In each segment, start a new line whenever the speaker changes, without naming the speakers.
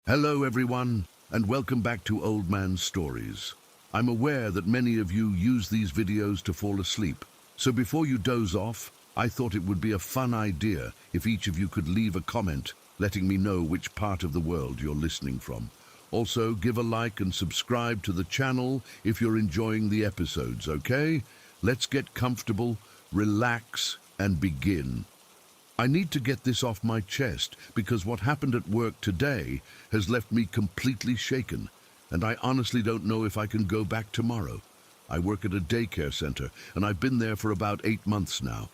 Hello everyone, and welcome back to Old Man Stories. I'm aware that many of you use these videos to fall asleep, so before you doze off, I thought it would be a fun idea if each of you could leave a comment letting me know which part of the world you're listening from. Also, give a like and subscribe to the channel if you're enjoying the episodes, okay? Let's get comfortable, relax, and begin. I need to get this off my chest because what happened at work today has left me completely shaken, and I honestly don't know if I can go back tomorrow. I work at a daycare center, and I've been there for about 8 months now.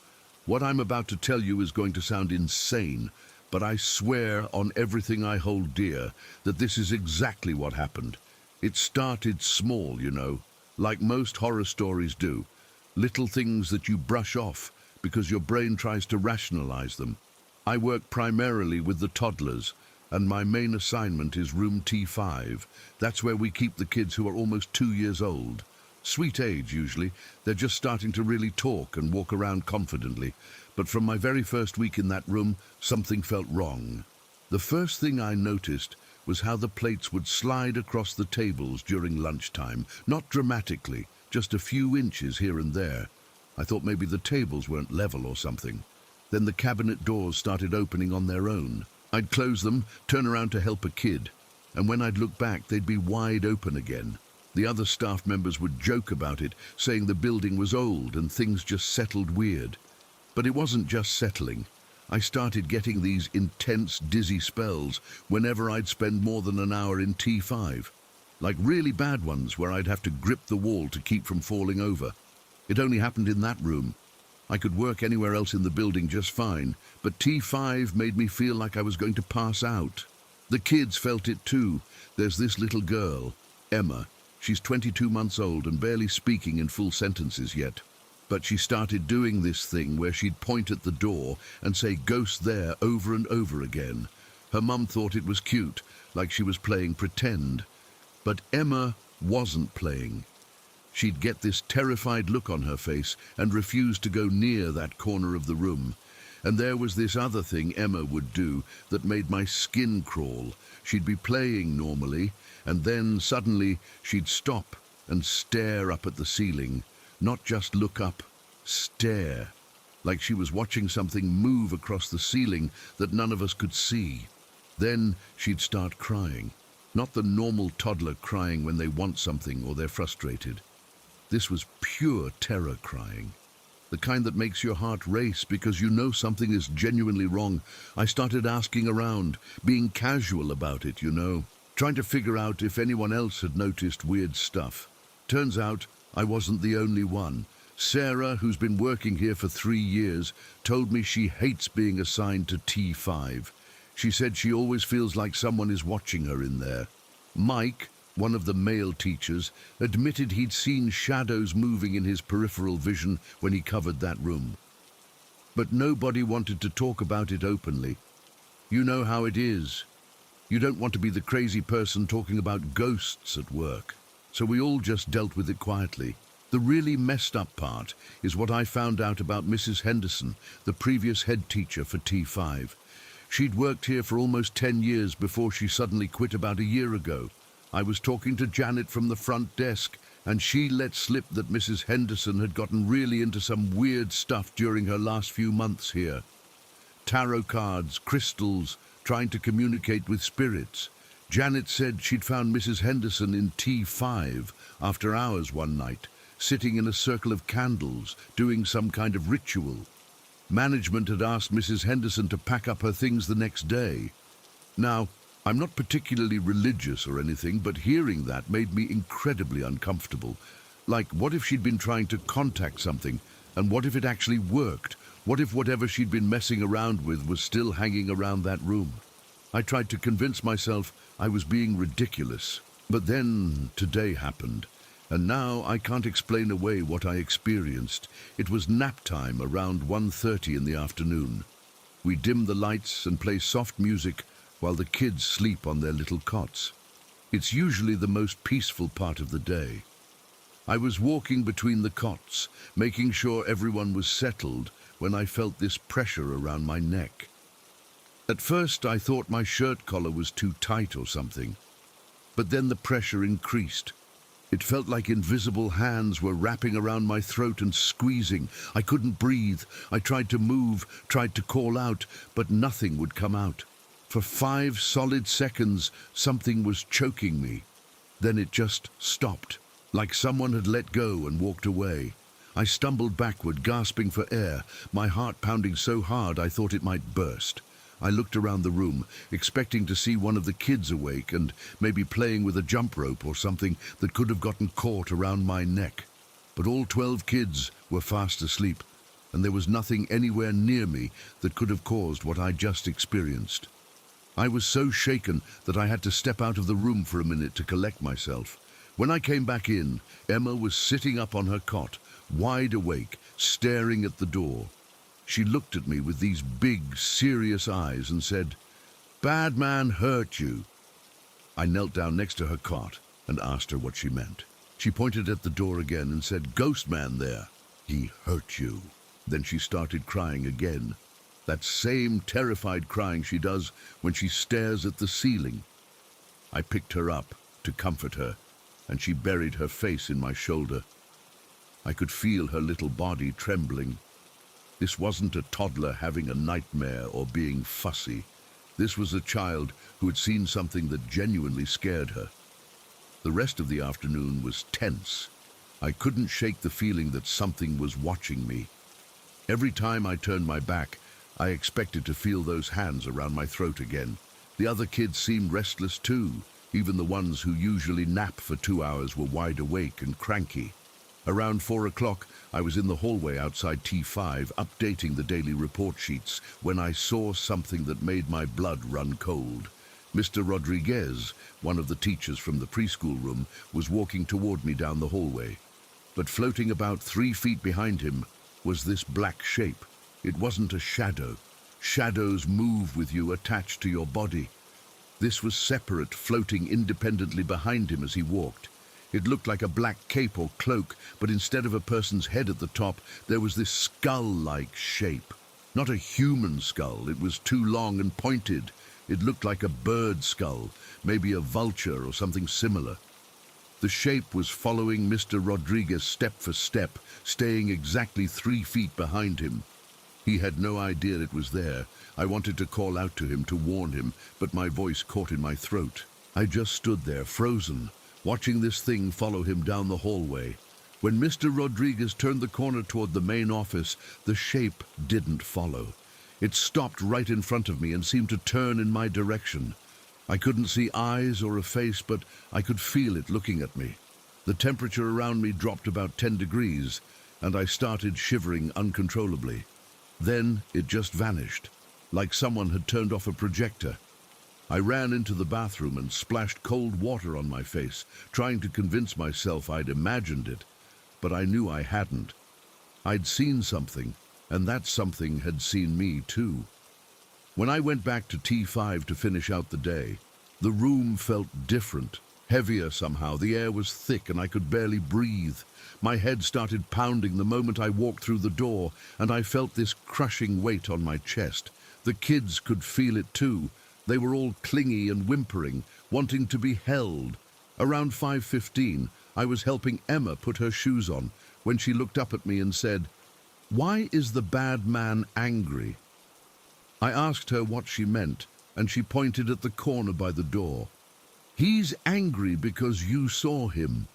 What I'm about to tell you is going to sound insane, but I swear on everything I hold dear that this is exactly what happened. It started small, like most horror stories do. Little things that you brush off because your brain tries to rationalize them. I work primarily with the toddlers, and my main assignment is room T5. That's where we keep the kids who are almost 2 years old. Sweet age, usually. They're just starting to really talk and walk around confidently. But from my very first week in that room, something felt wrong. The first thing I noticed was how the plates would slide across the tables during lunchtime. Not dramatically, just a few inches here and there. I thought maybe the tables weren't level or something. Then the cabinet doors started opening on their own. I'd close them, turn around to help a kid, and when I'd look back, they'd be wide open again. The other staff members would joke about it, saying the building was old and things just settled weird. But it wasn't just settling. I started getting these intense, dizzy spells whenever I'd spend more than an hour in T5. Like really bad ones where I'd have to grip the wall to keep from falling over. It only happened in that room. I could work anywhere else in the building just fine, but T5 made me feel like I was going to pass out. The kids felt it too. There's this little girl, Emma. She's 22 months old and barely speaking in full sentences yet. But she started doing this thing where she'd point at the door and say "ghost there" over and over again. Her mum thought it was cute, like she was playing pretend. But Emma wasn't playing. She'd get this terrified look on her face and refuse to go near that corner of the room. And there was this other thing Emma would do that made my skin crawl. She'd be playing normally, and then suddenly she'd stop and stare up at the ceiling. Not just look up, stare. Like she was watching something move across the ceiling that none of us could see. Then she'd start crying. Not the normal toddler crying when they want something or they're frustrated. This was pure terror crying. The kind that makes your heart race because you know something is genuinely wrong. I started asking around, being casual about it, trying to figure out if anyone else had noticed weird stuff. Turns out I wasn't the only one. Sarah, who's been working here for 3 years, told me she hates being assigned to T5. She said she always feels like someone is watching her in there. Mike, one of the male teachers, admitted he'd seen shadows moving in his peripheral vision when he covered that room. But nobody wanted to talk about it openly. You know how it is. You don't want to be the crazy person talking about ghosts at work. So we all just dealt with it quietly. The really messed up part is what I found out about Mrs. Henderson, the previous head teacher for T5. She'd worked here for almost 10 years before she suddenly quit about a year ago. I was talking to Janet from the front desk, and she let slip that Mrs. Henderson had gotten really into some weird stuff during her last few months here. Tarot cards, crystals, trying to communicate with spirits. Janet said she'd found Mrs. Henderson in T5 after hours one night, sitting in a circle of candles, doing some kind of ritual. Management had asked Mrs. Henderson to pack up her things the next day. Now, I'm not particularly religious or anything, but hearing that made me incredibly uncomfortable. Like, what if she'd been trying to contact something, and what if it actually worked? What if whatever she'd been messing around with was still hanging around that room? I tried to convince myself I was being ridiculous, but then today happened, and now I can't explain away what I experienced. It was nap time around 1:30 in the afternoon. We dim the lights and play soft music while the kids sleep on their little cots. It's usually the most peaceful part of the day. I was walking between the cots, making sure everyone was settled, when I felt this pressure around my neck. At first I thought my shirt collar was too tight or something, but then the pressure increased. It felt like invisible hands were wrapping around my throat and squeezing. I couldn't breathe. I tried to move, tried to call out, but nothing would come out. For 5 solid seconds, something was choking me. Then it just stopped, like someone had let go and walked away. I stumbled backward, gasping for air, my heart pounding so hard I thought it might burst. I looked around the room, expecting to see one of the kids awake and maybe playing with a jump rope or something that could have gotten caught around my neck. But all 12 kids were fast asleep, and there was nothing anywhere near me that could have caused what I just experienced. I was so shaken that I had to step out of the room for a minute to collect myself. When I came back in, Emma was sitting up on her cot, wide awake, staring at the door. She looked at me with these big, serious eyes and said, "Bad man hurt you." I knelt down next to her cot and asked her what she meant. She pointed at the door again and said, "Ghost man there. He hurt you." Then she started crying again. That same terrified crying she does when she stares at the ceiling. I picked her up to comfort her, and she buried her face in my shoulder. I could feel her little body trembling. This wasn't a toddler having a nightmare or being fussy. This was a child who had seen something that genuinely scared her. The rest of the afternoon was tense. I couldn't shake the feeling that something was watching me. Every time I turned my back, I expected to feel those hands around my throat again. The other kids seemed restless too. Even the ones who usually nap for 2 hours were wide awake and cranky. Around 4 o'clock, I was in the hallway outside T5 updating the daily report sheets when I saw something that made my blood run cold. Mr. Rodriguez, one of the teachers from the preschool room, was walking toward me down the hallway. But floating about 3 feet behind him was this black shape. It wasn't a shadow. Shadows move with you attached to your body. This was separate, floating independently behind him as he walked. It looked like a black cape or cloak, but instead of a person's head at the top, there was this skull-like shape. Not a human skull, it was too long and pointed. It looked like a bird skull, maybe a vulture or something similar. The shape was following Mr. Rodriguez step for step, staying exactly 3 feet behind him. He had no idea it was there. I wanted to call out to him to warn him, but my voice caught in my throat. I just stood there, frozen, watching this thing follow him down the hallway. When Mr. Rodriguez turned the corner toward the main office, the shape didn't follow. It stopped right in front of me and seemed to turn in my direction. I couldn't see eyes or a face, but I could feel it looking at me. The temperature around me dropped about 10 degrees, and I started shivering uncontrollably. Then it just vanished, like someone had turned off a projector. I ran into the bathroom and splashed cold water on my face, trying to convince myself I'd imagined it, but I knew I hadn't. I'd seen something, and that something had seen me too. When I went back to T5 to finish out the day, the room felt different, heavier somehow. The air was thick and I could barely breathe. My head started pounding the moment I walked through the door, and I felt this crushing weight on my chest. The kids could feel it too. They were all clingy and whimpering, wanting to be held. Around 5:15, I was helping Emma put her shoes on when she looked up at me and said, "Why is the bad man angry?" I asked her what she meant, and she pointed at the corner by the door. "He's angry because you saw him.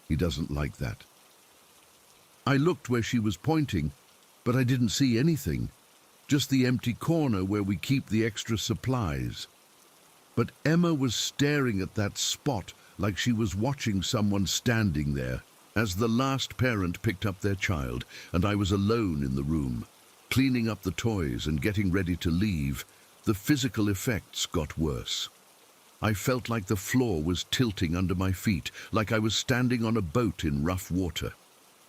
He doesn't like that." I looked where she was pointing, but I didn't see anything. Just the empty corner where we keep the extra supplies. But Emma was staring at that spot like she was watching someone standing there. As the last parent picked up their child, and I was alone in the room, cleaning up the toys and getting ready to leave, the physical effects got worse. I felt like the floor was tilting under my feet, like I was standing on a boat in rough water.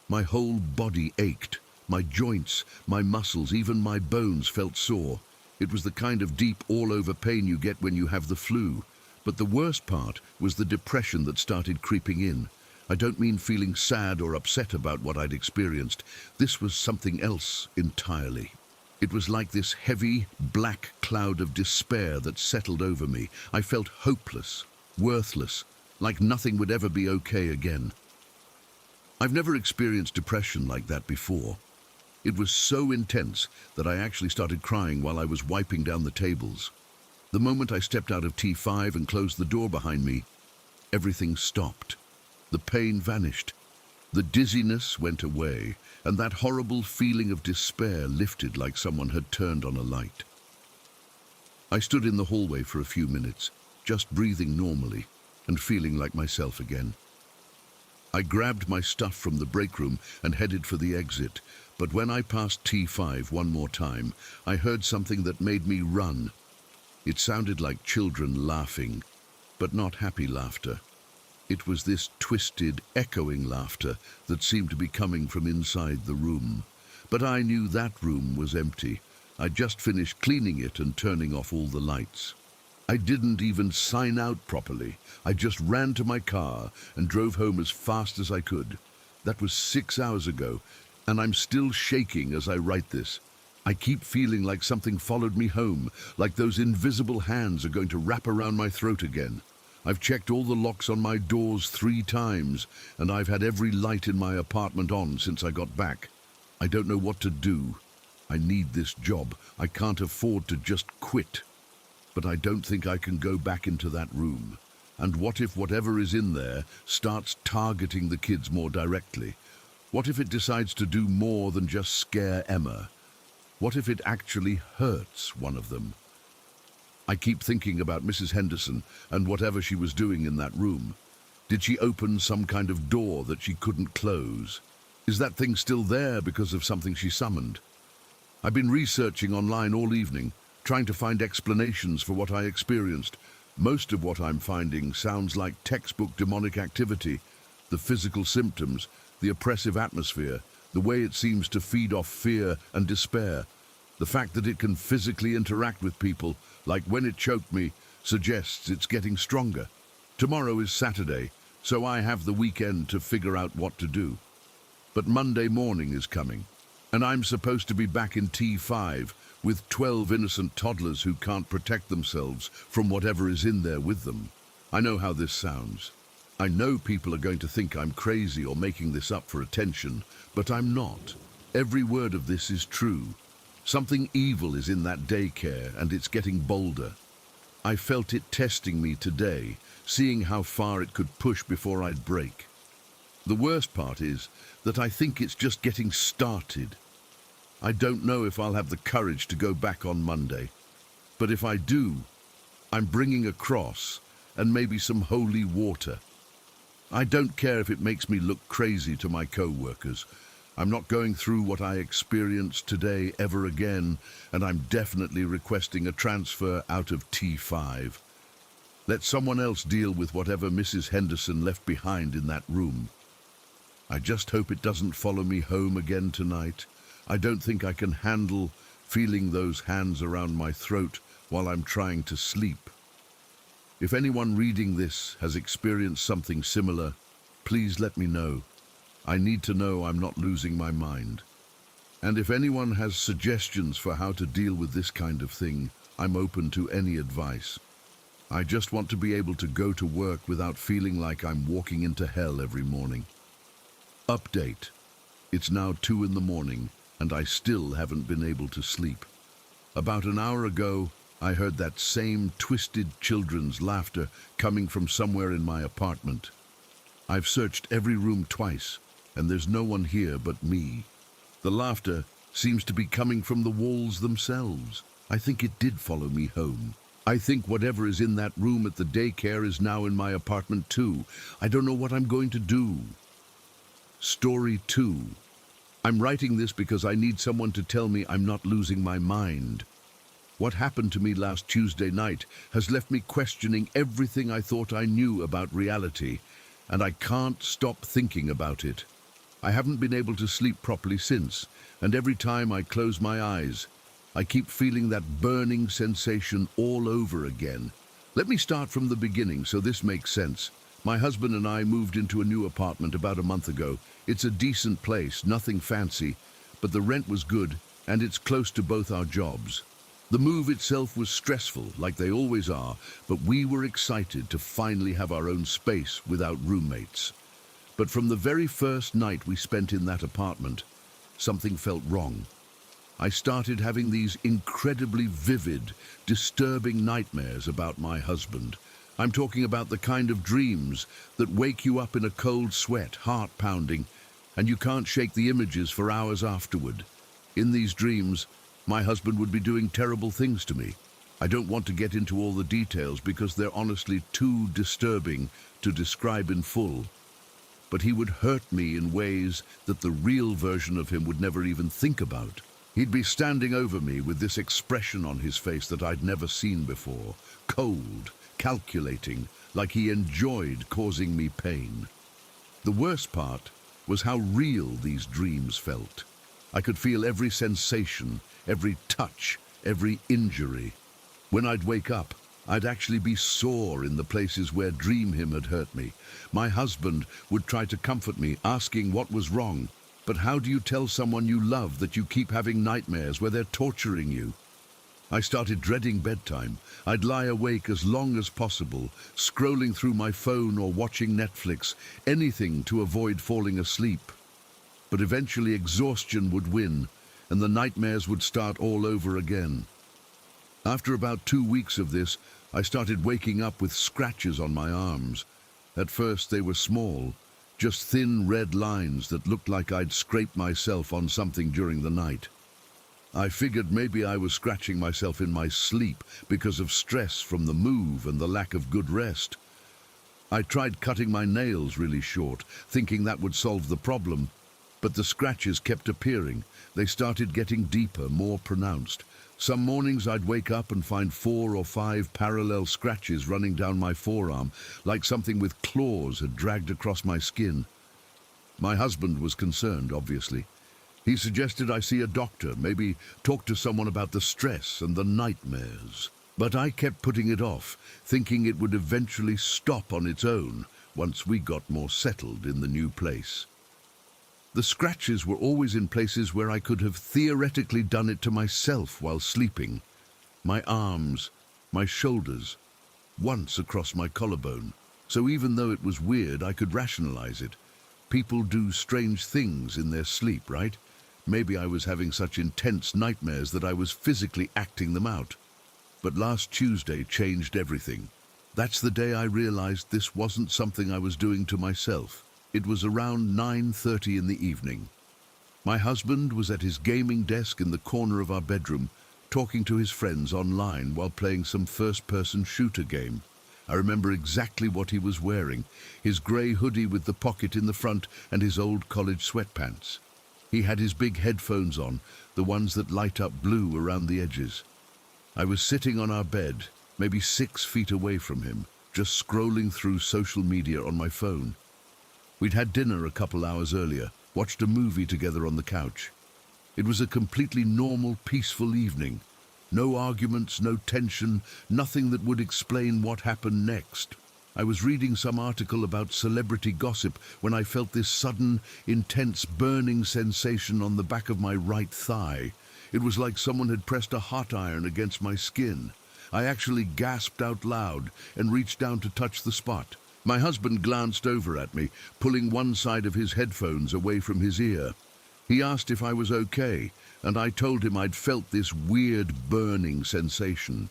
My whole body ached. My joints, my muscles, even my bones felt sore. It was the kind of deep all-over pain you get when you have the flu. But the worst part was the depression that started creeping in. I don't mean feeling sad or upset about what I'd experienced. This was something else entirely. It was like this heavy, black cloud of despair that settled over me. I felt hopeless, worthless, like nothing would ever be okay again. I've never experienced depression like that before. It was so intense that I actually started crying while I was wiping down the tables. The moment I stepped out of T5 and closed the door behind me, everything stopped. The pain vanished. The dizziness went away, and that horrible feeling of despair lifted like someone had turned on a light. I stood in the hallway for a few minutes, just breathing normally and feeling like myself again. I grabbed my stuff from the break room and headed for the exit, but when I passed T5 one more time, I heard something that made me run. It sounded like children laughing, but not happy laughter. It was this twisted, echoing laughter that seemed to be coming from inside the room. But I knew that room was empty. I'd just finished cleaning it and turning off all the lights. I didn't even sign out properly. I just ran to my car and drove home as fast as I could. That was 6 hours ago, and I'm still shaking as I write this. I keep feeling like something followed me home, like those invisible hands are going to wrap around my throat again. I've checked all the locks on my doors 3 times, and I've had every light in my apartment on since I got back. I don't know what to do. I need this job. I can't afford to just quit. But I don't think I can go back into that room. And what if whatever is in there starts targeting the kids more directly? What if it decides to do more than just scare Emma? What if it actually hurts one of them? I keep thinking about Mrs. Henderson and whatever she was doing in that room. Did she open some kind of door that she couldn't close? Is that thing still there because of something she summoned? I've been researching online all evening, trying to find explanations for what I experienced. Most of what I'm finding sounds like textbook demonic activity, the physical symptoms, the oppressive atmosphere, the way it seems to feed off fear and despair. The fact that it can physically interact with people, like when it choked me, suggests it's getting stronger. Tomorrow is Saturday, so I have the weekend to figure out what to do. But Monday morning is coming, and I'm supposed to be back in T5 with 12 innocent toddlers who can't protect themselves from whatever is in there with them. I know how this sounds. I know people are going to think I'm crazy or making this up for attention, but I'm not. Every word of this is true. Something evil is in that daycare, and it's getting bolder. I felt it testing me today, seeing how far it could push before I'd break. The worst part is that I think it's just getting started. I don't know if I'll have the courage to go back on Monday, but if I do, I'm bringing a cross and maybe some holy water. I don't care if it makes me look crazy to my co-workers. I'm not going through what I experienced today ever again, and I'm definitely requesting a transfer out of T5. Let someone else deal with whatever Mrs. Henderson left behind in that room. I just hope it doesn't follow me home again tonight. I don't think I can handle feeling those hands around my throat while I'm trying to sleep. If anyone reading this has experienced something similar, please let me know. I need to know I'm not losing my mind. And if anyone has suggestions for how to deal with this kind of thing, I'm open to any advice. I just want to be able to go to work without feeling like I'm walking into hell every morning. Update. It's now 2 in the morning, and I still haven't been able to sleep. About an hour ago, I heard that same twisted children's laughter coming from somewhere in my apartment. I've searched every room twice, and there's no one here but me. The laughter seems to be coming from the walls themselves. I think it did follow me home. I think whatever is in that room at the daycare is now in my apartment too. I don't know what I'm going to do. Story 2. I'm writing this because I need someone to tell me I'm not losing my mind. What happened to me last Tuesday night has left me questioning everything I thought I knew about reality, and I can't stop thinking about it. I haven't been able to sleep properly since, and every time I close my eyes, I keep feeling that burning sensation all over again. Let me start from the beginning so this makes sense. My husband and I moved into a new apartment about a month ago. It's a decent place, nothing fancy, but the rent was good, and it's close to both our jobs. The move itself was stressful, like they always are, but we were excited to finally have our own space without roommates. But from the very first night we spent in that apartment, something felt wrong. I started having these incredibly vivid, disturbing nightmares about my husband. I'm talking about the kind of dreams that wake you up in a cold sweat, heart pounding, and you can't shake the images for hours afterward. In these dreams, my husband would be doing terrible things to me. I don't want to get into all the details because they're honestly too disturbing to describe in full. But he would hurt me in ways that the real version of him would never even think about. He'd be standing over me with this expression on his face that I'd never seen before, cold, calculating, like he enjoyed causing me pain. The worst part was how real these dreams felt. I could feel every sensation, every touch, every injury. When I'd wake up, I'd actually be sore in the places where Dream Him had hurt me. My husband would try to comfort me, asking what was wrong. But how do you tell someone you love that you keep having nightmares where they're torturing you? I started dreading bedtime. I'd lie awake as long as possible, scrolling through my phone or watching Netflix, anything to avoid falling asleep. But eventually exhaustion would win, and the nightmares would start all over again. After about 2 weeks of this, I started waking up with scratches on my arms. At first they were small, just thin red lines that looked like I'd scraped myself on something during the night. I figured maybe I was scratching myself in my sleep because of stress from the move and the lack of good rest. I tried cutting my nails really short, thinking that would solve the problem, but the scratches kept appearing. They started getting deeper, more pronounced. Some mornings I'd wake up and find 4 or 5 parallel scratches running down my forearm, like something with claws had dragged across my skin. My husband was concerned, obviously. He suggested I see a doctor, maybe talk to someone about the stress and the nightmares. But I kept putting it off, thinking it would eventually stop on its own once we got more settled in the new place. The scratches were always in places where I could have theoretically done it to myself while sleeping. My arms, my shoulders, once across my collarbone. So even though it was weird, I could rationalize it. People do strange things in their sleep, right? Maybe I was having such intense nightmares that I was physically acting them out. But last Tuesday changed everything. That's the day I realized this wasn't something I was doing to myself. It was around 9:30 in the evening. My husband was at his gaming desk in the corner of our bedroom, talking to his friends online while playing some first-person shooter game. I remember exactly what he was wearing, his grey hoodie with the pocket in the front and his old college sweatpants. He had his big headphones on, the ones that light up blue around the edges. I was sitting on our bed, maybe 6 feet away from him, just scrolling through social media on my phone. We'd had dinner a couple hours earlier, watched a movie together on the couch. It was a completely normal, peaceful evening. No arguments, no tension, nothing that would explain what happened next. I was reading some article about celebrity gossip when I felt this sudden, intense, burning sensation on the back of my right thigh. It was like someone had pressed a hot iron against my skin. I actually gasped out loud and reached down to touch the spot. My husband glanced over at me, pulling one side of his headphones away from his ear. He asked if I was okay, and I told him I'd felt this weird burning sensation.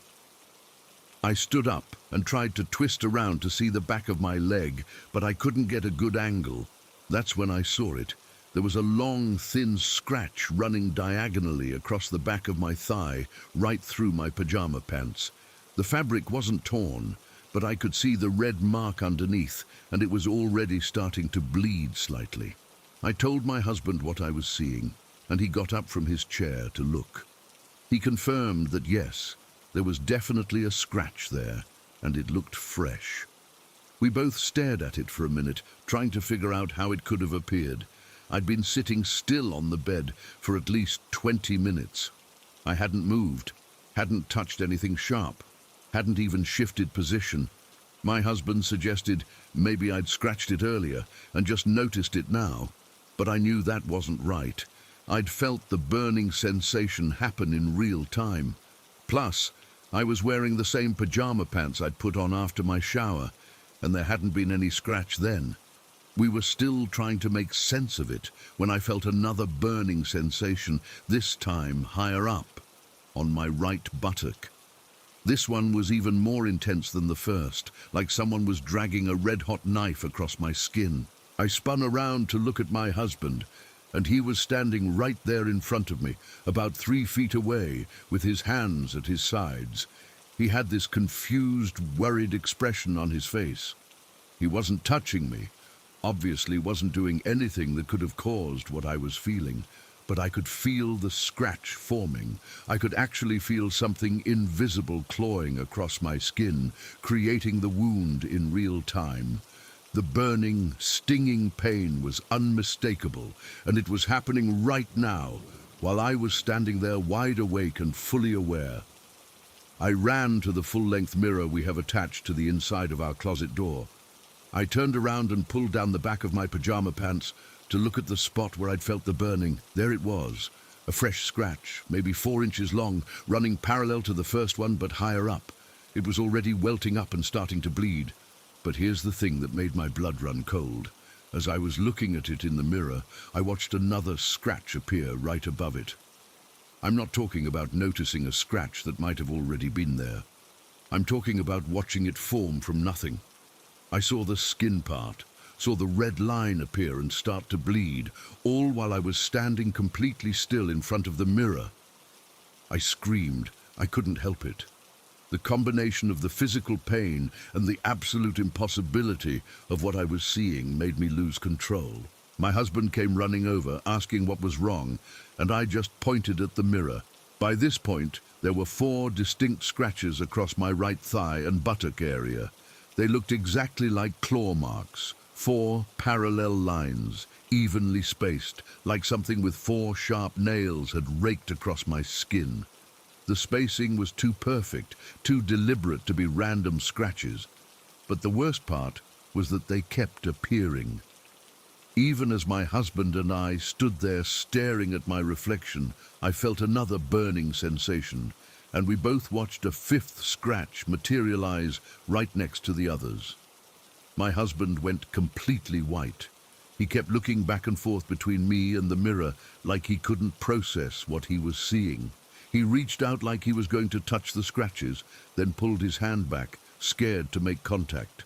I stood up and tried to twist around to see the back of my leg, but I couldn't get a good angle. That's when I saw it. There was a long, thin scratch running diagonally across the back of my thigh, right through my pajama pants. The fabric wasn't torn, but I could see the red mark underneath, and it was already starting to bleed slightly. I told my husband what I was seeing, and he got up from his chair to look. He confirmed that yes, there was definitely a scratch there, and it looked fresh. We both stared at it for a minute, trying to figure out how it could have appeared. I'd been sitting still on the bed for at least 20 minutes. I hadn't moved, hadn't touched anything sharp, hadn't even shifted position. My husband suggested maybe I'd scratched it earlier and just noticed it now, but I knew that wasn't right. I'd felt the burning sensation happen in real time. Plus, I was wearing the same pajama pants I'd put on after my shower, and there hadn't been any scratch then. We were still trying to make sense of it when I felt another burning sensation, this time higher up, on my right buttock. This one was even more intense than the first, like someone was dragging a red-hot knife across my skin. I spun around to look at my husband, and he was standing right there in front of me, about 3 feet away, with his hands at his sides. He had this confused, worried expression on his face. He wasn't touching me, obviously wasn't doing anything that could have caused what I was feeling, but I could feel the scratch forming. I could actually feel something invisible clawing across my skin, creating the wound in real time. The burning, stinging pain was unmistakable, and it was happening right now, while I was standing there wide awake and fully aware. I ran to the full-length mirror we have attached to the inside of our closet door. I turned around and pulled down the back of my pajama pants to look at the spot where I'd felt the burning. There it was, a fresh scratch, maybe 4 inches long, running parallel to the first one but higher up. It was already welting up and starting to bleed. But here's the thing that made my blood run cold. As I was looking at it in the mirror, I watched another scratch appear right above it. I'm not talking about noticing a scratch that might have already been there. I'm talking about watching it form from nothing. I saw the skin part, saw the red line appear and start to bleed, all while I was standing completely still in front of the mirror. I screamed. I couldn't help it. The combination of the physical pain and the absolute impossibility of what I was seeing made me lose control. My husband came running over, asking what was wrong, and I just pointed at the mirror. By this point, there were 4 distinct scratches across my right thigh and buttock area. They looked exactly like claw marks, 4 parallel lines, evenly spaced, like something with 4 sharp nails had raked across my skin. The spacing was too perfect, too deliberate to be random scratches. But the worst part was that they kept appearing. Even as my husband and I stood there staring at my reflection, I felt another burning sensation, and we both watched a 5th scratch materialize right next to the others. My husband went completely white. He kept looking back and forth between me and the mirror like he couldn't process what he was seeing. He reached out like he was going to touch the scratches, then pulled his hand back, scared to make contact.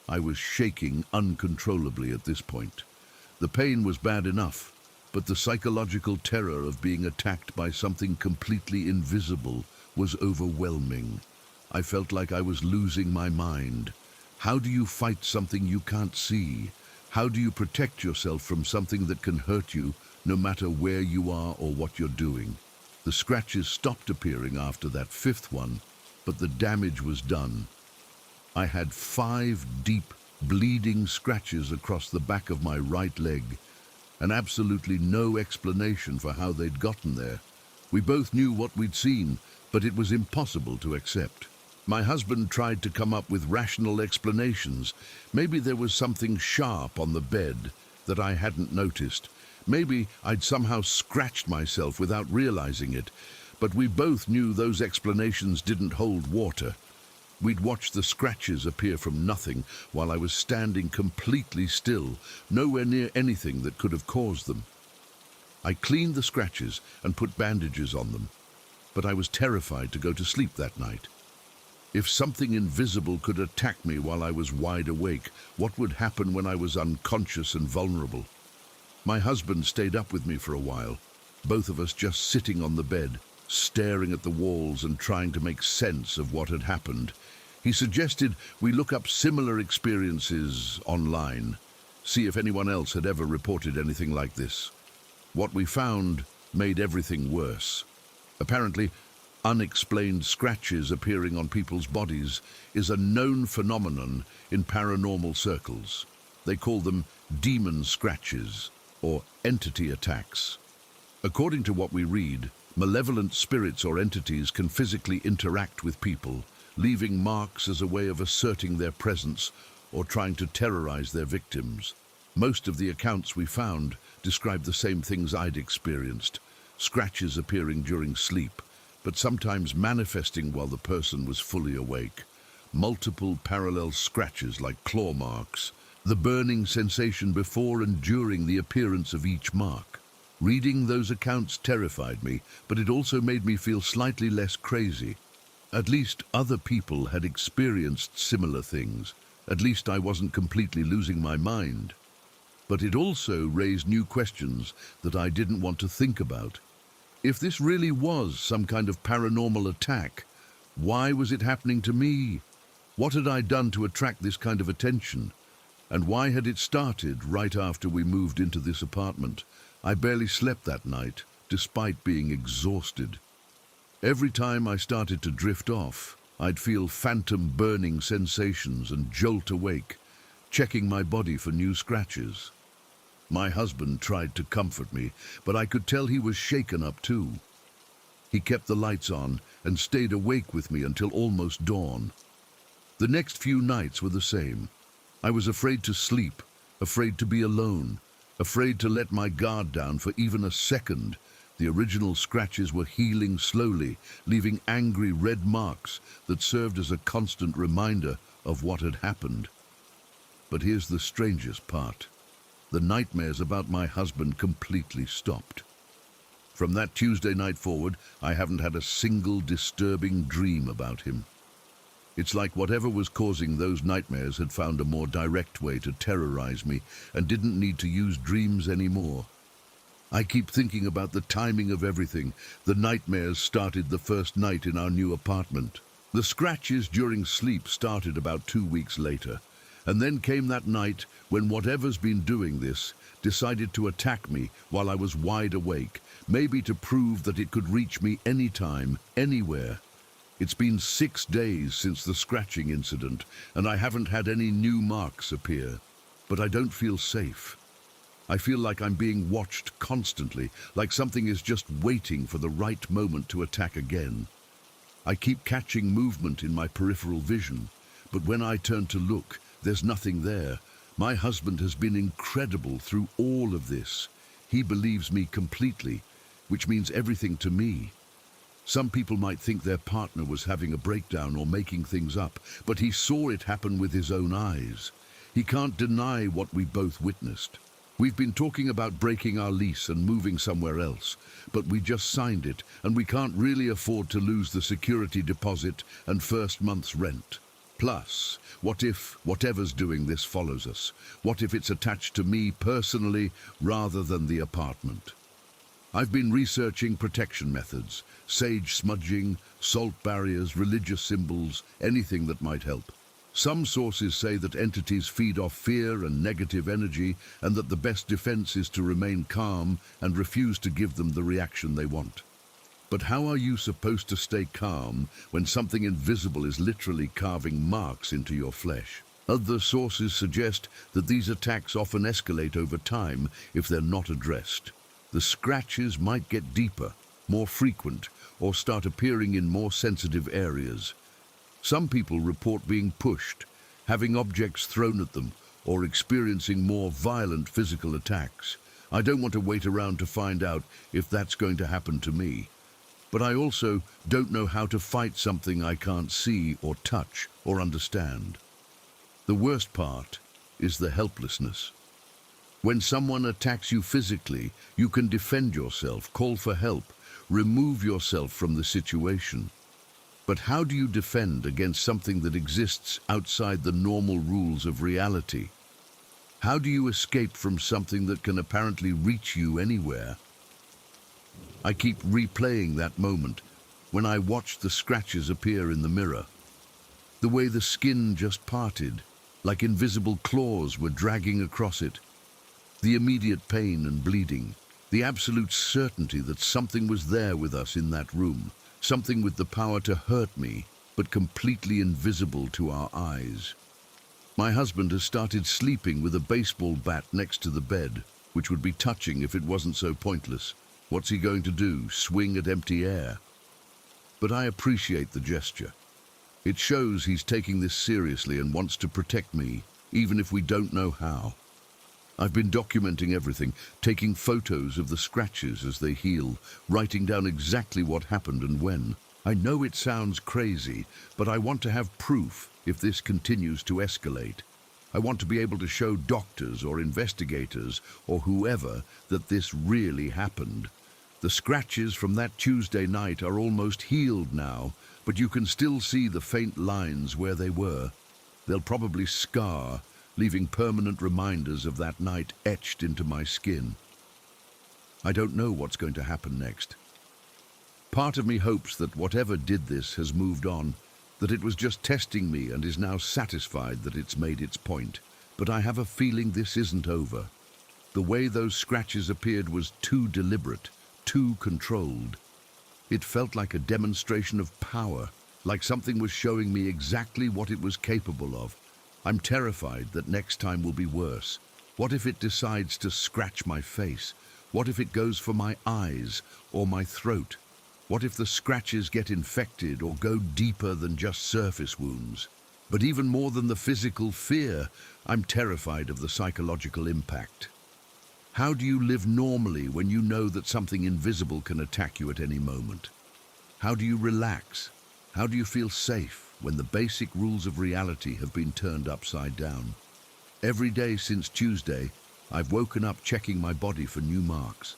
I was shaking uncontrollably at this point. The pain was bad enough, but the psychological terror of being attacked by something completely invisible was overwhelming. I felt like I was losing my mind. How do you fight something you can't see? How do you protect yourself from something that can hurt you, no matter where you are or what you're doing? The scratches stopped appearing after that 5th one, but the damage was done. I had 5 deep, bleeding scratches across the back of my right leg, and absolutely no explanation for how they'd gotten there. We both knew what we'd seen, but it was impossible to accept. My husband tried to come up with rational explanations. Maybe there was something sharp on the bed that I hadn't noticed. Maybe I'd somehow scratched myself without realizing it, but we both knew those explanations didn't hold water. We'd watched the scratches appear from nothing while I was standing completely still, nowhere near anything that could have caused them. I cleaned the scratches and put bandages on them, but I was terrified to go to sleep that night. If something invisible could attack me while I was wide awake, what would happen when I was unconscious and vulnerable? My husband stayed up with me for a while, both of us just sitting on the bed, staring at the walls and trying to make sense of what had happened. He suggested we look up similar experiences online, see if anyone else had ever reported anything like this. What we found made everything worse. Apparently, unexplained scratches appearing on people's bodies is a known phenomenon in paranormal circles. They call them demon scratches or entity attacks. According to what we read, malevolent spirits or entities can physically interact with people, leaving marks as a way of asserting their presence or trying to terrorize their victims. Most of the accounts we found described the same things I'd experienced, scratches appearing during sleep, but sometimes manifesting while the person was fully awake. Multiple parallel scratches like claw marks, the burning sensation before and during the appearance of each mark. Reading those accounts terrified me, but it also made me feel slightly less crazy. At least other people had experienced similar things. At least I wasn't completely losing my mind. But it also raised new questions that I didn't want to think about. If this really was some kind of paranormal attack, why was it happening to me? What had I done to attract this kind of attention? And why had it started right after we moved into this apartment? I barely slept that night, despite being exhausted. Every time I started to drift off, I'd feel phantom burning sensations and jolt awake, checking my body for new scratches. My husband tried to comfort me, but I could tell he was shaken up too. He kept the lights on and stayed awake with me until almost dawn. The next few nights were the same. I was afraid to sleep, afraid to be alone, afraid to let my guard down for even a second. The original scratches were healing slowly, leaving angry red marks that served as a constant reminder of what had happened. But here's the strangest part. The nightmares about my husband completely stopped. From that Tuesday night forward, I haven't had a single disturbing dream about him. It's like whatever was causing those nightmares had found a more direct way to terrorize me and didn't need to use dreams anymore. I keep thinking about the timing of everything. The nightmares started the first night in our new apartment. The scratches during sleep started about 2 weeks later. And then came that night when whatever's been doing this decided to attack me while I was wide awake, maybe to prove that it could reach me anytime, anywhere. It's been 6 days since the scratching incident, and I haven't had any new marks appear. But I don't feel safe. I feel like I'm being watched constantly, like something is just waiting for the right moment to attack again. I keep catching movement in my peripheral vision, but when I turn to look, there's nothing there. My husband has been incredible through all of this. He believes me completely, which means everything to me. Some people might think their partner was having a breakdown or making things up, but he saw it happen with his own eyes. He can't deny what we both witnessed. We've been talking about breaking our lease and moving somewhere else, but we just signed it, and we can't really afford to lose the security deposit and first month's rent. Plus, what if whatever's doing this follows us? What if it's attached to me personally rather than the apartment? I've been researching protection methods, sage smudging, salt barriers, religious symbols, anything that might help. Some sources say that entities feed off fear and negative energy, and that the best defense is to remain calm and refuse to give them the reaction they want. But how are you supposed to stay calm when something invisible is literally carving marks into your flesh? Other sources suggest that these attacks often escalate over time if they're not addressed. The scratches might get deeper, more frequent, or start appearing in more sensitive areas. Some people report being pushed, having objects thrown at them, or experiencing more violent physical attacks. I don't want to wait around to find out if that's going to happen to me. But I also don't know how to fight something I can't see or touch or understand. The worst part is the helplessness. When someone attacks you physically, you can defend yourself, call for help, remove yourself from the situation. But how do you defend against something that exists outside the normal rules of reality? How do you escape from something that can apparently reach you anywhere? I keep replaying that moment when I watched the scratches appear in the mirror. The way the skin just parted, like invisible claws were dragging across it. The immediate pain and bleeding. The absolute certainty that something was there with us in that room. Something with the power to hurt me, but completely invisible to our eyes. My husband has started sleeping with a baseball bat next to the bed, which would be touching if it wasn't so pointless. What's he going to do, swing at empty air? But I appreciate the gesture. It shows he's taking this seriously and wants to protect me, even if we don't know how. I've been documenting everything, taking photos of the scratches as they heal, writing down exactly what happened and when. I know it sounds crazy, but I want to have proof if this continues to escalate. I want to be able to show doctors or investigators or whoever that this really happened. The scratches from that Tuesday night are almost healed now, but you can still see the faint lines where they were. They'll probably scar, leaving permanent reminders of that night etched into my skin. I don't know what's going to happen next. Part of me hopes that whatever did this has moved on, that it was just testing me and is now satisfied that it's made its point. But I have a feeling this isn't over. The way those scratches appeared was too deliberate, too controlled. It felt like a demonstration of power, like something was showing me exactly what it was capable of. I'm terrified that next time will be worse. What if it decides to scratch my face? What if it goes for my eyes or my throat? What if the scratches get infected or go deeper than just surface wounds? But even more than the physical fear, I'm terrified of the psychological impact. How do you live normally when you know that something invisible can attack you at any moment? How do you relax? How do you feel safe when the basic rules of reality have been turned upside down? Every day since Tuesday, I've woken up checking my body for new marks.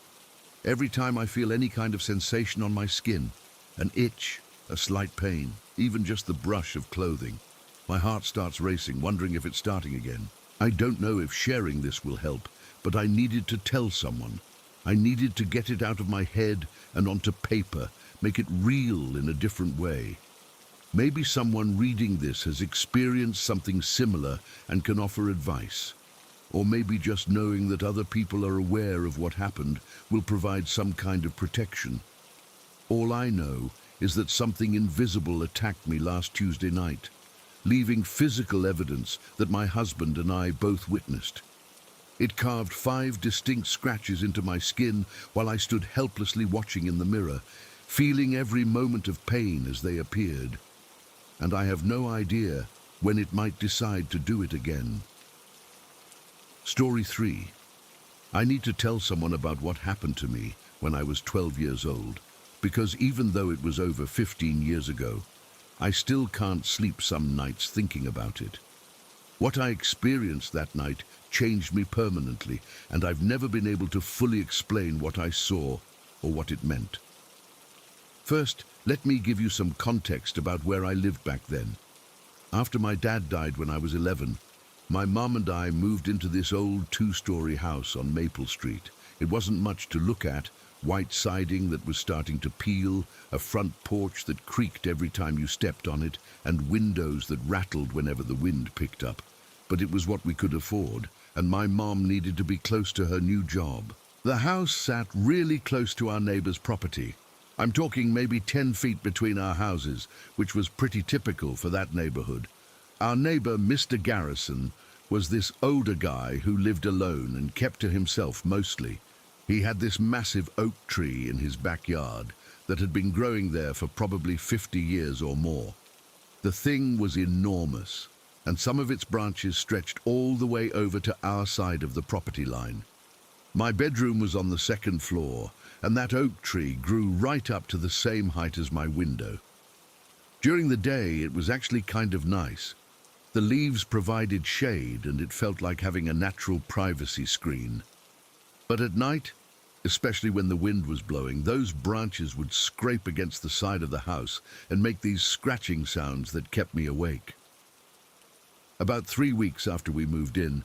Every time I feel any kind of sensation on my skin, an itch, a slight pain, even just the brush of clothing, my heart starts racing, wondering if it's starting again. I don't know if sharing this will help, but I needed to tell someone. I needed to get it out of my head and onto paper, make it real in a different way. Maybe someone reading this has experienced something similar and can offer advice. Or maybe just knowing that other people are aware of what happened will provide some kind of protection. All I know is that something invisible attacked me last Tuesday night, leaving physical evidence that my husband and I both witnessed. It carved 5 distinct scratches into my skin while I stood helplessly watching in the mirror, feeling every moment of pain as they appeared. And I have no idea when it might decide to do it again. Story 3. I need to tell someone about what happened to me when I was 12 years old, because even though it was over 15 years ago, I still can't sleep some nights thinking about it. What I experienced that night changed me permanently, and I've never been able to fully explain what I saw or what it meant. First, let me give you some context about where I lived back then. After my dad died when I was 11, my mom and I moved into this old 2-story house on Maple Street. It wasn't much to look at: white siding that was starting to peel, a front porch that creaked every time you stepped on it, and windows that rattled whenever the wind picked up. But it was what we could afford, and my mom needed to be close to her new job. The house sat really close to our neighbor's property. I'm talking maybe 10 feet between our houses, which was pretty typical for that neighborhood. Our neighbor, Mr. Garrison, was this older guy who lived alone and kept to himself mostly. He had this massive oak tree in his backyard that had been growing there for probably 50 years or more. The thing was enormous, and some of its branches stretched all the way over to our side of the property line. My bedroom was on the 2nd floor, and that oak tree grew right up to the same height as my window. During the day, it was actually kind of nice. The leaves provided shade, and it felt like having a natural privacy screen. But at night, especially when the wind was blowing, those branches would scrape against the side of the house and make these scratching sounds that kept me awake. About 3 weeks after we moved in,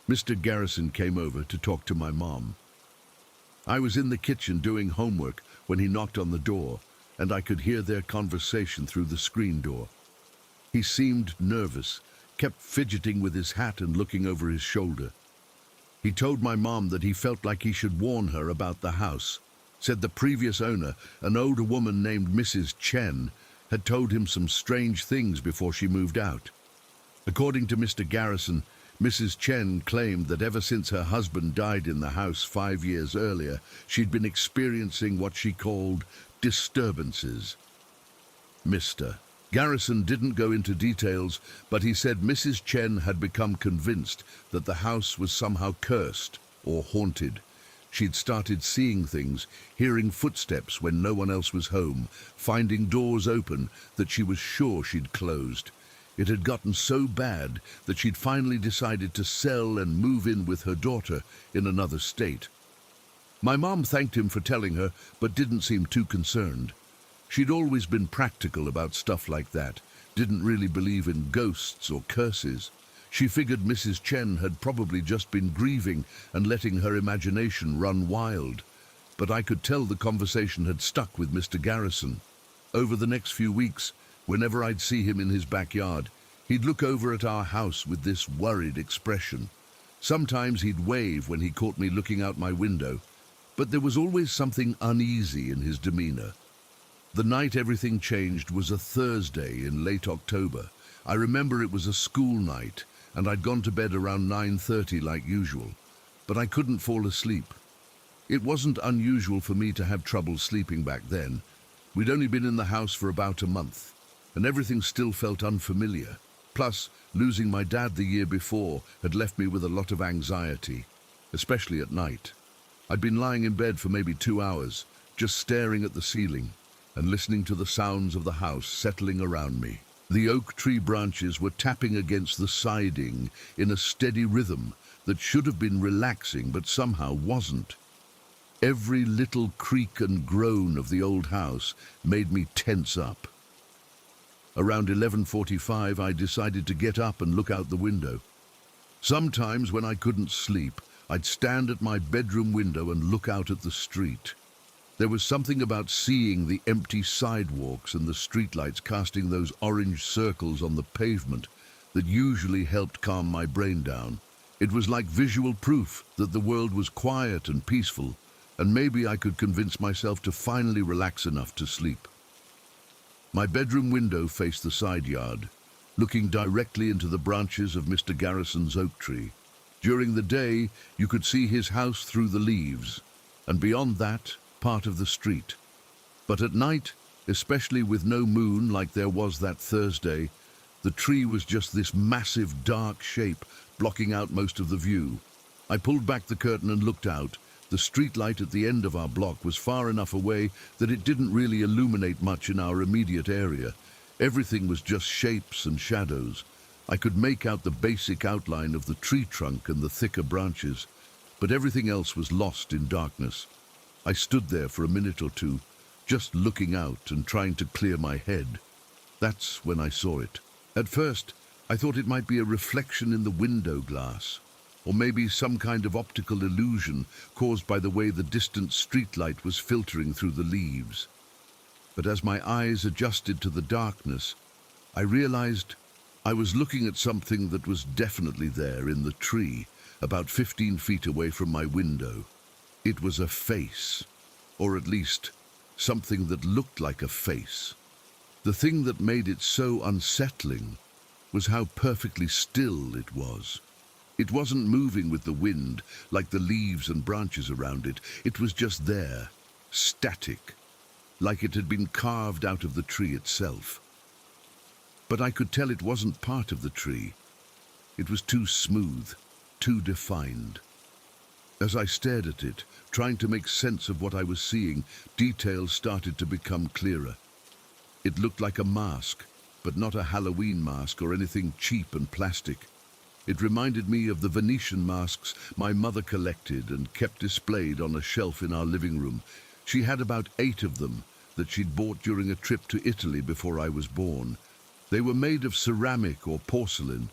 Mr. Garrison came over to talk to my mom. I was in the kitchen doing homework when he knocked on the door, and I could hear their conversation through the screen door. He seemed nervous, kept fidgeting with his hat and looking over his shoulder. He told my mom that he felt like he should warn her about the house, said the previous owner, an older woman named Mrs. Chen, had told him some strange things before she moved out. According to Mr. Garrison, Mrs. Chen claimed that ever since her husband died in the house 5 years earlier, she'd been experiencing what she called disturbances. Mr. Garrison didn't go into details, but he said Mrs. Chen had become convinced that the house was somehow cursed or haunted. She'd started seeing things, hearing footsteps when no one else was home, finding doors open that she was sure she'd closed. It had gotten so bad that she'd finally decided to sell and move in with her daughter in another state. My mom thanked him for telling her, but didn't seem too concerned. She'd always been practical about stuff like that, didn't really believe in ghosts or curses. She figured Mrs. Chen had probably just been grieving and letting her imagination run wild. But I could tell the conversation had stuck with Mr. Garrison. Over the next few weeks, whenever I'd see him in his backyard, he'd look over at our house with this worried expression. Sometimes he'd wave when he caught me looking out my window, but there was always something uneasy in his demeanor. The night everything changed was a Thursday in late October. I remember it was a school night, and I'd gone to bed around 9:30 like usual, but I couldn't fall asleep. It wasn't unusual for me to have trouble sleeping back then. We'd only been in the house for about a month, and everything still felt unfamiliar. Plus, losing my dad the year before had left me with a lot of anxiety, especially at night. I'd been lying in bed for maybe 2 hours, just staring at the ceiling and listening to the sounds of the house settling around me. The oak tree branches were tapping against the siding in a steady rhythm that should have been relaxing but somehow wasn't. Every little creak and groan of the old house made me tense up. Around 11:45, I decided to get up and look out the window. Sometimes when I couldn't sleep, I'd stand at my bedroom window and look out at the street. There was something about seeing the empty sidewalks and the streetlights casting those orange circles on the pavement that usually helped calm my brain down. It was like visual proof that the world was quiet and peaceful, and maybe I could convince myself to finally relax enough to sleep. My bedroom window faced the side yard, looking directly into the branches of Mr. Garrison's oak tree. During the day, you could see his house through the leaves, and beyond that, part of the street. But at night, especially with no moon like there was that Thursday, the tree was just this massive dark shape blocking out most of the view. I pulled back the curtain and looked out. The street light at the end of our block was far enough away that it didn't really illuminate much in our immediate area. Everything was just shapes and shadows. I could make out the basic outline of the tree trunk and the thicker branches, but everything else was lost in darkness. I stood there for a minute or two, just looking out and trying to clear my head. That's when I saw it. At first, I thought it might be a reflection in the window glass, or maybe some kind of optical illusion caused by the way the distant streetlight was filtering through the leaves. But as my eyes adjusted to the darkness, I realized I was looking at something that was definitely there in the tree, about 15 feet away from my window. It was a face, or at least something that looked like a face. The thing that made it so unsettling was how perfectly still it was. It wasn't moving with the wind like the leaves and branches around it. It was just there, static, like it had been carved out of the tree itself. But I could tell it wasn't part of the tree. It was too smooth, too defined. As I stared at it, trying to make sense of what I was seeing, details started to become clearer. It looked like a mask, but not a Halloween mask or anything cheap and plastic. It reminded me of the Venetian masks my mother collected and kept displayed on a shelf in our living room. She had about 8 of them that she'd bought during a trip to Italy before I was born. They were made of ceramic or porcelain,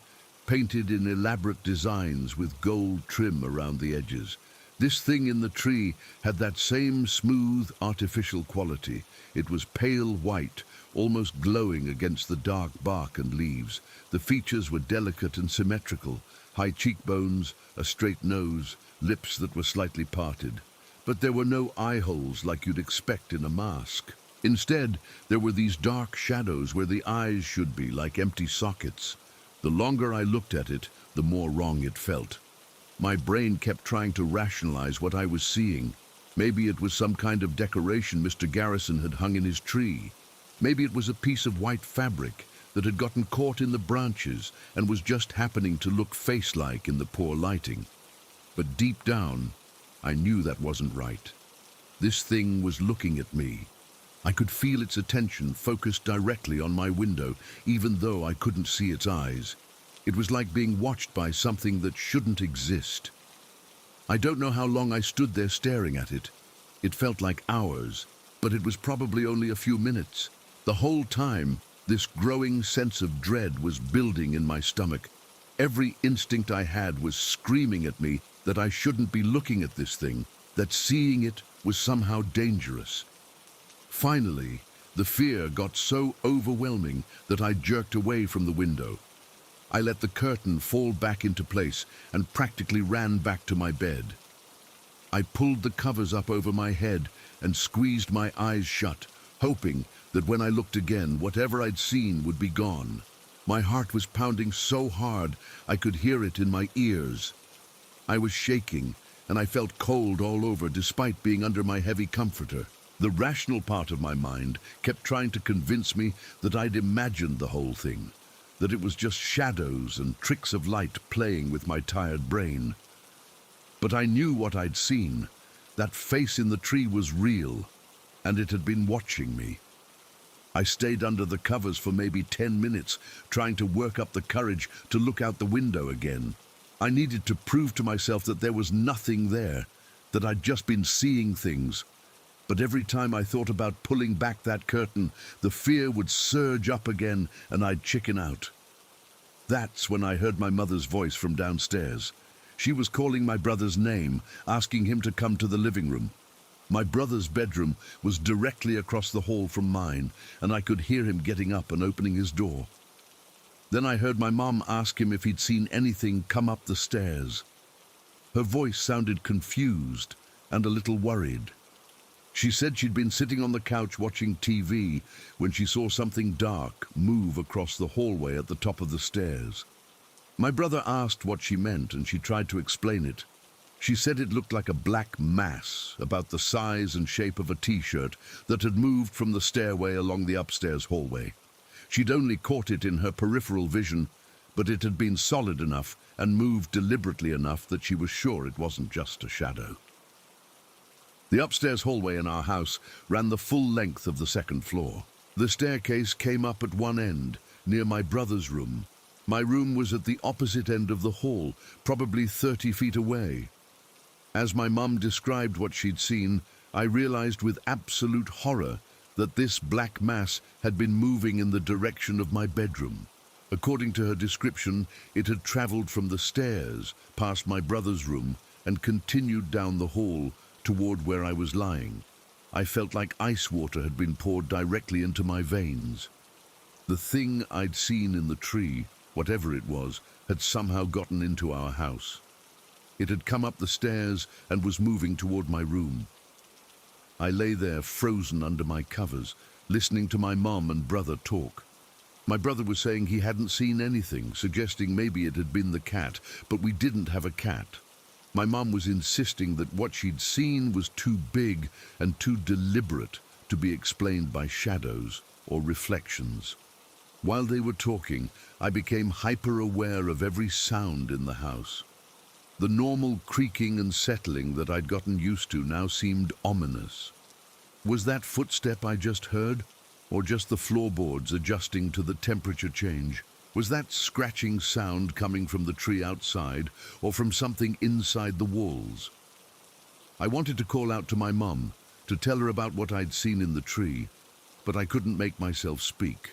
painted in elaborate designs with gold trim around the edges. This thing in the tree had that same smooth, artificial quality. It was pale white, almost glowing against the dark bark and leaves. The features were delicate and symmetrical, high cheekbones, a straight nose, lips that were slightly parted. But there were no eye holes like you'd expect in a mask. Instead, there were these dark shadows where the eyes should be, like empty sockets. The longer I looked at it, the more wrong it felt. My brain kept trying to rationalize what I was seeing. Maybe it was some kind of decoration Mr. Garrison had hung in his tree. Maybe it was a piece of white fabric that had gotten caught in the branches and was just happening to look face-like in the poor lighting. But deep down, I knew that wasn't right. This thing was looking at me. I could feel its attention focused directly on my window, even though I couldn't see its eyes. It was like being watched by something that shouldn't exist. I don't know how long I stood there staring at it. It felt like hours, but it was probably only a few minutes. The whole time, this growing sense of dread was building in my stomach. Every instinct I had was screaming at me that I shouldn't be looking at this thing, that seeing it was somehow dangerous. Finally, the fear got so overwhelming that I jerked away from the window. I let the curtain fall back into place and practically ran back to my bed. I pulled the covers up over my head and squeezed my eyes shut, hoping that when I looked again, whatever I'd seen would be gone. My heart was pounding so hard I could hear it in my ears. I was shaking, and I felt cold all over despite being under my heavy comforter. The rational part of my mind kept trying to convince me that I'd imagined the whole thing, that it was just shadows and tricks of light playing with my tired brain. But I knew what I'd seen. That face in the tree was real, and it had been watching me. I stayed under the covers for maybe 10 minutes, trying to work up the courage to look out the window again. I needed to prove to myself that there was nothing there, that I'd just been seeing things. But every time I thought about pulling back that curtain, the fear would surge up again and I'd chicken out. That's when I heard my mother's voice from downstairs. She was calling my brother's name, asking him to come to the living room. My brother's bedroom was directly across the hall from mine, and I could hear him getting up and opening his door. Then I heard my mom ask him if he'd seen anything come up the stairs. Her voice sounded confused and a little worried. She said she'd been sitting on the couch watching TV when she saw something dark move across the hallway at the top of the stairs. My brother asked what she meant, and she tried to explain it. She said it looked like a black mass, about the size and shape of a t-shirt, that had moved from the stairway along the upstairs hallway. She'd only caught it in her peripheral vision, but it had been solid enough and moved deliberately enough that she was sure it wasn't just a shadow. The upstairs hallway in our house ran the full length of the second floor. The staircase came up at one end, near my brother's room. My room was at the opposite end of the hall, probably 30 feet away. As my mum described what she'd seen, I realized with absolute horror that this black mass had been moving in the direction of my bedroom. According to her description, it had traveled from the stairs, past my brother's room, and continued down the hall toward where I was lying. I felt like ice water had been poured directly into my veins. The thing I'd seen in the tree, whatever it was, had somehow gotten into our house. It had come up the stairs and was moving toward my room. I lay there frozen under my covers, listening to my mom and brother talk. My brother was saying he hadn't seen anything, suggesting maybe it had been the cat, but we didn't have a cat. My mom was insisting that what she'd seen was too big and too deliberate to be explained by shadows or reflections. While they were talking, I became hyper-aware of every sound in the house. The normal creaking and settling that I'd gotten used to now seemed ominous. Was that footstep I just heard, or just the floorboards adjusting to the temperature change? Was that scratching sound coming from the tree outside, or from something inside the walls? I wanted to call out to my mum, to tell her about what I'd seen in the tree, but I couldn't make myself speak.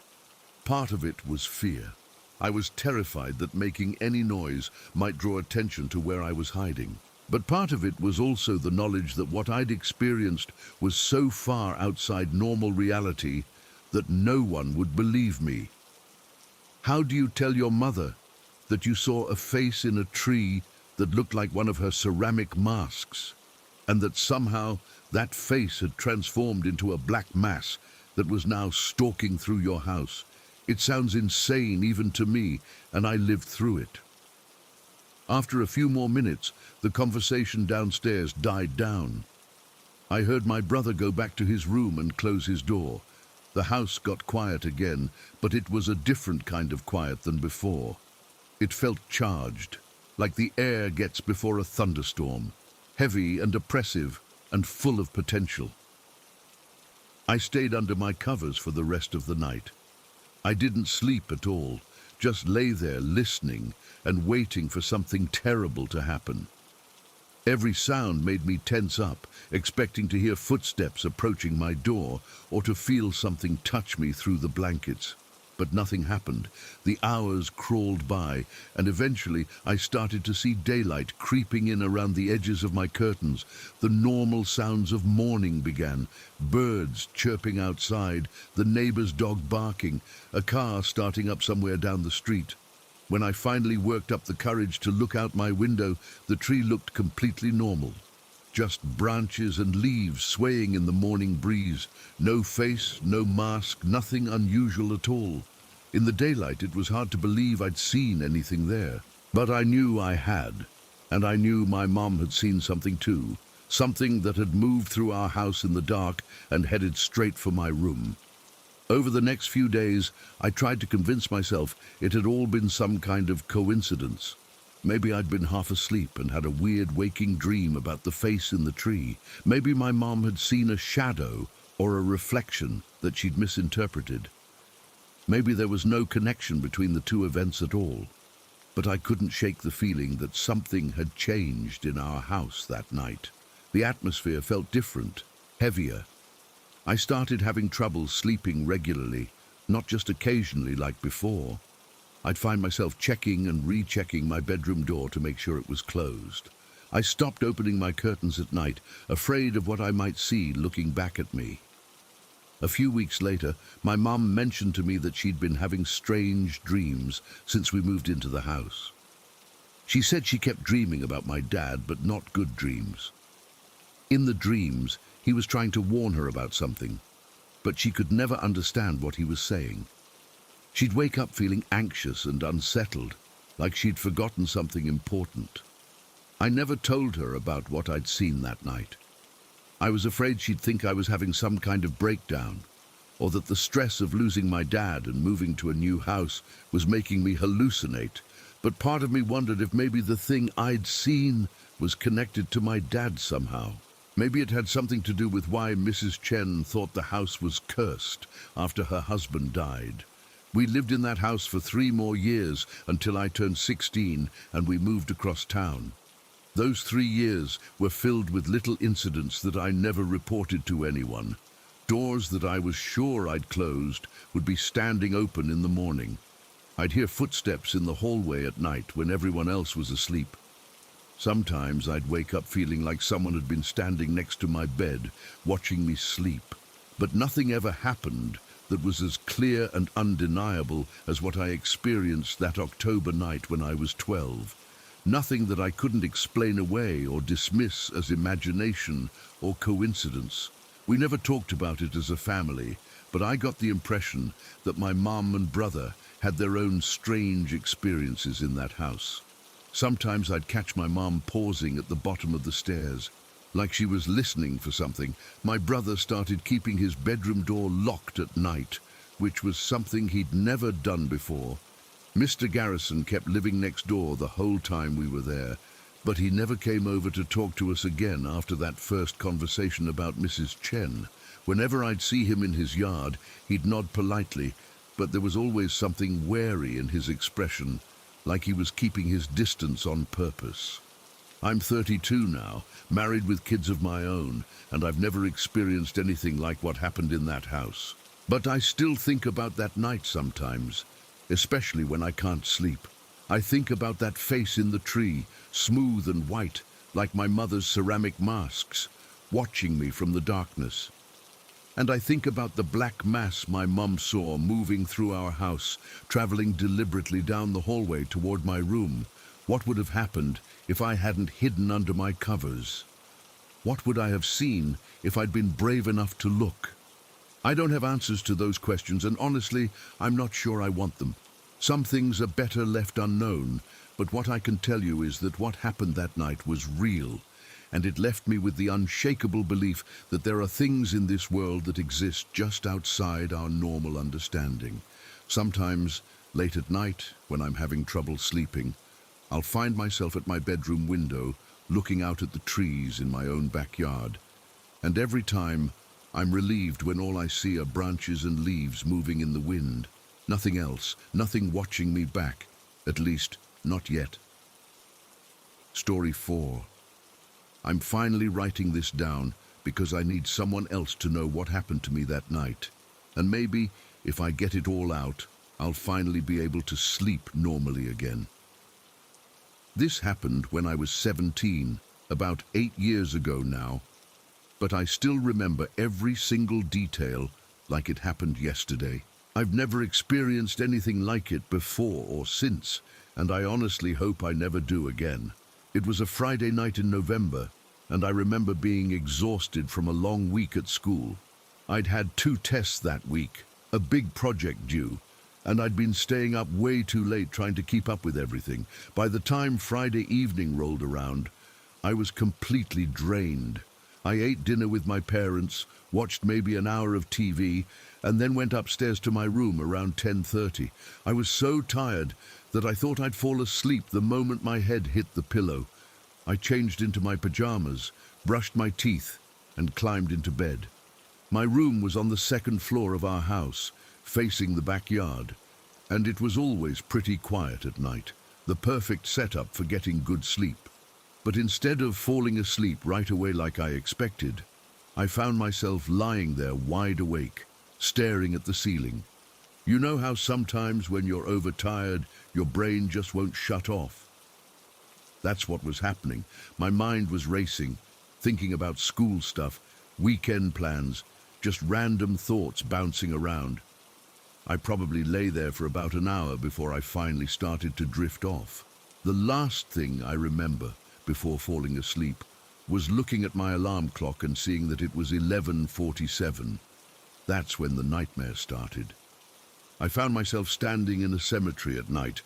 Part of it was fear. I was terrified that making any noise might draw attention to where I was hiding. But part of it was also the knowledge that what I'd experienced was so far outside normal reality that no one would believe me. How do you tell your mother that you saw a face in a tree that looked like one of her ceramic masks, and that somehow that face had transformed into a black mass that was now stalking through your house? It sounds insane even to me, and I lived through it. After a few more minutes, the conversation downstairs died down. I heard my brother go back to his room and close his door, The house got quiet again, but it was a different kind of quiet than before. It felt charged, like the air gets before a thunderstorm, heavy and oppressive and full of potential. I stayed under my covers for the rest of the night. I didn't sleep at all, just lay there listening and waiting for something terrible to happen. Every sound made me tense up, expecting to hear footsteps approaching my door or to feel something touch me through the blankets. But nothing happened. The hours crawled by, and eventually I started to see daylight creeping in around the edges of my curtains. The normal sounds of morning began, birds chirping outside, the neighbor's dog barking, a car starting up somewhere down the street. When I finally worked up the courage to look out my window, the tree looked completely normal. Just branches and leaves swaying in the morning breeze. No face, no mask, nothing unusual at all. In the daylight, it was hard to believe I'd seen anything there. But I knew I had. And I knew my mom had seen something too. Something that had moved through our house in the dark and headed straight for my room. Over the next few days, I tried to convince myself it had all been some kind of coincidence. Maybe I'd been half asleep and had a weird waking dream about the face in the tree. Maybe my mom had seen a shadow or a reflection that she'd misinterpreted. Maybe there was no connection between the two events at all. But I couldn't shake the feeling that something had changed in our house that night. The atmosphere felt different, heavier. I started having trouble sleeping regularly, not just occasionally like before. I'd find myself checking and rechecking my bedroom door to make sure it was closed. I stopped opening my curtains at night, afraid of what I might see looking back at me. A few weeks later, my mom mentioned to me that she'd been having strange dreams since we moved into the house. She said she kept dreaming about my dad, but not good dreams. In the dreams, he was trying to warn her about something, but she could never understand what he was saying. She'd wake up feeling anxious and unsettled, like she'd forgotten something important. I never told her about what I'd seen that night. I was afraid she'd think I was having some kind of breakdown, or that the stress of losing my dad and moving to a new house was making me hallucinate. But part of me wondered if maybe the thing I'd seen was connected to my dad somehow. Maybe it had something to do with why Mrs. Chen thought the house was cursed after her husband died. We lived in that house for 3 more years until I turned 16 and we moved across town. Those 3 years were filled with little incidents that I never reported to anyone. Doors that I was sure I'd closed would be standing open in the morning. I'd hear footsteps in the hallway at night when everyone else was asleep. Sometimes I'd wake up feeling like someone had been standing next to my bed, watching me sleep. But nothing ever happened that was as clear and undeniable as what I experienced that October night when I was 12. Nothing that I couldn't explain away or dismiss as imagination or coincidence. We never talked about it as a family, but I got the impression that my mom and brother had their own strange experiences in that house. Sometimes I'd catch my mom pausing at the bottom of the stairs, like she was listening for something. My brother started keeping his bedroom door locked at night, which was something he'd never done before. Mr. Garrison kept living next door the whole time we were there, but he never came over to talk to us again after that first conversation about Mrs. Chen. Whenever I'd see him in his yard, he'd nod politely, but there was always something wary in his expression, like he was keeping his distance on purpose. I'm 32 now, married with kids of my own, and I've never experienced anything like what happened in that house. But I still think about that night sometimes, especially when I can't sleep. I think about that face in the tree, smooth and white, like my mother's ceramic masks, watching me from the darkness. And I think about the black mass my mum saw moving through our house, traveling deliberately down the hallway toward my room. What would have happened if I hadn't hidden under my covers? What would I have seen if I'd been brave enough to look? I don't have answers to those questions, and honestly, I'm not sure I want them. Some things are better left unknown, but what I can tell you is that what happened that night was real. and it left me with the unshakable belief that there are things in this world that exist just outside our normal understanding. Sometimes, late at night, when I'm having trouble sleeping, I'll find myself at my bedroom window, looking out at the trees in my own backyard. And every time, I'm relieved when all I see are branches and leaves moving in the wind. Nothing else, nothing watching me back. At least, not yet. Story 4. I'm finally writing this down because I need someone else to know what happened to me that night. And maybe, if I get it all out, I'll finally be able to sleep normally again. This happened when I was 17, about 8 years ago now, but I still remember every single detail like it happened yesterday. I've never experienced anything like it before or since, and I honestly hope I never do again. It was a Friday night in November, and I remember being exhausted from a long week at school. I'd had 2 tests that week, a big project due, and I'd been staying up way too late trying to keep up with everything. By the time Friday evening rolled around, I was completely drained. I ate dinner with my parents, watched maybe an hour of TV, and then went upstairs to my room around 10:30. I was so tired that I thought I'd fall asleep the moment my head hit the pillow. I changed into my pajamas, brushed my teeth, and climbed into bed. My room was on the 2nd floor of our house, facing the backyard, and it was always pretty quiet at night, the perfect setup for getting good sleep. But instead of falling asleep right away like I expected, I found myself lying there wide awake, staring at the ceiling. You know how sometimes when you're overtired, your brain just won't shut off? That's what was happening. My mind was racing, thinking about school stuff, weekend plans, just random thoughts bouncing around. I probably lay there for about an hour before I finally started to drift off. The last thing I remember before falling asleep was looking at my alarm clock and seeing that it was 11:47. That's when the nightmare started. I found myself standing in a cemetery at night,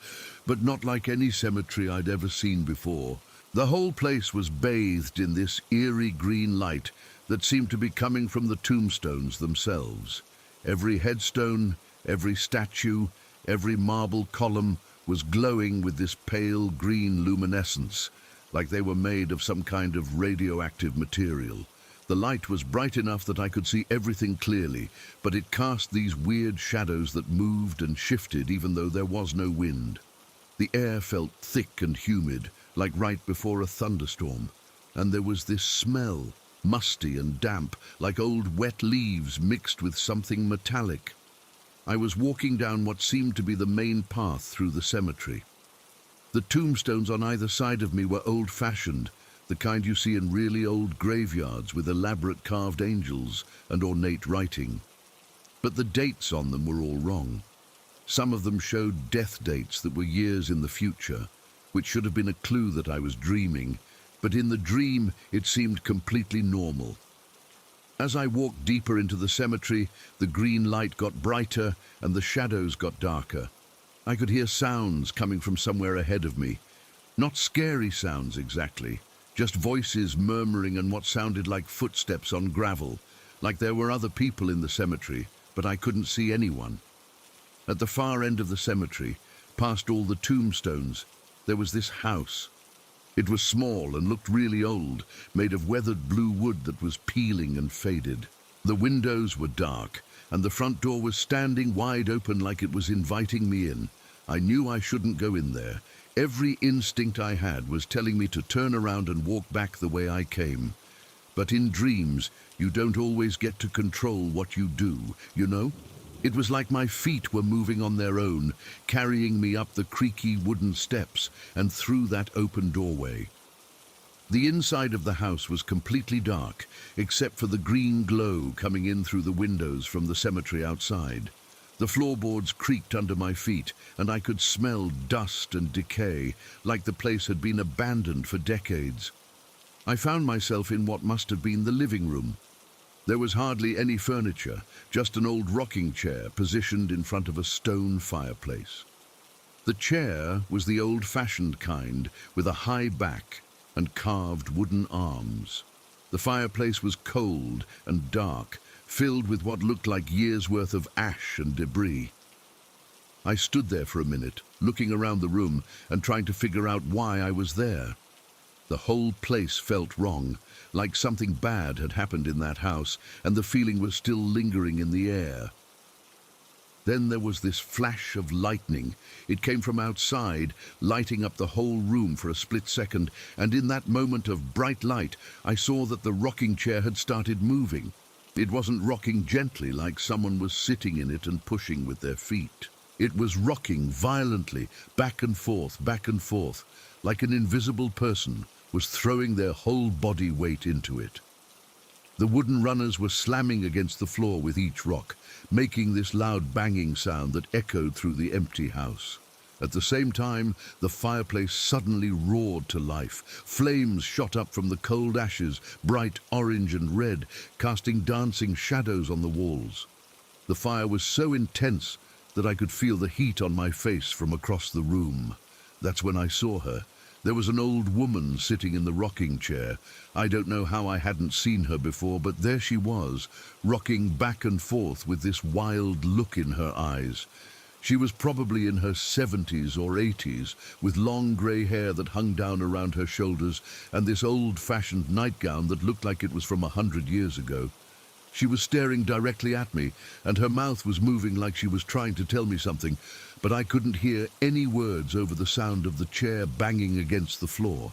but not like any cemetery I'd ever seen before. The whole place was bathed in this eerie green light that seemed to be coming from the tombstones themselves. Every headstone, every statue, every marble column was glowing with this pale green luminescence, like they were made of some kind of radioactive material. The light was bright enough that I could see everything clearly, but it cast these weird shadows that moved and shifted even though there was no wind. The air felt thick and humid, like right before a thunderstorm, and there was this smell, musty and damp, like old wet leaves mixed with something metallic. I was walking down what seemed to be the main path through the cemetery. The tombstones on either side of me were old-fashioned, the kind you see in really old graveyards with elaborate carved angels and ornate writing. But the dates on them were all wrong. Some of them showed death dates that were years in the future, which should have been a clue that I was dreaming, but in the dream it seemed completely normal. As I walked deeper into the cemetery, the green light got brighter and the shadows got darker. I could hear sounds coming from somewhere ahead of me. Not scary sounds exactly, just voices murmuring and what sounded like footsteps on gravel, like there were other people in the cemetery, but I couldn't see anyone. At the far end of the cemetery, past all the tombstones, there was this house. It was small and looked really old, made of weathered blue wood that was peeling and faded. The windows were dark, and the front door was standing wide open like it was inviting me in. I knew I shouldn't go in there. Every instinct I had was telling me to turn around and walk back the way I came. But in dreams, you don't always get to control what you do, you know? It was like my feet were moving on their own, carrying me up the creaky wooden steps and through that open doorway. The inside of the house was completely dark, except for the green glow coming in through the windows from the cemetery outside. The floorboards creaked under my feet, and I could smell dust and decay, like the place had been abandoned for decades. I found myself in what must have been the living room. There was hardly any furniture, just an old rocking chair positioned in front of a stone fireplace. The chair was the old-fashioned kind, with a high back, and carved wooden arms. The fireplace was cold and dark, filled with what looked like years' worth of ash and debris. I stood there for a minute, looking around the room and trying to figure out why I was there. The whole place felt wrong, like something bad had happened in that house, and the feeling was still lingering in the air. Then there was this flash of lightning. It came from outside, lighting up the whole room for a split second, and in that moment of bright light, I saw that the rocking chair had started moving. It wasn't rocking gently like someone was sitting in it and pushing with their feet. It was rocking violently, back and forth, like an invisible person was throwing their whole body weight into it. The wooden runners were slamming against the floor with each rock, making this loud banging sound that echoed through the empty house. At the same time, the fireplace suddenly roared to life. Flames shot up from the cold ashes, bright orange and red, casting dancing shadows on the walls. The fire was so intense that I could feel the heat on my face from across the room. That's when I saw her. There was an old woman sitting in the rocking chair. I don't know how I hadn't seen her before, but there she was, rocking back and forth with this wild look in her eyes. She was probably in her 70s or 80s, with long grey hair that hung down around her shoulders and this old-fashioned nightgown that looked like it was from 100 years ago. She was staring directly at me, and her mouth was moving like she was trying to tell me something, but I couldn't hear any words over the sound of the chair banging against the floor.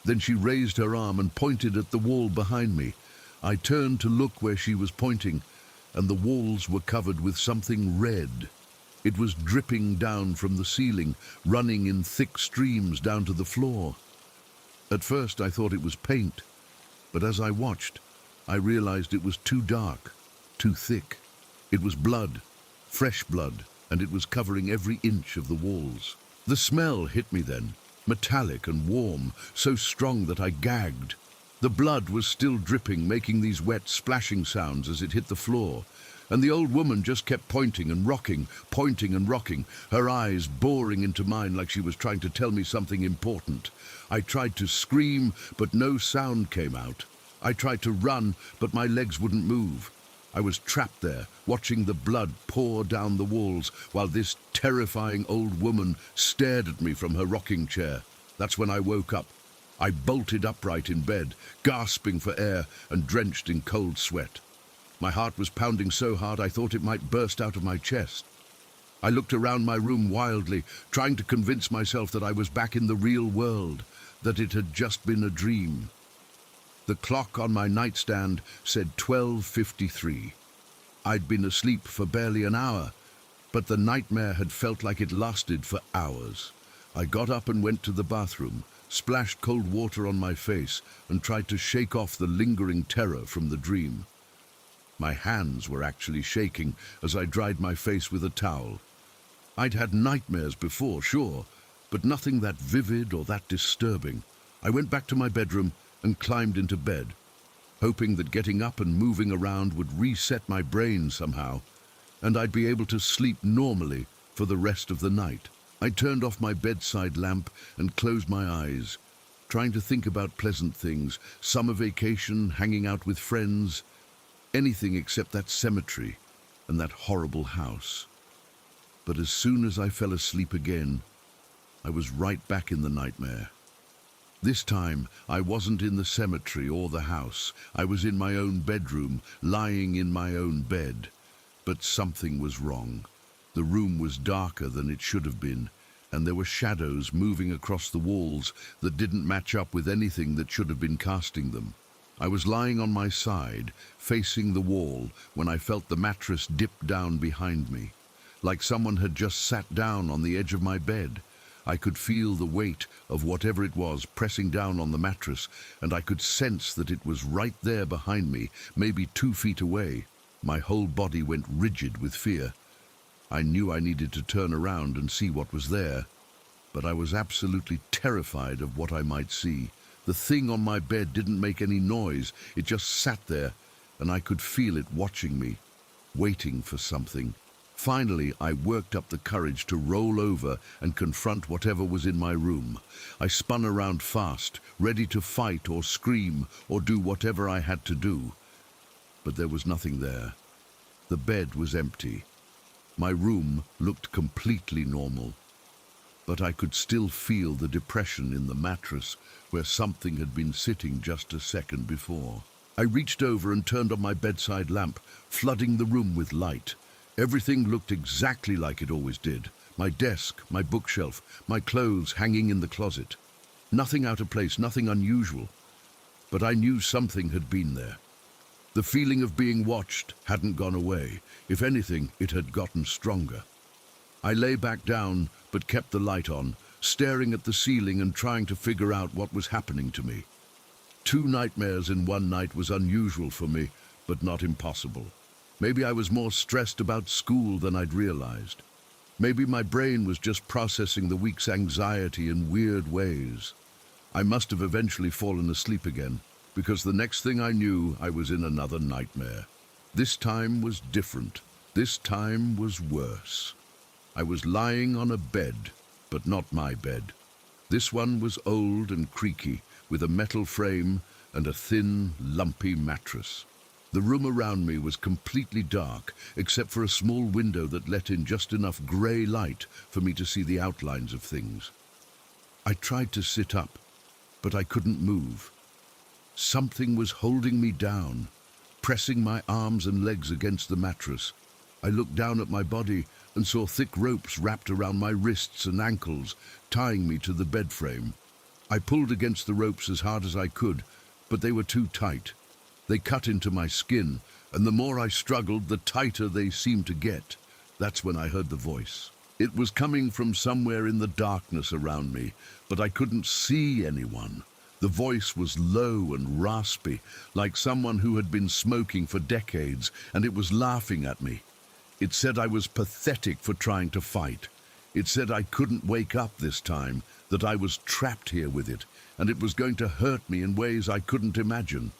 Then she raised her arm and pointed at the wall behind me. I turned to look where she was pointing, and the walls were covered with something red. It was dripping down from the ceiling, running in thick streams down to the floor. At first I thought it was paint, but as I watched, I realized it was too dark, too thick. It was blood, fresh blood, and it was covering every inch of the walls. The smell hit me then, metallic and warm, so strong that I gagged. The blood was still dripping, making these wet splashing sounds as it hit the floor. And the old woman just kept pointing and rocking, her eyes boring into mine like she was trying to tell me something important. I tried to scream, but no sound came out. I tried to run, but my legs wouldn't move. I was trapped there, watching the blood pour down the walls, while this terrifying old woman stared at me from her rocking chair. That's when I woke up. I bolted upright in bed, gasping for air and drenched in cold sweat. My heart was pounding so hard I thought it might burst out of my chest. I looked around my room wildly, trying to convince myself that I was back in the real world, that it had just been a dream. The clock on my nightstand said 12:53. I'd been asleep for barely an hour, but the nightmare had felt like it lasted for hours. I got up and went to the bathroom, splashed cold water on my face, and tried to shake off the lingering terror from the dream. My hands were actually shaking as I dried my face with a towel. I'd had nightmares before, sure, but nothing that vivid or that disturbing. I went back to my bedroom and climbed into bed, hoping that getting up and moving around would reset my brain somehow, and I'd be able to sleep normally for the rest of the night. I turned off my bedside lamp and closed my eyes, trying to think about pleasant things, summer vacation, hanging out with friends, anything except that cemetery and that horrible house. But as soon as I fell asleep again, I was right back in the nightmare. This time, I wasn't in the cemetery or the house. I was in my own bedroom, lying in my own bed. But something was wrong. The room was darker than it should have been, and there were shadows moving across the walls that didn't match up with anything that should have been casting them. I was lying on my side, facing the wall, when I felt the mattress dip down behind me, like someone had just sat down on the edge of my bed. I could feel the weight of whatever it was pressing down on the mattress, and I could sense that it was right there behind me, maybe 2 feet away. My whole body went rigid with fear. I knew I needed to turn around and see what was there, but I was absolutely terrified of what I might see. The thing on my bed didn't make any noise. It just sat there, and I could feel it watching me, waiting for something. Finally, I worked up the courage to roll over and confront whatever was in my room. I spun around fast, ready to fight or scream or do whatever I had to do. But there was nothing there. The bed was empty. My room looked completely normal. But I could still feel the depression in the mattress where something had been sitting just a second before. I reached over and turned on my bedside lamp, flooding the room with light. Everything looked exactly like it always did. My desk, my bookshelf, my clothes hanging in the closet. Nothing out of place, nothing unusual. But I knew something had been there. The feeling of being watched hadn't gone away. If anything, it had gotten stronger. I lay back down, but kept the light on, staring at the ceiling and trying to figure out what was happening to me. 2 nightmares in one night was unusual for me, but not impossible. Maybe I was more stressed about school than I'd realized. Maybe my brain was just processing the week's anxiety in weird ways. I must have eventually fallen asleep again, because the next thing I knew, I was in another nightmare. This time was different. This time was worse. I was lying on a bed, but not my bed. This one was old and creaky, with a metal frame and a thin, lumpy mattress. The room around me was completely dark, except for a small window that let in just enough grey light for me to see the outlines of things. I tried to sit up, but I couldn't move. Something was holding me down, pressing my arms and legs against the mattress. I looked down at my body and saw thick ropes wrapped around my wrists and ankles, tying me to the bed frame. I pulled against the ropes as hard as I could, but they were too tight. They cut into my skin, and the more I struggled, the tighter they seemed to get. That's when I heard the voice. It was coming from somewhere in the darkness around me, but I couldn't see anyone. The voice was low and raspy, like someone who had been smoking for decades, and it was laughing at me. It said I was pathetic for trying to fight. It said I couldn't wake up this time, that I was trapped here with it, and it was going to hurt me in ways I couldn't imagine.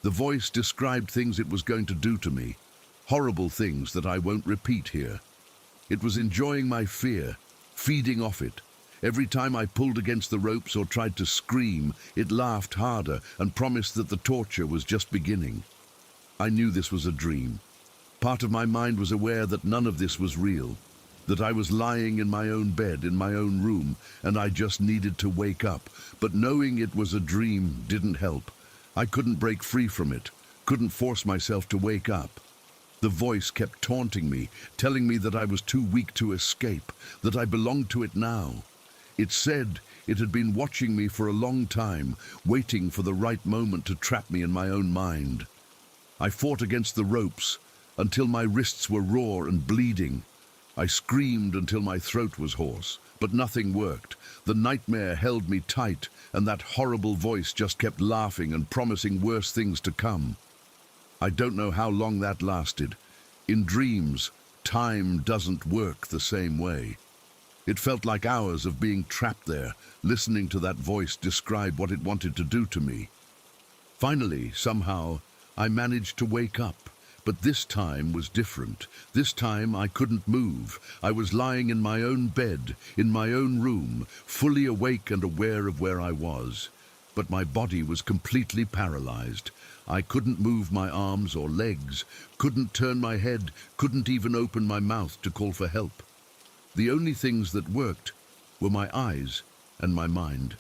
The voice described things it was going to do to me, horrible things that I won't repeat here. It was enjoying my fear, feeding off it. Every time I pulled against the ropes or tried to scream, it laughed harder and promised that the torture was just beginning. I knew this was a dream. Part of my mind was aware that none of this was real, that I was lying in my own bed, in my own room, and I just needed to wake up. But knowing it was a dream didn't help. I couldn't break free from it, couldn't force myself to wake up. The voice kept taunting me, telling me that I was too weak to escape, that I belonged to it now. It said it had been watching me for a long time, waiting for the right moment to trap me in my own mind. I fought against the ropes until my wrists were raw and bleeding. I screamed until my throat was hoarse, but nothing worked. The nightmare held me tight, and that horrible voice just kept laughing and promising worse things to come. I don't know how long that lasted. In dreams, time doesn't work the same way. It felt like hours of being trapped there, listening to that voice describe what it wanted to do to me. Finally, somehow, I managed to wake up. But this time was different. This time I couldn't move. I was lying in my own bed, in my own room, fully awake and aware of where I was. But my body was completely paralyzed. I couldn't move my arms or legs, couldn't turn my head, couldn't even open my mouth to call for help. The only things that worked were my eyes and my mind.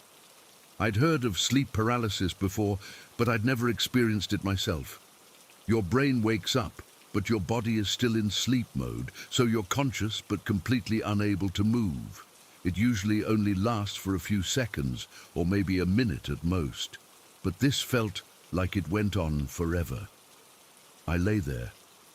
I'd heard of sleep paralysis before, but I'd never experienced it myself. Your brain wakes up, but your body is still in sleep mode, so you're conscious but completely unable to move. It usually only lasts for a few seconds, or maybe a minute at most. But this felt like it went on forever. I lay there,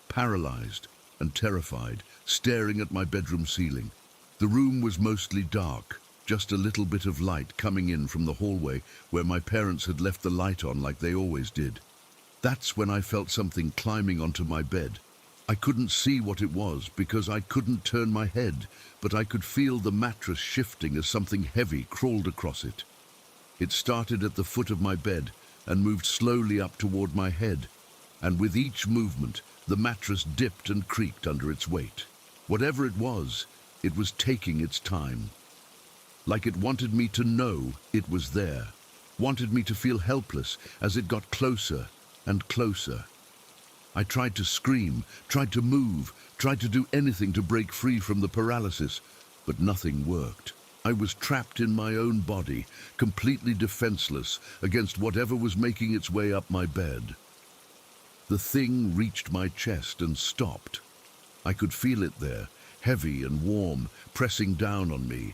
paralyzed and terrified, staring at my bedroom ceiling. The room was mostly dark, just a little bit of light coming in from the hallway where my parents had left the light on like they always did. That's when I felt something climbing onto my bed. I couldn't see what it was because I couldn't turn my head, but I could feel the mattress shifting as something heavy crawled across it. It started at the foot of my bed and moved slowly up toward my head, and with each movement, the mattress dipped and creaked under its weight. Whatever it was taking its time. Like it wanted me to know it was there, wanted me to feel helpless as it got closer and closer. I tried to scream, tried to move, tried to do anything to break free from the paralysis, but nothing worked. I was trapped in my own body, completely defenseless against whatever was making its way up my bed. The thing reached my chest and stopped. I could feel it there, heavy and warm, pressing down on me.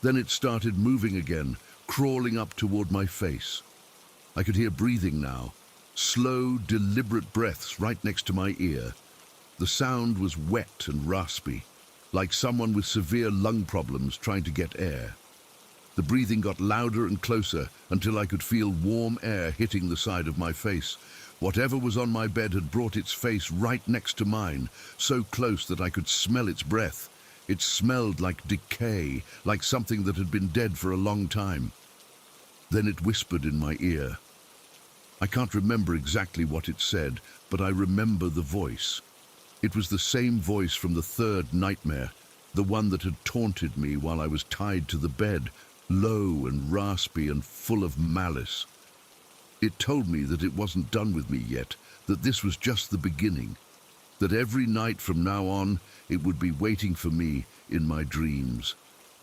Then it started moving again, crawling up toward my face. I could hear breathing now, slow, deliberate breaths right next to my ear. The sound was wet and raspy, like someone with severe lung problems trying to get air. The breathing got louder and closer until I could feel warm air hitting the side of my face. Whatever was on my bed had brought its face right next to mine, so close that I could smell its breath. It smelled like decay, like something that had been dead for a long time. Then it whispered in my ear. I can't remember exactly what it said, but I remember the voice. It was the same voice from the third nightmare, the one that had taunted me while I was tied to the bed, low and raspy and full of malice. It told me that it wasn't done with me yet, that this was just the beginning, that every night from now on it would be waiting for me in my dreams.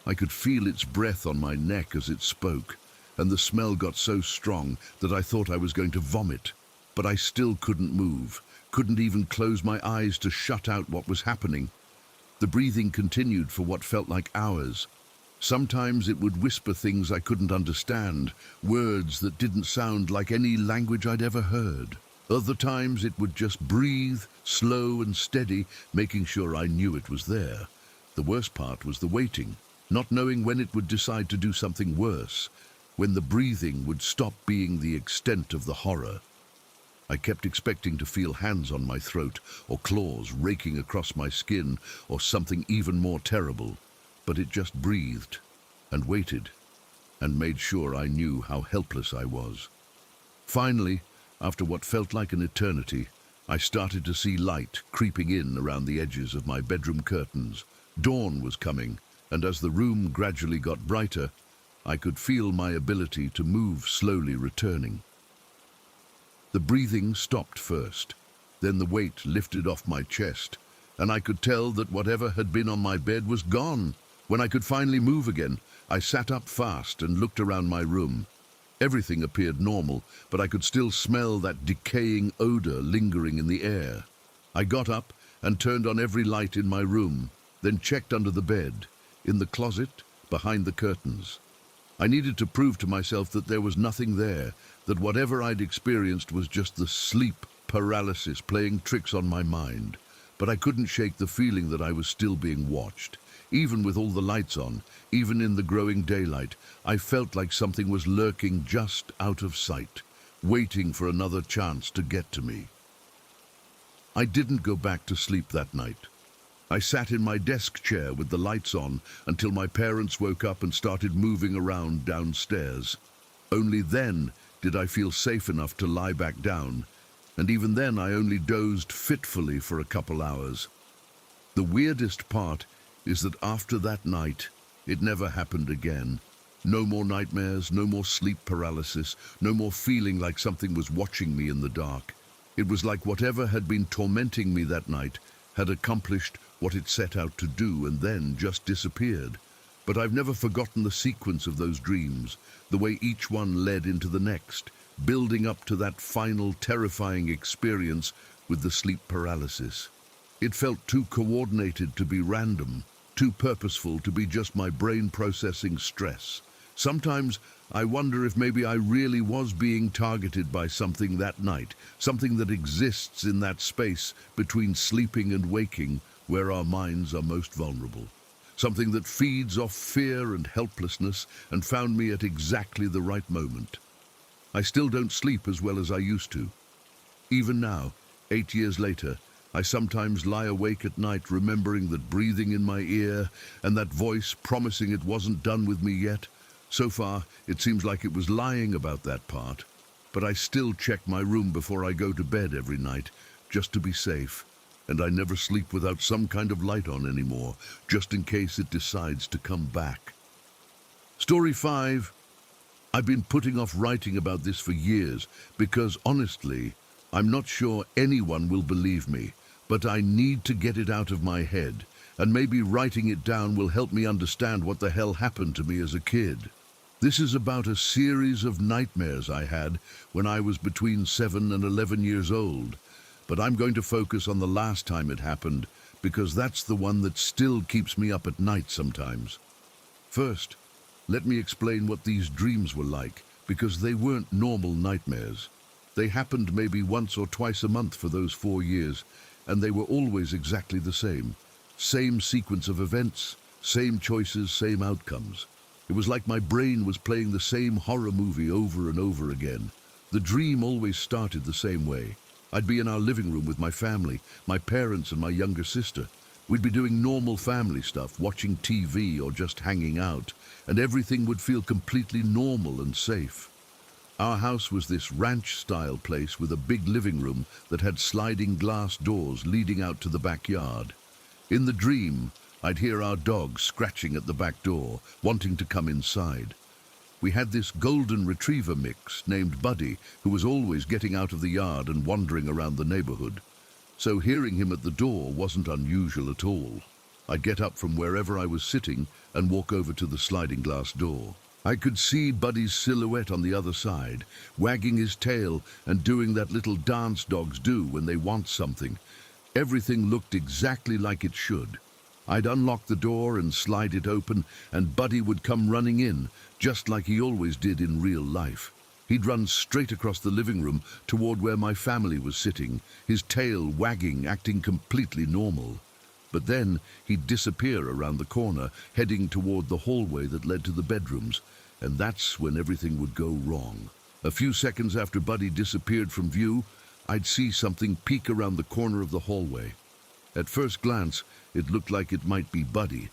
I could feel its breath on my neck as it spoke, and the smell got so strong that I thought I was going to vomit. But I still couldn't move, couldn't even close my eyes to shut out what was happening. The breathing continued for what felt like hours. Sometimes it would whisper things I couldn't understand, words that didn't sound like any language I'd ever heard. Other times it would just breathe, slow and steady, making sure I knew it was there. The worst part was the waiting, not knowing when it would decide to do something worse, when the breathing would stop being the extent of the horror. I kept expecting to feel hands on my throat, or claws raking across my skin, or something even more terrible, but it just breathed and waited and made sure I knew how helpless I was. Finally, after what felt like an eternity, I started to see light creeping in around the edges of my bedroom curtains. Dawn was coming, and as the room gradually got brighter, I could feel my ability to move slowly returning. The breathing stopped first, then the weight lifted off my chest, and I could tell that whatever had been on my bed was gone. When I could finally move again, I sat up fast and looked around my room. Everything appeared normal, but I could still smell that decaying odor lingering in the air. I got up and turned on every light in my room, then checked under the bed, in the closet, behind the curtains. I needed to prove to myself that there was nothing there, that whatever I'd experienced was just the sleep paralysis playing tricks on my mind. But I couldn't shake the feeling that I was still being watched. Even with all the lights on, even in the growing daylight, I felt like something was lurking just out of sight, waiting for another chance to get to me. I didn't go back to sleep that night. I sat in my desk chair with the lights on until my parents woke up and started moving around downstairs. Only then did I feel safe enough to lie back down, and even then I only dozed fitfully for a couple hours. The weirdest part is that after that night, it never happened again. No more nightmares, no more sleep paralysis, no more feeling like something was watching me in the dark. It was like whatever had been tormenting me that night had accomplished what it set out to do and then just disappeared. But I've never forgotten the sequence of those dreams, the way each one led into the next, building up to that final terrifying experience with the sleep paralysis. It felt too coordinated to be random, too purposeful to be just my brain processing stress. Sometimes I wonder if maybe I really was being targeted by something that night, something that exists in that space between sleeping and waking where our minds are most vulnerable. Something that feeds off fear and helplessness and found me at exactly the right moment. I still don't sleep as well as I used to. Even now, 8 years later, I sometimes lie awake at night remembering that breathing in my ear and that voice promising it wasn't done with me yet. So far, it seems like it was lying about that part, but I still check my room before I go to bed every night, just to be safe. and I never sleep without some kind of light on anymore, just in case it decides to come back. Story 5. I've been putting off writing about this for years because, honestly, I'm not sure anyone will believe me, but I need to get it out of my head, and maybe writing it down will help me understand what the hell happened to me as a kid. This is about a series of nightmares I had when I was between 7 and 11 years old, but I'm going to focus on the last time it happened because that's the one that still keeps me up at night sometimes. First, let me explain what these dreams were like, because they weren't normal nightmares. They happened maybe once or twice a month for those 4 years, and they were always exactly the same. Same sequence of events, same choices, same outcomes. It was like my brain was playing the same horror movie over and over again. The dream always started the same way. I'd be in our living room with my family, my parents and my younger sister. We'd be doing normal family stuff, watching TV or just hanging out, and everything would feel completely normal and safe. Our house was this ranch-style place with a big living room that had sliding glass doors leading out to the backyard. In the dream, I'd hear our dog scratching at the back door, wanting to come inside. We had this golden retriever mix named Buddy, who was always getting out of the yard and wandering around the neighborhood. So hearing him at the door wasn't unusual at all. I'd get up from wherever I was sitting and walk over to the sliding glass door. I could see Buddy's silhouette on the other side, wagging his tail and doing that little dance dogs do when they want something. Everything looked exactly like it should. I'd unlock the door and slide it open, and Buddy would come running in, just like he always did in real life. He'd run straight across the living room toward where my family was sitting, his tail wagging, acting completely normal. But then he'd disappear around the corner, heading toward the hallway that led to the bedrooms, and that's when everything would go wrong. A few seconds after Buddy disappeared from view, I'd see something peek around the corner of the hallway. At first glance, it looked like it might be Buddy,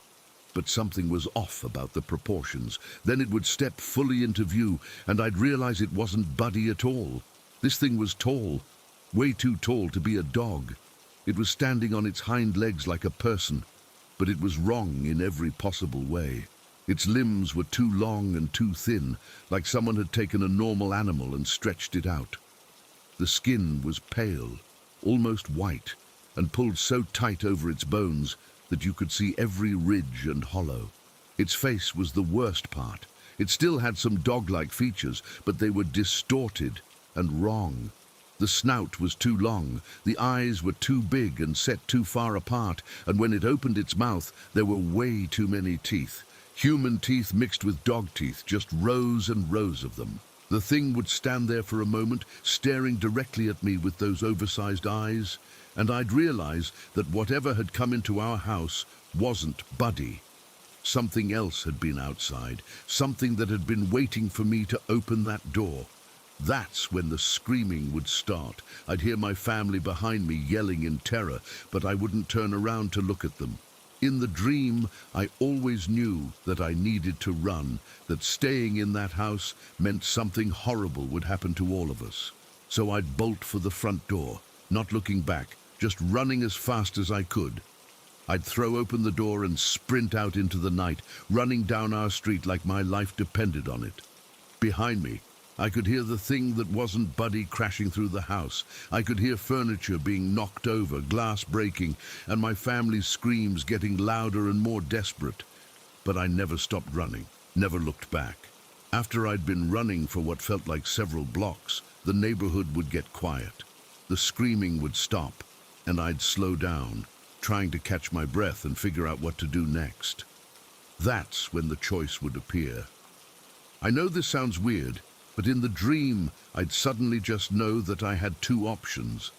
but something was off about the proportions. Then it would step fully into view, and I'd realize it wasn't Buddy at all. This thing was tall, way too tall to be a dog. It was standing on its hind legs like a person, but it was wrong in every possible way. Its limbs were too long and too thin, like someone had taken a normal animal and stretched it out. The skin was pale, almost white, and pulled so tight over its bones that you could see every ridge and hollow. Its face was the worst part. It still had some dog-like features, but they were distorted and wrong. The snout was too long, the eyes were too big and set too far apart, and when it opened its mouth, there were way too many teeth. Human teeth mixed with dog teeth, just rows and rows of them. The thing would stand there for a moment, staring directly at me with those oversized eyes, and I'd realize that whatever had come into our house wasn't Buddy. Something else had been outside, something that had been waiting for me to open that door. That's when the screaming would start. I'd hear my family behind me yelling in terror, but I wouldn't turn around to look at them. In the dream, I always knew that I needed to run, that staying in that house meant something horrible would happen to all of us. So I'd bolt for the front door, not looking back, just running as fast as I could. I'd throw open the door and sprint out into the night, running down our street like my life depended on it. Behind me, I could hear the thing that wasn't Buddy crashing through the house. I could hear furniture being knocked over, glass breaking, and my family's screams getting louder and more desperate. But I never stopped running, never looked back. After I'd been running for what felt like several blocks, the neighborhood would get quiet. The screaming would stop, and I'd slow down, trying to catch my breath and figure out what to do next. That's when the choice would appear. I know this sounds weird, but in the dream, I'd suddenly just know that I had two options.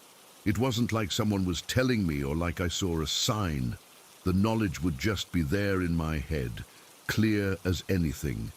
It wasn't like someone was telling me or like I saw a sign. The knowledge would just be there in my head, clear as anything.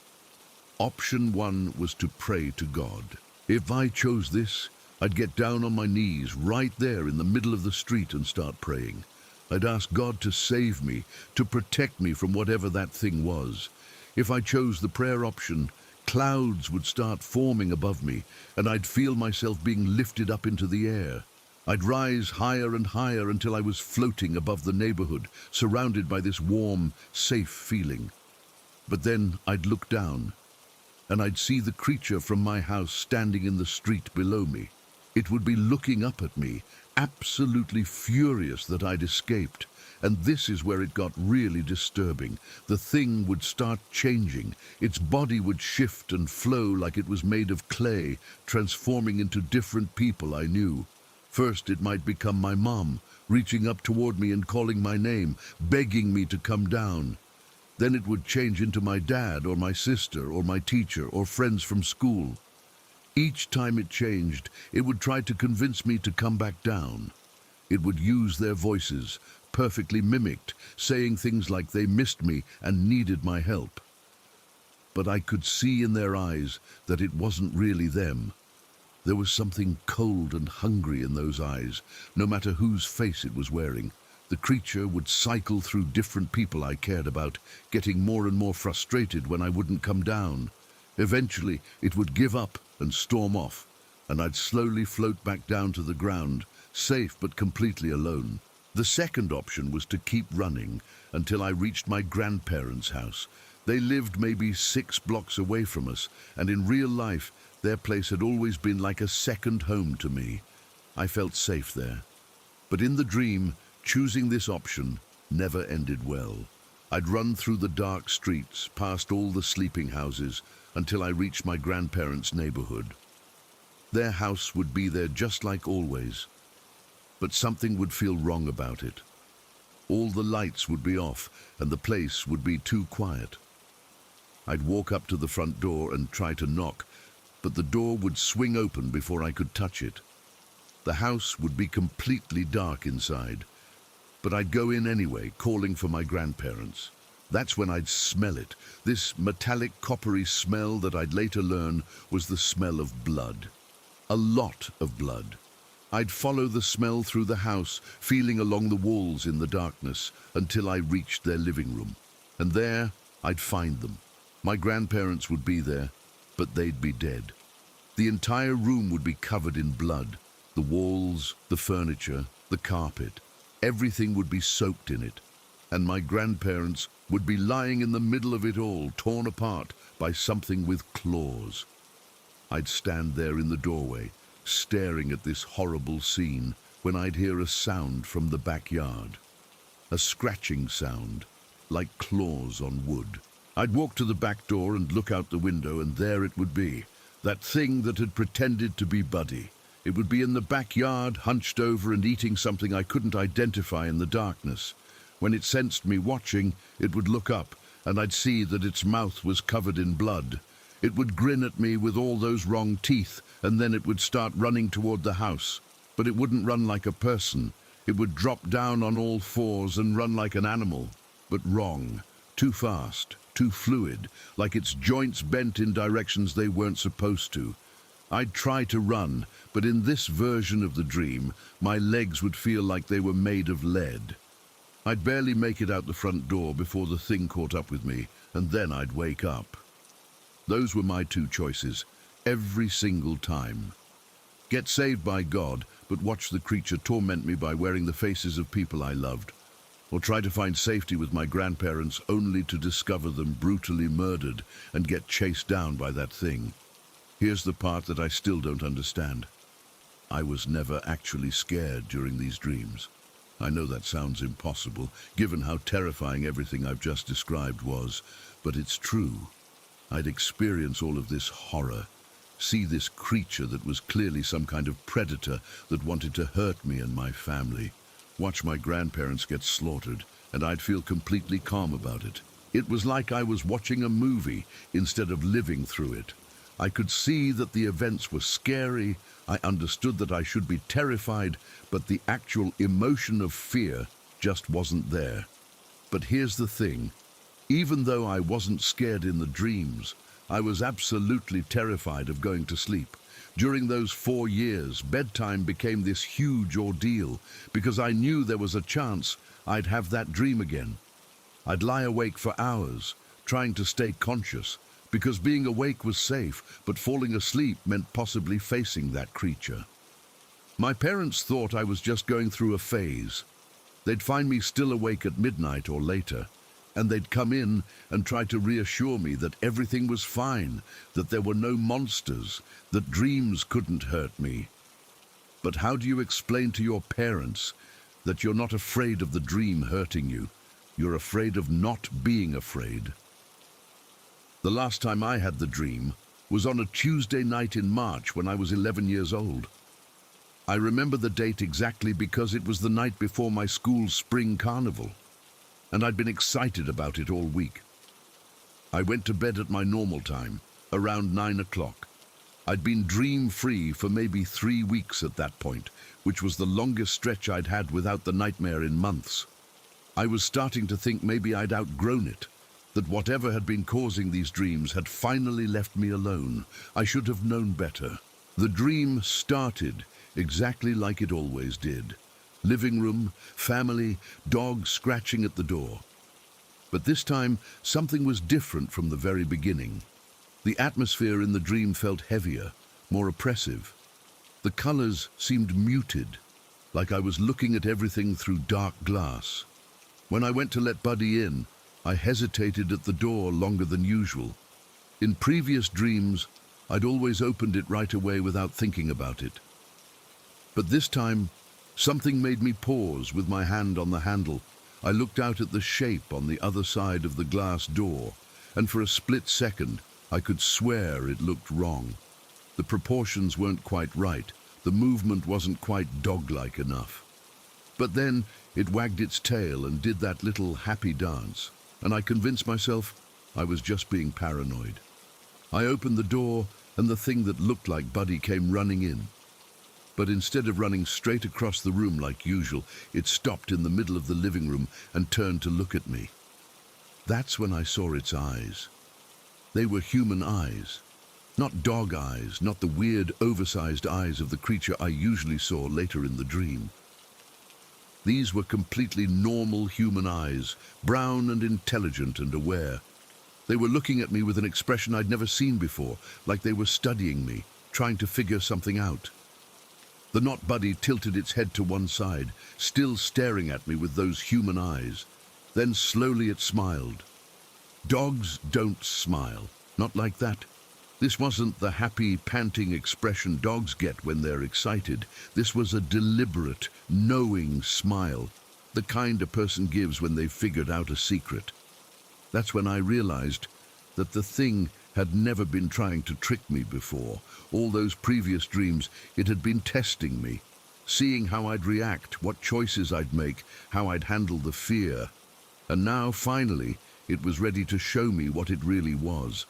Option 1 was to pray to God. If I chose this, I'd get down on my knees right there in the middle of the street and start praying. I'd ask God to save me, to protect me from whatever that thing was. If I chose the prayer option, clouds would start forming above me, and I'd feel myself being lifted up into the air. I'd rise higher and higher until I was floating above the neighborhood, surrounded by this warm, safe feeling. But then I'd look down, and I'd see the creature from my house standing in the street below me. It would be looking up at me, absolutely furious that I'd escaped. And this is where it got really disturbing. The thing would start changing. Its body would shift and flow like it was made of clay, transforming into different people I knew. First, it might become my mom, reaching up toward me and calling my name, begging me to come down. Then it would change into my dad or my sister or my teacher or friends from school. Each time it changed, it would try to convince me to come back down. It would use their voices, perfectly mimicked, saying things like they missed me and needed my help. But I could see in their eyes that it wasn't really them. There was something cold and hungry in those eyes, no matter whose face it was wearing. The creature would cycle through different people I cared about, getting more and more frustrated when I wouldn't come down. Eventually, it would give up and storm off, and I'd slowly float back down to the ground, safe but completely alone. The second option was to keep running until I reached my grandparents' house. They lived maybe 6 blocks away from us, and in real life, their place had always been like a second home to me. I felt safe there. But in the dream, choosing this option never ended well. I'd run through the dark streets, past all the sleeping houses, until I reached my grandparents' neighborhood. Their house would be there just like always, but something would feel wrong about it. All the lights would be off, and the place would be too quiet. I'd walk up to the front door and try to knock, but the door would swing open before I could touch it. The house would be completely dark inside, but I'd go in anyway, calling for my grandparents. That's when I'd smell it, this metallic coppery smell that I'd later learn was the smell of blood. A lot of blood. I'd follow the smell through the house, feeling along the walls in the darkness, until I reached their living room. And there, I'd find them. My grandparents would be there, but they'd be dead. The entire room would be covered in blood. The walls, the furniture, the carpet, everything would be soaked in it. And my grandparents would be lying in the middle of it all, torn apart by something with claws. I'd stand there in the doorway, staring at this horrible scene, when I'd hear a sound from the backyard. A scratching sound, like claws on wood. I'd walk to the back door and look out the window, and there it would be, that thing that had pretended to be Buddy. It would be in the backyard, hunched over and eating something I couldn't identify in the darkness. When it sensed me watching, it would look up, and I'd see that its mouth was covered in blood. It would grin at me with all those wrong teeth, and then it would start running toward the house. But it wouldn't run like a person. It would drop down on all fours and run like an animal. But wrong. Too fast. Too fluid. Like its joints bent in directions they weren't supposed to. I'd try to run, but in this version of the dream, my legs would feel like they were made of lead. I'd barely make it out the front door before the thing caught up with me, and then I'd wake up. Those were my two choices, every single time. Get saved by God, but watch the creature torment me by wearing the faces of people I loved. Or try to find safety with my grandparents only to discover them brutally murdered and get chased down by that thing. Here's the part that I still don't understand. I was never actually scared during these dreams. I know that sounds impossible, given how terrifying everything I've just described was, but it's true. I'd experience all of this horror, see this creature that was clearly some kind of predator that wanted to hurt me and my family, watch my grandparents get slaughtered, and I'd feel completely calm about it. It was like I was watching a movie instead of living through it. I could see that the events were scary, I understood that I should be terrified, but the actual emotion of fear just wasn't there. But here's the thing. Even though I wasn't scared in the dreams, I was absolutely terrified of going to sleep. During those 4 years, bedtime became this huge ordeal because I knew there was a chance I'd have that dream again. I'd lie awake for hours, trying to stay conscious, because being awake was safe, but falling asleep meant possibly facing that creature. My parents thought I was just going through a phase. They'd find me still awake at midnight or later, and they'd come in and try to reassure me that everything was fine, that there were no monsters, that dreams couldn't hurt me. But how do you explain to your parents that you're not afraid of the dream hurting you? You're afraid of not being afraid. The last time I had the dream was on a Tuesday night in March when I was 11 years old. I remember the date exactly because it was the night before my school's spring carnival, and I'd been excited about it all week. I went to bed at my normal time, around 9 o'clock. I'd been dream-free for maybe 3 weeks at that point, which was the longest stretch I'd had without the nightmare in months. I was starting to think maybe I'd outgrown it, that whatever had been causing these dreams had finally left me alone. I should have known better. The dream started exactly like it always did. Living room, family, dog scratching at the door. But this time, something was different from the very beginning. The atmosphere in the dream felt heavier, more oppressive. The colors seemed muted, like I was looking at everything through dark glass. When I went to let Buddy in, I hesitated at the door longer than usual. In previous dreams, I'd always opened it right away without thinking about it. But this time, something made me pause with my hand on the handle. I looked out at the shape on the other side of the glass door, and for a split second, I could swear it looked wrong. The proportions weren't quite right. The movement wasn't quite dog-like enough. But then it wagged its tail and did that little happy dance, and I convinced myself I was just being paranoid. I opened the door, and the thing that looked like Buddy came running in. But instead of running straight across the room like usual, it stopped in the middle of the living room and turned to look at me. That's when I saw its eyes. They were human eyes. Not dog eyes, not the weird, oversized eyes of the creature I usually saw later in the dream. These were completely normal human eyes, brown and intelligent and aware. They were looking at me with an expression I'd never seen before, like they were studying me, trying to figure something out. The Not Buddy tilted its head to one side, still staring at me with those human eyes. Then slowly it smiled. Dogs don't smile, not like that. This wasn't the happy, panting expression dogs get when they're excited. This was a deliberate, knowing smile, the kind a person gives when they've figured out a secret. That's when I realized that the thing had never been trying to trick me before. All those previous dreams, it had been testing me, seeing how I'd react, what choices I'd make, how I'd handle the fear. And now, finally, it was ready to show me what it really was.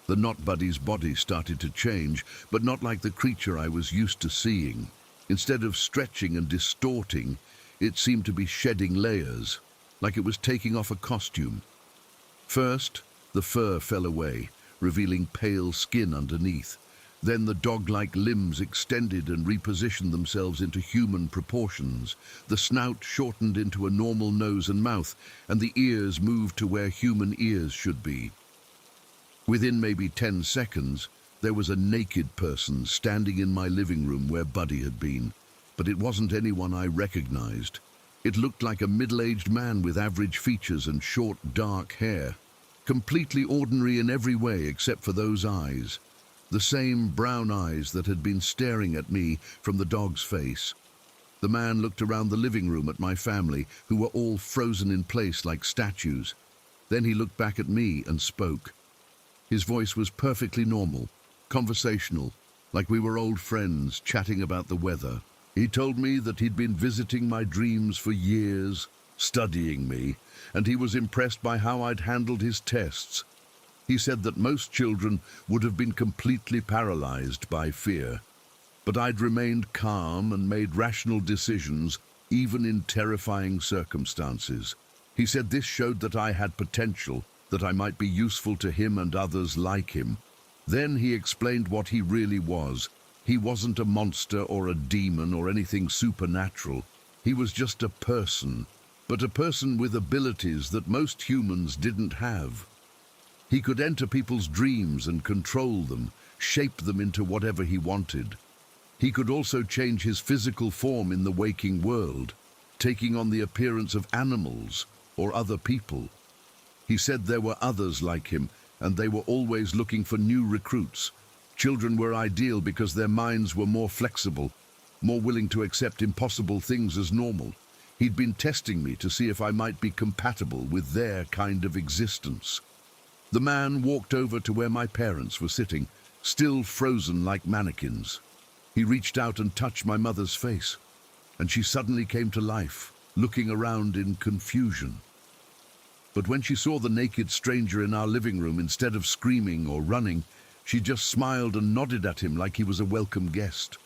The Not Buddy's body started to change, but not like the creature I was used to seeing. Instead of stretching and distorting, it seemed to be shedding layers, like it was taking off a costume. First, the fur fell away, revealing pale skin underneath. Then the dog-like limbs extended and repositioned themselves into human proportions. The snout shortened into a normal nose and mouth, and the ears moved to where human ears should be. Within maybe 10 seconds, there was a naked person standing in my living room where Buddy had been, but it wasn't anyone I recognized. It looked like a middle-aged man with average features and short, dark hair, completely ordinary in every way except for those eyes, the same brown eyes that had been staring at me from the dog's face. The man looked around the living room at my family, who were all frozen in place like statues. Then he looked back at me and spoke. His voice was perfectly normal, conversational, like we were old friends chatting about the weather. He told me that he'd been visiting my dreams for years, studying me, and he was impressed by how I'd handled his tests. He said that most children would have been completely paralyzed by fear, but I'd remained calm and made rational decisions, even in terrifying circumstances. He said this showed that I had potential, that I might be useful to him and others like him. Then he explained what he really was. He wasn't a monster or a demon or anything supernatural. He was just a person, but a person with abilities that most humans didn't have. He could enter people's dreams and control them, shape them into whatever he wanted. He could also change his physical form in the waking world, taking on the appearance of animals or other people. He said there were others like him, and they were always looking for new recruits. Children were ideal because their minds were more flexible, more willing to accept impossible things as normal. He'd been testing me to see if I might be compatible with their kind of existence. The man walked over to where my parents were sitting, still frozen like mannequins. He reached out and touched my mother's face, and she suddenly came to life, looking around in confusion. But when she saw the naked stranger in our living room, instead of screaming or running, she just smiled and nodded at him like he was a welcome guest.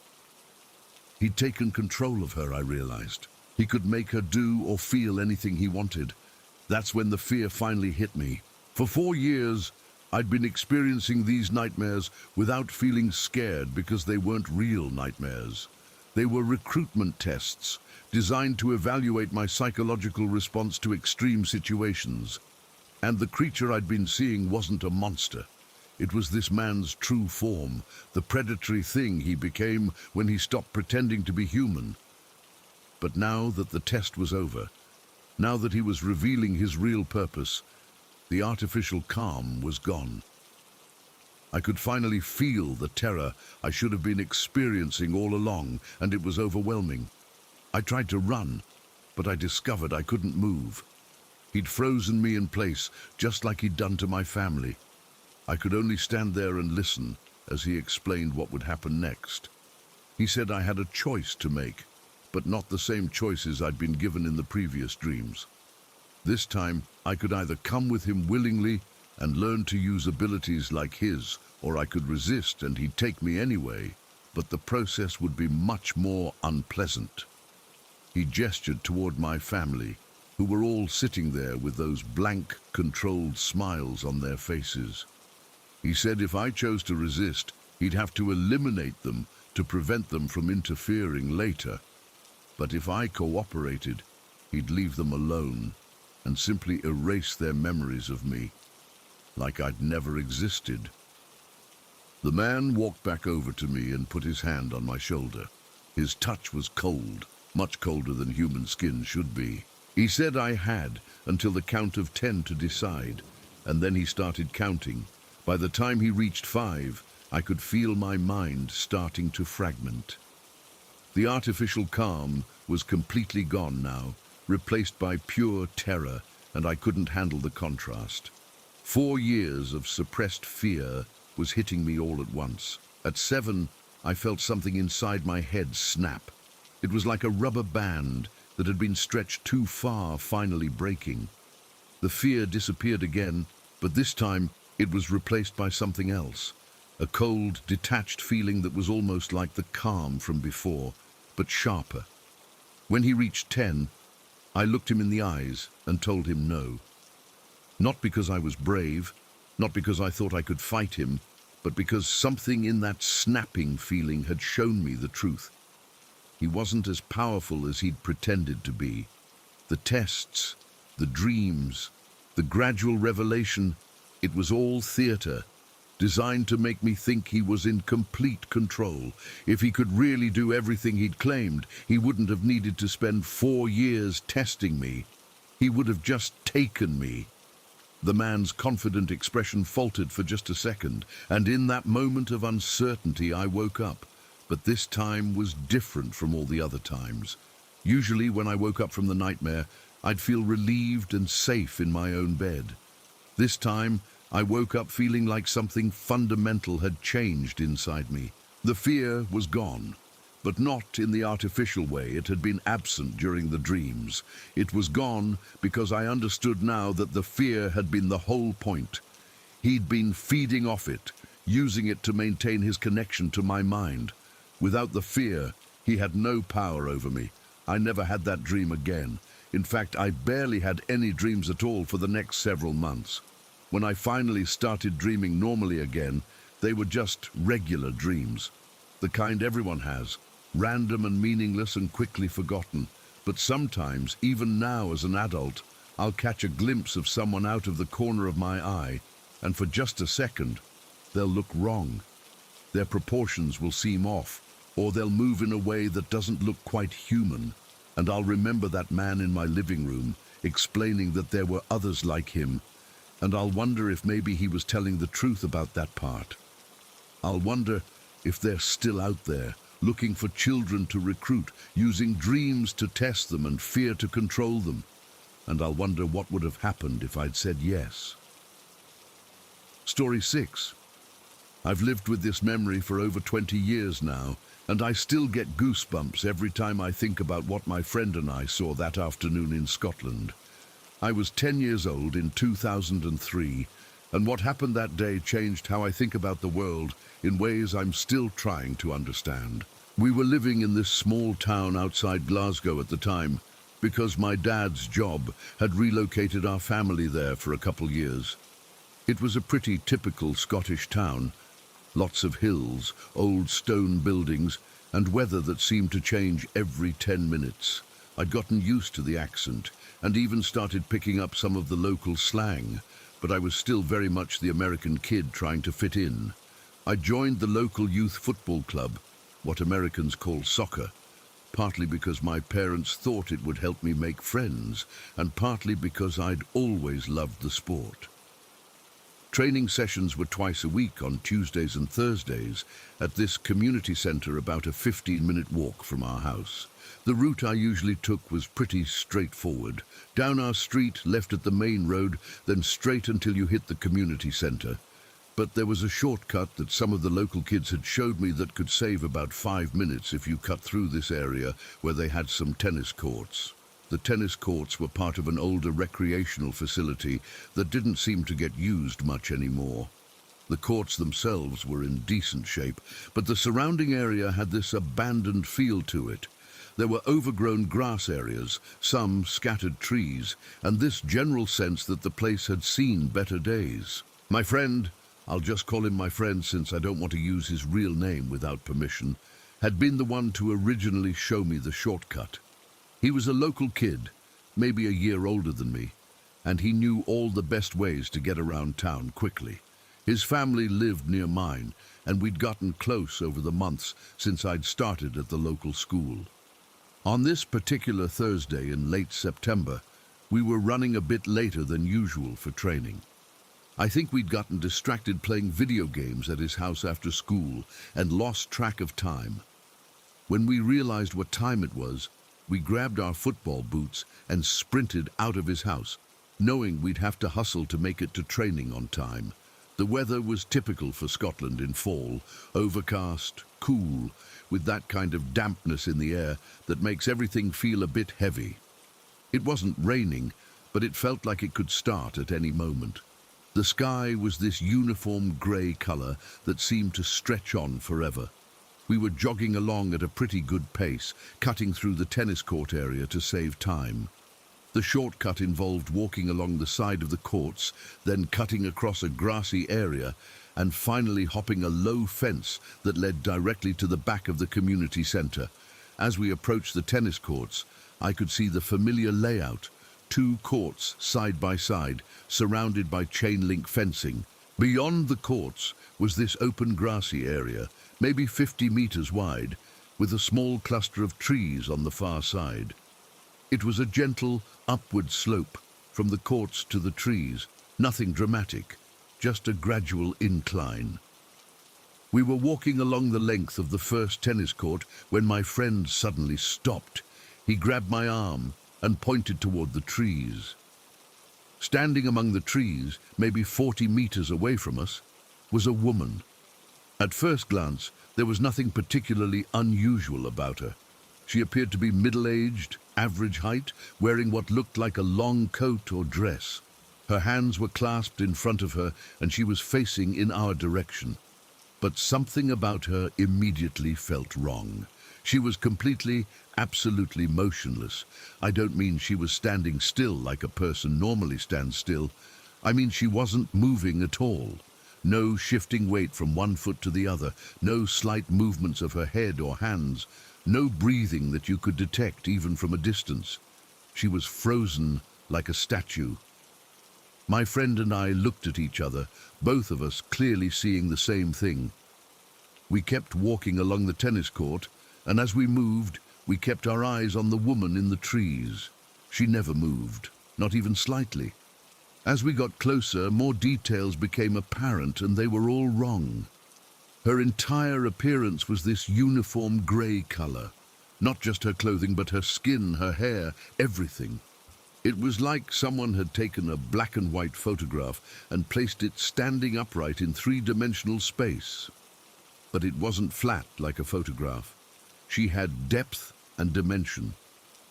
He'd taken control of her, I realized. He could make her do or feel anything he wanted. That's when the fear finally hit me. For 4 years, I'd been experiencing these nightmares without feeling scared because they weren't real nightmares. They were recruitment tests designed to evaluate my psychological response to extreme situations. And the creature I'd been seeing wasn't a monster. It was this man's true form, the predatory thing he became when he stopped pretending to be human. But now that the test was over, now that he was revealing his real purpose, the artificial calm was gone. I could finally feel the terror I should have been experiencing all along, and it was overwhelming. I tried to run, but I discovered I couldn't move. He'd frozen me in place, just like he'd done to my family. I could only stand there and listen as he explained what would happen next. He said I had a choice to make, but not the same choices I'd been given in the previous dreams. This time, I could either come with him willingly and learn to use abilities like his, or I could resist and he'd take me anyway, but the process would be much more unpleasant. He gestured toward my family, who were all sitting there with those blank, controlled smiles on their faces. He said if I chose to resist, he'd have to eliminate them to prevent them from interfering later. But if I cooperated, he'd leave them alone and simply erase their memories of me, like I'd never existed. The man walked back over to me and put his hand on my shoulder. His touch was cold, much colder than human skin should be. He said I had until the count of 10 to decide, and then he started counting. By the time he reached 5, I could feel my mind starting to fragment. The artificial calm was completely gone now, replaced by pure terror, and I couldn't handle the contrast. 4 years of suppressed fear was hitting me all at once. At 7, I felt something inside my head snap. It was like a rubber band that had been stretched too far finally breaking. The fear disappeared again, but this time it was replaced by something else. A cold, detached feeling that was almost like the calm from before, but sharper. When he reached 10, I looked him in the eyes and told him no. Not because I was brave, not because I thought I could fight him, but because something in that snapping feeling had shown me the truth. He wasn't as powerful as he'd pretended to be. The tests, the dreams, the gradual revelation, it was all theater, designed to make me think he was in complete control. If he could really do everything he'd claimed, he wouldn't have needed to spend 4 years testing me. He would have just taken me. The man's confident expression faltered for just a second, and in that moment of uncertainty I woke up. But this time was different from all the other times. Usually when I woke up from the nightmare, I'd feel relieved and safe in my own bed. This time, I woke up feeling like something fundamental had changed inside me. The fear was gone, but not in the artificial way it had been absent during the dreams. It was gone because I understood now that the fear had been the whole point. He'd been feeding off it, using it to maintain his connection to my mind. Without the fear, he had no power over me. I never had that dream again. In fact, I barely had any dreams at all for the next several months. When I finally started dreaming normally again, they were just regular dreams. The kind everyone has, random and meaningless and quickly forgotten. But sometimes, even now as an adult, I'll catch a glimpse of someone out of the corner of my eye, and for just a second, they'll look wrong. Their proportions will seem off, or they'll move in a way that doesn't look quite human. And I'll remember that man in my living room explaining that there were others like him, and I'll wonder if maybe he was telling the truth about that part. I'll wonder if they're still out there, looking for children to recruit, using dreams to test them and fear to control them. And I'll wonder what would have happened if I'd said yes. Story 6. I've lived with this memory for over 20 years now, and I still get goosebumps every time I think about what my friend and I saw that afternoon in Scotland. I was 10 years old in 2003, and what happened that day changed how I think about the world in ways I'm still trying to understand. We were living in this small town outside Glasgow at the time, because my dad's job had relocated our family there for a couple years. It was a pretty typical Scottish town. Lots of hills, old stone buildings, and weather that seemed to change every 10 minutes. I'd gotten used to the accent, and even started picking up some of the local slang, but I was still very much the American kid trying to fit in. I joined the local youth football club, what Americans call soccer, partly because my parents thought it would help me make friends, and partly because I'd always loved the sport. Training sessions were twice a week on Tuesdays and Thursdays at this community centre about a 15-minute walk from our house. The route I usually took was pretty straightforward. Down our street, left at the main road, then straight until you hit the community centre. But there was a shortcut that some of the local kids had showed me that could save about 5 minutes if you cut through this area where they had some tennis courts. The tennis courts were part of an older recreational facility that didn't seem to get used much anymore. The courts themselves were in decent shape, but the surrounding area had this abandoned feel to it. There were overgrown grass areas, some scattered trees, and this general sense that the place had seen better days. My friend, I'll just call him my friend since I don't want to use his real name without permission, had been the one to originally show me the shortcut. He was a local kid, maybe a year older than me, and he knew all the best ways to get around town quickly. His family lived near mine, and we'd gotten close over the months since I'd started at the local school. On this particular Thursday in late September, we were running a bit later than usual for training. I think we'd gotten distracted playing video games at his house after school and lost track of time. When we realized what time it was, we grabbed our football boots and sprinted out of his house, knowing we'd have to hustle to make it to training on time. The weather was typical for Scotland in fall, overcast, cool, with that kind of dampness in the air that makes everything feel a bit heavy. It wasn't raining, but it felt like it could start at any moment. The sky was this uniform grey colour that seemed to stretch on forever. We were jogging along at a pretty good pace, cutting through the tennis court area to save time. The shortcut involved walking along the side of the courts, then cutting across a grassy area, and finally hopping a low fence that led directly to the back of the community centre. As we approached the tennis courts, I could see the familiar layout, 2 courts side by side, surrounded by chain-link fencing. Beyond the courts was this open grassy area, maybe 50 meters wide, with a small cluster of trees on the far side. It was a gentle, upward slope from the courts to the trees, nothing dramatic, just a gradual incline. We were walking along the length of the first tennis court when my friend suddenly stopped. He grabbed my arm and pointed toward the trees. Standing among the trees, maybe 40 meters away from us, was a woman. At first glance, there was nothing particularly unusual about her. She appeared to be middle-aged, average height, wearing what looked like a long coat or dress. Her hands were clasped in front of her, and she was facing in our direction. But something about her immediately felt wrong. She was completely, absolutely motionless. I don't mean she was standing still like a person normally stands still. I mean she wasn't moving at all. No shifting weight from one foot to the other, no slight movements of her head or hands, no breathing that you could detect even from a distance. She was frozen like a statue. My friend and I looked at each other, both of us clearly seeing the same thing. We kept walking along the tennis court, and as we moved, we kept our eyes on the woman in the trees. She never moved, not even slightly. As we got closer, more details became apparent, and they were all wrong. Her entire appearance was this uniform grey colour. Not just her clothing, but her skin, her hair, everything. It was like someone had taken a black and white photograph and placed it standing upright in three-dimensional space. But it wasn't flat like a photograph. She had depth and dimension.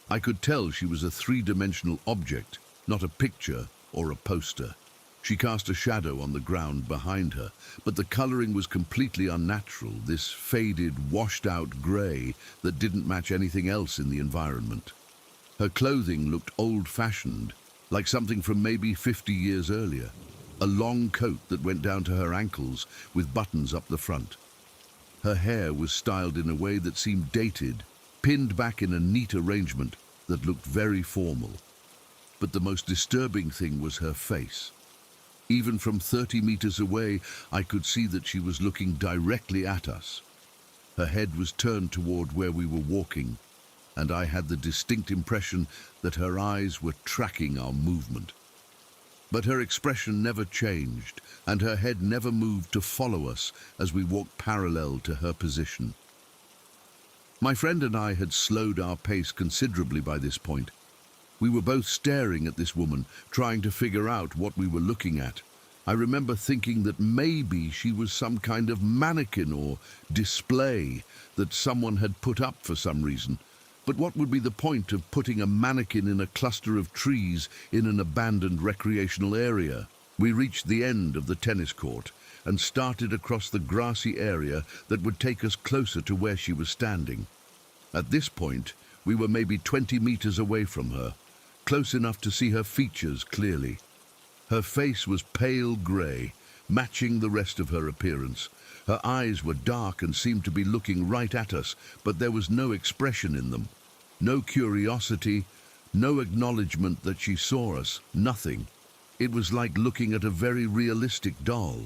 I could tell she was a three-dimensional object, not a picture or a poster. She cast a shadow on the ground behind her, but the colouring was completely unnatural, this faded, washed-out grey that didn't match anything else in the environment. Her clothing looked old-fashioned, like something from maybe 50 years earlier. A long coat that went down to her ankles with buttons up the front. Her hair was styled in a way that seemed dated, pinned back in a neat arrangement that looked very formal. But the most disturbing thing was her face. Even from 30 meters away, I could see that she was looking directly at us. Her head was turned toward where we were walking, and I had the distinct impression that her eyes were tracking our movement. But her expression never changed, and her head never moved to follow us as we walked parallel to her position. My friend and I had slowed our pace considerably by this point. We were both staring at this woman, trying to figure out what we were looking at. I remember thinking that maybe she was some kind of mannequin or display that someone had put up for some reason. But what would be the point of putting a mannequin in a cluster of trees in an abandoned recreational area? We reached the end of the tennis court and started across the grassy area that would take us closer to where she was standing. At this point, we were maybe 20 meters away from her, close enough to see her features clearly. Her face was pale grey, matching the rest of her appearance. Her eyes were dark and seemed to be looking right at us, but there was no expression in them. No curiosity, no acknowledgement that she saw us, nothing. It was like looking at a very realistic doll.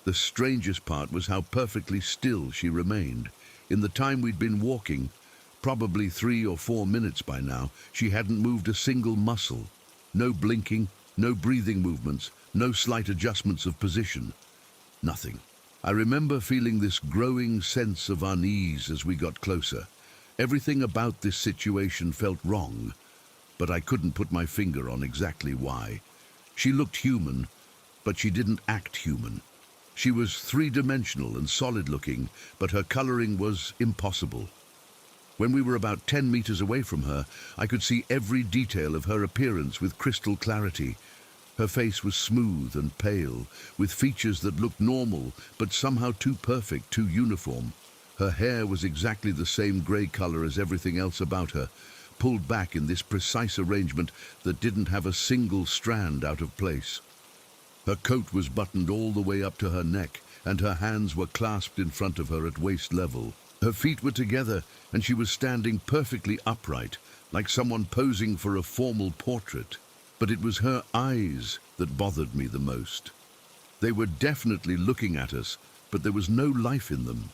The strangest part was how perfectly still she remained. In the time we'd been walking, probably 3 or 4 minutes by now, she hadn't moved a single muscle. No blinking, no breathing movements, no slight adjustments of position. Nothing. I remember feeling this growing sense of unease as we got closer. Everything about this situation felt wrong, but I couldn't put my finger on exactly why. She looked human, but she didn't act human. She was three-dimensional and solid-looking, but her coloring was impossible. When we were about 10 meters away from her, I could see every detail of her appearance with crystal clarity. Her face was smooth and pale, with features that looked normal, but somehow too perfect, too uniform. Her hair was exactly the same grey color as everything else about her, pulled back in this precise arrangement that didn't have a single strand out of place. Her coat was buttoned all the way up to her neck, and her hands were clasped in front of her at waist level. Her feet were together, and she was standing perfectly upright, like someone posing for a formal portrait. But it was her eyes that bothered me the most. They were definitely looking at us, but there was no life in them.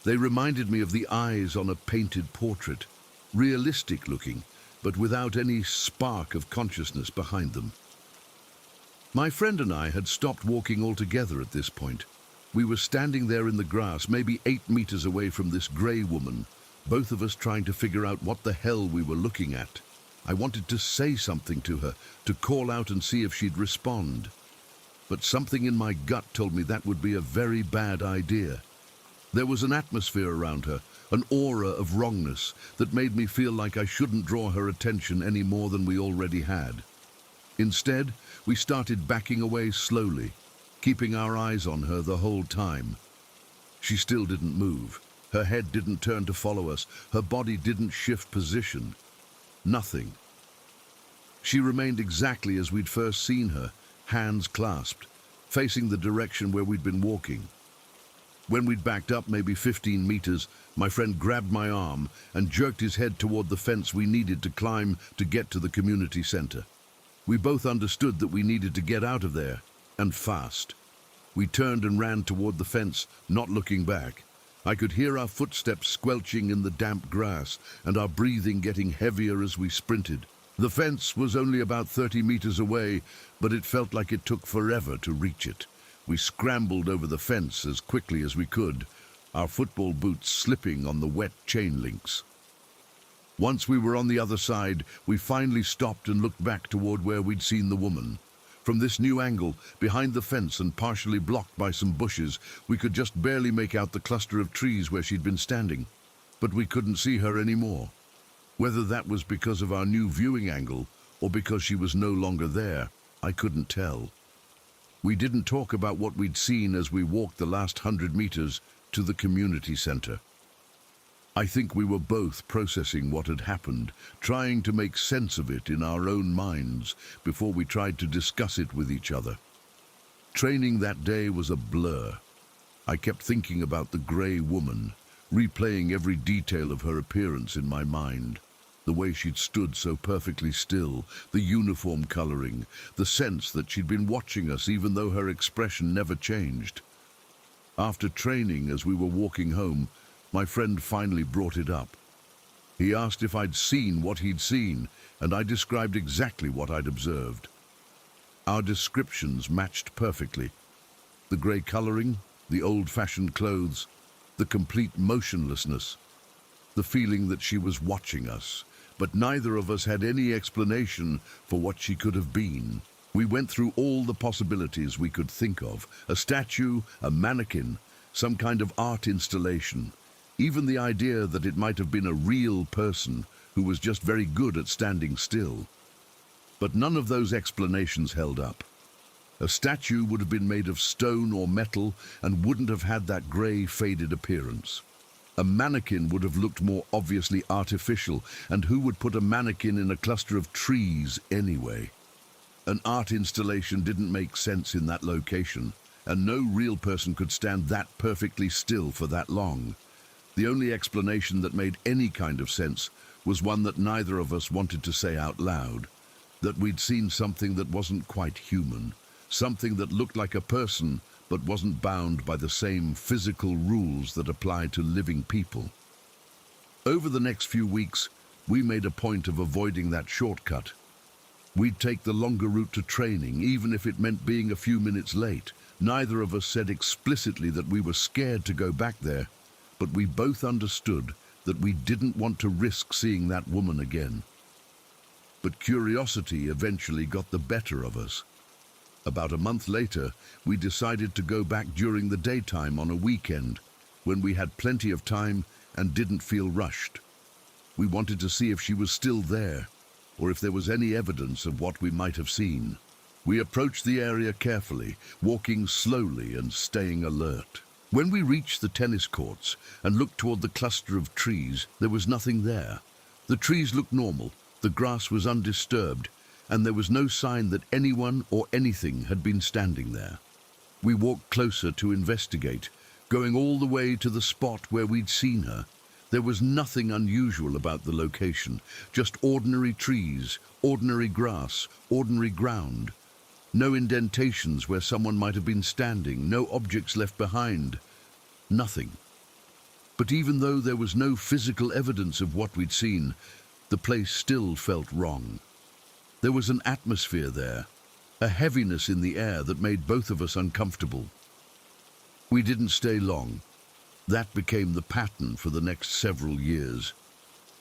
They reminded me of the eyes on a painted portrait, realistic looking, but without any spark of consciousness behind them. My friend and I had stopped walking altogether at this point. We were standing there in the grass, maybe 8 meters away from this grey woman, both of us trying to figure out what the hell we were looking at. I wanted to say something to her, to call out and see if she'd respond. But something in my gut told me that would be a very bad idea. There was an atmosphere around her, an aura of wrongness that made me feel like I shouldn't draw her attention any more than we already had. Instead, we started backing away slowly, keeping our eyes on her the whole time. She still didn't move. Her head didn't turn to follow us. Her body didn't shift position. Nothing. She remained exactly as we'd first seen her, hands clasped, facing the direction where we'd been walking. When we'd backed up maybe 15 meters, my friend grabbed my arm and jerked his head toward the fence we needed to climb to get to the community center. We both understood that we needed to get out of there, and fast. We turned and ran toward the fence, not looking back. I could hear our footsteps squelching in the damp grass and our breathing getting heavier as we sprinted. The fence was only about 30 meters away, but it felt like it took forever to reach it. We scrambled over the fence as quickly as we could, our football boots slipping on the wet chain links. Once we were on the other side, we finally stopped and looked back toward where we'd seen the woman. From this new angle, behind the fence and partially blocked by some bushes, we could just barely make out the cluster of trees where she'd been standing. But we couldn't see her anymore. Whether that was because of our new viewing angle or because she was no longer there, I couldn't tell. We didn't talk about what we'd seen as we walked the last 100 meters to the community center. I think we were both processing what had happened, trying to make sense of it in our own minds before we tried to discuss it with each other. Training that day was a blur. I kept thinking about the gray woman, replaying every detail of her appearance in my mind. The way she'd stood so perfectly still, the uniform coloring, the sense that she'd been watching us even though her expression never changed. After training, as we were walking home, my friend finally brought it up. He asked if I'd seen what he'd seen, and I described exactly what I'd observed. Our descriptions matched perfectly. The grey coloring, the old-fashioned clothes, the complete motionlessness, the feeling that she was watching us, but neither of us had any explanation for what she could have been. We went through all the possibilities we could think of: a statue, a mannequin, some kind of art installation, even the idea that it might have been a real person who was just very good at standing still. But none of those explanations held up. A statue would have been made of stone or metal and wouldn't have had that grey, faded appearance. A mannequin would have looked more obviously artificial, and who would put a mannequin in a cluster of trees anyway? An art installation didn't make sense in that location, and no real person could stand that perfectly still for that long. The only explanation that made any kind of sense was one that neither of us wanted to say out loud: that we'd seen something that wasn't quite human, something that looked like a person but wasn't bound by the same physical rules that apply to living people. Over the next few weeks, we made a point of avoiding that shortcut. We'd take the longer route to training, even if it meant being a few minutes late. Neither of us said explicitly that we were scared to go back there, but we both understood that we didn't want to risk seeing that woman again. But curiosity eventually got the better of us. About a month later, we decided to go back during the daytime on a weekend, when we had plenty of time and didn't feel rushed. We wanted to see if she was still there, or if there was any evidence of what we might have seen. We approached the area carefully, walking slowly and staying alert. When we reached the tennis courts and looked toward the cluster of trees, there was nothing there. The trees looked normal, the grass was undisturbed, and there was no sign that anyone or anything had been standing there. We walked closer to investigate, going all the way to the spot where we'd seen her. There was nothing unusual about the location, just ordinary trees, ordinary grass, ordinary ground. No indentations where someone might have been standing, no objects left behind. Nothing. But even though there was no physical evidence of what we'd seen, the place still felt wrong. There was an atmosphere there, a heaviness in the air that made both of us uncomfortable. We didn't stay long. That became the pattern for the next several years.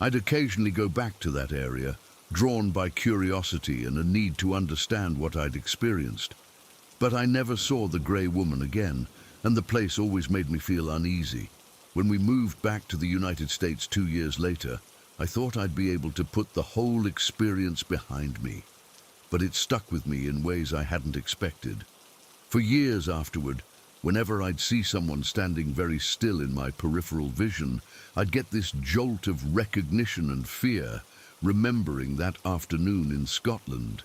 I'd occasionally go back to that area, drawn by curiosity and a need to understand what I'd experienced. But I never saw the grey woman again, and the place always made me feel uneasy. When we moved back to the United States 2 years later, I thought I'd be able to put the whole experience behind me, but it stuck with me in ways I hadn't expected. For years afterward, whenever I'd see someone standing very still in my peripheral vision, I'd get this jolt of recognition and fear, remembering that afternoon in Scotland.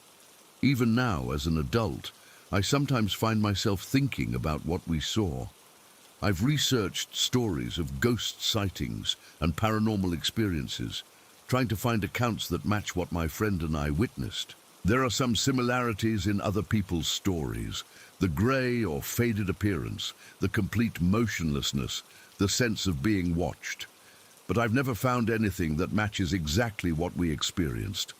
Even now, as an adult, I sometimes find myself thinking about what we saw. I've researched stories of ghost sightings and paranormal experiences, trying to find accounts that match what my friend and I witnessed. There are some similarities in other people's stories: the grey or faded appearance, the complete motionlessness, the sense of being watched. But I've never found anything that matches exactly what we experienced.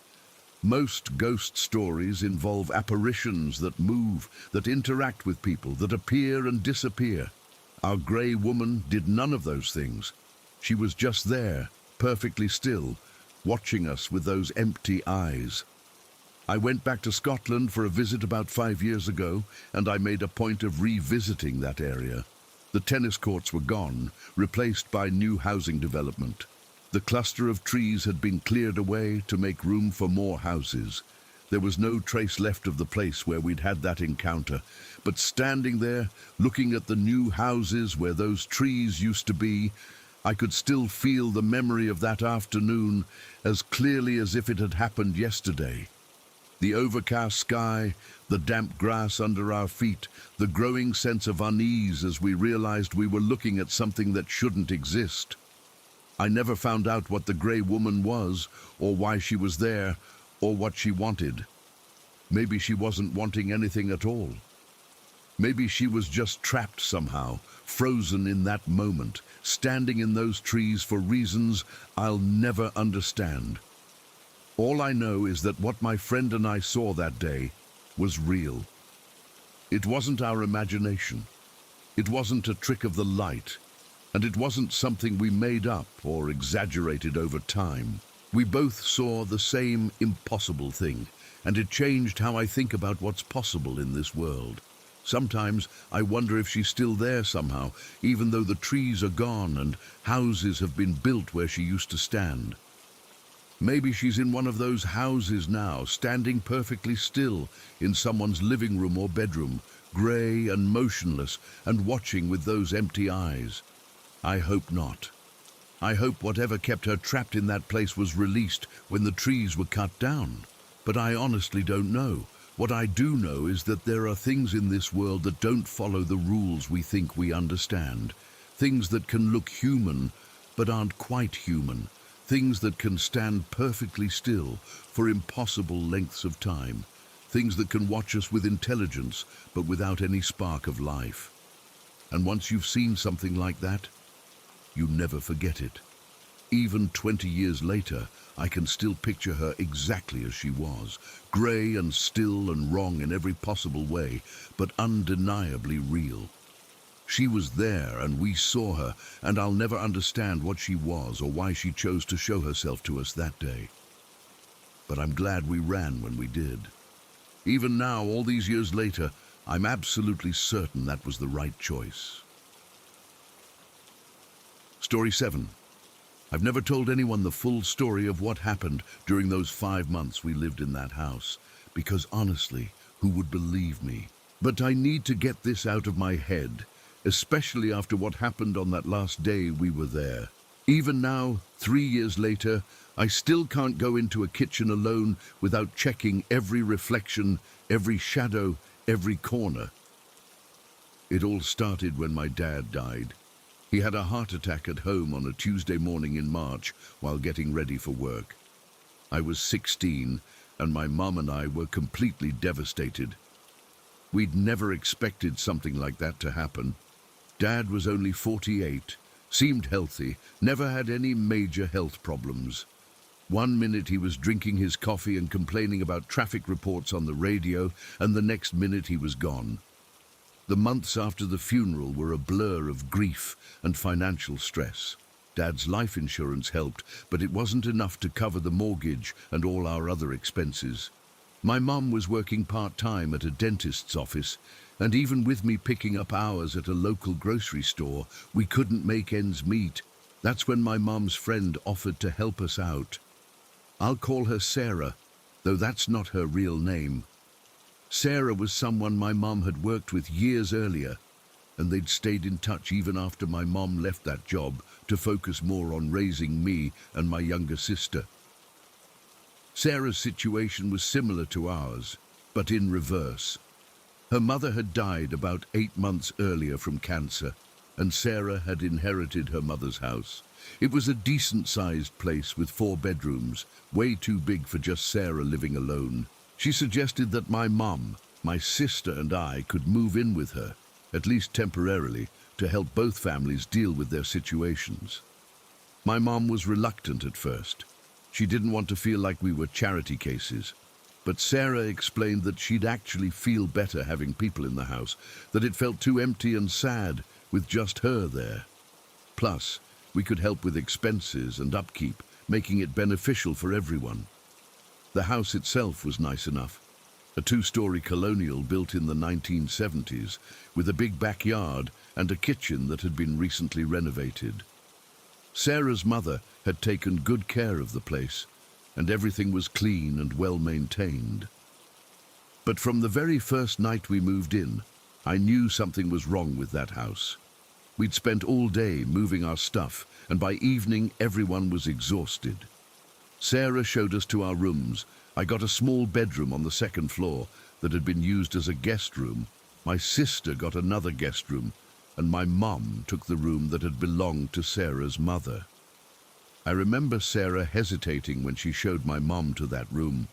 Most ghost stories involve apparitions that move, that interact with people, that appear and disappear. Our grey woman did none of those things. She was just there, perfectly still, watching us with those empty eyes. I went back to Scotland for a visit about 5 years ago, and I made a point of revisiting that area. The tennis courts were gone, replaced by new housing development. The cluster of trees had been cleared away to make room for more houses. There was no trace left of the place where we'd had that encounter, but standing there, looking at the new houses where those trees used to be, I could still feel the memory of that afternoon as clearly as if it had happened yesterday. The overcast sky, the damp grass under our feet, the growing sense of unease as we realized we were looking at something that shouldn't exist. I never found out what the grey woman was, or why she was there, or what she wanted. Maybe she wasn't wanting anything at all. Maybe she was just trapped somehow, frozen in that moment, standing in those trees for reasons I'll never understand. All I know is that what my friend and I saw that day was real. It wasn't our imagination. It wasn't a trick of the light. And it wasn't something we made up or exaggerated over time. We both saw the same impossible thing, and it changed how I think about what's possible in this world. Sometimes I wonder if she's still there somehow, even though the trees are gone and houses have been built where she used to stand. Maybe she's in one of those houses now, standing perfectly still in someone's living room or bedroom, grey and motionless, and watching with those empty eyes. I hope not. I hope whatever kept her trapped in that place was released when the trees were cut down. But I honestly don't know. What I do know is that there are things in this world that don't follow the rules we think we understand. Things that can look human, but aren't quite human. Things that can stand perfectly still for impossible lengths of time. Things that can watch us with intelligence, but without any spark of life. And once you've seen something like that, you never forget it. Even 20 years later, I can still picture her exactly as she was, grey and still and wrong in every possible way, but undeniably real. She was there and we saw her, and I'll never understand what she was or why she chose to show herself to us that day. But I'm glad we ran when we did. Even now, all these years later, I'm absolutely certain that was the right choice. Story 7. I've never told anyone the full story of what happened during those 5 months we lived in that house, because honestly, who would believe me? But I need to get this out of my head, especially after what happened on that last day we were there. Even now, 3 years later, I still can't go into a kitchen alone without checking every reflection, every shadow, every corner. It all started when my dad died. He had a heart attack at home on a Tuesday morning in March while getting ready for work. I was 16, and my mum and I were completely devastated. We'd never expected something like that to happen. Dad was only 48, seemed healthy, never had any major health problems. One minute he was drinking his coffee and complaining about traffic reports on the radio, and the next minute he was gone. The months after the funeral were a blur of grief and financial stress. Dad's life insurance helped, but it wasn't enough to cover the mortgage and all our other expenses. My mum was working part-time at a dentist's office, and even with me picking up hours at a local grocery store, we couldn't make ends meet. That's when my mum's friend offered to help us out. I'll call her Sarah, though that's not her real name. Sarah was someone my mum had worked with years earlier, and they'd stayed in touch even after my mum left that job to focus more on raising me and my younger sister. Sarah's situation was similar to ours, but in reverse. Her mother had died about 8 months earlier from cancer, and Sarah had inherited her mother's house. It was a decent-sized place with 4 bedrooms, way too big for just Sarah living alone. She suggested that my mum, my sister and I could move in with her, at least temporarily, to help both families deal with their situations. My mom was reluctant at first. She didn't want to feel like we were charity cases. But Sarah explained that she'd actually feel better having people in the house, that it felt too empty and sad with just her there. Plus, we could help with expenses and upkeep, making it beneficial for everyone. The house itself was nice enough. A two-story colonial built in the 1970s, with a big backyard and a kitchen that had been recently renovated. Sarah's mother had taken good care of the place, and everything was clean and well maintained. But from the very first night we moved in, I knew something was wrong with that house. We'd spent all day moving our stuff, and by evening everyone was exhausted. Sarah showed us to our rooms. I got a small bedroom on the second floor that had been used as a guest room. My sister got another guest room, and my mum took the room that had belonged to Sarah's mother. I remember Sarah hesitating when she showed my mum to that room.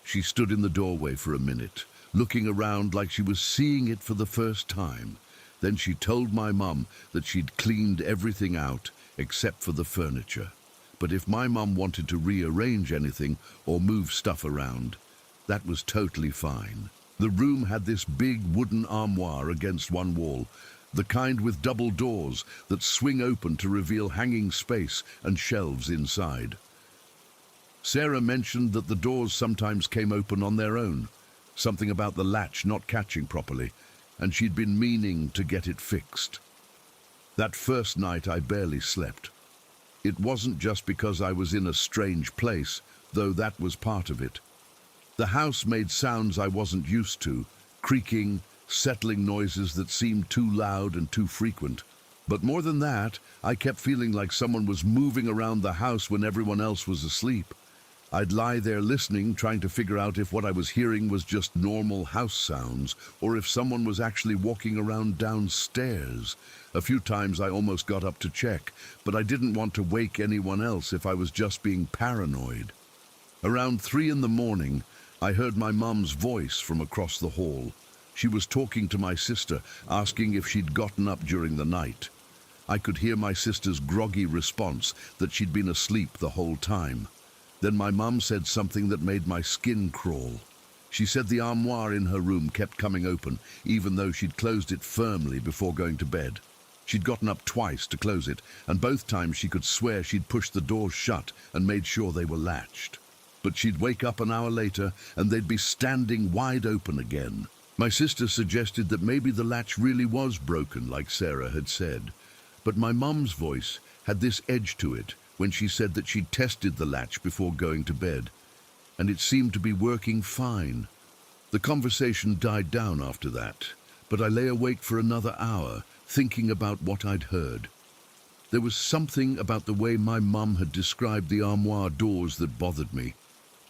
She stood in the doorway for a minute, looking around like she was seeing it for the first time. Then she told my mum that she'd cleaned everything out except for the furniture. But if my mum wanted to rearrange anything or move stuff around, that was totally fine. The room had this big wooden armoire against one wall, the kind with double doors that swing open to reveal hanging space and shelves inside. Sarah mentioned that the doors sometimes came open on their own, something about the latch not catching properly, and she'd been meaning to get it fixed. That first night I barely slept. It wasn't just because I was in a strange place, though that was part of it. The house made sounds I wasn't used to, creaking, settling noises that seemed too loud and too frequent. But more than that, I kept feeling like someone was moving around the house when everyone else was asleep. I'd lie there listening, trying to figure out if what I was hearing was just normal house sounds, or if someone was actually walking around downstairs. A few times I almost got up to check, but I didn't want to wake anyone else if I was just being paranoid. Around 3 in the morning, I heard my mum's voice from across the hall. She was talking to my sister, asking if she'd gotten up during the night. I could hear my sister's groggy response that she'd been asleep the whole time. Then my mum said something that made my skin crawl. She said the armoire in her room kept coming open, even though she'd closed it firmly before going to bed. She'd gotten up twice to close it, and both times she could swear she'd pushed the doors shut and made sure they were latched. But she'd wake up an hour later and they'd be standing wide open again. My sister suggested that maybe the latch really was broken, like Sarah had said. But my mum's voice had this edge to it when she said that she'd tested the latch before going to bed, and it seemed to be working fine. The conversation died down after that, but I lay awake for another hour, thinking about what I'd heard. There was something about the way my mum had described the armoire doors that bothered me.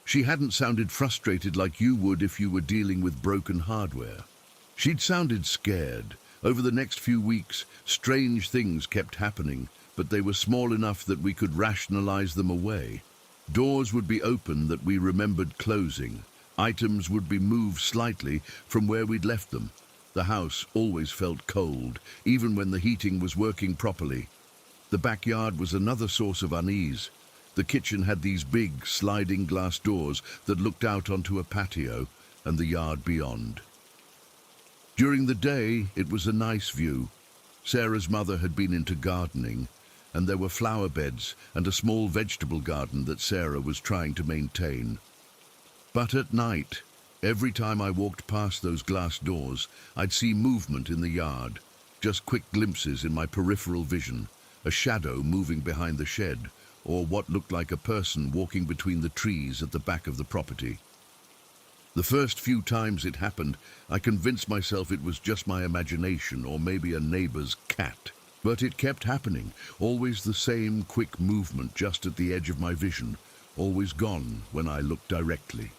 She hadn't sounded frustrated like you would if you were dealing with broken hardware. She'd sounded scared. Over the next few weeks, strange things kept happening, but they were small enough that we could rationalize them away. Doors would be open that we remembered closing. Items would be moved slightly from where we'd left them. The house always felt cold, even when the heating was working properly. The backyard was another source of unease. The kitchen had these big sliding glass doors that looked out onto a patio and the yard beyond. During the day, it was a nice view. Sarah's mother had been into gardening, and there were flower beds and a small vegetable garden that Sarah was trying to maintain. But at night, every time I walked past those glass doors, I'd see movement in the yard, just quick glimpses in my peripheral vision, a shadow moving behind the shed, or what looked like a person walking between the trees at the back of the property. The first few times it happened, I convinced myself it was just my imagination or maybe a neighbor's cat. But it kept happening, always the same quick movement just at the edge of my vision, always gone when I looked directly.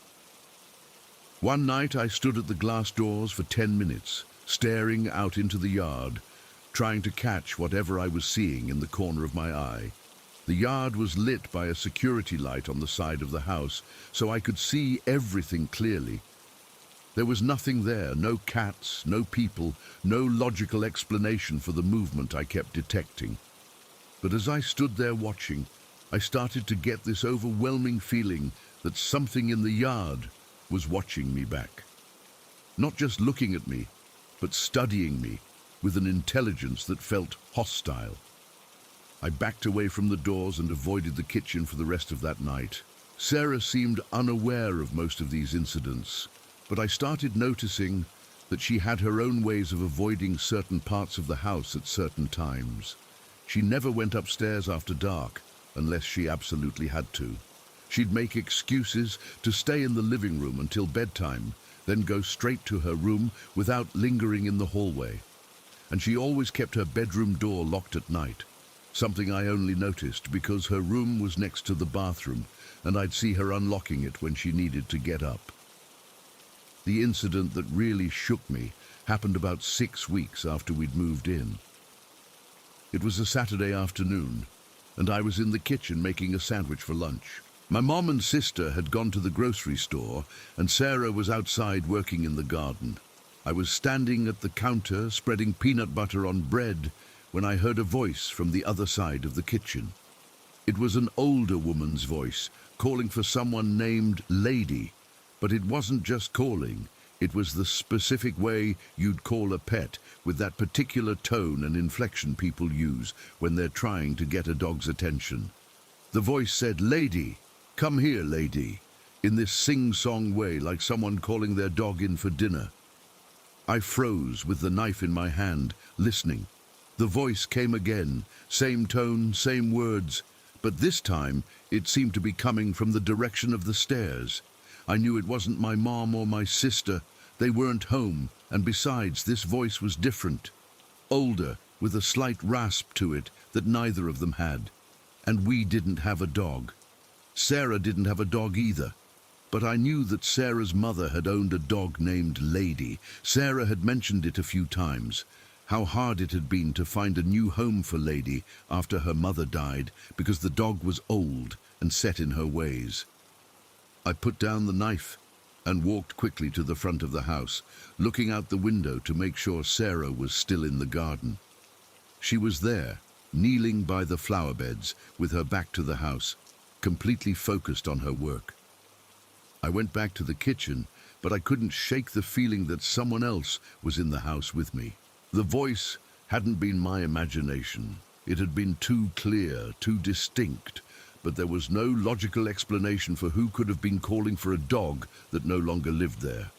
One night I stood at the glass doors for 10 minutes, staring out into the yard, trying to catch whatever I was seeing in the corner of my eye. The yard was lit by a security light on the side of the house, so I could see everything clearly. There was nothing there, no cats, no people, no logical explanation for the movement I kept detecting. But as I stood there watching, I started to get this overwhelming feeling that something in the yard was watching me back. Not just looking at me, but studying me with an intelligence that felt hostile. I backed away from the doors and avoided the kitchen for the rest of that night. Sarah seemed unaware of most of these incidents, but I started noticing that she had her own ways of avoiding certain parts of the house at certain times. She never went upstairs after dark unless she absolutely had to. She'd make excuses to stay in the living room until bedtime, then go straight to her room without lingering in the hallway. And she always kept her bedroom door locked at night, something I only noticed because her room was next to the bathroom and I'd see her unlocking it when she needed to get up. The incident that really shook me happened about 6 weeks after we'd moved in. It was a Saturday afternoon, and I was in the kitchen making a sandwich for lunch. My mom and sister had gone to the grocery store, and Sarah was outside working in the garden. I was standing at the counter spreading peanut butter on bread when I heard a voice from the other side of the kitchen. It was an older woman's voice, calling for someone named Lady. But it wasn't just calling, it was the specific way you'd call a pet, with that particular tone and inflection people use when they're trying to get a dog's attention. The voice said, "Lady, come here, lady," in this sing-song way, like someone calling their dog in for dinner. I froze with the knife in my hand, listening. The voice came again, same tone, same words, but this time it seemed to be coming from the direction of the stairs. I knew it wasn't my mom or my sister. They weren't home, and besides, this voice was different. Older, with a slight rasp to it that neither of them had. And we didn't have a dog. Sarah didn't have a dog either. But I knew that Sarah's mother had owned a dog named Lady. Sarah had mentioned it a few times, how hard it had been to find a new home for Lady after her mother died because the dog was old and set in her ways. I put down the knife and walked quickly to the front of the house, looking out the window to make sure Sarah was still in the garden. She was there, kneeling by the flower beds with her back to the house, completely focused on her work. I went back to the kitchen, but I couldn't shake the feeling that someone else was in the house with me. The voice hadn't been my imagination. It had been too clear, too distinct, but there was no logical explanation for who could have been calling for a dog that no longer lived there.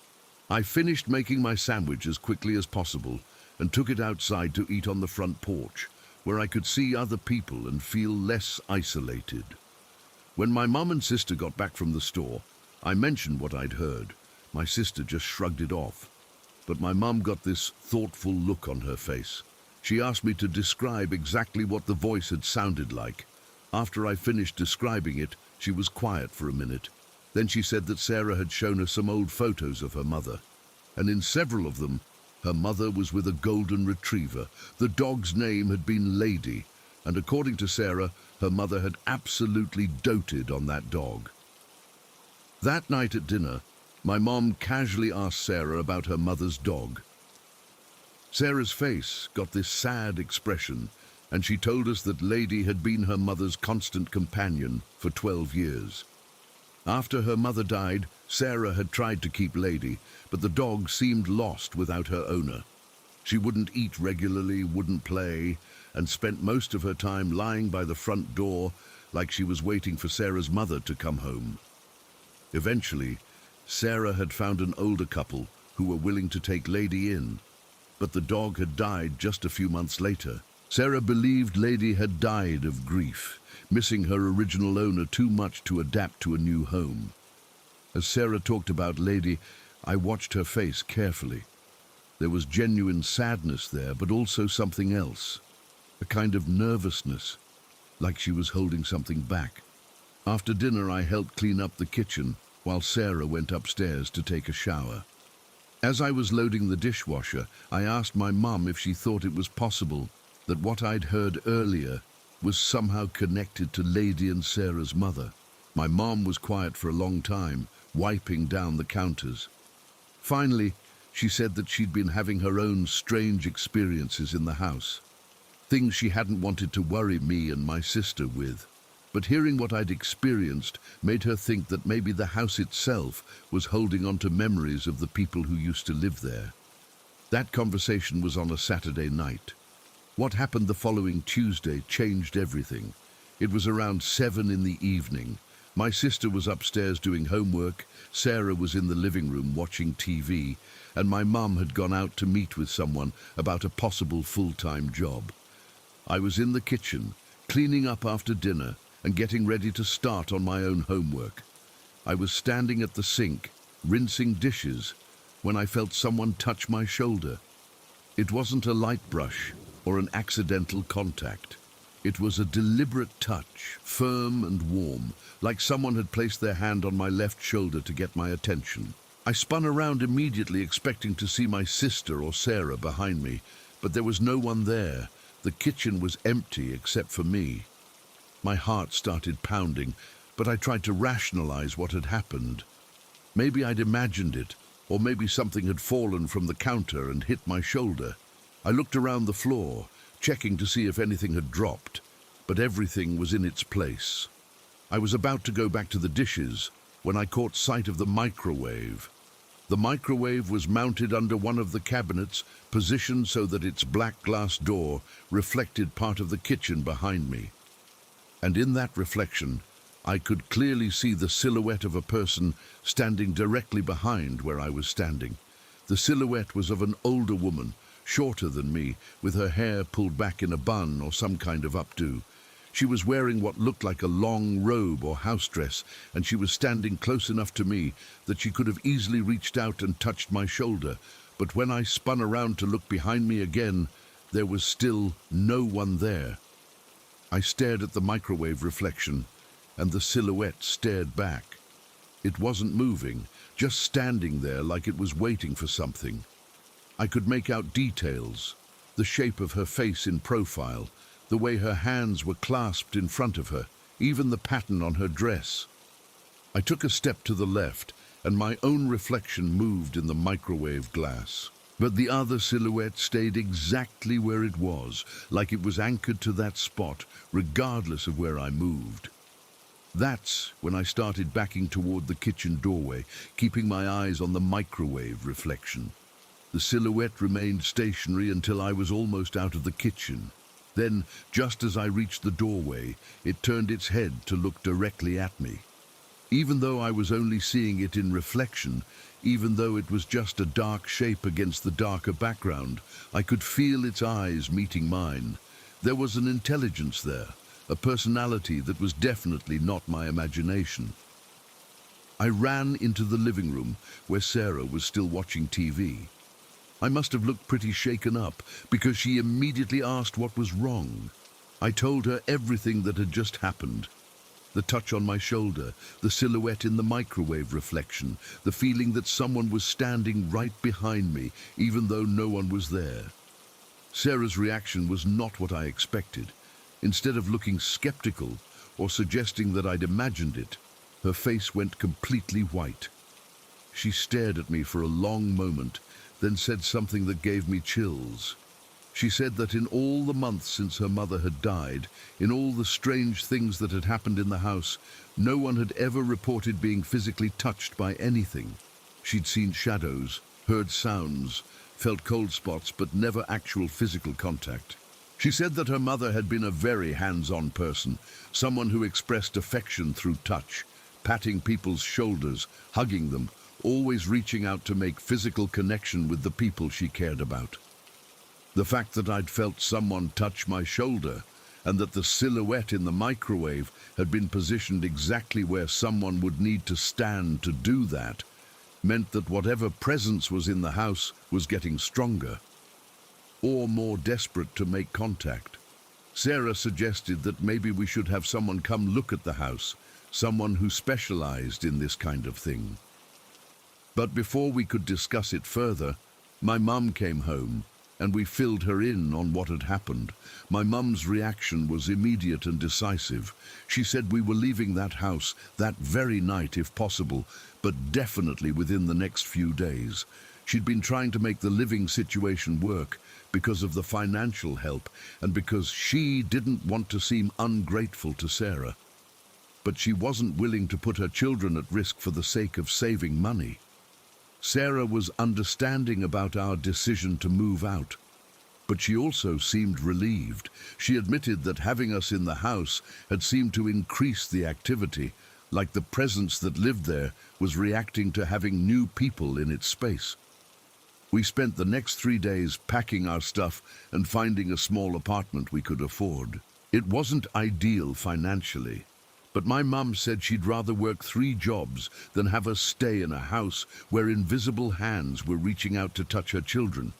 I finished making my sandwich as quickly as possible and took it outside to eat on the front porch, where I could see other people and feel less isolated. When my mum and sister got back from the store, I mentioned what I'd heard. My sister just shrugged it off, but my mum got this thoughtful look on her face. She asked me to describe exactly what the voice had sounded like. After I finished describing it, she was quiet for a minute. Then she said that Sarah had shown her some old photos of her mother, and in several of them, her mother was with a golden retriever. The dog's name had been Lady, and according to Sarah, her mother had absolutely doted on that dog. That night at dinner, my mom casually asked Sarah about her mother's dog. Sarah's face got this sad expression, and she told us that Lady had been her mother's constant companion for 12 years. After her mother died, Sarah had tried to keep Lady, but the dog seemed lost without her owner. She wouldn't eat regularly, wouldn't play, and spent most of her time lying by the front door like she was waiting for Sarah's mother to come home. Eventually, Sarah had found an older couple who were willing to take Lady in, but the dog had died just a few months later. Sarah believed Lady had died of grief, missing her original owner too much to adapt to a new home. As Sarah talked about Lady, I watched her face carefully. There was genuine sadness there, but also something else, a kind of nervousness, like she was holding something back. After dinner, I helped clean up the kitchen while Sarah went upstairs to take a shower. As I was loading the dishwasher, I asked my mum if she thought it was possible that what I'd heard earlier was somehow connected to Lady and Sarah's mother. My mom was quiet for a long time, wiping down the counters. Finally, she said that she'd been having her own strange experiences in the house. Things she hadn't wanted to worry me and my sister with. But hearing what I'd experienced made her think that maybe the house itself was holding on to memories of the people who used to live there. That conversation was on a Saturday night. What happened the following Tuesday changed everything. It was around 7 in the evening. My sister was upstairs doing homework, Sarah was in the living room watching TV, and my mum had gone out to meet with someone about a possible full-time job. I was in the kitchen, cleaning up after dinner and getting ready to start on my own homework. I was standing at the sink, rinsing dishes, when I felt someone touch my shoulder. It wasn't a light brush or an accidental contact. It was a deliberate touch, firm and warm, like someone had placed their hand on my left shoulder to get my attention. I spun around immediately, expecting to see my sister or Sarah behind me, but there was no one there. The kitchen was empty except for me. My heart started pounding, but I tried to rationalize what had happened. Maybe I'd imagined it, or maybe something had fallen from the counter and hit my shoulder. I looked around the floor, checking to see if anything had dropped, but everything was in its place. I was about to go back to the dishes when I caught sight of the microwave. The microwave was mounted under one of the cabinets, positioned so that its black glass door reflected part of the kitchen behind me. And in that reflection, I could clearly see the silhouette of a person standing directly behind where I was standing. The silhouette was of an older woman, shorter than me, with her hair pulled back in a bun or some kind of updo. She was wearing what looked like a long robe or house dress, and she was standing close enough to me that she could have easily reached out and touched my shoulder. But when I spun around to look behind me again, there was still no one there. I stared at the microwave reflection, and the silhouette stared back. It wasn't moving, just standing there like it was waiting for something. I could make out details, the shape of her face in profile, the way her hands were clasped in front of her, even the pattern on her dress. I took a step to the left, and my own reflection moved in the microwave glass. But the other silhouette stayed exactly where it was, like it was anchored to that spot, regardless of where I moved. That's when I started backing toward the kitchen doorway, keeping my eyes on the microwave reflection. The silhouette remained stationary until I was almost out of the kitchen. Then, just as I reached the doorway, it turned its head to look directly at me. Even though I was only seeing it in reflection, even though it was just a dark shape against the darker background, I could feel its eyes meeting mine. There was an intelligence there, a personality that was definitely not my imagination. I ran into the living room where Sarah was still watching TV. I must have looked pretty shaken up because she immediately asked what was wrong. I told her everything that had just happened. The touch on my shoulder, the silhouette in the microwave reflection, the feeling that someone was standing right behind me, even though no one was there. Sarah's reaction was not what I expected. Instead of looking skeptical or suggesting that I'd imagined it, her face went completely white. She stared at me for a long moment, then said something that gave me chills. She said that in all the months since her mother had died, in all the strange things that had happened in the house, no one had ever reported being physically touched by anything. She'd seen shadows, heard sounds, felt cold spots, but never actual physical contact. She said that her mother had been a very hands-on person, someone who expressed affection through touch, patting people's shoulders, hugging them, always reaching out to make physical connection with the people she cared about. The fact that I'd felt someone touch my shoulder, and that the silhouette in the microwave had been positioned exactly where someone would need to stand to do that, meant that whatever presence was in the house was getting stronger, or more desperate to make contact. Sarah suggested that maybe we should have someone come look at the house, someone who specialized in this kind of thing. But before we could discuss it further, my mum came home. and we filled her in on what had happened. My mum's reaction was immediate and decisive. She said we were leaving that house that very night if possible, but definitely within the next few days. She'd been trying to make the living situation work because of the financial help and because she didn't want to seem ungrateful to Sarah. But she wasn't willing to put her children at risk for the sake of saving money. Sarah was understanding about our decision to move out, but she also seemed relieved. She admitted that having us in the house had seemed to increase the activity, like the presence that lived there was reacting to having new people in its space. We spent the next 3 days packing our stuff and finding a small apartment we could afford. It wasn't ideal financially, but my mum said she'd rather work 3 jobs than have us stay in a house where invisible hands were reaching out to touch her children.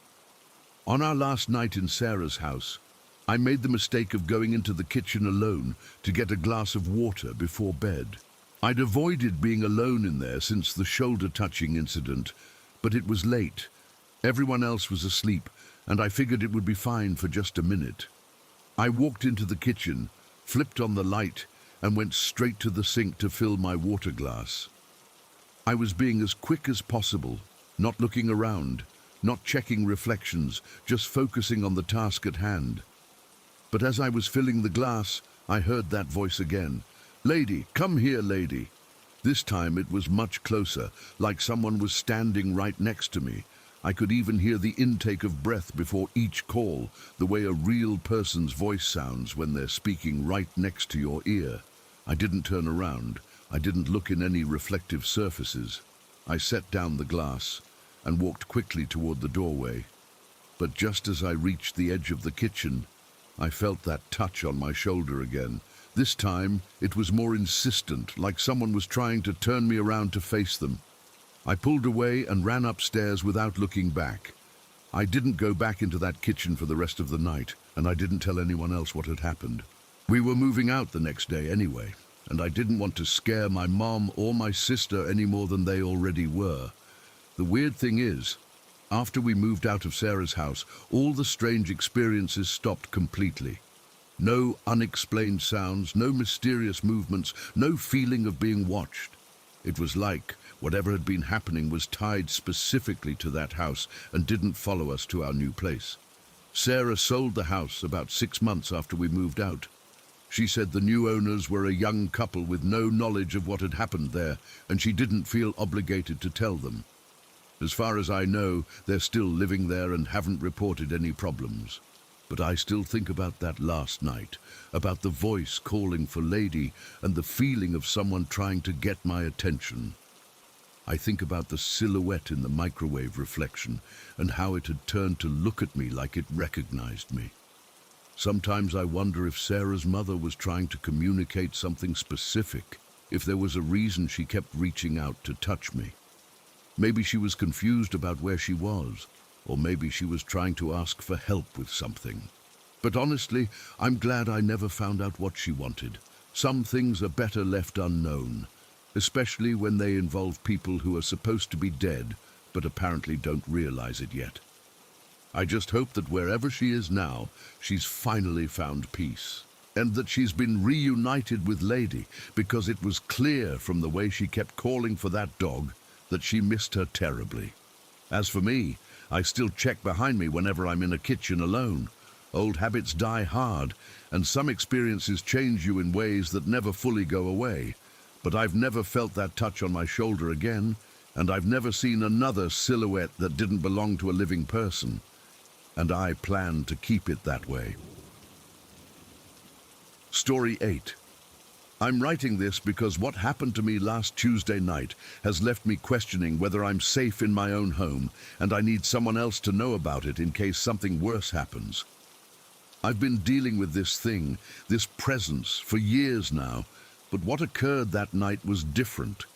On our last night in Sarah's house, I made the mistake of going into the kitchen alone to get a glass of water before bed. I'd avoided being alone in there since the shoulder-touching incident, but it was late. Everyone else was asleep, and I figured it would be fine for just a minute. I walked into the kitchen, flipped on the light, and went straight to the sink to fill my water glass. I was being as quick as possible, not looking around, not checking reflections, just focusing on the task at hand. But as I was filling the glass, I heard that voice again. "Lady, come here, lady." This time it was much closer, like someone was standing right next to me. I could even hear the intake of breath before each call, the way a real person's voice sounds when they're speaking right next to your ear. I didn't turn around. I didn't look in any reflective surfaces. I set down the glass and walked quickly toward the doorway. But just as I reached the edge of the kitchen, I felt that touch on my shoulder again. This time, it was more insistent, like someone was trying to turn me around to face them. I pulled away and ran upstairs without looking back. I didn't go back into that kitchen for the rest of the night, and I didn't tell anyone else what had happened. We were moving out the next day anyway, and I didn't want to scare my mom or my sister any more than they already were. The weird thing is, after we moved out of Sarah's house, all the strange experiences stopped completely. No unexplained sounds, no mysterious movements, no feeling of being watched. It was like whatever had been happening was tied specifically to that house and didn't follow us to our new place. Sarah sold the house about 6 months after we moved out. She said the new owners were a young couple with no knowledge of what had happened there, and she didn't feel obligated to tell them. As far as I know, they're still living there and haven't reported any problems. But I still think about that last night, about the voice calling for lady and the feeling of someone trying to get my attention. I think about the silhouette in the microwave reflection and how it had turned to look at me like it recognized me. Sometimes I wonder if Sarah's mother was trying to communicate something specific, if there was a reason she kept reaching out to touch me. Maybe she was confused about where she was, or maybe she was trying to ask for help with something. But honestly, I'm glad I never found out what she wanted. Some things are better left unknown, especially when they involve people who are supposed to be dead, but apparently don't realize it yet. I just hope that wherever she is now, she's finally found peace, and that she's been reunited with Lady, because it was clear from the way she kept calling for that dog that she missed her terribly. As for me, I still check behind me whenever I'm in a kitchen alone. Old habits die hard, and some experiences change you in ways that never fully go away. But I've never felt that touch on my shoulder again, and I've never seen another silhouette that didn't belong to a living person. And I plan to keep it that way. Story 8. I'm writing this because what happened to me last Tuesday night has left me questioning whether I'm safe in my own home, and I need someone else to know about it in case something worse happens. I've been dealing with this thing, this presence, for years now, but what occurred that night was different.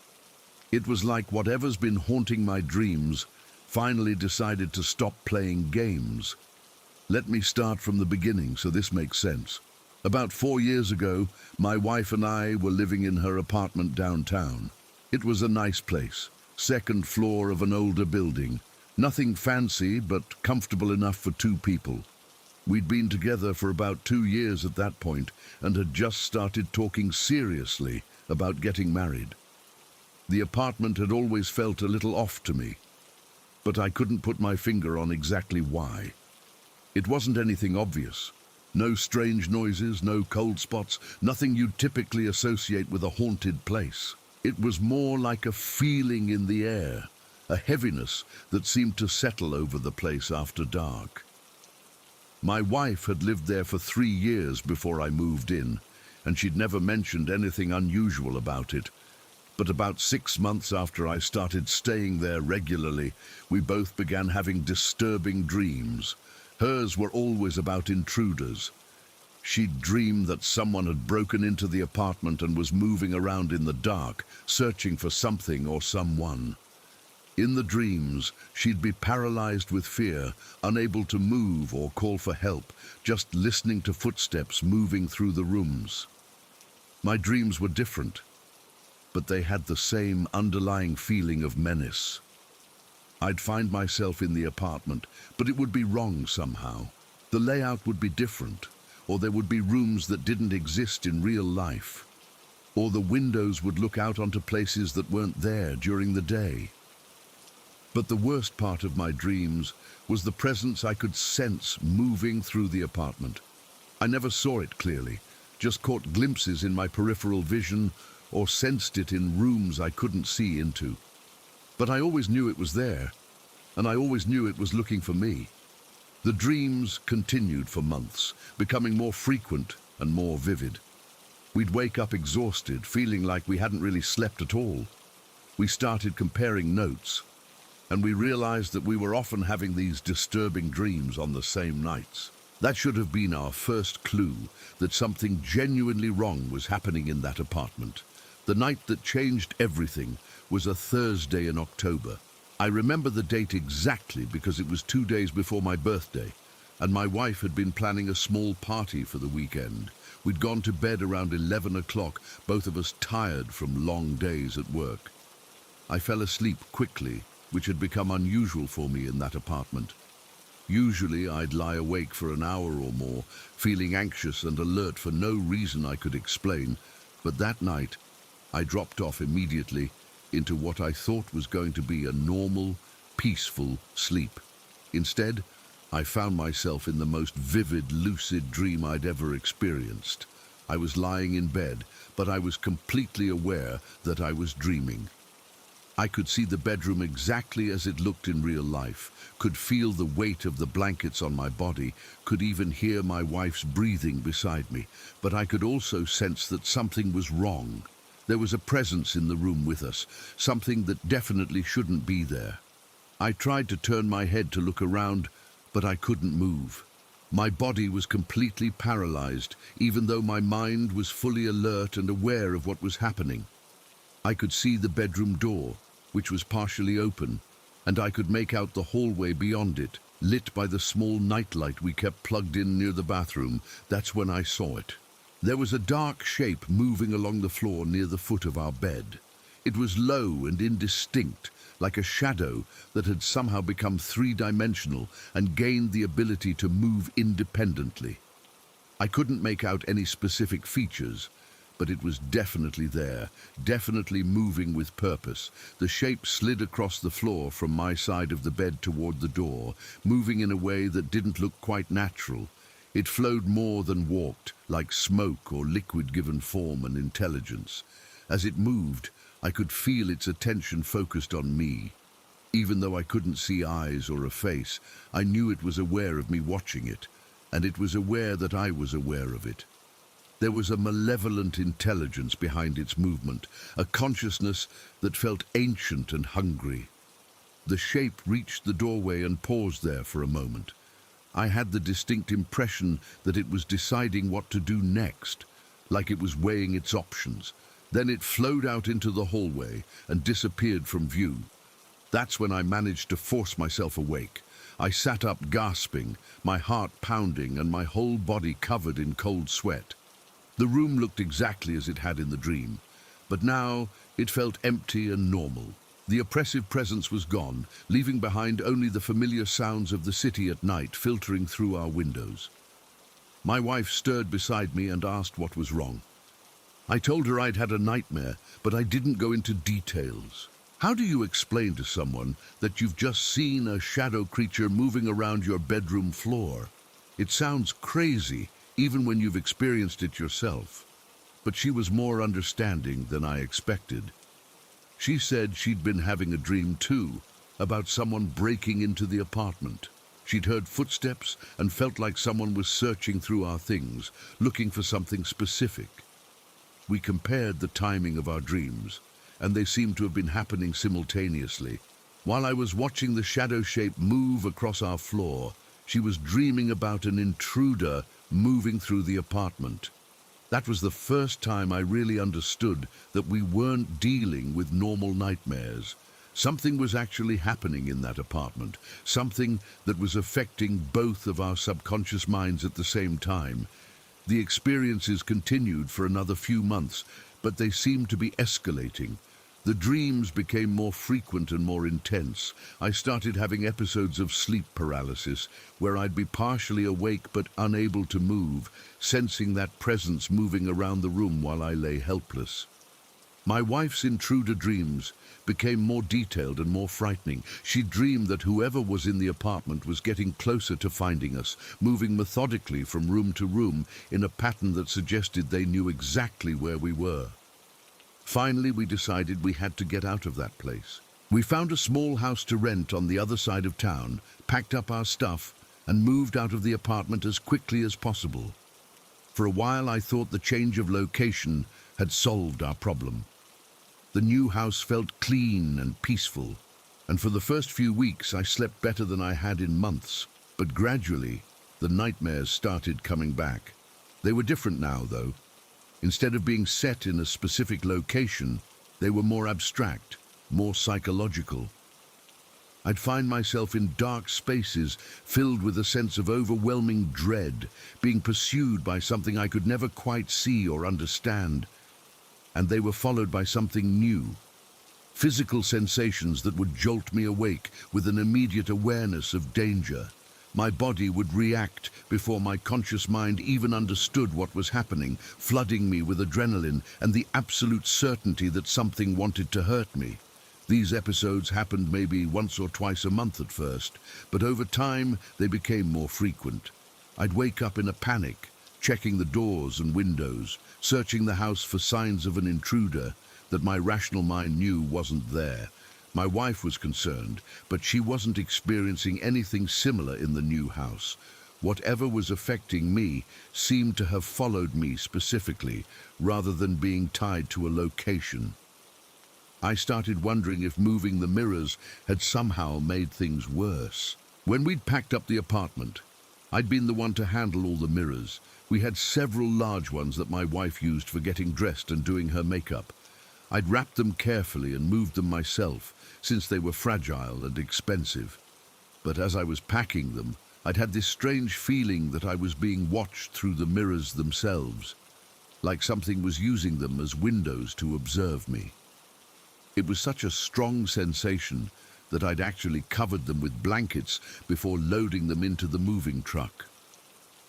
It was like whatever's been haunting my dreams finally decided to stop playing games. Let me start from the beginning so this makes sense. About 4 years ago, my wife and I were living in her apartment downtown. It was a nice place, second floor of an older building. Nothing fancy, but comfortable enough for two people. We'd been together for about 2 years at that point and had just started talking seriously about getting married. The apartment had always felt a little off to me, but I couldn't put my finger on exactly why. It wasn't anything obvious. No strange noises, no cold spots, nothing you'd typically associate with a haunted place. It was more like a feeling in the air, a heaviness that seemed to settle over the place after dark. My wife had lived there for 3 years before I moved in, and she'd never mentioned anything unusual about it. But about 6 months after I started staying there regularly, we both began having disturbing dreams. Hers were always about intruders. She'd dreamed that someone had broken into the apartment and was moving around in the dark, searching for something or someone. In the dreams, she'd be paralyzed with fear, unable to move or call for help, just listening to footsteps moving through the rooms. My dreams were different, but they had the same underlying feeling of menace. I'd find myself in the apartment, but it would be wrong somehow. The layout would be different, or there would be rooms that didn't exist in real life, or the windows would look out onto places that weren't there during the day. But the worst part of my dreams was the presence I could sense moving through the apartment. I never saw it clearly, just caught glimpses in my peripheral vision or sensed it in rooms I couldn't see into. But I always knew it was there, and I always knew it was looking for me. The dreams continued for months, becoming more frequent and more vivid. We'd wake up exhausted, feeling like we hadn't really slept at all. We started comparing notes, and we realized that we were often having these disturbing dreams on the same nights. That should have been our first clue that something genuinely wrong was happening in that apartment. The night that changed everything was a Thursday in October. I remember the date exactly because it was 2 days before my birthday, and my wife had been planning a small party for the weekend. We'd gone to bed around 11 o'clock, both of us tired from long days at work. I fell asleep quickly, which had become unusual for me in that apartment. Usually I'd lie awake for an hour or more, feeling anxious and alert for no reason I could explain, but that night I dropped off immediately into what I thought was going to be a normal, peaceful sleep. Instead, I found myself in the most vivid, lucid dream I'd ever experienced. I was lying in bed, but I was completely aware that I was dreaming. I could see the bedroom exactly as it looked in real life, could feel the weight of the blankets on my body, could even hear my wife's breathing beside me, but I could also sense that something was wrong. There was a presence in the room with us, something that definitely shouldn't be there. I tried to turn my head to look around, but I couldn't move. My body was completely paralyzed, even though my mind was fully alert and aware of what was happening. I could see the bedroom door, which was partially open, and I could make out the hallway beyond it, lit by the small nightlight we kept plugged in near the bathroom. That's when I saw it. There was a dark shape moving along the floor near the foot of our bed. It was low and indistinct, like a shadow that had somehow become three-dimensional and gained the ability to move independently. I couldn't make out any specific features, but it was definitely there, definitely moving with purpose. The shape slid across the floor from my side of the bed toward the door, moving in a way that didn't look quite natural. It flowed more than walked, like smoke or liquid given form and intelligence. As it moved, I could feel its attention focused on me. Even though I couldn't see eyes or a face, I knew it was aware of me watching it, and it was aware that I was aware of it. There was a malevolent intelligence behind its movement, a consciousness that felt ancient and hungry. The shape reached the doorway and paused there for a moment. I had the distinct impression that it was deciding what to do next, like it was weighing its options. Then it flowed out into the hallway and disappeared from view. That's when I managed to force myself awake. I sat up gasping, my heart pounding and my whole body covered in cold sweat. The room looked exactly as it had in the dream, but now it felt empty and normal. The oppressive presence was gone, leaving behind only the familiar sounds of the city at night filtering through our windows. My wife stirred beside me and asked what was wrong. I told her I'd had a nightmare, but I didn't go into details. How do you explain to someone that you've just seen a shadow creature moving around your bedroom floor? It sounds crazy, even when you've experienced it yourself. But she was more understanding than I expected. She said she'd been having a dream too, about someone breaking into the apartment. She'd heard footsteps and felt like someone was searching through our things, looking for something specific. We compared the timing of our dreams, and they seemed to have been happening simultaneously. While I was watching the shadow shape move across our floor, she was dreaming about an intruder moving through the apartment. That was the first time I really understood that we weren't dealing with normal nightmares. Something was actually happening in that apartment, something that was affecting both of our subconscious minds at the same time. The experiences continued for another few months, but they seemed to be escalating. The dreams became more frequent and more intense. I started having episodes of sleep paralysis, where I'd be partially awake but unable to move, sensing that presence moving around the room while I lay helpless. My wife's intruder dreams became more detailed and more frightening. She dreamed that whoever was in the apartment was getting closer to finding us, moving methodically from room to room in a pattern that suggested they knew exactly where we were. Finally, we decided we had to get out of that place. We found a small house to rent on the other side of town, packed up our stuff, and moved out of the apartment as quickly as possible. For a while, I thought the change of location had solved our problem. The new house felt clean and peaceful, and for the first few weeks, I slept better than I had in months. But gradually, the nightmares started coming back. They were different now, though. Instead of being set in a specific location, they were more abstract, more psychological. I'd find myself in dark spaces filled with a sense of overwhelming dread, being pursued by something I could never quite see or understand. And they were followed by something new. Physical sensations that would jolt me awake with an immediate awareness of danger. My body would react before my conscious mind even understood what was happening, flooding me with adrenaline and the absolute certainty that something wanted to hurt me. These episodes happened maybe once or twice a month at first, but over time they became more frequent. I'd wake up in a panic, checking the doors and windows, searching the house for signs of an intruder that my rational mind knew wasn't there. My wife was concerned, but she wasn't experiencing anything similar in the new house. Whatever was affecting me seemed to have followed me specifically, rather than being tied to a location. I started wondering if moving the mirrors had somehow made things worse. When we'd packed up the apartment, I'd been the one to handle all the mirrors. We had several large ones that my wife used for getting dressed and doing her makeup. I'd wrapped them carefully and moved them myself, since they were fragile and expensive. But as I was packing them, I'd had this strange feeling that I was being watched through the mirrors themselves, like something was using them as windows to observe me. It was such a strong sensation that I'd actually covered them with blankets before loading them into the moving truck.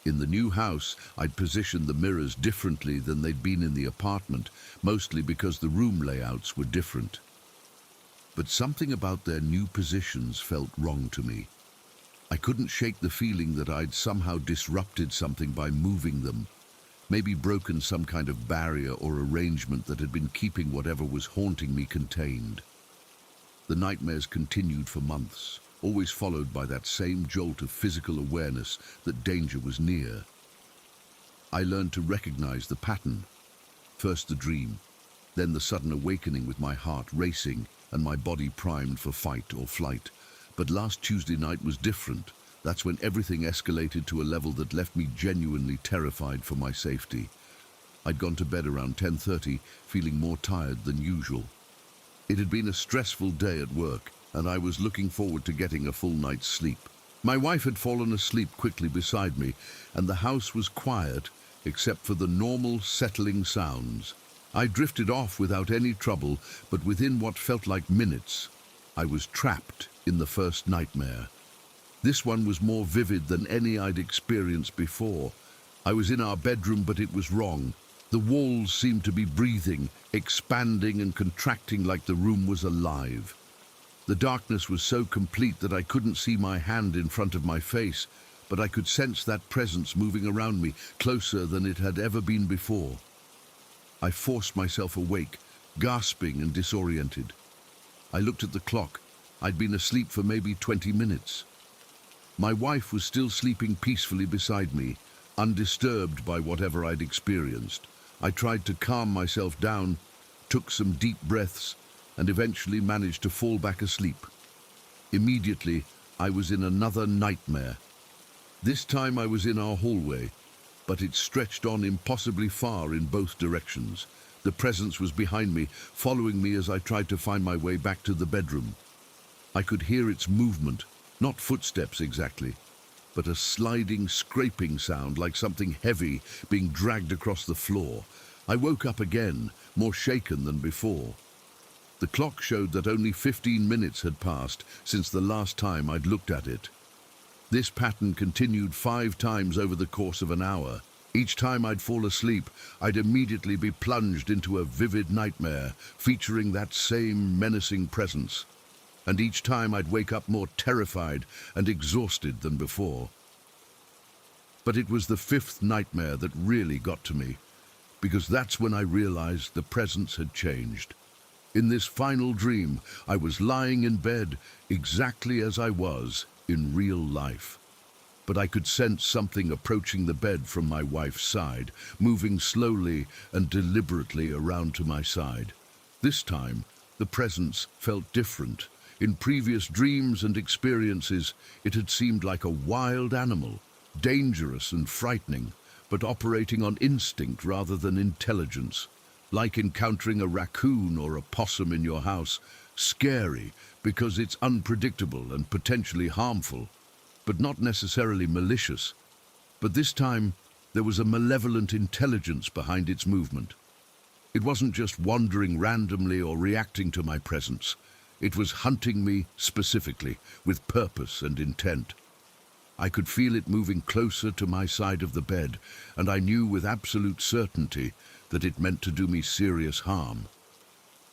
In the new house, I'd positioned the mirrors differently than they'd been in the apartment, mostly because the room layouts were different. But something about their new positions felt wrong to me. I couldn't shake the feeling that I'd somehow disrupted something by moving them, maybe broken some kind of barrier or arrangement that had been keeping whatever was haunting me contained. The nightmares continued for months, always followed by that same jolt of physical awareness that danger was near. I learned to recognize the pattern. First the dream, then the sudden awakening with my heart racing and my body primed for fight or flight. But last Tuesday night was different. That's when everything escalated to a level that left me genuinely terrified for my safety. I'd gone to bed around 10:30, feeling more tired than usual. It had been a stressful day at work, and I was looking forward to getting a full night's sleep. My wife had fallen asleep quickly beside me, and the house was quiet except for the normal settling sounds. I drifted off without any trouble, but within what felt like minutes, I was trapped in the first nightmare. This one was more vivid than any I'd experienced before. I was in our bedroom, but it was wrong. The walls seemed to be breathing, expanding and contracting like the room was alive. The darkness was so complete that I couldn't see my hand in front of my face, but I could sense that presence moving around me, closer than it had ever been before. I forced myself awake, gasping and disoriented. I looked at the clock. I'd been asleep for maybe 20 minutes. My wife was still sleeping peacefully beside me, undisturbed by whatever I'd experienced. I tried to calm myself down, took some deep breaths, and eventually managed to fall back asleep. Immediately, I was in another nightmare. This time I was in our hallway, but it stretched on impossibly far in both directions. The presence was behind me, following me as I tried to find my way back to the bedroom. I could hear its movement, not footsteps exactly, but a sliding, scraping sound like something heavy being dragged across the floor. I woke up again, more shaken than before. The clock showed that only 15 minutes had passed since the last time I'd looked at it. This pattern continued 5 times over the course of an hour. Each time I'd fall asleep, I'd immediately be plunged into a vivid nightmare featuring that same menacing presence. And each time I'd wake up more terrified and exhausted than before. But it was the 5th nightmare that really got to me, because that's when I realized the presence had changed. In this final dream, I was lying in bed exactly as I was in real life. But I could sense something approaching the bed from my wife's side, moving slowly and deliberately around to my side. This time, the presence felt different. In previous dreams and experiences, it had seemed like a wild animal, dangerous and frightening, but operating on instinct rather than intelligence. Like encountering a raccoon or a possum in your house, scary because it's unpredictable and potentially harmful, but not necessarily malicious. But this time, there was a malevolent intelligence behind its movement. It wasn't just wandering randomly or reacting to my presence. It was hunting me specifically, with purpose and intent. I could feel it moving closer to my side of the bed, and I knew with absolute certainty that it meant to do me serious harm.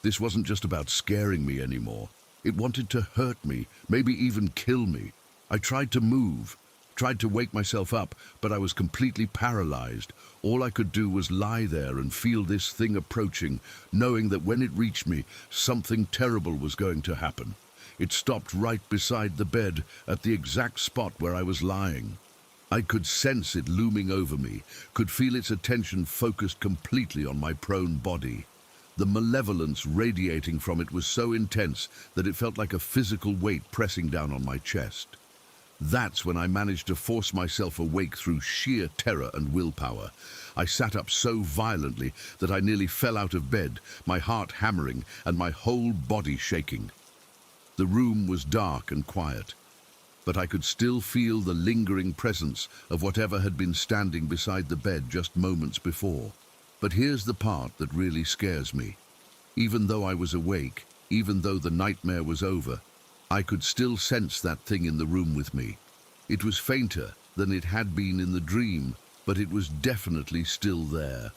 This wasn't just about scaring me anymore. It wanted to hurt me, maybe even kill me. I tried to move, tried to wake myself up, but I was completely paralyzed. All I could do was lie there and feel this thing approaching, knowing that when it reached me, something terrible was going to happen. It stopped right beside the bed, at the exact spot where I was lying. I could sense it looming over me, could feel its attention focused completely on my prone body. The malevolence radiating from it was so intense that it felt like a physical weight pressing down on my chest. That's when I managed to force myself awake through sheer terror and willpower. I sat up so violently that I nearly fell out of bed, my heart hammering and my whole body shaking. The room was dark and quiet, but I could still feel the lingering presence of whatever had been standing beside the bed just moments before. But here's the part that really scares me. Even though I was awake, even though the nightmare was over, I could still sense that thing in the room with me. It was fainter than it had been in the dream, but it was definitely still there.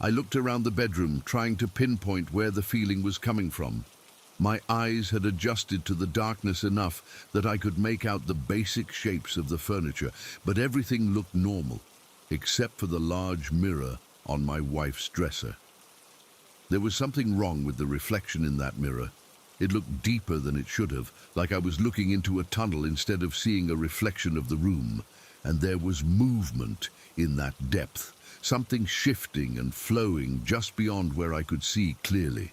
I looked around the bedroom, trying to pinpoint where the feeling was coming from. My eyes had adjusted to the darkness enough that I could make out the basic shapes of the furniture, but everything looked normal, except for the large mirror on my wife's dresser. There was something wrong with the reflection in that mirror. It looked deeper than it should have, like I was looking into a tunnel instead of seeing a reflection of the room. And there was movement in that depth, something shifting and flowing just beyond where I could see clearly.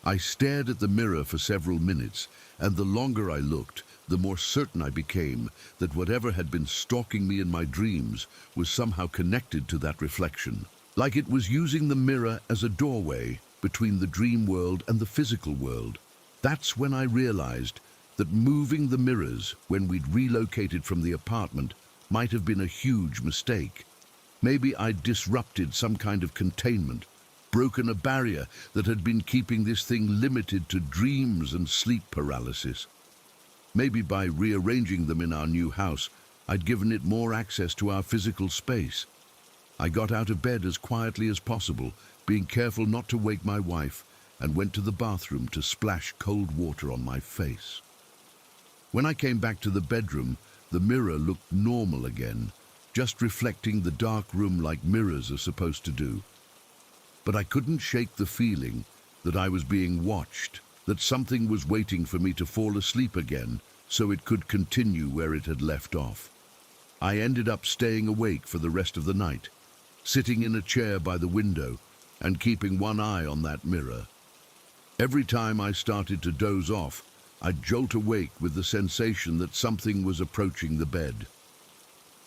I stared at the mirror for several minutes, and the longer I looked, the more certain I became that whatever had been stalking me in my dreams was somehow connected to that reflection, like it was using the mirror as a doorway between the dream world and the physical world. That's when I realized that moving the mirrors when we'd relocated from the apartment might have been a huge mistake. Maybe I'd disrupted some kind of containment, broken a barrier that had been keeping this thing limited to dreams and sleep paralysis. Maybe by rearranging them in our new house, I'd given it more access to our physical space. I got out of bed as quietly as possible, being careful not to wake my wife, and went to the bathroom to splash cold water on my face. When I came back to the bedroom, the mirror looked normal again, just reflecting the dark room like mirrors are supposed to do. But I couldn't shake the feeling that I was being watched, that something was waiting for me to fall asleep again so it could continue where it had left off. I ended up staying awake for the rest of the night, sitting in a chair by the window and keeping one eye on that mirror. Every time I started to doze off, I'd jolt awake with the sensation that something was approaching the bed.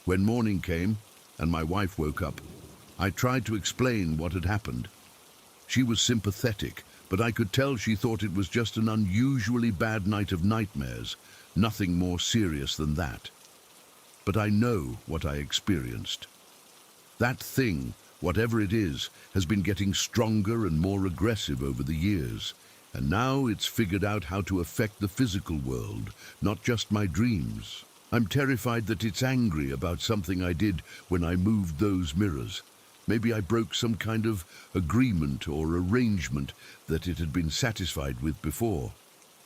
When morning came and my wife woke up, I tried to explain what had happened. She was sympathetic, but I could tell she thought it was just an unusually bad night of nightmares, nothing more serious than that. But I know what I experienced. That thing, whatever it is, has been getting stronger and more aggressive over the years, and now it's figured out how to affect the physical world, not just my dreams. I'm terrified that it's angry about something I did when I moved those mirrors. Maybe I broke some kind of agreement or arrangement that it had been satisfied with before.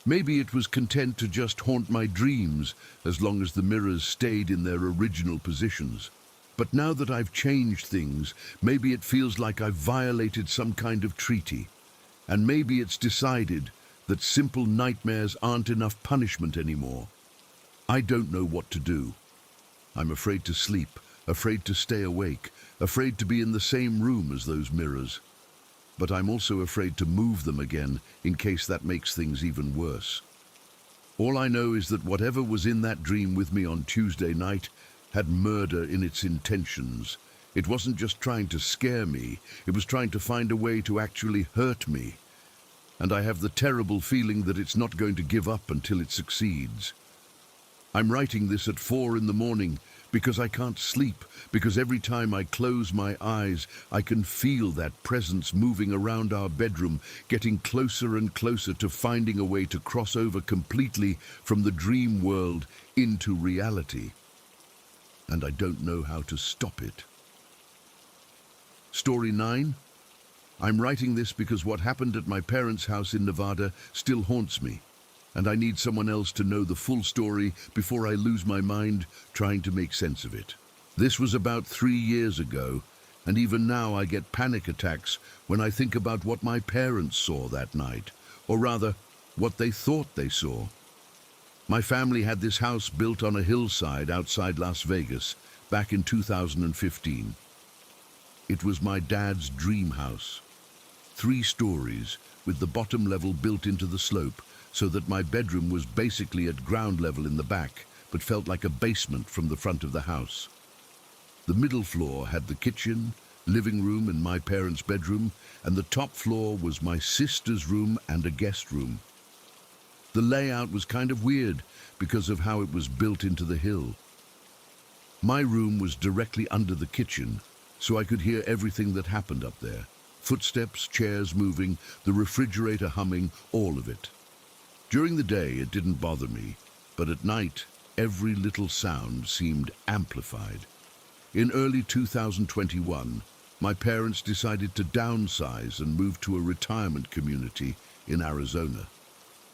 Maybe it was content to just haunt my dreams as long as the mirrors stayed in their original positions. But now that I've changed things, maybe it feels like I've violated some kind of treaty. And maybe it's decided that simple nightmares aren't enough punishment anymore. I don't know what to do. I'm afraid to sleep, afraid to stay awake, afraid to be in the same room as those mirrors. But I'm also afraid to move them again in case that makes things even worse. All I know is that whatever was in that dream with me on Tuesday night had murder in its intentions. It wasn't just trying to scare me, it was trying to find a way to actually hurt me. And I have the terrible feeling that it's not going to give up until it succeeds. I'm writing this at 4 in the morning because I can't sleep, because every time I close my eyes, I can feel that presence moving around our bedroom, getting closer and closer to finding a way to cross over completely from the dream world into reality. And I don't know how to stop it. Story 9. I'm writing this because what happened at my parents' house in Nevada still haunts me, and I need someone else to know the full story before I lose my mind trying to make sense of it. This was about 3 years ago, and even now I get panic attacks when I think about what my parents saw that night, or rather, what they thought they saw. My family had this house built on a hillside outside Las Vegas back in 2015. It was my dad's dream house. 3 stories, with the bottom level built into the slope, so that my bedroom was basically at ground level in the back, but felt like a basement from the front of the house. The middle floor had the kitchen, living room and my parents' bedroom, and the top floor was my sister's room and a guest room. The layout was kind of weird because of how it was built into the hill. My room was directly under the kitchen, so I could hear everything that happened up there. Footsteps, chairs moving, the refrigerator humming, all of it. During the day, it didn't bother me, but at night, every little sound seemed amplified. In early 2021, my parents decided to downsize and move to a retirement community in Arizona.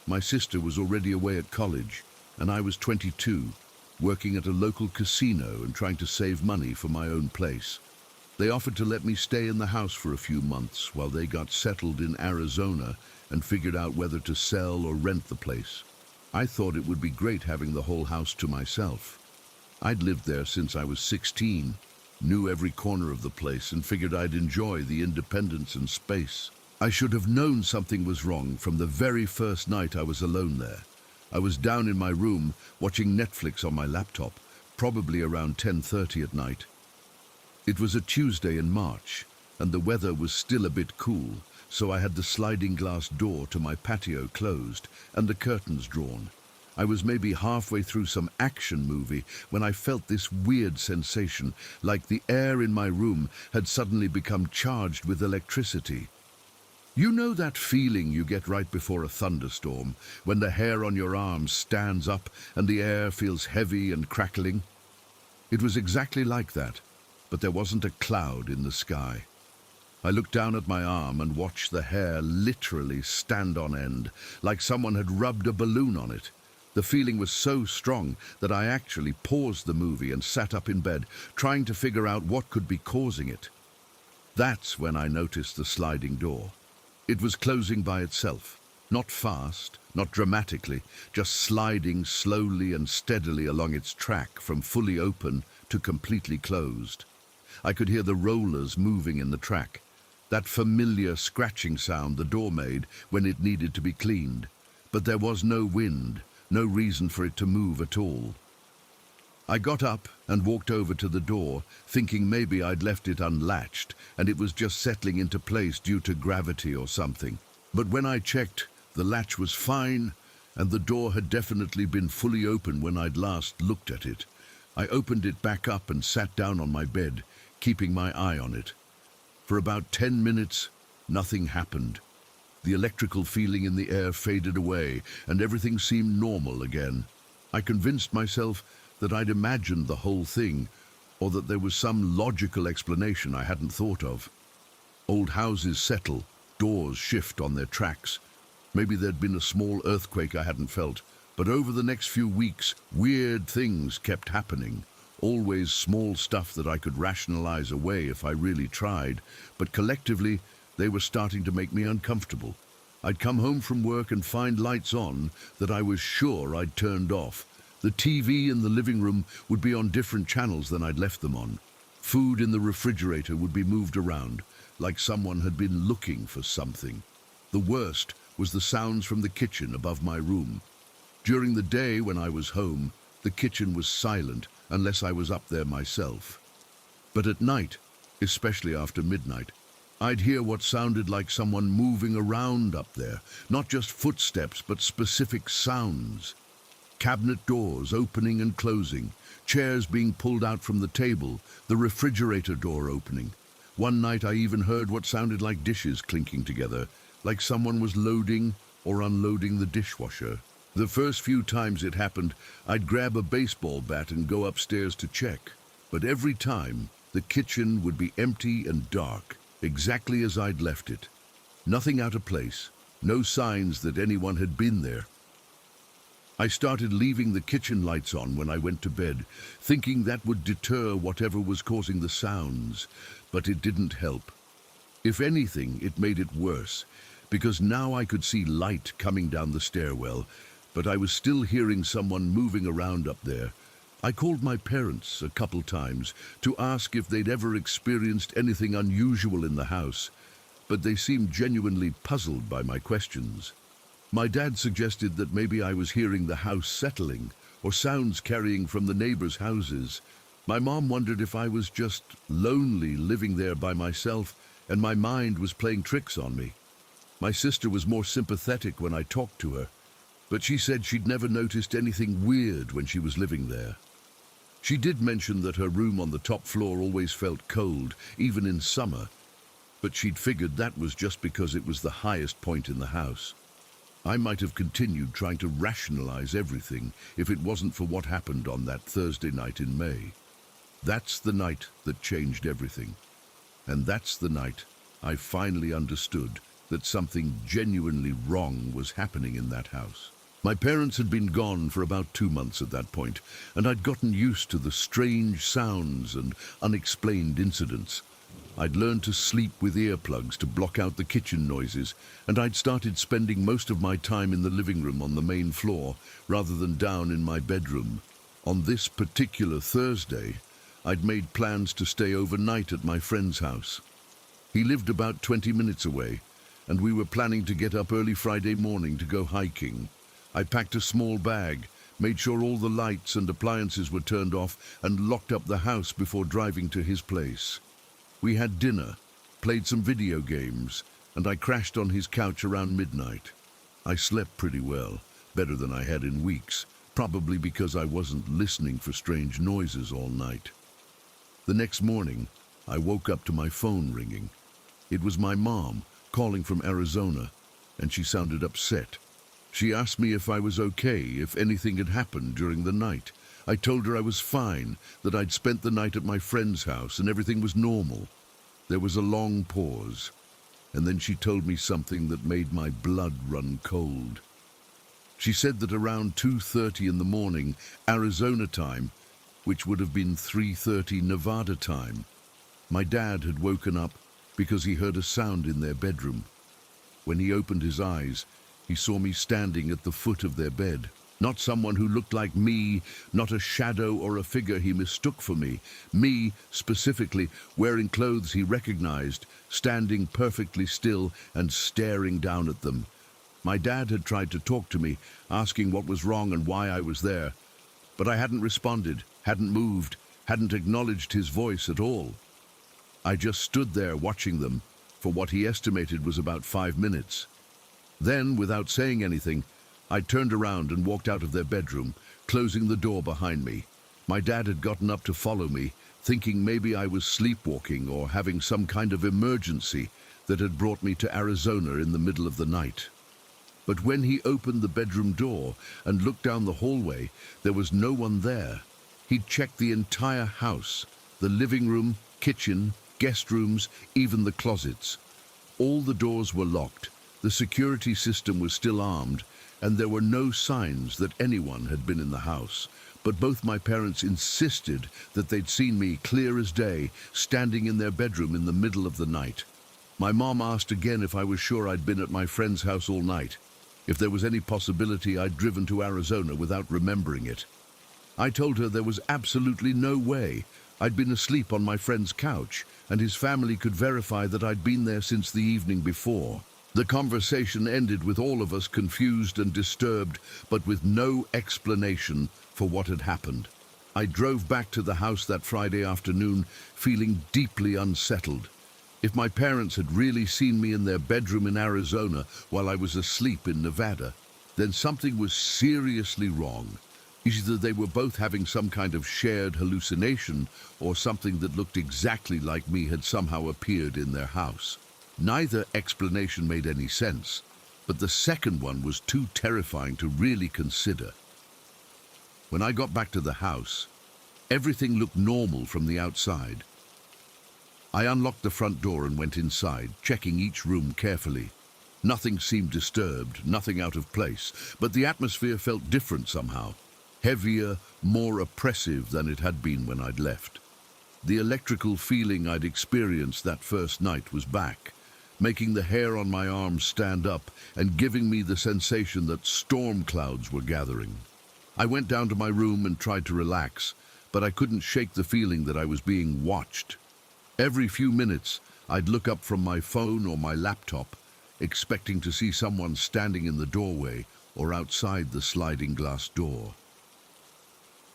My sister was already away at college, and I was 22, working at a local casino and trying to save money for my own place. They offered to let me stay in the house for a few months while they got settled in Arizona and figured out whether to sell or rent the place. I thought it would be great having the whole house to myself. I'd lived there since I was 16, knew every corner of the place, and figured I'd enjoy the independence and space. I should have known something was wrong from the very first night I was alone there. I was down in my room watching Netflix on my laptop, probably around 10:30 at night. It was a Tuesday in March, and the weather was still a bit cool, so I had the sliding glass door to my patio closed and the curtains drawn. I was maybe halfway through some action movie when I felt this weird sensation, like the air in my room had suddenly become charged with electricity. You know that feeling you get right before a thunderstorm, when the hair on your arms stands up and the air feels heavy and crackling? It was exactly like that, but there wasn't a cloud in the sky. I looked down at my arm and watched the hair literally stand on end, like someone had rubbed a balloon on it. The feeling was so strong that I actually paused the movie and sat up in bed, trying to figure out what could be causing it. That's when I noticed the sliding door. It was closing by itself, not fast, not dramatically, just sliding slowly and steadily along its track from fully open to completely closed. I could hear the rollers moving in the track, that familiar scratching sound the door made when it needed to be cleaned. But there was no wind, no reason for it to move at all. I got up and walked over to the door, thinking maybe I'd left it unlatched and it was just settling into place due to gravity or something. But when I checked, the latch was fine and the door had definitely been fully open when I'd last looked at it. I opened it back up and sat down on my bed, keeping my eye on it. For about 10 minutes, nothing happened. The electrical feeling in the air faded away and everything seemed normal again. I convinced myself that I'd imagined the whole thing, or that there was some logical explanation I hadn't thought of. Old houses settle, doors shift on their tracks. Maybe there'd been a small earthquake I hadn't felt, but over the next few weeks, weird things kept happening. Always small stuff that I could rationalize away if I really tried, but collectively, they were starting to make me uncomfortable. I'd come home from work and find lights on that I was sure I'd turned off. The TV in the living room would be on different channels than I'd left them on. Food in the refrigerator would be moved around, like someone had been looking for something. The worst was the sounds from the kitchen above my room. During the day when I was home, the kitchen was silent unless I was up there myself. But at night, especially after midnight, I'd hear what sounded like someone moving around up there, not just footsteps, but specific sounds. Cabinet doors opening and closing, chairs being pulled out from the table, the refrigerator door opening. One night I even heard what sounded like dishes clinking together, like someone was loading or unloading the dishwasher. The first few times it happened, I'd grab a baseball bat and go upstairs to check. But every time, the kitchen would be empty and dark, exactly as I'd left it. Nothing out of place, no signs that anyone had been there. I started leaving the kitchen lights on when I went to bed, thinking that would deter whatever was causing the sounds, but it didn't help. If anything, it made it worse, because now I could see light coming down the stairwell, but I was still hearing someone moving around up there. I called my parents a couple times to ask if they'd ever experienced anything unusual in the house, but they seemed genuinely puzzled by my questions. My dad suggested that maybe I was hearing the house settling, or sounds carrying from the neighbors' houses. My mom wondered if I was just lonely living there by myself and my mind was playing tricks on me. My sister was more sympathetic when I talked to her, but she said she'd never noticed anything weird when she was living there. She did mention that her room on the top floor always felt cold, even in summer, but she'd figured that was just because it was the highest point in the house. I might have continued trying to rationalize everything if it wasn't for what happened on that Thursday night in May. That's the night that changed everything. And that's the night I finally understood that something genuinely wrong was happening in that house. My parents had been gone for about 2 months at that point, and I'd gotten used to the strange sounds and unexplained incidents. I'd learned to sleep with earplugs to block out the kitchen noises, and I'd started spending most of my time in the living room on the main floor rather than down in my bedroom. On this particular Thursday, I'd made plans to stay overnight at my friend's house. He lived about 20 minutes away, and we were planning to get up early Friday morning to go hiking. I packed a small bag, made sure all the lights and appliances were turned off, and locked up the house before driving to his place. We had dinner, played some video games, and I crashed on his couch around midnight. I slept pretty well, better than I had in weeks, probably because I wasn't listening for strange noises all night. The next morning, I woke up to my phone ringing. It was my mom calling from Arizona, and she sounded upset. She asked me if I was okay, if anything had happened during the night. I told her I was fine, that I'd spent the night at my friend's house and everything was normal. There was a long pause, and then she told me something that made my blood run cold. She said that around 2:30 in the morning, Arizona time, which would have been 3:30 Nevada time, my dad had woken up because he heard a sound in their bedroom. When he opened his eyes, he saw me standing at the foot of their bed. Not someone who looked like me, not a shadow or a figure he mistook for me. Me, specifically, wearing clothes he recognized, standing perfectly still and staring down at them. My dad had tried to talk to me, asking what was wrong and why I was there. But I hadn't responded, hadn't moved, hadn't acknowledged his voice at all. I just stood there watching them for what he estimated was about 5 minutes. Then, without saying anything, I turned around and walked out of their bedroom, closing the door behind me. My dad had gotten up to follow me, thinking maybe I was sleepwalking or having some kind of emergency that had brought me to Arizona in the middle of the night. But when he opened the bedroom door and looked down the hallway, there was no one there. He'd checked the entire house, the living room, kitchen, guest rooms, even the closets. All the doors were locked, the security system was still armed, and there were no signs that anyone had been in the house. But both my parents insisted that they'd seen me clear as day, standing in their bedroom in the middle of the night. My mom asked again if I was sure I'd been at my friend's house all night, if there was any possibility I'd driven to Arizona without remembering it. I told her there was absolutely no way. I'd been asleep on my friend's couch, and his family could verify that I'd been there since the evening before. The conversation ended with all of us confused and disturbed, but with no explanation for what had happened. I drove back to the house that Friday afternoon, feeling deeply unsettled. If my parents had really seen me in their bedroom in Arizona while I was asleep in Nevada, then something was seriously wrong. Either they were both having some kind of shared hallucination, or something that looked exactly like me had somehow appeared in their house. Neither explanation made any sense, but the second one was too terrifying to really consider. When I got back to the house, everything looked normal from the outside. I unlocked the front door and went inside, checking each room carefully. Nothing seemed disturbed, nothing out of place, but the atmosphere felt different somehow. Heavier, more oppressive than it had been when I'd left. The electrical feeling I'd experienced that first night was back, making the hair on my arms stand up and giving me the sensation that storm clouds were gathering. I went down to my room and tried to relax, but I couldn't shake the feeling that I was being watched. Every few minutes, I'd look up from my phone or my laptop, expecting to see someone standing in the doorway or outside the sliding glass door.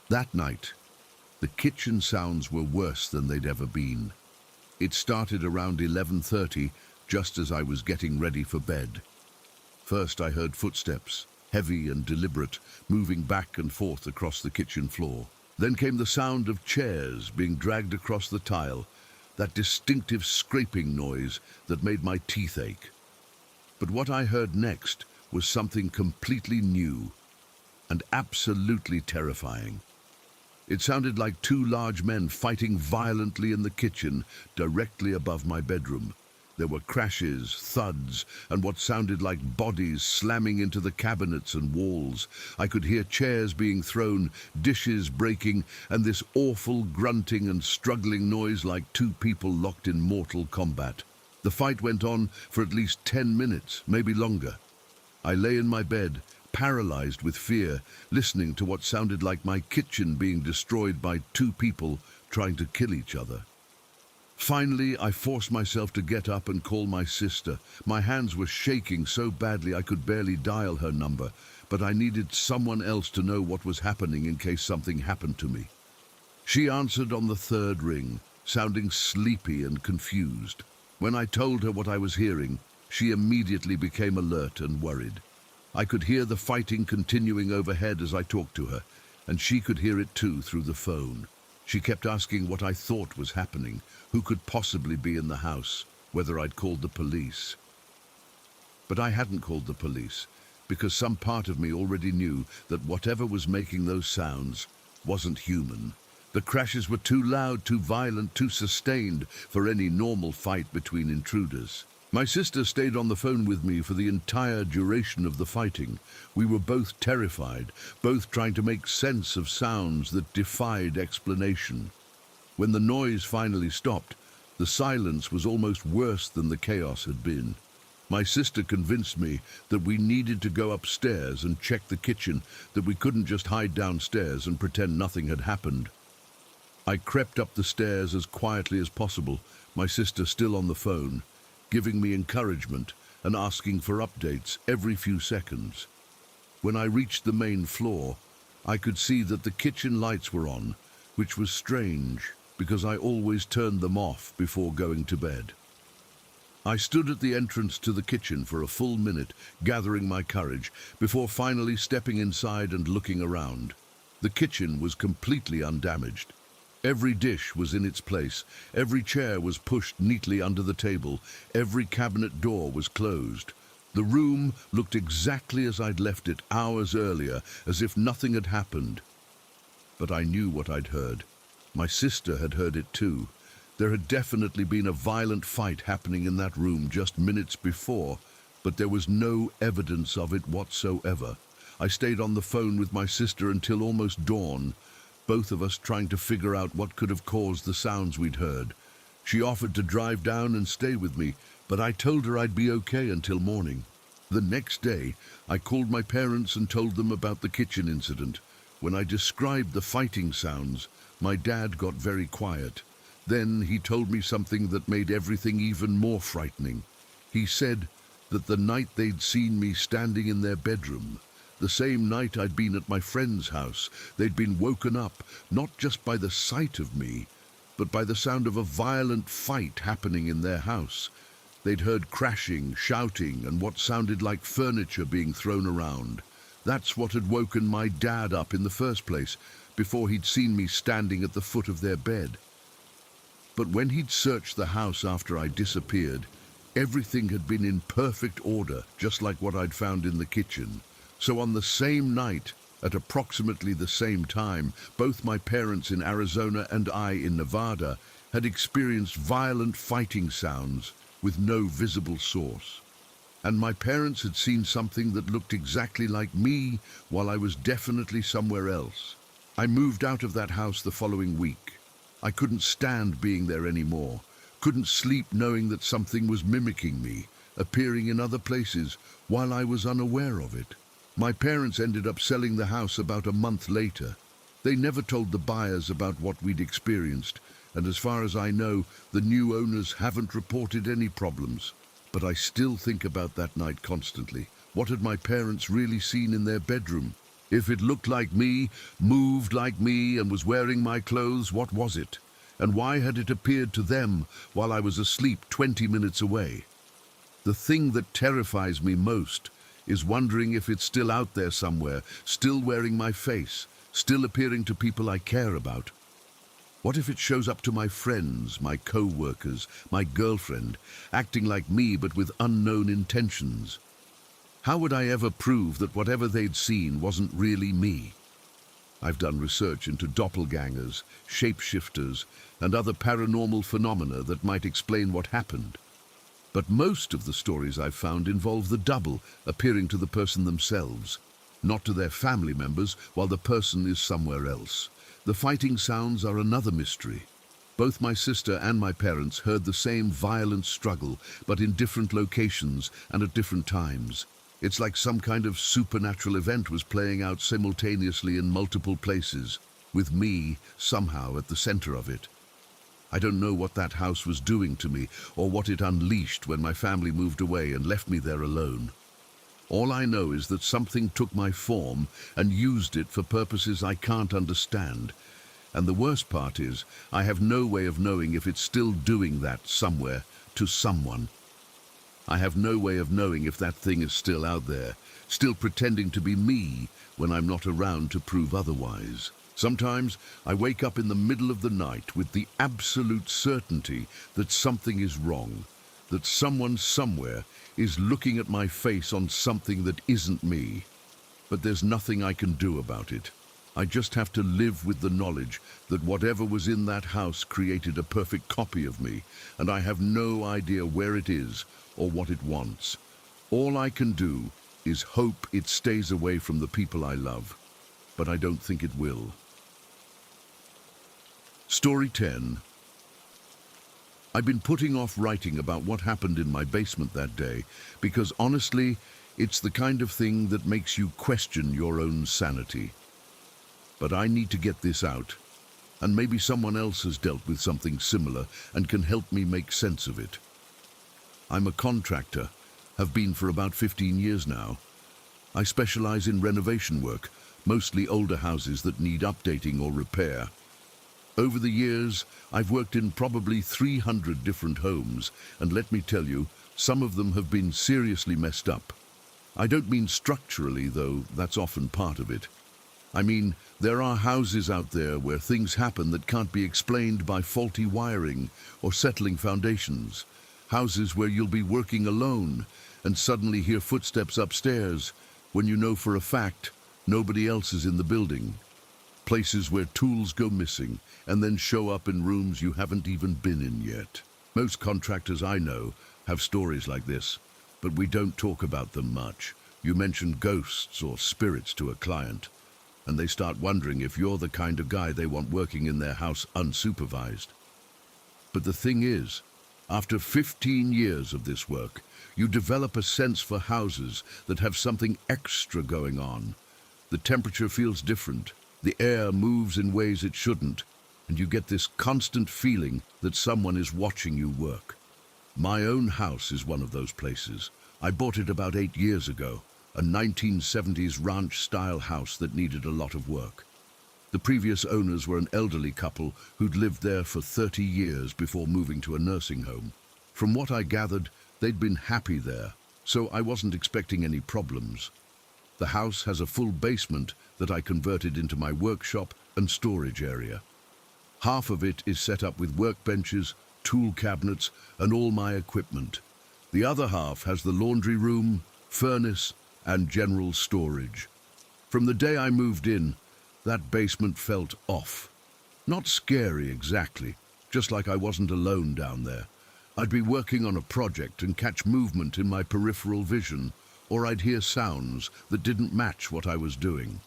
That night, the kitchen sounds were worse than they'd ever been. It started around 11:30, just as I was getting ready for bed. First, I heard footsteps, heavy and deliberate, moving back and forth across the kitchen floor. Then came the sound of chairs being dragged across the tile, that distinctive scraping noise that made my teeth ache. But what I heard next was something completely new and absolutely terrifying. It sounded like two large men fighting violently in the kitchen directly above my bedroom. There were crashes, thuds, and what sounded like bodies slamming into the cabinets and walls. I could hear chairs being thrown, dishes breaking, and this awful grunting and struggling noise like two people locked in mortal combat. The fight went on for at least 10 minutes, maybe longer. I lay in my bed, paralyzed with fear, listening to what sounded like my kitchen being destroyed by two people trying to kill each other. Finally, I forced myself to get up and call my sister. My hands were shaking so badly I could barely dial her number, but I needed someone else to know what was happening in case something happened to me. She answered on the third ring, sounding sleepy and confused. When I told her what I was hearing, she immediately became alert and worried. I could hear the fighting continuing overhead as I talked to her, and she could hear it too through the phone. She kept asking what I thought was happening, who could possibly be in the house, whether I'd called the police. But I hadn't called the police, because some part of me already knew that whatever was making those sounds wasn't human. The crashes were too loud, too violent, too sustained for any normal fight between intruders. My sister stayed on the phone with me for the entire duration of the fighting. We were both terrified, both trying to make sense of sounds that defied explanation. When the noise finally stopped, the silence was almost worse than the chaos had been. My sister convinced me that we needed to go upstairs and check the kitchen, that we couldn't just hide downstairs and pretend nothing had happened. I crept up the stairs as quietly as possible, my sister still on the phone, giving me encouragement and asking for updates every few seconds. When I reached the main floor, I could see that the kitchen lights were on, which was strange because I always turned them off before going to bed. I stood at the entrance to the kitchen for a full minute, gathering my courage, before finally stepping inside and looking around. The kitchen was completely undamaged. Every dish was in its place, every chair was pushed neatly under the table, every cabinet door was closed. The room looked exactly as I'd left it hours earlier, as if nothing had happened. But I knew what I'd heard. My sister had heard it too. There had definitely been a violent fight happening in that room just minutes before, but there was no evidence of it whatsoever. I stayed on the phone with my sister until almost dawn, both of us trying to figure out what could have caused the sounds we'd heard. She offered to drive down and stay with me, but I told her I'd be okay until morning. The next day, I called my parents and told them about the kitchen incident. When I described the fighting sounds, my dad got very quiet. Then he told me something that made everything even more frightening. He said that the night they'd seen me standing in their bedroom, the same night I'd been at my friend's house, they'd been woken up, not just by the sight of me, but by the sound of a violent fight happening in their house. They'd heard crashing, shouting, and what sounded like furniture being thrown around. That's what had woken my dad up in the first place, before he'd seen me standing at the foot of their bed. But when he'd searched the house after I disappeared, everything had been in perfect order, just like what I'd found in the kitchen. So on the same night, at approximately the same time, both my parents in Arizona and I in Nevada had experienced violent fighting sounds with no visible source. And my parents had seen something that looked exactly like me while I was definitely somewhere else. I moved out of that house the following week. I couldn't stand being there anymore, couldn't sleep knowing that something was mimicking me, appearing in other places while I was unaware of it. My parents ended up selling the house about a month later. They never told the buyers about what we'd experienced, and as far as I know, the new owners haven't reported any problems. But I still think about that night constantly. What had my parents really seen in their bedroom? If it looked like me, moved like me, and was wearing my clothes, what was it? And why had it appeared to them while I was asleep 20 minutes away? The thing that terrifies me most is wondering if it's still out there somewhere, still wearing my face, still appearing to people I care about. What if it shows up to my friends, my co-workers, my girlfriend, acting like me but with unknown intentions? How would I ever prove that whatever they'd seen wasn't really me? I've done research into doppelgangers, shapeshifters, and other paranormal phenomena that might explain what happened. But most of the stories I've found involve the double appearing to the person themselves, not to their family members while the person is somewhere else. The fighting sounds are another mystery. Both my sister and my parents heard the same violent struggle, but in different locations and at different times. It's like some kind of supernatural event was playing out simultaneously in multiple places, with me somehow at the center of it. I don't know what that house was doing to me or what it unleashed when my family moved away and left me there alone. All I know is that something took my form and used it for purposes I can't understand. And the worst part is, I have no way of knowing if it's still doing that somewhere to someone. I have no way of knowing if that thing is still out there, still pretending to be me when I'm not around to prove otherwise. Sometimes I wake up in the middle of the night with the absolute certainty that something is wrong, that someone somewhere is looking at my face on something that isn't me. But there's nothing I can do about it. I just have to live with the knowledge that whatever was in that house created a perfect copy of me, and I have no idea where it is or what it wants. All I can do is hope it stays away from the people I love, but I don't think it will. Story 10. I've been putting off writing about what happened in my basement that day because honestly, it's the kind of thing that makes you question your own sanity. But I need to get this out, and maybe someone else has dealt with something similar and can help me make sense of it. I'm a contractor, have been for about 15 years now. I specialize in renovation work, mostly older houses that need updating or repair. Over the years, I've worked in probably 300 different homes, and let me tell you, some of them have been seriously messed up. I don't mean structurally, though that's often part of it. I mean, there are houses out there where things happen that can't be explained by faulty wiring or settling foundations. Houses where you'll be working alone and suddenly hear footsteps upstairs when you know for a fact nobody else is in the building. Places where tools go missing and then show up in rooms you haven't even been in yet. Most contractors I know have stories like this, but we don't talk about them much. You mention ghosts or spirits to a client, and they start wondering if you're the kind of guy they want working in their house unsupervised. But the thing is, after 15 years of this work, you develop a sense for houses that have something extra going on. The temperature feels different. The air moves in ways it shouldn't, and you get this constant feeling that someone is watching you work. My own house is one of those places. I bought it about 8 years ago, a 1970s ranch-style house that needed a lot of work. The previous owners were an elderly couple who'd lived there for 30 years before moving to a nursing home. From what I gathered, they'd been happy there, so I wasn't expecting any problems. The house has a full basement that I converted into my workshop and storage area. Half of it is set up with workbenches, tool cabinets, and all my equipment. The other half has the laundry room, furnace, and general storage. From the day I moved in, that basement felt off. Not scary exactly, just like I wasn't alone down there. I'd be working on a project and catch movement in my peripheral vision, or I'd hear sounds that didn't match what I was doing.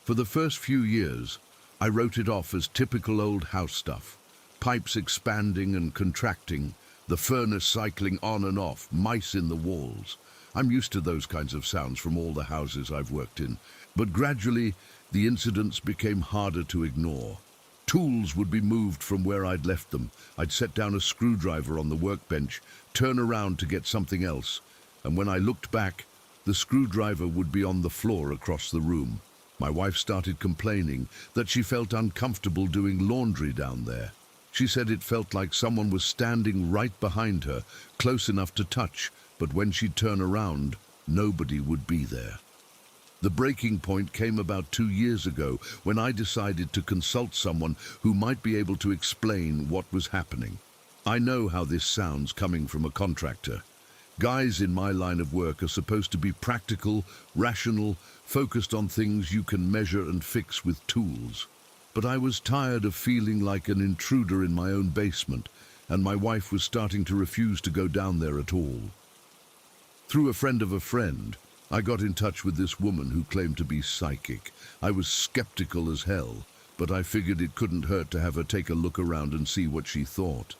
For the first few years, I wrote it off as typical old house stuff. Pipes expanding and contracting, the furnace cycling on and off, mice in the walls. I'm used to those kinds of sounds from all the houses I've worked in, but gradually the incidents became harder to ignore. Tools would be moved from where I'd left them. I'd set down a screwdriver on the workbench, turn around to get something else, and when I looked back, the screwdriver would be on the floor across the room. My wife started complaining that she felt uncomfortable doing laundry down there. She said it felt like someone was standing right behind her, close enough to touch, but when she'd turn around, nobody would be there. The breaking point came about 2 years ago when I decided to consult someone who might be able to explain what was happening. I know how this sounds coming from a contractor. Guys in my line of work are supposed to be practical, rational, focused on things you can measure and fix with tools. But I was tired of feeling like an intruder in my own basement, and my wife was starting to refuse to go down there at all. Through a friend of a friend, I got in touch with this woman who claimed to be psychic. I was skeptical as hell, but I figured it couldn't hurt to have her take a look around and see what she thought.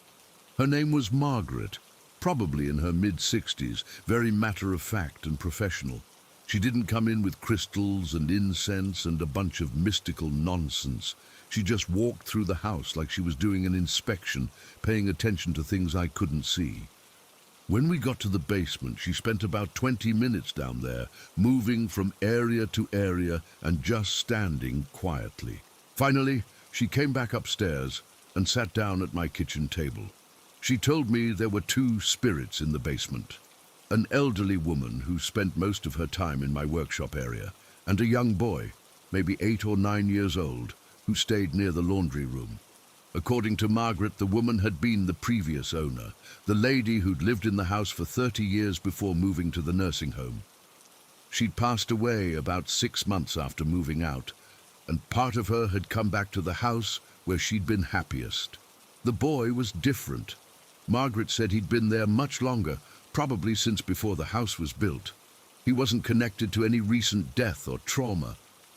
Her name was Margaret, probably in her mid-60s, very matter-of-fact and professional. She didn't come in with crystals and incense and a bunch of mystical nonsense. She just walked through the house like she was doing an inspection, paying attention to things I couldn't see. When we got to the basement, she spent about 20 minutes down there, moving from area to area and just standing quietly. Finally, she came back upstairs and sat down at my kitchen table. She told me there were 2 spirits in the basement. An elderly woman who spent most of her time in my workshop area, and a young boy, maybe 8 or 9 years old, who stayed near the laundry room. According to Margaret, the woman had been the previous owner, the lady who'd lived in the house for 30 years before moving to the nursing home. She'd passed away about 6 months after moving out, and part of her had come back to the house where she'd been happiest. The boy was different. Margaret said he'd been there much longer, probably since before the house was built. He wasn't connected to any recent death or trauma.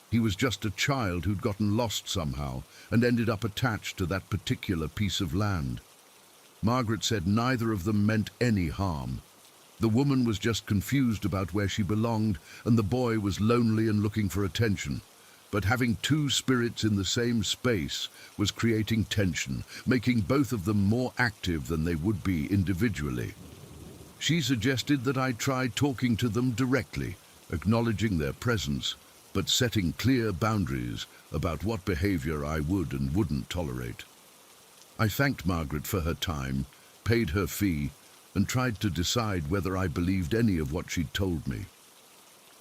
He was just a child who'd gotten lost somehow and ended up attached to that particular piece of land. Margaret said neither of them meant any harm. The woman was just confused about where she belonged, and the boy was lonely and looking for attention. But having two spirits in the same space was creating tension, making both of them more active than they would be individually. She suggested that I try talking to them directly, acknowledging their presence, but setting clear boundaries about what behavior I would and wouldn't tolerate. I thanked Margaret for her time, paid her fee, and tried to decide whether I believed any of what she'd told me.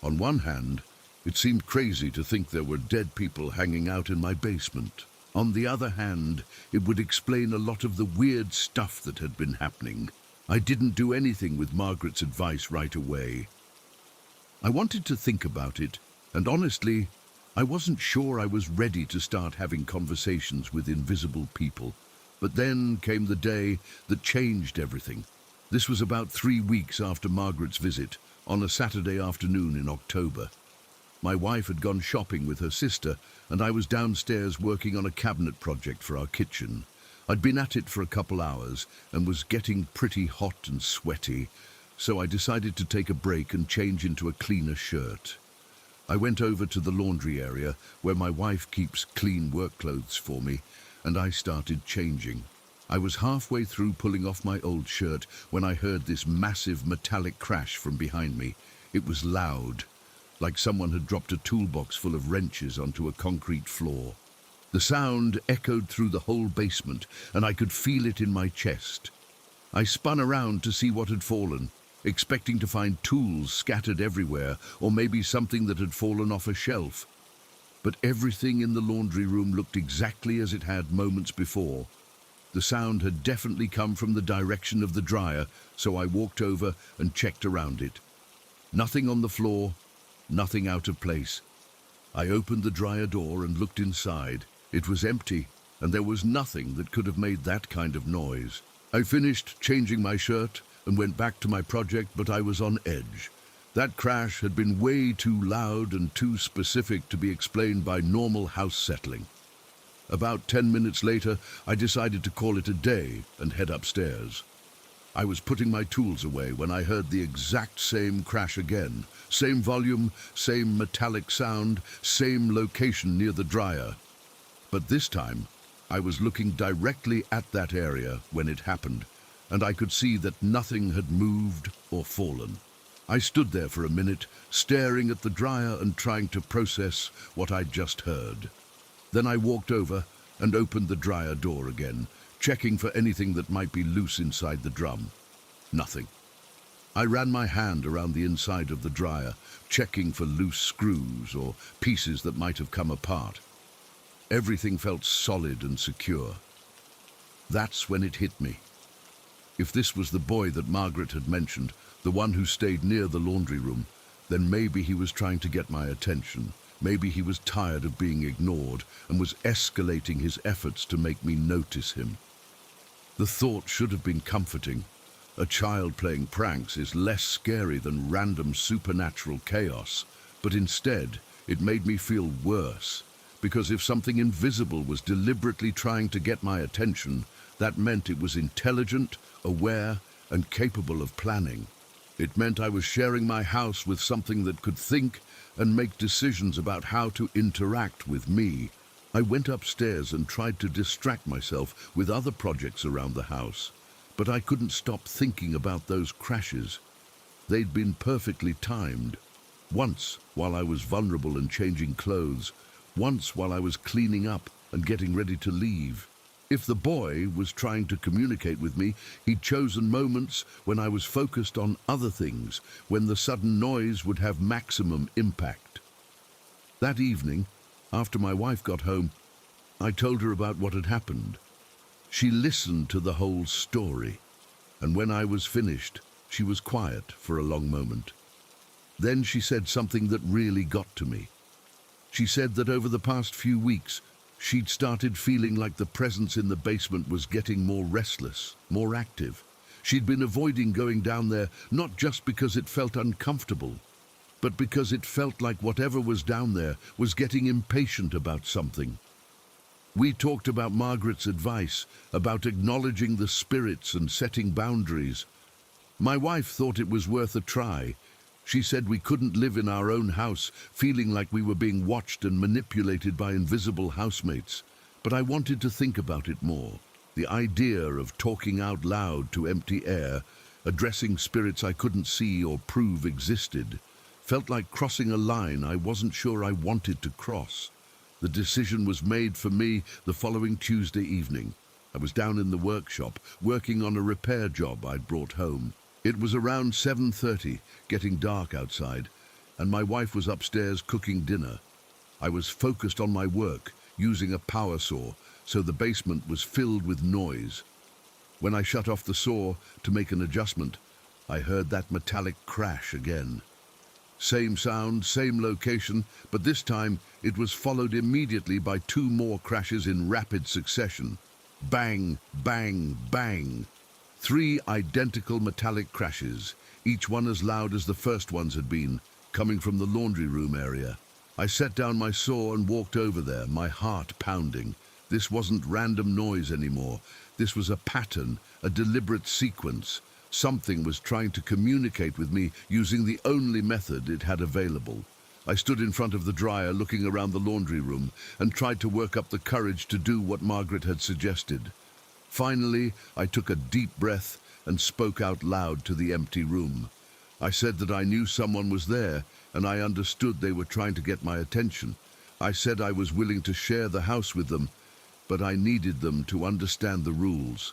On one hand, it seemed crazy to think there were dead people hanging out in my basement. On the other hand, it would explain a lot of the weird stuff that had been happening. I didn't do anything with Margaret's advice right away. I wanted to think about it, and honestly, I wasn't sure I was ready to start having conversations with invisible people. But then came the day that changed everything. This was about 3 weeks after Margaret's visit, on a Saturday afternoon in October. My wife had gone shopping with her sister, and I was downstairs working on a cabinet project for our kitchen. I'd been at it for a couple hours and was getting pretty hot and sweaty, so I decided to take a break and change into a cleaner shirt. I went over to the laundry area where my wife keeps clean work clothes for me, and I started changing. I was halfway through pulling off my old shirt when I heard this massive metallic crash from behind me. It was loud, like someone had dropped a toolbox full of wrenches onto a concrete floor. The sound echoed through the whole basement, and I could feel it in my chest. I spun around to see what had fallen, expecting to find tools scattered everywhere, or maybe something that had fallen off a shelf. But everything in the laundry room looked exactly as it had moments before. The sound had definitely come from the direction of the dryer, so I walked over and checked around it. Nothing on the floor, nothing out of place. I opened the dryer door and looked inside. It was empty, and there was nothing that could have made that kind of noise. I finished changing my shirt and went back to my project, but I was on edge. That crash had been way too loud and too specific to be explained by normal house settling. About 10 minutes later, I decided to call it a day and head upstairs. I was putting my tools away when I heard the exact same crash again. Same volume, same metallic sound, same location near the dryer. But this time, I was looking directly at that area when it happened, and I could see that nothing had moved or fallen. I stood there for a minute, staring at the dryer and trying to process what I'd just heard. Then I walked over and opened the dryer door again, checking for anything that might be loose inside the drum. Nothing. I ran my hand around the inside of the dryer, checking for loose screws or pieces that might have come apart. Everything felt solid and secure. That's when it hit me. If this was the boy that Margaret had mentioned, the one who stayed near the laundry room, then maybe he was trying to get my attention. Maybe he was tired of being ignored and was escalating his efforts to make me notice him. The thought should have been comforting. A child playing pranks is less scary than random supernatural chaos, but instead it made me feel worse, because if something invisible was deliberately trying to get my attention, that meant it was intelligent, aware, and capable of planning. It meant I was sharing my house with something that could think and make decisions about how to interact with me. I went upstairs and tried to distract myself with other projects around the house, but I couldn't stop thinking about those crashes. They'd been perfectly timed. Once while I was vulnerable and changing clothes, once while I was cleaning up and getting ready to leave. If the boy was trying to communicate with me, he'd chosen moments when I was focused on other things, when the sudden noise would have maximum impact. That evening, after my wife got home, I told her about what had happened. She listened to the whole story, and when I was finished, she was quiet for a long moment. Then she said something that really got to me. She said that over the past few weeks, she'd started feeling like the presence in the basement was getting more restless, more active. She'd been avoiding going down there not just because it felt uncomfortable, but because it felt like whatever was down there was getting impatient about something. We talked about Margaret's advice, about acknowledging the spirits and setting boundaries. My wife thought it was worth a try. She said we couldn't live in our own house feeling like we were being watched and manipulated by invisible housemates. But I wanted to think about it more. The idea of talking out loud to empty air, addressing spirits I couldn't see or prove existed, felt like crossing a line I wasn't sure I wanted to cross. The decision was made for me the following Tuesday evening. I was down in the workshop, working on a repair job I'd brought home. It was around 7:30, getting dark outside, and my wife was upstairs cooking dinner. I was focused on my work, using a power saw, so the basement was filled with noise. When I shut off the saw to make an adjustment, I heard that metallic crash again. Same sound, same location, but this time it was followed immediately by two more crashes in rapid succession. Bang, bang, bang. 3 identical metallic crashes, each one as loud as the first ones had been, coming from the laundry room area. I set down my saw and walked over there, my heart pounding. This wasn't random noise anymore. This was a pattern, a deliberate sequence. Something was trying to communicate with me using the only method it had available. I stood in front of the dryer looking around the laundry room and tried to work up the courage to do what Margaret had suggested. Finally, I took a deep breath and spoke out loud to the empty room. I said that I knew someone was there and I understood they were trying to get my attention. I said I was willing to share the house with them, but I needed them to understand the rules.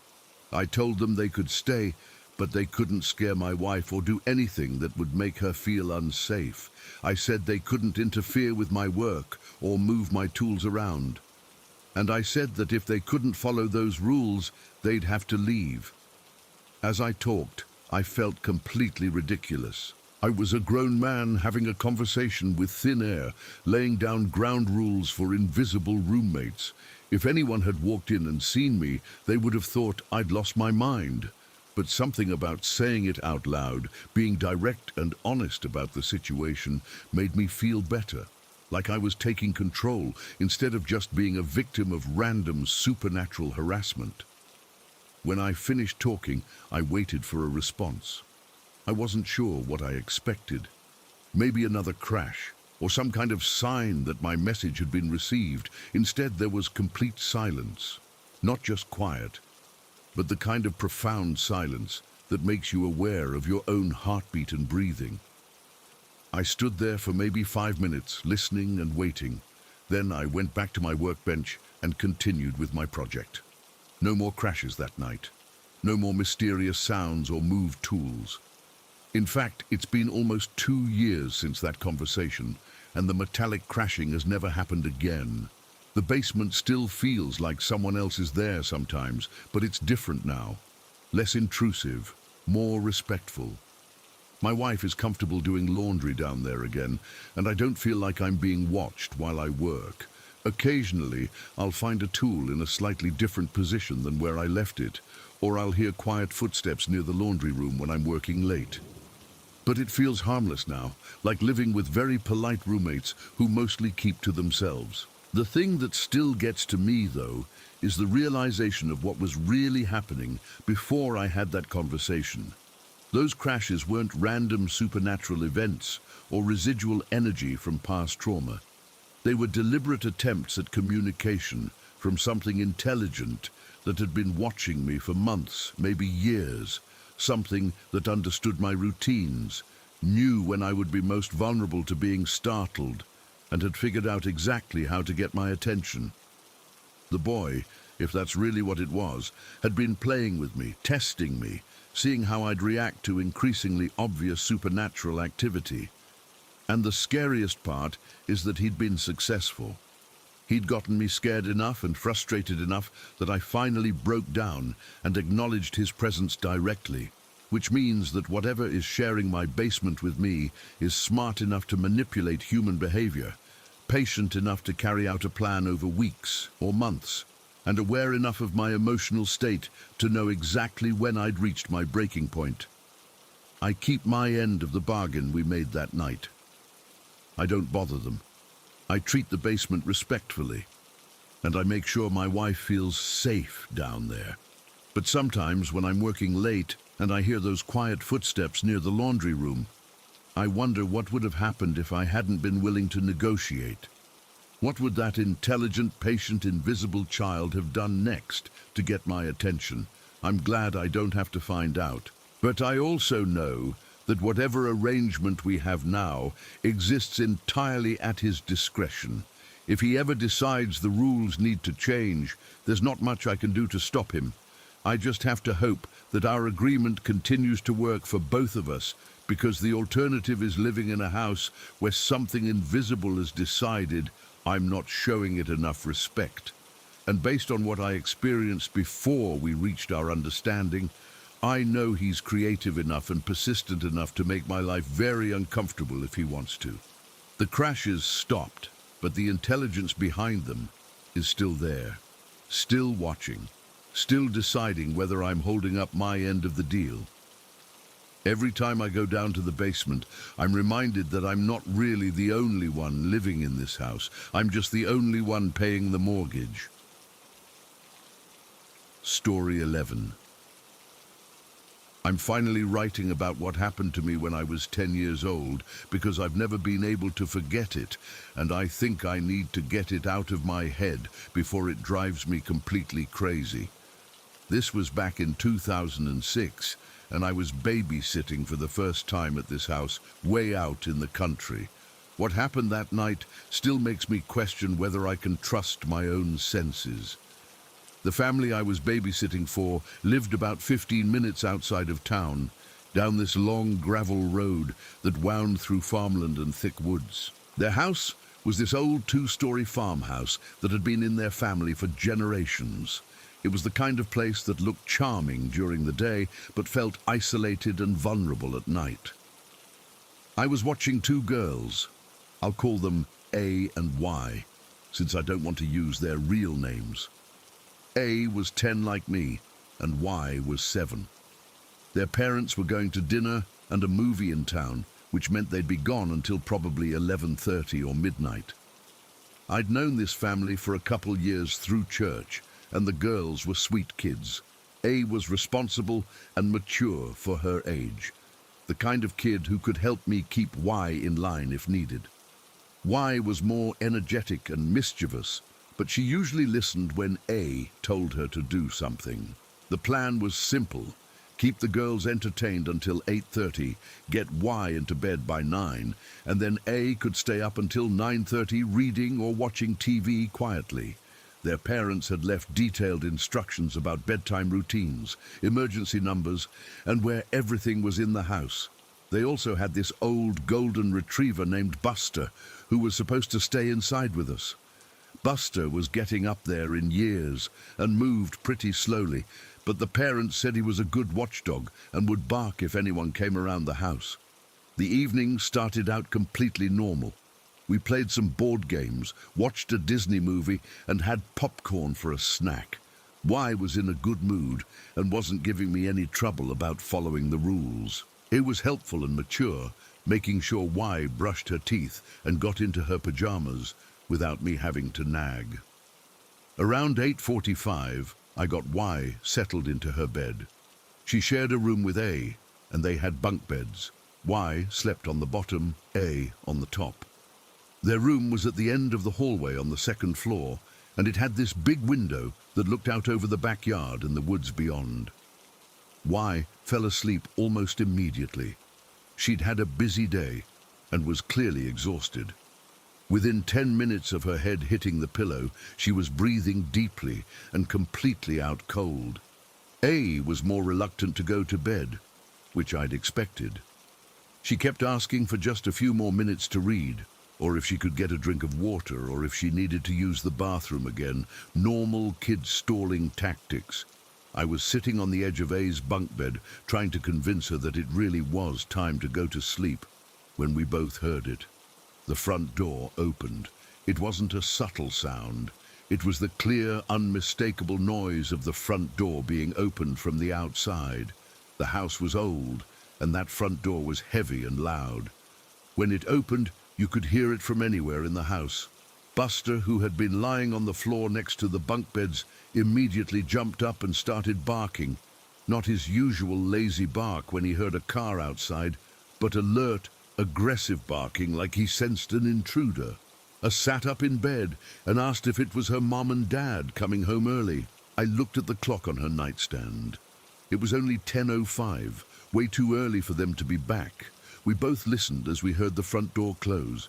I told them they could stay, but they couldn't scare my wife or do anything that would make her feel unsafe. I said they couldn't interfere with my work or move my tools around. And I said that if they couldn't follow those rules, they'd have to leave. As I talked, I felt completely ridiculous. I was a grown man having a conversation with thin air, laying down ground rules for invisible roommates. If anyone had walked in and seen me, they would have thought I'd lost my mind. But something about saying it out loud, being direct and honest about the situation, made me feel better, like I was taking control instead of just being a victim of random supernatural harassment. When I finished talking, I waited for a response. I wasn't sure what I expected. Maybe another crash, or some kind of sign that my message had been received. Instead, there was complete silence. Not just quiet, but the kind of profound silence that makes you aware of your own heartbeat and breathing. I stood there for maybe 5 minutes, listening and waiting. Then I went back to my workbench and continued with my project. No more crashes that night. No more mysterious sounds or moved tools. In fact, it's been almost 2 years since that conversation, and the metallic crashing has never happened again. The basement still feels like someone else is there sometimes, but it's different now. Less intrusive, more respectful. My wife is comfortable doing laundry down there again, and I don't feel like I'm being watched while I work. Occasionally, I'll find a tool in a slightly different position than where I left it, or I'll hear quiet footsteps near the laundry room when I'm working late. But it feels harmless now, like living with very polite roommates who mostly keep to themselves. The thing that still gets to me, though, is the realization of what was really happening before I had that conversation. Those crashes weren't random supernatural events or residual energy from past trauma. They were deliberate attempts at communication from something intelligent that had been watching me for months, maybe years, something that understood my routines, knew when I would be most vulnerable to being startled, and had figured out exactly how to get my attention. The boy, if that's really what it was, had been playing with me, testing me, seeing how I'd react to increasingly obvious supernatural activity. And the scariest part is that he'd been successful. He'd gotten me scared enough and frustrated enough that I finally broke down and acknowledged his presence directly, which means that whatever is sharing my basement with me is smart enough to manipulate human behavior, patient enough to carry out a plan over weeks or months, and aware enough of my emotional state to know exactly when I'd reached my breaking point. I keep my end of the bargain we made that night. I don't bother them. I treat the basement respectfully, and I make sure my wife feels safe down there. But sometimes when I'm working late and I hear those quiet footsteps near the laundry room, I wonder what would have happened if I hadn't been willing to negotiate. What would that intelligent, patient, invisible child have done next to get my attention? I'm glad I don't have to find out. But I also know that whatever arrangement we have now exists entirely at his discretion. If he ever decides the rules need to change, there's not much I can do to stop him. I just have to hope that our agreement continues to work for both of us, because the alternative is living in a house where something invisible has decided I'm not showing it enough respect. And based on what I experienced before we reached our understanding, I know he's creative enough and persistent enough to make my life very uncomfortable if he wants to. The crashes stopped, but the intelligence behind them is still there, still watching, still deciding whether I'm holding up my end of the deal. Every time I go down to the basement, I'm reminded that I'm not really the only one living in this house. I'm just the only one paying the mortgage. Story 11. I'm finally writing about what happened to me when I was 10 years old because I've never been able to forget it, and I think I need to get it out of my head before it drives me completely crazy. This was back in 2006, and I was babysitting for the first time at this house way out in the country. What happened that night still makes me question whether I can trust my own senses. The family I was babysitting for lived about 15 minutes outside of town, down this long gravel road that wound through farmland and thick woods. Their house was this old 2-story farmhouse that had been in their family for generations. It was the kind of place that looked charming during the day, but felt isolated and vulnerable at night. I was watching 2 girls. I'll call them A and Y, since I don't want to use their real names. A was 10 like me, and Y was 7. Their parents were going to dinner and a movie in town, which meant they'd be gone until probably 11:30 or midnight. I'd known this family for a couple years through church, and the girls were sweet kids. A was responsible and mature for her age, the kind of kid who could help me keep Y in line if needed. Y was more energetic and mischievous, but she usually listened when A told her to do something. The plan was simple: keep the girls entertained until 8:30, get Y into bed by 9, and then A could stay up until 9:30 reading or watching TV quietly. Their parents had left detailed instructions about bedtime routines, emergency numbers, and where everything was in the house. They also had this old golden retriever named Buster, who was supposed to stay inside with us. Buster was getting up there in years and moved pretty slowly, but the parents said he was a good watchdog and would bark if anyone came around the house. The evening started out completely normal. We played some board games, watched a Disney movie, and had popcorn for a snack. Y was in a good mood and wasn't giving me any trouble about following the rules. It was helpful and mature, making sure Y brushed her teeth and got into her pajamas without me having to nag. Around 8:45, I got Y settled into her bed. She shared a room with A, and they had bunk beds. Y slept on the bottom, A on the top. Their room was at the end of the hallway on the 2nd floor, and it had this big window that looked out over the backyard and the woods beyond. Y fell asleep almost immediately. She'd had a busy day and was clearly exhausted. Within 10 minutes of her head hitting the pillow, she was breathing deeply and completely out cold. A was more reluctant to go to bed, which I'd expected. She kept asking for just a few more minutes to read, or if she could get a drink of water, or if she needed to use the bathroom again. Normal kid stalling tactics. I was sitting on the edge of A's bunk bed, trying to convince her that it really was time to go to sleep, when we both heard it. The front door opened. It wasn't a subtle sound. It was the clear, unmistakable noise of the front door being opened from the outside. The house was old, and that front door was heavy and loud. When it opened, you could hear it from anywhere in the house. Buster, who had been lying on the floor next to the bunk beds, immediately jumped up and started barking. Not his usual lazy bark when he heard a car outside, but alert, aggressive barking like he sensed an intruder. I sat up in bed and asked if it was her mom and dad coming home early. I looked at the clock on her nightstand. It was only 10:05, way too early for them to be back. We both listened as we heard the front door close,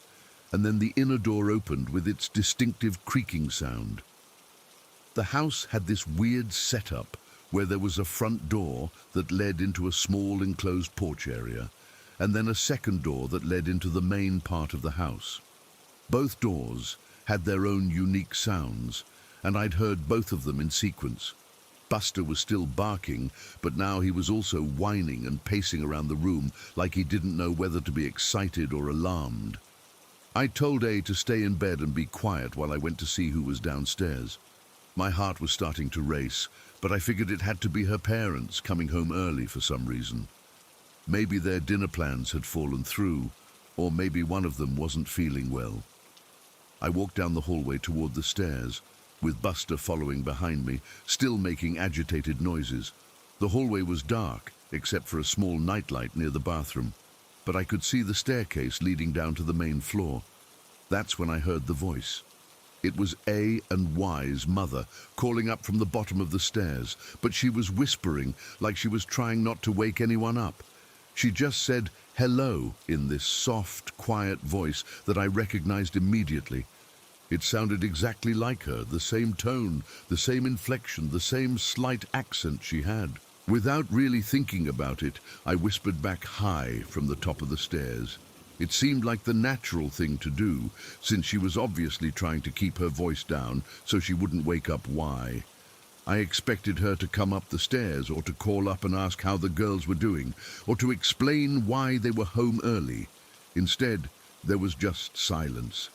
and then the inner door opened with its distinctive creaking sound. The house had this weird setup where there was a front door that led into a small enclosed porch area, and then a second door that led into the main part of the house. Both doors had their own unique sounds, and I'd heard both of them in sequence. Buster was still barking, but now he was also whining and pacing around the room like he didn't know whether to be excited or alarmed. I told A to stay in bed and be quiet while I went to see who was downstairs. My heart was starting to race, but I figured it had to be her parents coming home early for some reason. Maybe their dinner plans had fallen through, or maybe one of them wasn't feeling well. I walked down the hallway toward the stairs, with Buster following behind me, still making agitated noises. The hallway was dark, except for a small nightlight near the bathroom, but I could see the staircase leading down to the main floor. That's when I heard the voice. It was A and Y's mother, calling up from the bottom of the stairs, but she was whispering like she was trying not to wake anyone up. She just said hello in this soft, quiet voice that I recognized immediately. It sounded exactly like her, the same tone, the same inflection, the same slight accent she had. Without really thinking about it, I whispered back hi from the top of the stairs. It seemed like the natural thing to do, since she was obviously trying to keep her voice down so she wouldn't wake up Y. I expected her to come up the stairs, or to call up and ask how the girls were doing, or to explain why they were home early. Instead, there was just silence.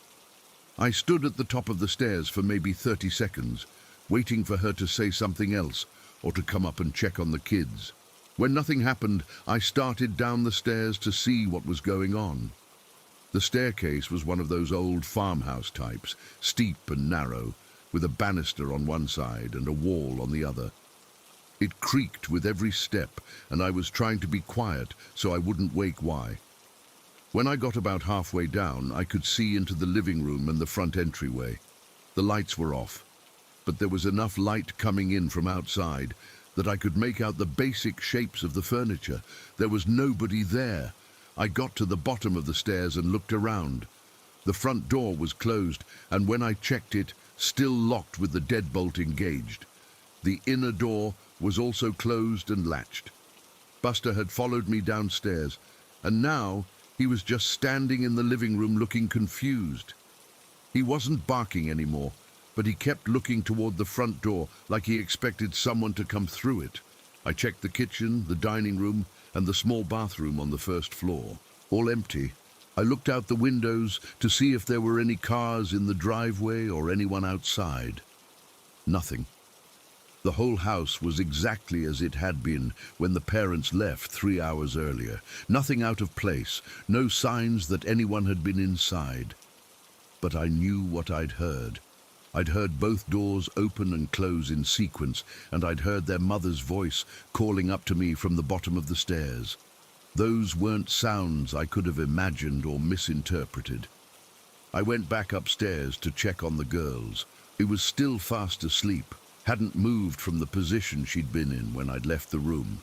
I stood at the top of the stairs for maybe 30 seconds, waiting for her to say something else, or to come up and check on the kids. When nothing happened, I started down the stairs to see what was going on. The staircase was one of those old farmhouse types, steep and narrow, with a banister on one side and a wall on the other. It creaked with every step, and I was trying to be quiet so I wouldn't wake Y. When I got about halfway down, I could see into the living room and the front entryway. The lights were off, but there was enough light coming in from outside that I could make out the basic shapes of the furniture. There was nobody there. I got to the bottom of the stairs and looked around. The front door was closed, and when I checked it, still locked with the deadbolt engaged. The inner door was also closed and latched. Buster had followed me downstairs, and now he was just standing in the living room looking confused. He wasn't barking anymore, but he kept looking toward the front door like he expected someone to come through it. I checked the kitchen, the dining room, and the small bathroom on the first floor. All empty. I looked out the windows to see if there were any cars in the driveway or anyone outside. Nothing. The whole house was exactly as it had been when the parents left 3 hours earlier. Nothing out of place, no signs that anyone had been inside. But I knew what I'd heard. I'd heard both doors open and close in sequence, and I'd heard their mother's voice calling up to me from the bottom of the stairs. Those weren't sounds I could have imagined or misinterpreted. I went back upstairs to check on the girls. He was still fast asleep, hadn't moved from the position she'd been in when I'd left the room.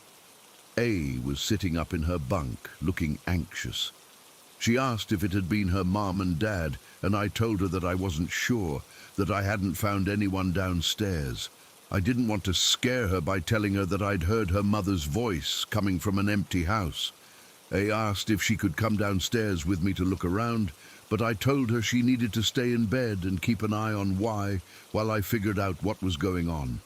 A was sitting up in her bunk, looking anxious. She asked if it had been her mom and dad, and I told her that I wasn't sure, that I hadn't found anyone downstairs. I didn't want to scare her by telling her that I'd heard her mother's voice coming from an empty house. I asked if she could come downstairs with me to look around, but I told her she needed to stay in bed and keep an eye on Y while I figured out what was going on.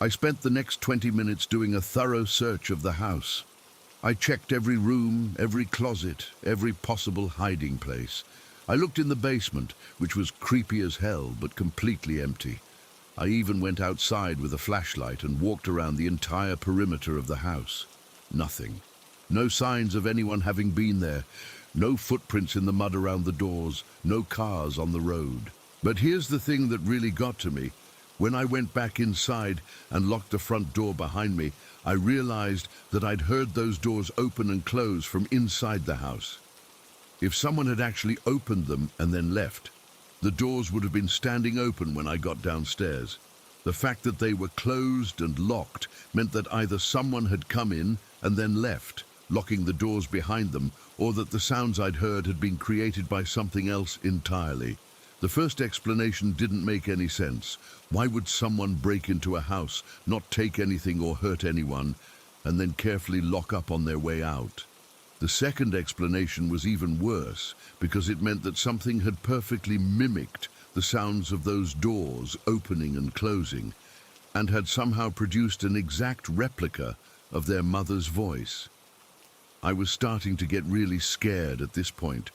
I spent the next 20 minutes doing a thorough search of the house. I checked every room, every closet, every possible hiding place. I looked in the basement, which was creepy as hell, but completely empty. I even went outside with a flashlight and walked around the entire perimeter of the house. Nothing. No signs of anyone having been there. No footprints in the mud around the doors. No cars on the road. But here's the thing that really got to me. When I went back inside and locked the front door behind me, I realized that I'd heard those doors open and close from inside the house. If someone had actually opened them and then left, the doors would have been standing open when I got downstairs. The fact that they were closed and locked meant that either someone had come in and then left, locking the doors behind them, or that the sounds I'd heard had been created by something else entirely. The first explanation didn't make any sense. Why would someone break into a house, not take anything or hurt anyone, and then carefully lock up on their way out? The second explanation was even worse, because it meant that something had perfectly mimicked the sounds of those doors opening and closing, and had somehow produced an exact replica of their mother's voice. I was starting to get really scared at this point,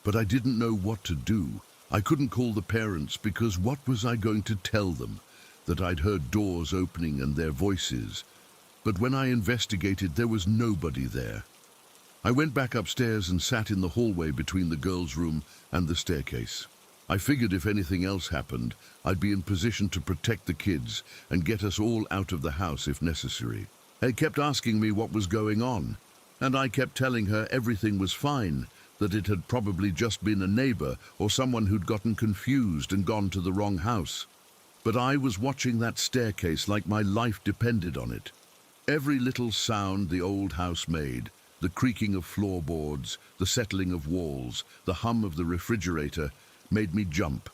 but I didn't know what to do. I couldn't call the parents because what was I going to tell them? That I'd heard doors opening and their voices. But when I investigated, there was nobody there. I went back upstairs and sat in the hallway between the girls' room and the staircase. I figured if anything else happened, I'd be in position to protect the kids and get us all out of the house if necessary. They kept asking me what was going on, and I kept telling her everything was fine, that it had probably just been a neighbor or someone who'd gotten confused and gone to the wrong house. But I was watching that staircase like my life depended on it. Every little sound the old house made, the creaking of floorboards, the settling of walls, the hum of the refrigerator, made me jump.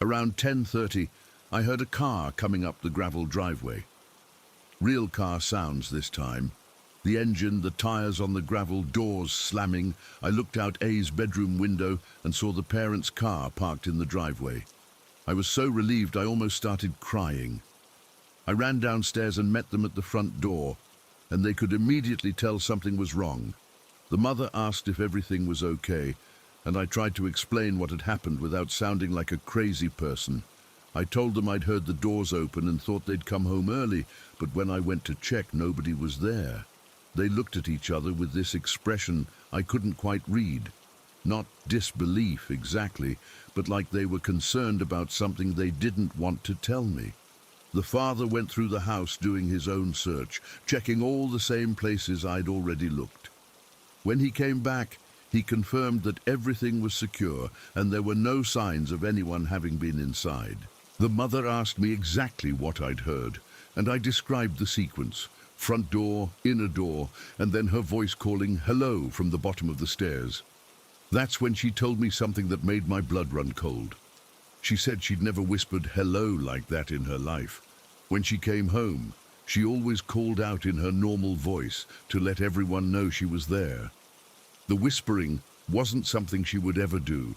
Around 10:30, I heard a car coming up the gravel driveway. Real car sounds this time. The engine, the tires on the gravel, doors slamming. I looked out A's bedroom window and saw the parents' car parked in the driveway. I was so relieved I almost started crying. I ran downstairs and met them at the front door, and they could immediately tell something was wrong. The mother asked if everything was okay, and I tried to explain what had happened without sounding like a crazy person. I told them I'd heard the doors open and thought they'd come home early, but when I went to check, nobody was there. They looked at each other with this expression I couldn't quite read. Not disbelief exactly, but like they were concerned about something they didn't want to tell me. The father went through the house doing his own search, checking all the same places I'd already looked. When he came back, he confirmed that everything was secure and there were no signs of anyone having been inside. The mother asked me exactly what I'd heard, and I described the sequence. Front door, inner door, and then her voice calling hello from the bottom of the stairs. That's when she told me something that made my blood run cold. She said she'd never whispered hello like that in her life. When she came home, she always called out in her normal voice to let everyone know she was there. The whispering wasn't something she would ever do,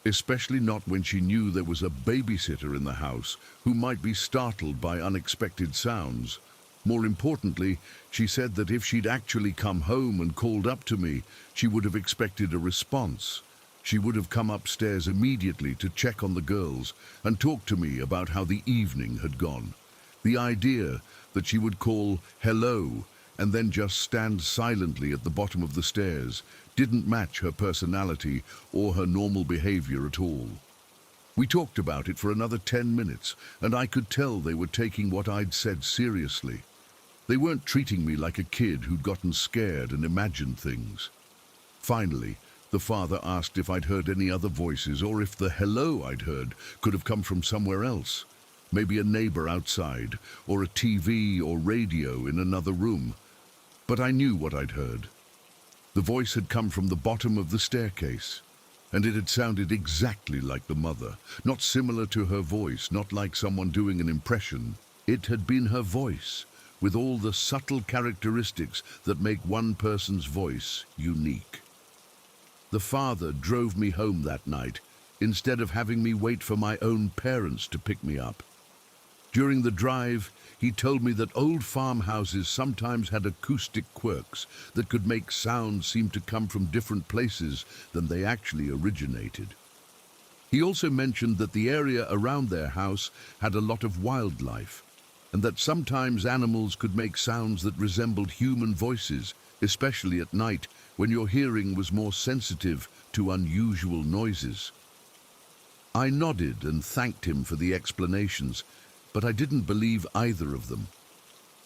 especially not when she knew there was a babysitter in the house who might be startled by unexpected sounds. More importantly, she said that if she'd actually come home and called up to me, she would have expected a response. She would have come upstairs immediately to check on the girls and talk to me about how the evening had gone. The idea that she would call hello and then just stand silently at the bottom of the stairs didn't match her personality or her normal behavior at all. We talked about it for another 10 minutes, and I could tell they were taking what I'd said seriously. They weren't treating me like a kid who'd gotten scared and imagined things. Finally, the father asked if I'd heard any other voices or if the hello I'd heard could have come from somewhere else. Maybe a neighbor outside, or a TV or radio in another room. But I knew what I'd heard. The voice had come from the bottom of the staircase, and it had sounded exactly like the mother. Not similar to her voice, not like someone doing an impression. It had been her voice, with all the subtle characteristics that make one person's voice unique. The father drove me home that night, instead of having me wait for my own parents to pick me up. During the drive, he told me that old farmhouses sometimes had acoustic quirks that could make sounds seem to come from different places than they actually originated. He also mentioned that the area around their house had a lot of wildlife, and that sometimes animals could make sounds that resembled human voices, especially at night when your hearing was more sensitive to unusual noises. I nodded and thanked him for the explanations, but I didn't believe either of them.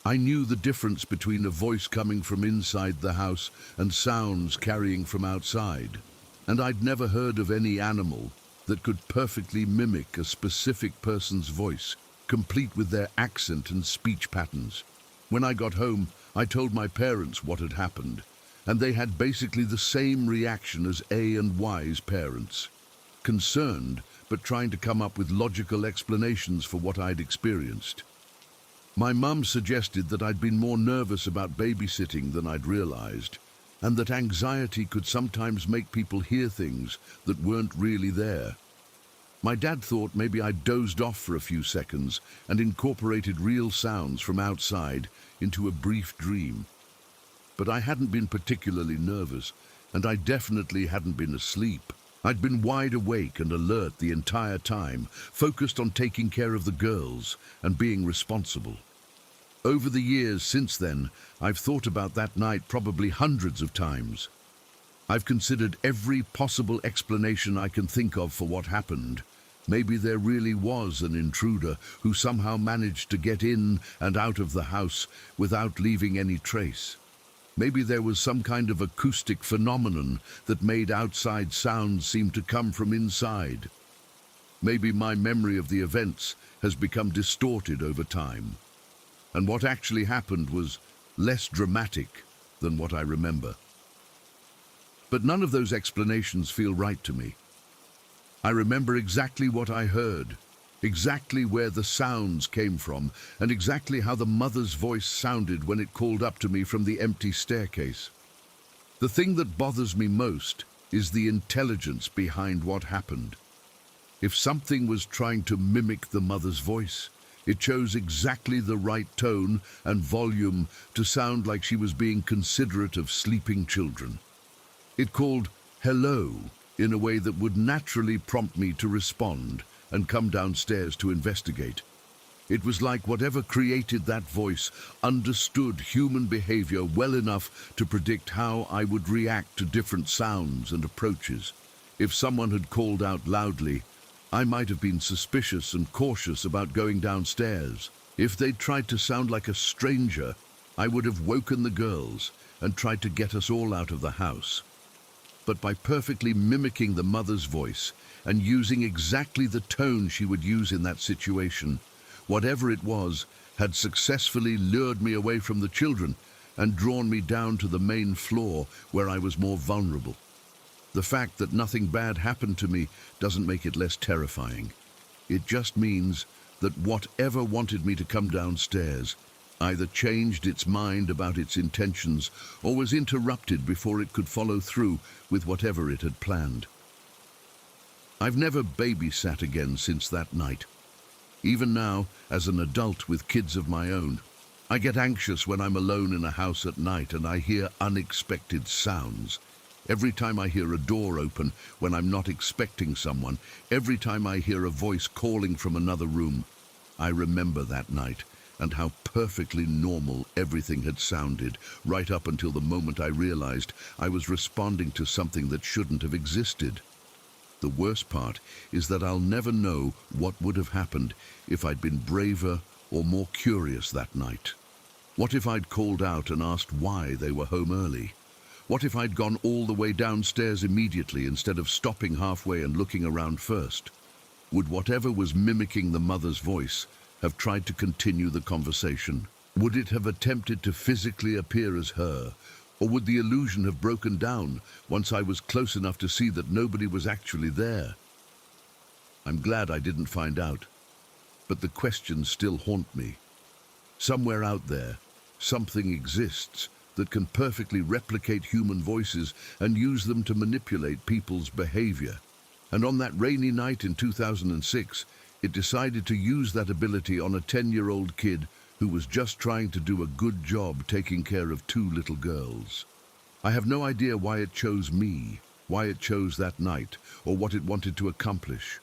I knew the difference between a voice coming from inside the house and sounds carrying from outside, and I'd never heard of any animal that could perfectly mimic a specific person's voice, complete with their accent and speech patterns. When I got home, I told my parents what had happened, and they had basically the same reaction as A and Y's parents. Concerned, but trying to come up with logical explanations for what I'd experienced. My mum suggested that I'd been more nervous about babysitting than I'd realized, and that anxiety could sometimes make people hear things that weren't really there. My dad thought maybe I'd dozed off for a few seconds and incorporated real sounds from outside into a brief dream. But I hadn't been particularly nervous, and I definitely hadn't been asleep. I'd been wide awake and alert the entire time, focused on taking care of the girls and being responsible. Over the years since then, I've thought about that night probably hundreds of times. I've considered every possible explanation I can think of for what happened. Maybe there really was an intruder who somehow managed to get in and out of the house without leaving any trace. Maybe there was some kind of acoustic phenomenon that made outside sounds seem to come from inside. Maybe my memory of the events has become distorted over time, and what actually happened was less dramatic than what I remember. But none of those explanations feel right to me. I remember exactly what I heard, exactly where the sounds came from, and exactly how the mother's voice sounded when it called up to me from the empty staircase. The thing that bothers me most is the intelligence behind what happened. If something was trying to mimic the mother's voice, it chose exactly the right tone and volume to sound like she was being considerate of sleeping children. It called hello in a way that would naturally prompt me to respond and come downstairs to investigate. It was like whatever created that voice understood human behavior well enough to predict how I would react to different sounds and approaches. If someone had called out loudly, I might have been suspicious and cautious about going downstairs. If they'd tried to sound like a stranger, I would have woken the girls and tried to get us all out of the house. But by perfectly mimicking the mother's voice and using exactly the tone she would use in that situation, whatever it was had successfully lured me away from the children and drawn me down to the main floor where I was more vulnerable. The fact that nothing bad happened to me doesn't make it less terrifying. It just means that whatever wanted me to come downstairs either changed its mind about its intentions or was interrupted before it could follow through with whatever it had planned. I've never babysat again since that night. Even now, as an adult with kids of my own, I get anxious when I'm alone in a house at night and I hear unexpected sounds. Every time I hear a door open when I'm not expecting someone, every time I hear a voice calling from another room, I remember that night and how perfectly normal everything had sounded, right up until the moment I realized I was responding to something that shouldn't have existed. The worst part is that I'll never know what would have happened if I'd been braver or more curious that night. What if I'd called out and asked why they were home early? What if I'd gone all the way downstairs immediately instead of stopping halfway and looking around first? Would whatever was mimicking the mother's voice have tried to continue the conversation? Would it have attempted to physically appear as her, Or would the illusion have broken down once I was close enough to see that nobody was actually there? I'm glad I didn't find out, but the questions still haunt me. Somewhere out there, something exists that can perfectly replicate human voices and use them to manipulate people's behavior. And on that rainy night in 2006, it decided to use that ability on a 10-year-old kid who was just trying to do a good job taking care of two little girls. I have no idea why it chose me, why it chose that night, or what it wanted to accomplish.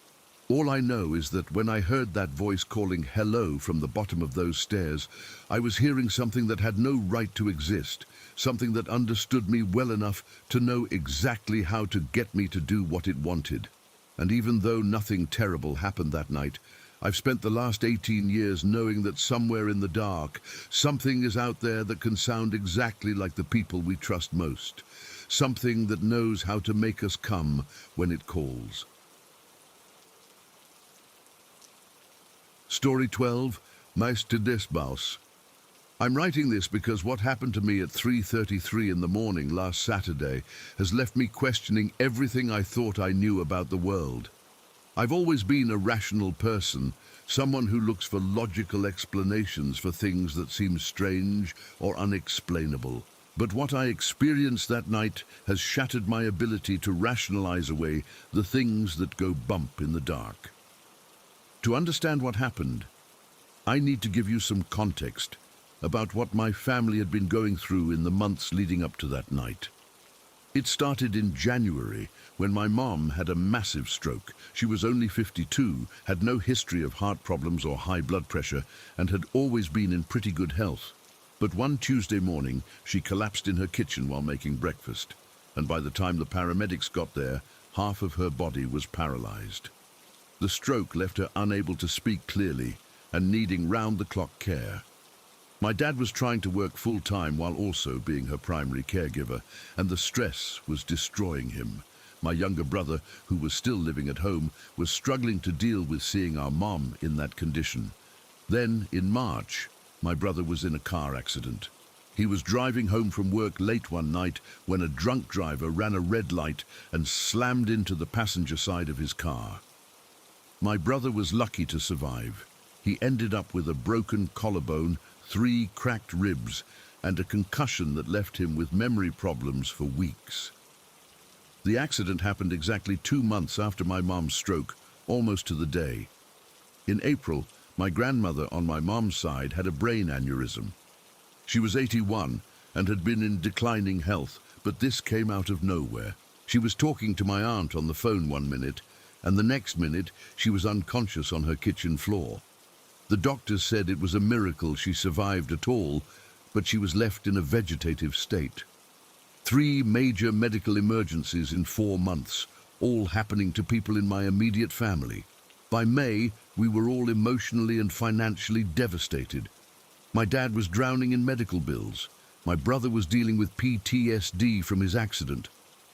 All I know is that when I heard that voice calling hello from the bottom of those stairs, I was hearing something that had no right to exist, something that understood me well enough to know exactly how to get me to do what it wanted. And even though nothing terrible happened that night, I've spent the last 18 years knowing that somewhere in the dark, something is out there that can sound exactly like the people we trust most. Something that knows how to make us come when it calls. Story 12, Meister des Baus. I'm writing this because what happened to me at 3:33 in the morning last Saturday has left me questioning everything I thought I knew about the world. I've always been a rational person, someone who looks for logical explanations for things that seem strange or unexplainable. But what I experienced that night has shattered my ability to rationalize away the things that go bump in the dark. To understand what happened, I need to give you some context about what my family had been going through in the months leading up to that night. It started in January when my mom had a massive stroke. She was only 52, had no history of heart problems or high blood pressure, and had always been in pretty good health. But one Tuesday morning, she collapsed in her kitchen while making breakfast, and by the time the paramedics got there, half of her body was paralyzed. The stroke left her unable to speak clearly and needing round-the-clock care. My dad was trying to work full-time while also being her primary caregiver, and the stress was destroying him. My younger brother, who was still living at home, was struggling to deal with seeing our mom in that condition. Then, in March, my brother was in a car accident. He was driving home from work late one night when a drunk driver ran a red light and slammed into the passenger side of his car. My brother was lucky to survive. He ended up with a broken collarbone, 3 cracked ribs, and a concussion that left him with memory problems for weeks. The accident happened exactly 2 months after my mom's stroke, almost to the day. In April, my grandmother on my mom's side had a brain aneurysm. She was 81 and had been in declining health, but this came out of nowhere. She was talking to my aunt on the phone one minute, and the next minute she was unconscious on her kitchen floor. The doctors said it was a miracle she survived at all, but she was left in a vegetative state. 3 major medical emergencies in 4 months, all happening to people in my immediate family. By May, we were all emotionally and financially devastated. My dad was drowning in medical bills. My brother was dealing with PTSD from his accident,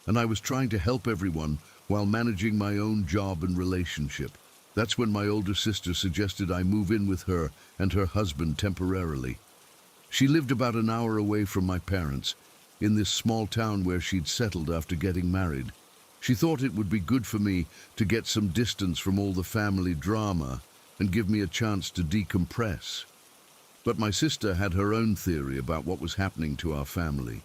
and I was trying to help everyone while managing my own job and relationship. That's when my older sister suggested I move in with her and her husband temporarily. She lived about an hour away from my parents, in this small town where she'd settled after getting married. She thought it would be good for me to get some distance from all the family drama and give me a chance to decompress. But my sister had her own theory about what was happening to our family.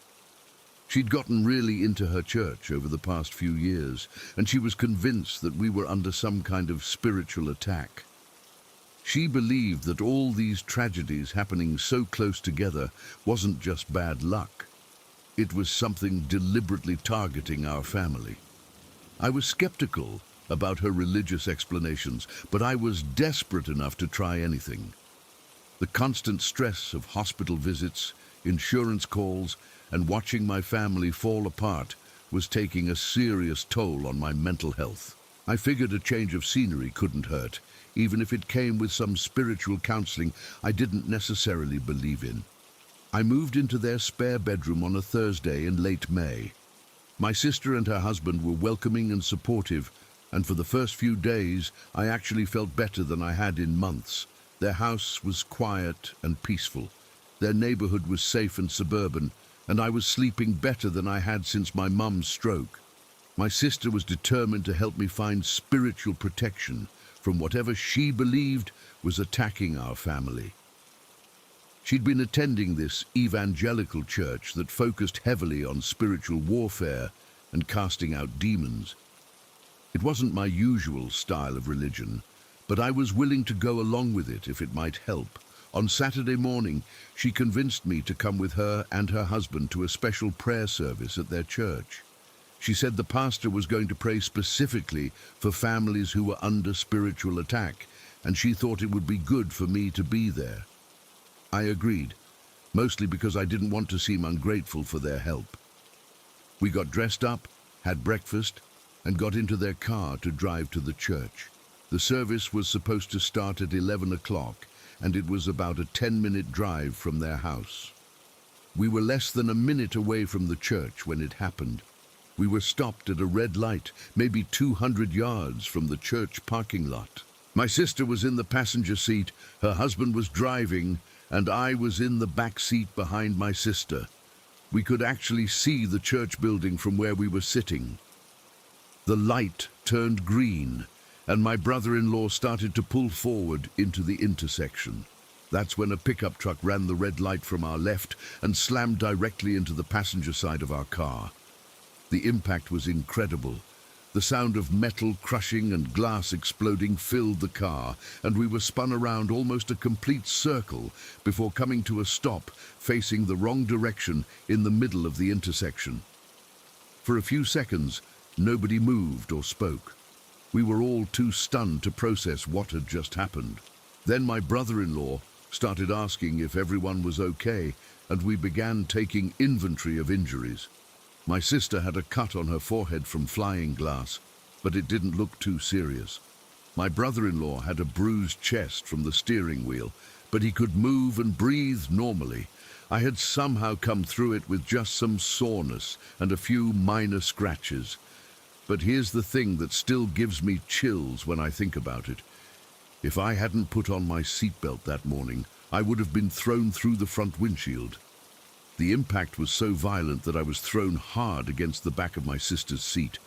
She'd gotten really into her church over the past few years, and she was convinced that we were under some kind of spiritual attack. She believed that all these tragedies happening so close together wasn't just bad luck. It was something deliberately targeting our family. I was skeptical about her religious explanations, but I was desperate enough to try anything. The constant stress of hospital visits, insurance calls, and watching my family fall apart was taking a serious toll on my mental health. I figured a change of scenery couldn't hurt, even if it came with some spiritual counseling I didn't necessarily believe in. I moved into their spare bedroom on a Thursday in late May. My sister and her husband were welcoming and supportive, and for the first few days I actually felt better than I had in months. Their house was quiet and peaceful. Their neighborhood was safe and suburban, and I was sleeping better than I had since my mum's stroke. My sister was determined to help me find spiritual protection from whatever she believed was attacking our family. She'd been attending this evangelical church that focused heavily on spiritual warfare and casting out demons. It wasn't my usual style of religion, but I was willing to go along with it if it might help. On Saturday morning, she convinced me to come with her and her husband to a special prayer service at their church. She said the pastor was going to pray specifically for families who were under spiritual attack, and she thought it would be good for me to be there. I agreed, mostly because I didn't want to seem ungrateful for their help. We got dressed up, had breakfast, and got into their car to drive to the church. The service was supposed to start at 11 o'clock, and it was about a 10-minute drive from their house. We were less than a minute away from the church when it happened. We were stopped at a red light, maybe 200 yards from the church parking lot. My sister was in the passenger seat, her husband was driving, and I was in the back seat behind my sister. We could actually see the church building from where we were sitting. The light turned green, and my brother-in-law started to pull forward into the intersection. That's when a pickup truck ran the red light from our left and slammed directly into the passenger side of our car. The impact was incredible. The sound of metal crushing and glass exploding filled the car, and we were spun around almost a complete circle before coming to a stop, facing the wrong direction in the middle of the intersection. For a few seconds, nobody moved or spoke. We were all too stunned to process what had just happened. Then my brother-in-law started asking if everyone was okay, and we began taking inventory of injuries. My sister had a cut on her forehead from flying glass, but it didn't look too serious. My brother-in-law had a bruised chest from the steering wheel, but he could move and breathe normally. I had somehow come through it with just some soreness and a few minor scratches. But here's the thing that still gives me chills when I think about it. If I hadn't put on my seatbelt that morning, I would have been thrown through the front windshield. The impact was so violent that I was thrown hard against the back of my sister's seat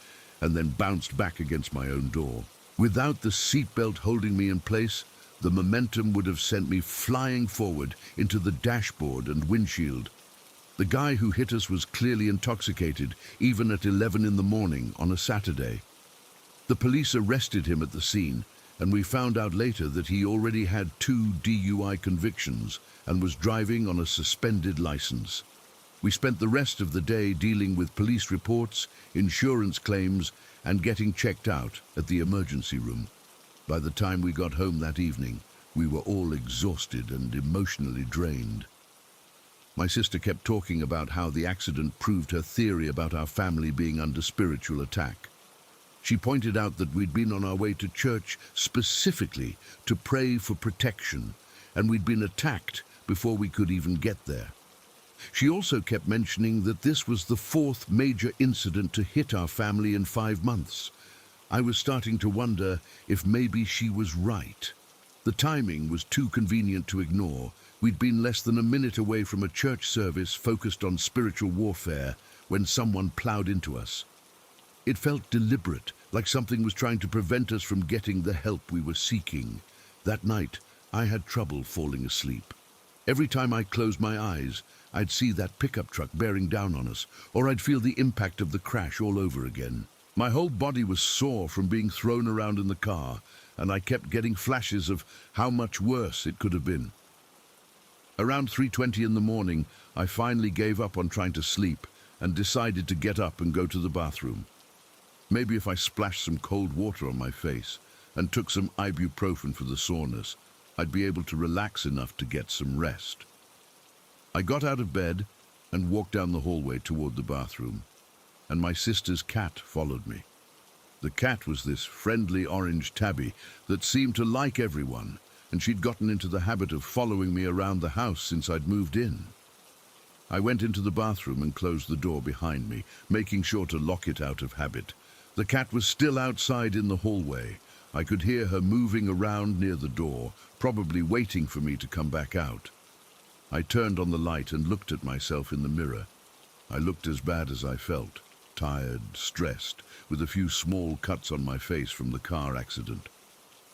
and then bounced back against my own door. Without the seatbelt holding me in place, the momentum would have sent me flying forward into the dashboard and windshield. The guy who hit us was clearly intoxicated, even at 11 in the morning on a Saturday. The police arrested him at the scene, and we found out later that he already had 2 DUI convictions and was driving on a suspended license. We spent the rest of the day dealing with police reports, insurance claims, and getting checked out at the emergency room. By the time we got home that evening, we were all exhausted and emotionally drained. My sister kept talking about how the accident proved her theory about our family being under spiritual attack. She pointed out that we'd been on our way to church specifically to pray for protection, and we'd been attacked before we could even get there. She also kept mentioning that this was the 4th major incident to hit our family in 5 months. I was starting to wonder if maybe she was right. The timing was too convenient to ignore. We'd been less than a minute away from a church service focused on spiritual warfare when someone plowed into us. It felt deliberate, like something was trying to prevent us from getting the help we were seeking. That night, I had trouble falling asleep. Every time I closed my eyes, I'd see that pickup truck bearing down on us, or I'd feel the impact of the crash all over again. My whole body was sore from being thrown around in the car, and I kept getting flashes of how much worse it could have been. Around 3:20 in the morning, I finally gave up on trying to sleep and decided to get up and go to the bathroom. Maybe if I splashed some cold water on my face and took some ibuprofen for the soreness, I'd be able to relax enough to get some rest. I got out of bed and walked down the hallway toward the bathroom, and my sister's cat followed me. The cat was this friendly orange tabby that seemed to like everyone, and she'd gotten into the habit of following me around the house since I'd moved in. I went into the bathroom and closed the door behind me, making sure to lock it out of habit. The cat was still outside in the hallway. I could hear her moving around near the door, probably waiting for me to come back out. I turned on the light and looked at myself in the mirror. I looked as bad as I felt, tired, stressed, with a few small cuts on my face from the car accident.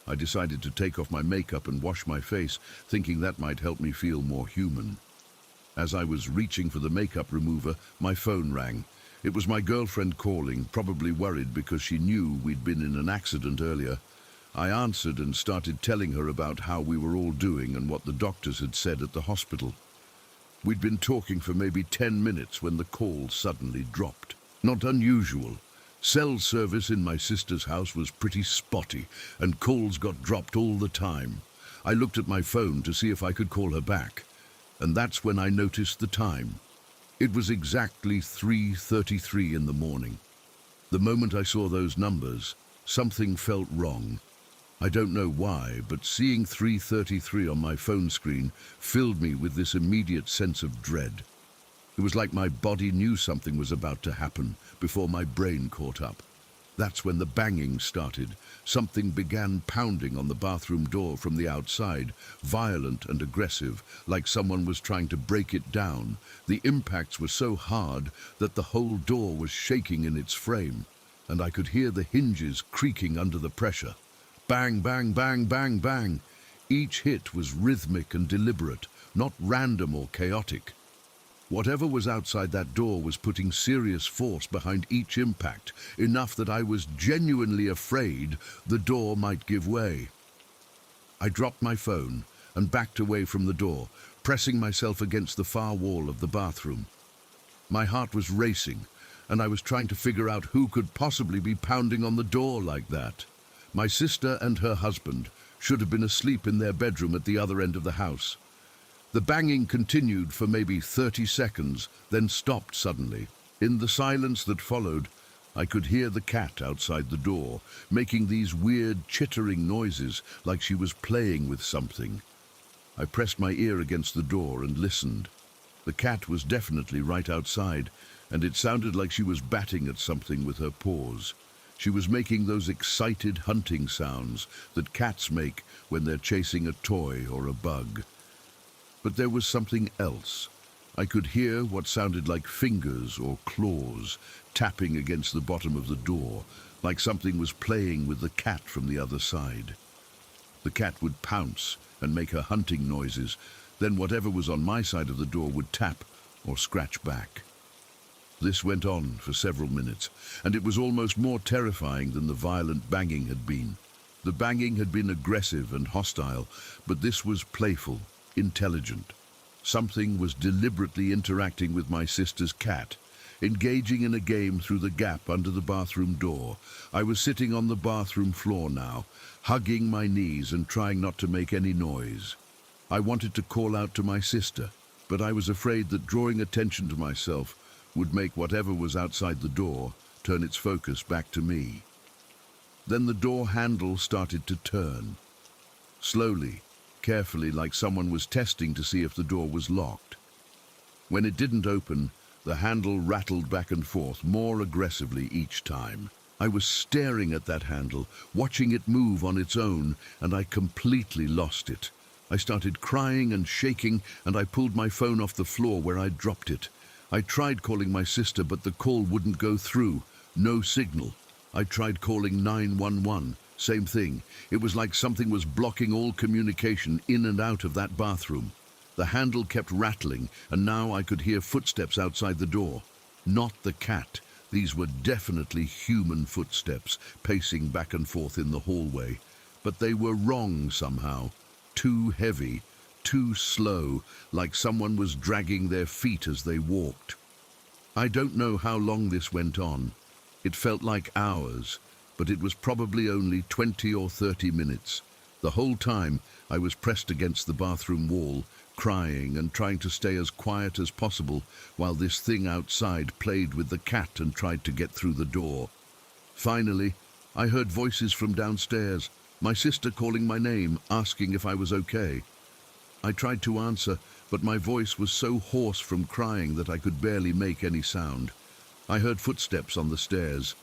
I decided to take off my makeup and wash my face, thinking that might help me feel more human. As I was reaching for the makeup remover, my phone rang. It was my girlfriend calling, probably worried because she knew we'd been in an accident earlier. I answered and started telling her about how we were all doing and what the doctors had said at the hospital. We'd been talking for maybe 10 minutes when the call suddenly dropped. Not unusual. Cell service in my sister's house was pretty spotty, and calls got dropped all the time. I looked at my phone to see if I could call her back, and that's when I noticed the time. It was exactly 3:33 in the morning. The moment I saw those numbers, something felt wrong. I don't know why, but seeing 3:33 on my phone screen filled me with this immediate sense of dread. It was like my body knew something was about to happen before my brain caught up. That's when the banging started. Something began pounding on the bathroom door from the outside, violent and aggressive, like someone was trying to break it down. The impacts were so hard that the whole door was shaking in its frame, and I could hear the hinges creaking under the pressure. Bang, bang, bang, bang, bang. Each hit was rhythmic and deliberate, not random or chaotic. Whatever was outside that door was putting serious force behind each impact, enough that I was genuinely afraid the door might give way. I dropped my phone and backed away from the door, pressing myself against the far wall of the bathroom. My heart was racing, and I was trying to figure out who could possibly be pounding on the door like that. My sister and her husband should have been asleep in their bedroom at the other end of the house. The banging continued for maybe 30 seconds, then stopped suddenly. In the silence that followed, I could hear the cat outside the door, making these weird chittering noises like she was playing with something. I pressed my ear against the door and listened. The cat was definitely right outside, and it sounded like she was batting at something with her paws. She was making those excited hunting sounds that cats make when they're chasing a toy or a bug. But there was something else. I could hear what sounded like fingers or claws tapping against the bottom of the door, like something was playing with the cat from the other side. The cat would pounce and make her hunting noises, then whatever was on my side of the door would tap or scratch back. This went on for several minutes, and it was almost more terrifying than the violent banging had been. The banging had been aggressive and hostile, but this was playful, intelligent. Something was deliberately interacting with my sister's cat, engaging in a game through the gap under the bathroom door. I was sitting on the bathroom floor now, hugging my knees and trying not to make any noise. I wanted to call out to my sister, but I was afraid that drawing attention to myself would make whatever was outside the door turn its focus back to me. Then the door handle started to turn. Slowly, carefully, like someone was testing to see if the door was locked. When it didn't open, the handle rattled back and forth more aggressively each time. I was staring at that handle, watching it move on its own, and I completely lost it. I started crying and shaking, and I pulled my phone off the floor where I'd dropped it. I tried calling my sister, but the call wouldn't go through. No signal. I tried calling 911. Same thing. It was like something was blocking all communication in and out of that bathroom. The handle kept rattling, and now I could hear footsteps outside the door. Not the cat. These were definitely human footsteps, pacing back and forth in the hallway. But they were wrong somehow. Too heavy, too slow, like someone was dragging their feet as they walked. I don't know how long this went on. It felt like hours, but it was probably only 20 or 30 minutes. The whole time I was pressed against the bathroom wall, crying and trying to stay as quiet as possible while this thing outside played with the cat and tried to get through the door. Finally, I heard voices from downstairs, my sister calling my name, asking if I was okay. I tried to answer, but my voice was so hoarse from crying that I could barely make any sound. I heard footsteps on the stairs.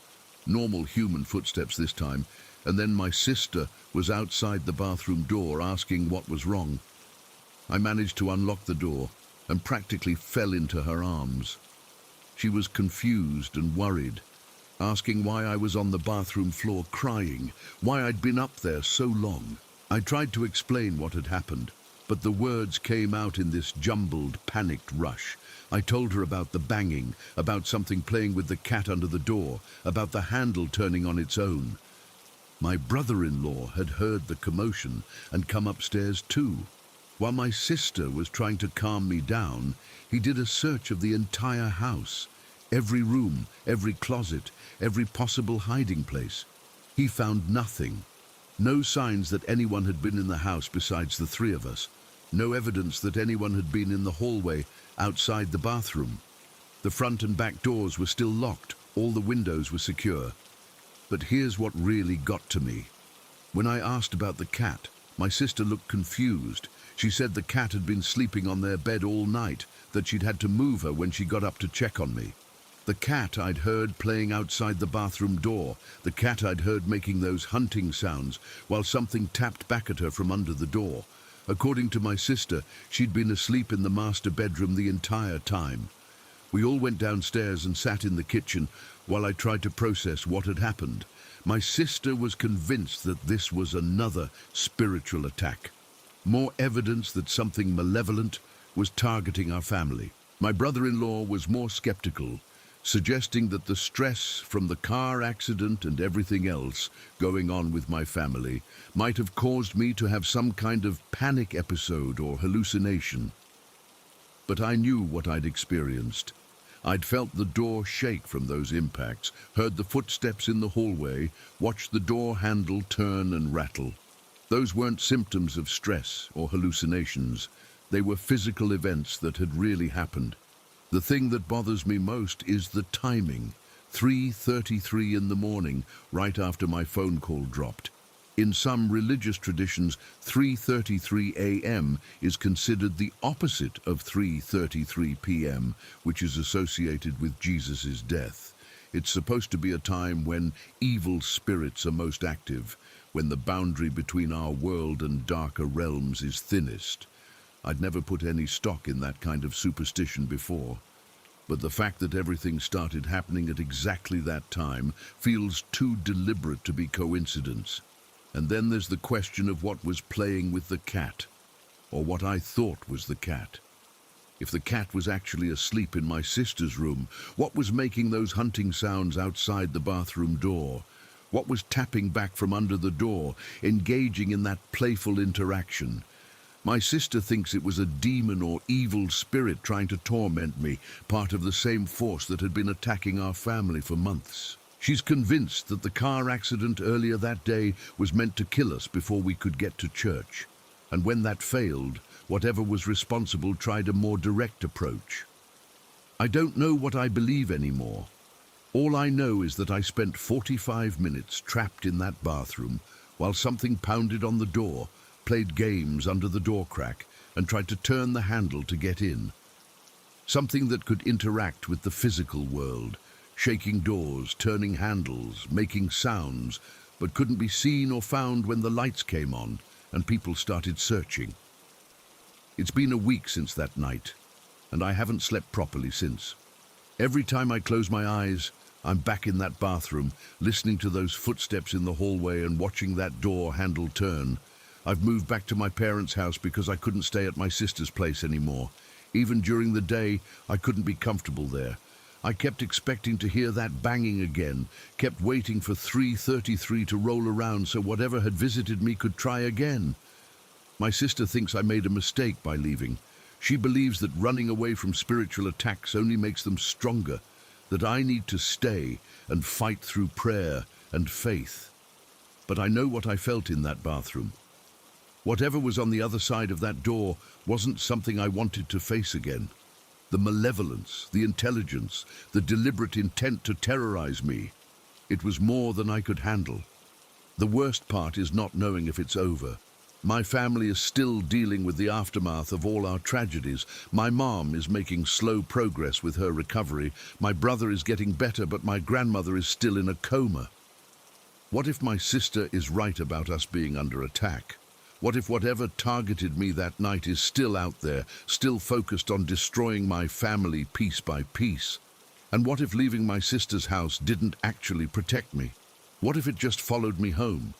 Normal human footsteps this time, and then my sister was outside the bathroom door asking what was wrong. I managed to unlock the door and practically fell into her arms. She was confused and worried, asking why I was on the bathroom floor crying, why I'd been up there so long. I tried to explain what had happened, but the words came out in this jumbled, panicked rush. I told her about the banging, about something playing with the cat under the door, about the handle turning on its own. My brother-in-law had heard the commotion and come upstairs too. While my sister was trying to calm me down, he did a search of the entire house, every room, every closet, every possible hiding place. He found nothing. No signs that anyone had been in the house besides the three of us. No evidence that anyone had been in the hallway outside the bathroom. The front and back doors were still locked. All the windows were secure. But here's what really got to me. When I asked about the cat, my sister looked confused. She said the cat had been sleeping on their bed all night, that she'd had to move her when she got up to check on me. The cat I'd heard playing outside the bathroom door, the cat I'd heard making those hunting sounds while something tapped back at her from under the door. According to my sister, she'd been asleep in the master bedroom the entire time. We all went downstairs and sat in the kitchen while I tried to process what had happened. My sister was convinced that this was another spiritual attack. More evidence that something malevolent was targeting our family. My brother-in-law was more skeptical, suggesting that the stress from the car accident and everything else going on with my family might have caused me to have some kind of panic episode or hallucination. But I knew what I'd experienced. I'd felt the door shake from those impacts, heard the footsteps in the hallway, watched the door handle turn and rattle. Those weren't symptoms of stress or hallucinations. They were physical events that had really happened. The thing that bothers me most is the timing. 3:33 in the morning, right after my phone call dropped. In some religious traditions, 3:33 a.m. is considered the opposite of 3:33 p.m., which is associated with Jesus' death. It's supposed to be a time when evil spirits are most active, when the boundary between our world and darker realms is thinnest. I'd never put any stock in that kind of superstition before, but the fact that everything started happening at exactly that time feels too deliberate to be coincidence. And then there's the question of what was playing with the cat, or what I thought was the cat. If the cat was actually asleep in my sister's room, what was making those hunting sounds outside the bathroom door? What was tapping back from under the door, engaging in that playful interaction? My sister thinks it was a demon or evil spirit trying to torment me, part of the same force that had been attacking our family for months. She's convinced that the car accident earlier that day was meant to kill us before we could get to church. And when that failed, whatever was responsible tried a more direct approach. I don't know what I believe anymore. All I know is that I spent 45 minutes trapped in that bathroom while something pounded on the door, played games under the door crack, and tried to turn the handle to get in. Something that could interact with the physical world, shaking doors, turning handles, making sounds, but couldn't be seen or found when the lights came on and people started searching. It's been a week since that night, and I haven't slept properly since. Every time I close my eyes, I'm back in that bathroom, listening to those footsteps in the hallway and watching that door handle turn. I've moved back to my parents' house because I couldn't stay at my sister's place anymore. Even during the day, I couldn't be comfortable there. I kept expecting to hear that banging again, kept waiting for 3:33 to roll around so whatever had visited me could try again. My sister thinks I made a mistake by leaving. She believes that running away from spiritual attacks only makes them stronger, that I need to stay and fight through prayer and faith. But I know what I felt in that bathroom. Whatever was on the other side of that door wasn't something I wanted to face again. The malevolence, the intelligence, the deliberate intent to terrorize me. It was more than I could handle. The worst part is not knowing if it's over. My family is still dealing with the aftermath of all our tragedies. My mom is making slow progress with her recovery. My brother is getting better, but my grandmother is still in a coma. What if my sister is right about us being under attack? What if whatever targeted me that night is still out there, still focused on destroying my family piece by piece? And what if leaving my sister's house didn't actually protect me? What if it just followed me home?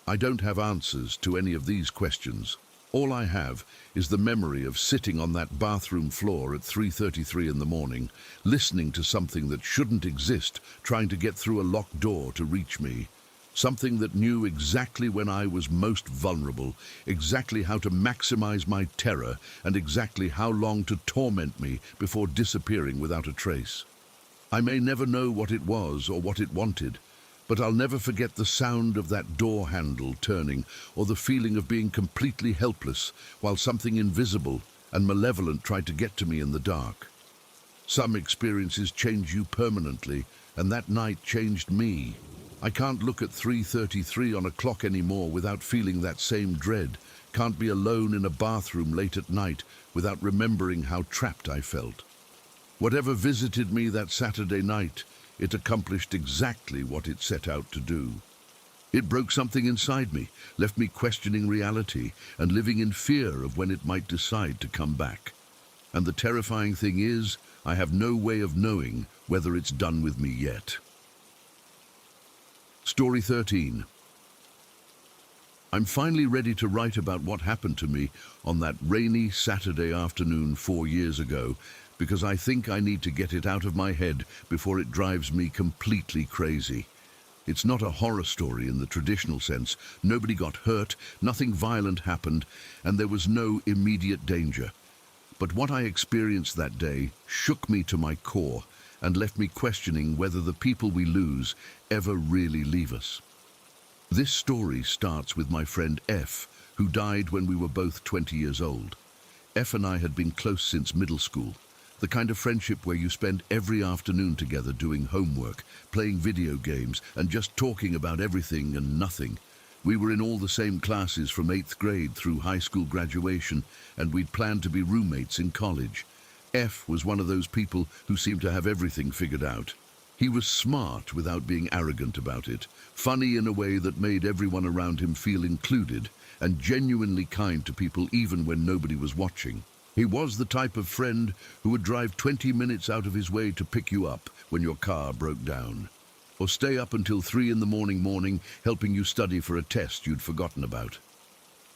I don't have answers to any of these questions. All I have is the memory of sitting on that bathroom floor at 3:33 in the morning, listening to something that shouldn't exist, trying to get through a locked door to reach me. Something that knew exactly when I was most vulnerable, exactly how to maximize my terror, and exactly how long to torment me before disappearing without a trace. I may never know what it was or what it wanted, but I'll never forget the sound of that door handle turning, or the feeling of being completely helpless while something invisible and malevolent tried to get to me in the dark. Some experiences change you permanently, and that night changed me. I can't look at 3:33 on a clock anymore without feeling that same dread, can't be alone in a bathroom late at night without remembering how trapped I felt. Whatever visited me that Saturday night, it accomplished exactly what it set out to do. It broke something inside me, left me questioning reality and living in fear of when it might decide to come back. And the terrifying thing is, I have no way of knowing whether it's done with me yet. Story 13. I'm finally ready to write about what happened to me on that rainy Saturday afternoon 4 years ago, because I think I need to get it out of my head before it drives me completely crazy. It's not a horror story in the traditional sense. Nobody got hurt, nothing violent happened, and there was no immediate danger. But what I experienced that day shook me to my core and left me questioning whether the people we lose ever really leave us. This story starts with my friend F, who died when we were both 20 years old. F and I had been close since middle school. The kind of friendship where you spend every afternoon together doing homework, playing video games, and just talking about everything and nothing. We were in all the same classes from 8th grade through high school graduation, and we'd planned to be roommates in college. F was one of those people who seemed to have everything figured out. He was smart without being arrogant about it, funny in a way that made everyone around him feel included, and genuinely kind to people even when nobody was watching. He was the type of friend who would drive 20 minutes out of his way to pick you up when your car broke down, or stay up until 3 in the morning helping you study for a test you'd forgotten about.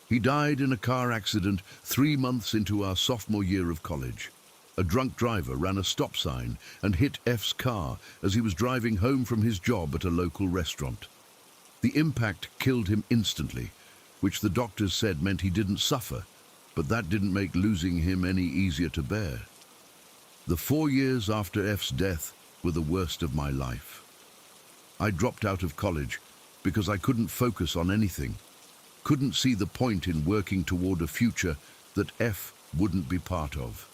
He died in a car accident 3 months into our sophomore year of college. A drunk driver ran a stop sign and hit F's car as he was driving home from his job at a local restaurant. The impact killed him instantly, which the doctors said meant he didn't suffer, but that didn't make losing him any easier to bear. The 4 years after F's death were the worst of my life. I dropped out of college because I couldn't focus on anything, couldn't see the point in working toward a future that F wouldn't be part of.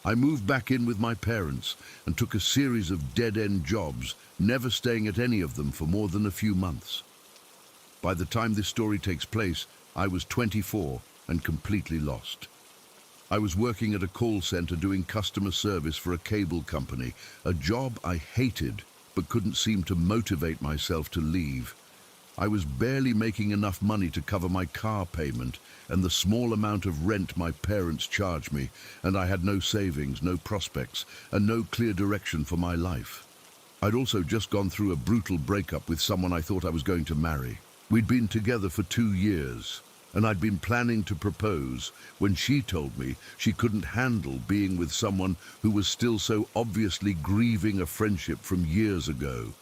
I moved back in with my parents and took a series of dead-end jobs, never staying at any of them for more than a few months. By the time this story takes place, I was 24 and completely lost. I was working at a call center doing customer service for a cable company, a job I hated but couldn't seem to motivate myself to leave. I was barely making enough money to cover my car payment and the small amount of rent my parents charged me, and I had no savings, no prospects, and no clear direction for my life. I'd also just gone through a brutal breakup with someone I thought I was going to marry. We'd been together for 2 years, and I'd been planning to propose when she told me she couldn't handle being with someone who was still so obviously grieving a friendship from years ago.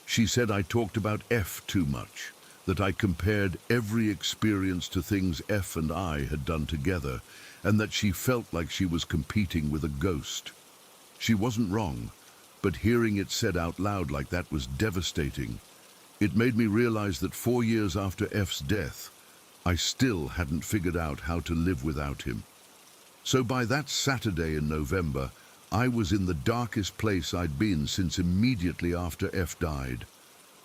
She said I talked about F too much, that I compared every experience to things F and I had done together, and that she felt like she was competing with a ghost. She wasn't wrong, but hearing it said out loud like that was devastating. It made me realize that 4 years after F's death, I still hadn't figured out how to live without him. So by that Saturday in November, I was in the darkest place I'd been since immediately after F died.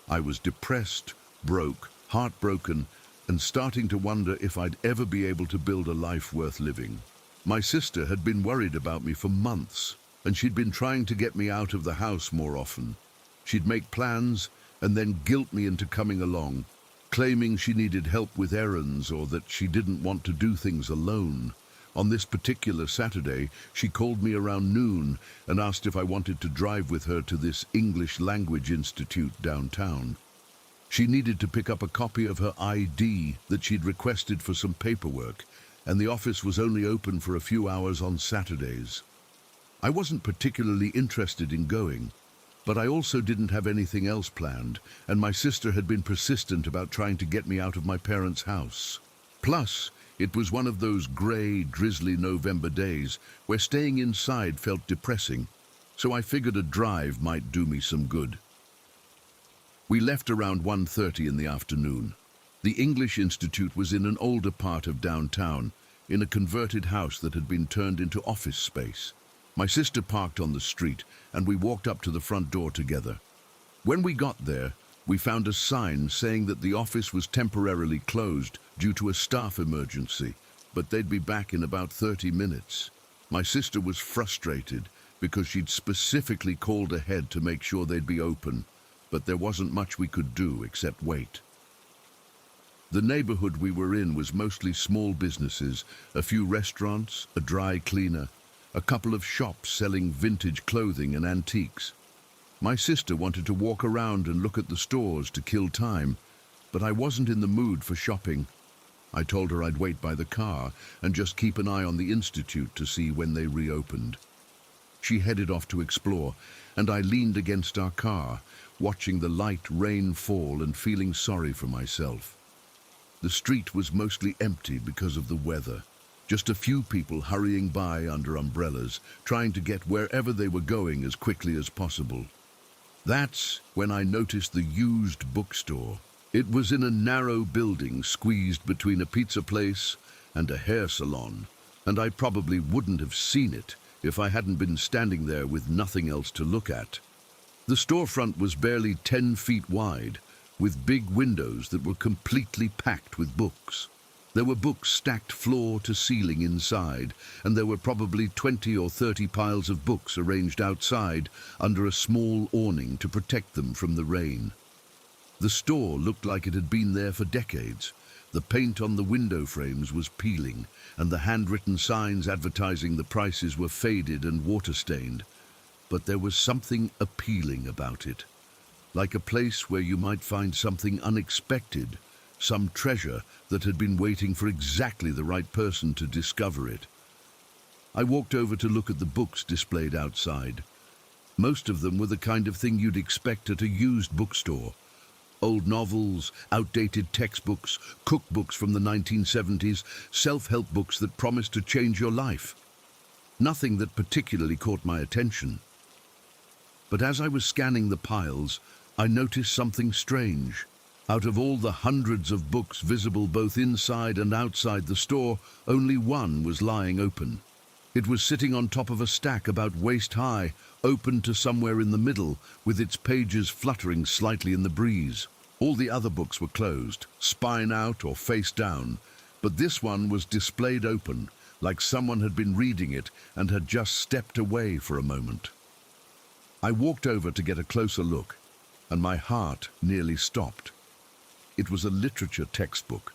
I was depressed, broke, heartbroken, and starting to wonder if I'd ever be able to build a life worth living. My sister had been worried about me for months, and she'd been trying to get me out of the house more often. She'd make plans and then guilt me into coming along, claiming she needed help with errands or that she didn't want to do things alone. On this particular Saturday, she called me around noon and asked if I wanted to drive with her to this English Language Institute downtown. She needed to pick up a copy of her ID that she'd requested for some paperwork, and the office was only open for a few hours on Saturdays. I wasn't particularly interested in going, but I also didn't have anything else planned, and my sister had been persistent about trying to get me out of my parents' house. Plus, it was one of those grey, drizzly November days where staying inside felt depressing, so I figured a drive might do me some good. We left around 1:30 in the afternoon. The English Institute was in an older part of downtown, in a converted house that had been turned into office space. My sister parked on the street, and we walked up to the front door together. When we got there, we found a sign saying that the office was temporarily closed due to a staff emergency, but they'd be back in about 30 minutes. My sister was frustrated because she'd specifically called ahead to make sure they'd be open, but there wasn't much we could do except wait. The neighborhood we were in was mostly small businesses, a few restaurants, a dry cleaner, a couple of shops selling vintage clothing and antiques. My sister wanted to walk around and look at the stores to kill time, but I wasn't in the mood for shopping. I told her I'd wait by the car and just keep an eye on the institute to see when they reopened. She headed off to explore, and I leaned against our car, watching the light rain fall and feeling sorry for myself. The street was mostly empty because of the weather. Just a few people hurrying by under umbrellas, trying to get wherever they were going as quickly as possible. That's when I noticed the used bookstore. It was in a narrow building squeezed between a pizza place and a hair salon, and I probably wouldn't have seen it if I hadn't been standing there with nothing else to look at. The storefront was barely 10 feet wide, with big windows that were completely packed with books. There were books stacked floor to ceiling inside, and there were probably 20 or 30 piles of books arranged outside under a small awning to protect them from the rain. The store looked like it had been there for decades. The paint on the window frames was peeling, and the handwritten signs advertising the prices were faded and water-stained. But there was something appealing about it, like a place where you might find something unexpected, some treasure that had been waiting for exactly the right person to discover it. I walked over to look at the books displayed outside. Most of them were the kind of thing you'd expect at a used bookstore. Old novels, outdated textbooks, cookbooks from the 1970s, self-help books that promised to change your life. Nothing that particularly caught my attention. But as I was scanning the piles, I noticed something strange. Out of all the hundreds of books visible both inside and outside the store, only one was lying open. It was sitting on top of a stack about waist-high, open to somewhere in the middle, with its pages fluttering slightly in the breeze. All the other books were closed, spine out or face down, but this one was displayed open, like someone had been reading it and had just stepped away for a moment. I walked over to get a closer look, and my heart nearly stopped. It was a literature textbook.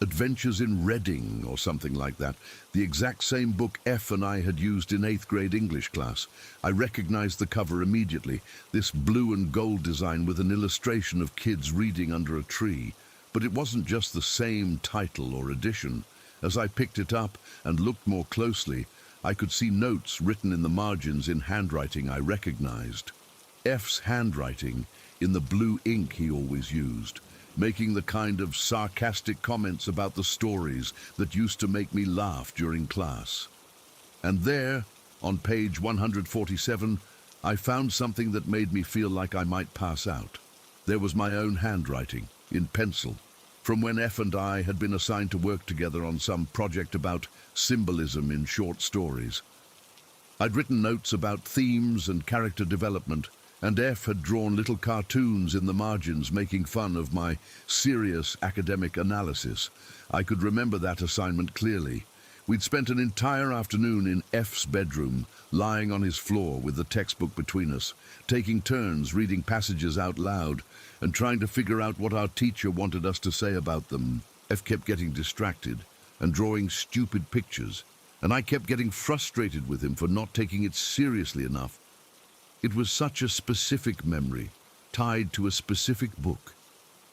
Adventures in Reading or something like that. The exact same book F and I had used in 8th grade English class. I recognized the cover immediately, this blue and gold design with an illustration of kids reading under a tree. But it wasn't just the same title or edition. As I picked it up and looked more closely, I could see notes written in the margins in handwriting I recognized. F's handwriting in the blue ink he always used, making the kind of sarcastic comments about the stories that used to make me laugh during class. And there, on page 147, I found something that made me feel like I might pass out. There was my own handwriting, in pencil, from when F and I had been assigned to work together on some project about symbolism in short stories. I'd written notes about themes and character development, and F had drawn little cartoons in the margins making fun of my serious academic analysis. I could remember that assignment clearly. We'd spent an entire afternoon in F's bedroom, lying on his floor with the textbook between us, taking turns reading passages out loud and trying to figure out what our teacher wanted us to say about them. F kept getting distracted, and drawing stupid pictures, and I kept getting frustrated with him for not taking it seriously enough. It was such a specific memory, tied to a specific book.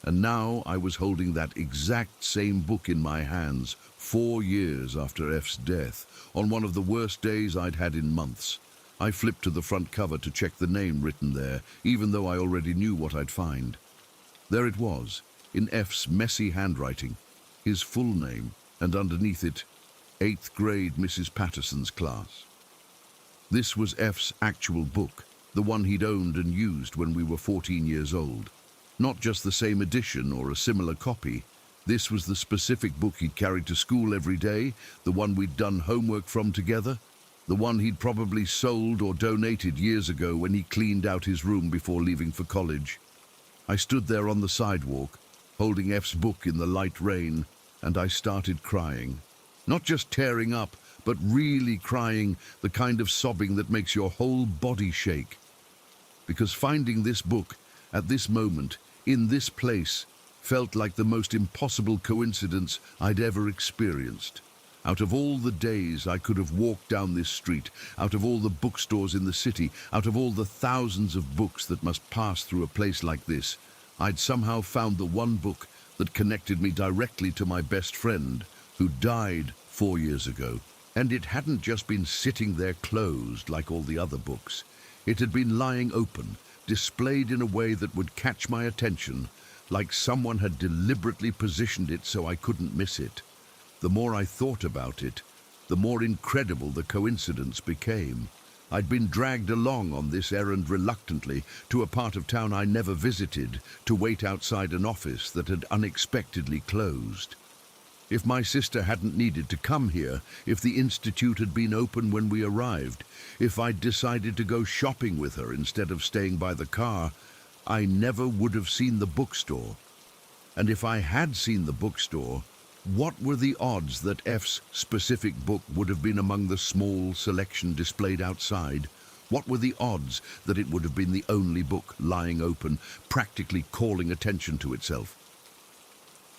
And now I was holding that exact same book in my hands 4 years after F's death, on one of the worst days I'd had in months. I flipped to the front cover to check the name written there, even though I already knew what I'd find. There it was, in F's messy handwriting, his full name, and underneath it, 8th grade Mrs. Patterson's class. This was F's actual book, the one he'd owned and used when we were 14 years old. Not just the same edition or a similar copy. This was the specific book he'd carried to school every day, the one we'd done homework from together, the one he'd probably sold or donated years ago when he cleaned out his room before leaving for college. I stood there on the sidewalk, holding F's book in the light rain, and I started crying. Not just tearing up, but really crying, the kind of sobbing that makes your whole body shake. Because finding this book, at this moment, in this place, felt like the most impossible coincidence I'd ever experienced. Out of all the days I could have walked down this street, out of all the bookstores in the city, out of all the thousands of books that must pass through a place like this, I'd somehow found the one book that connected me directly to my best friend, who died 4 years ago. And it hadn't just been sitting there closed like all the other books. It had been lying open, displayed in a way that would catch my attention, like someone had deliberately positioned it so I couldn't miss it. The more I thought about it, the more incredible the coincidence became. I'd been dragged along on this errand reluctantly to a part of town I never visited, to wait outside an office that had unexpectedly closed. If my sister hadn't needed to come here, if the institute had been open when we arrived, if I'd decided to go shopping with her instead of staying by the car, I never would have seen the bookstore. And if I had seen the bookstore, what were the odds that F's specific book would have been among the small selection displayed outside? What were the odds that it would have been the only book lying open, practically calling attention to itself?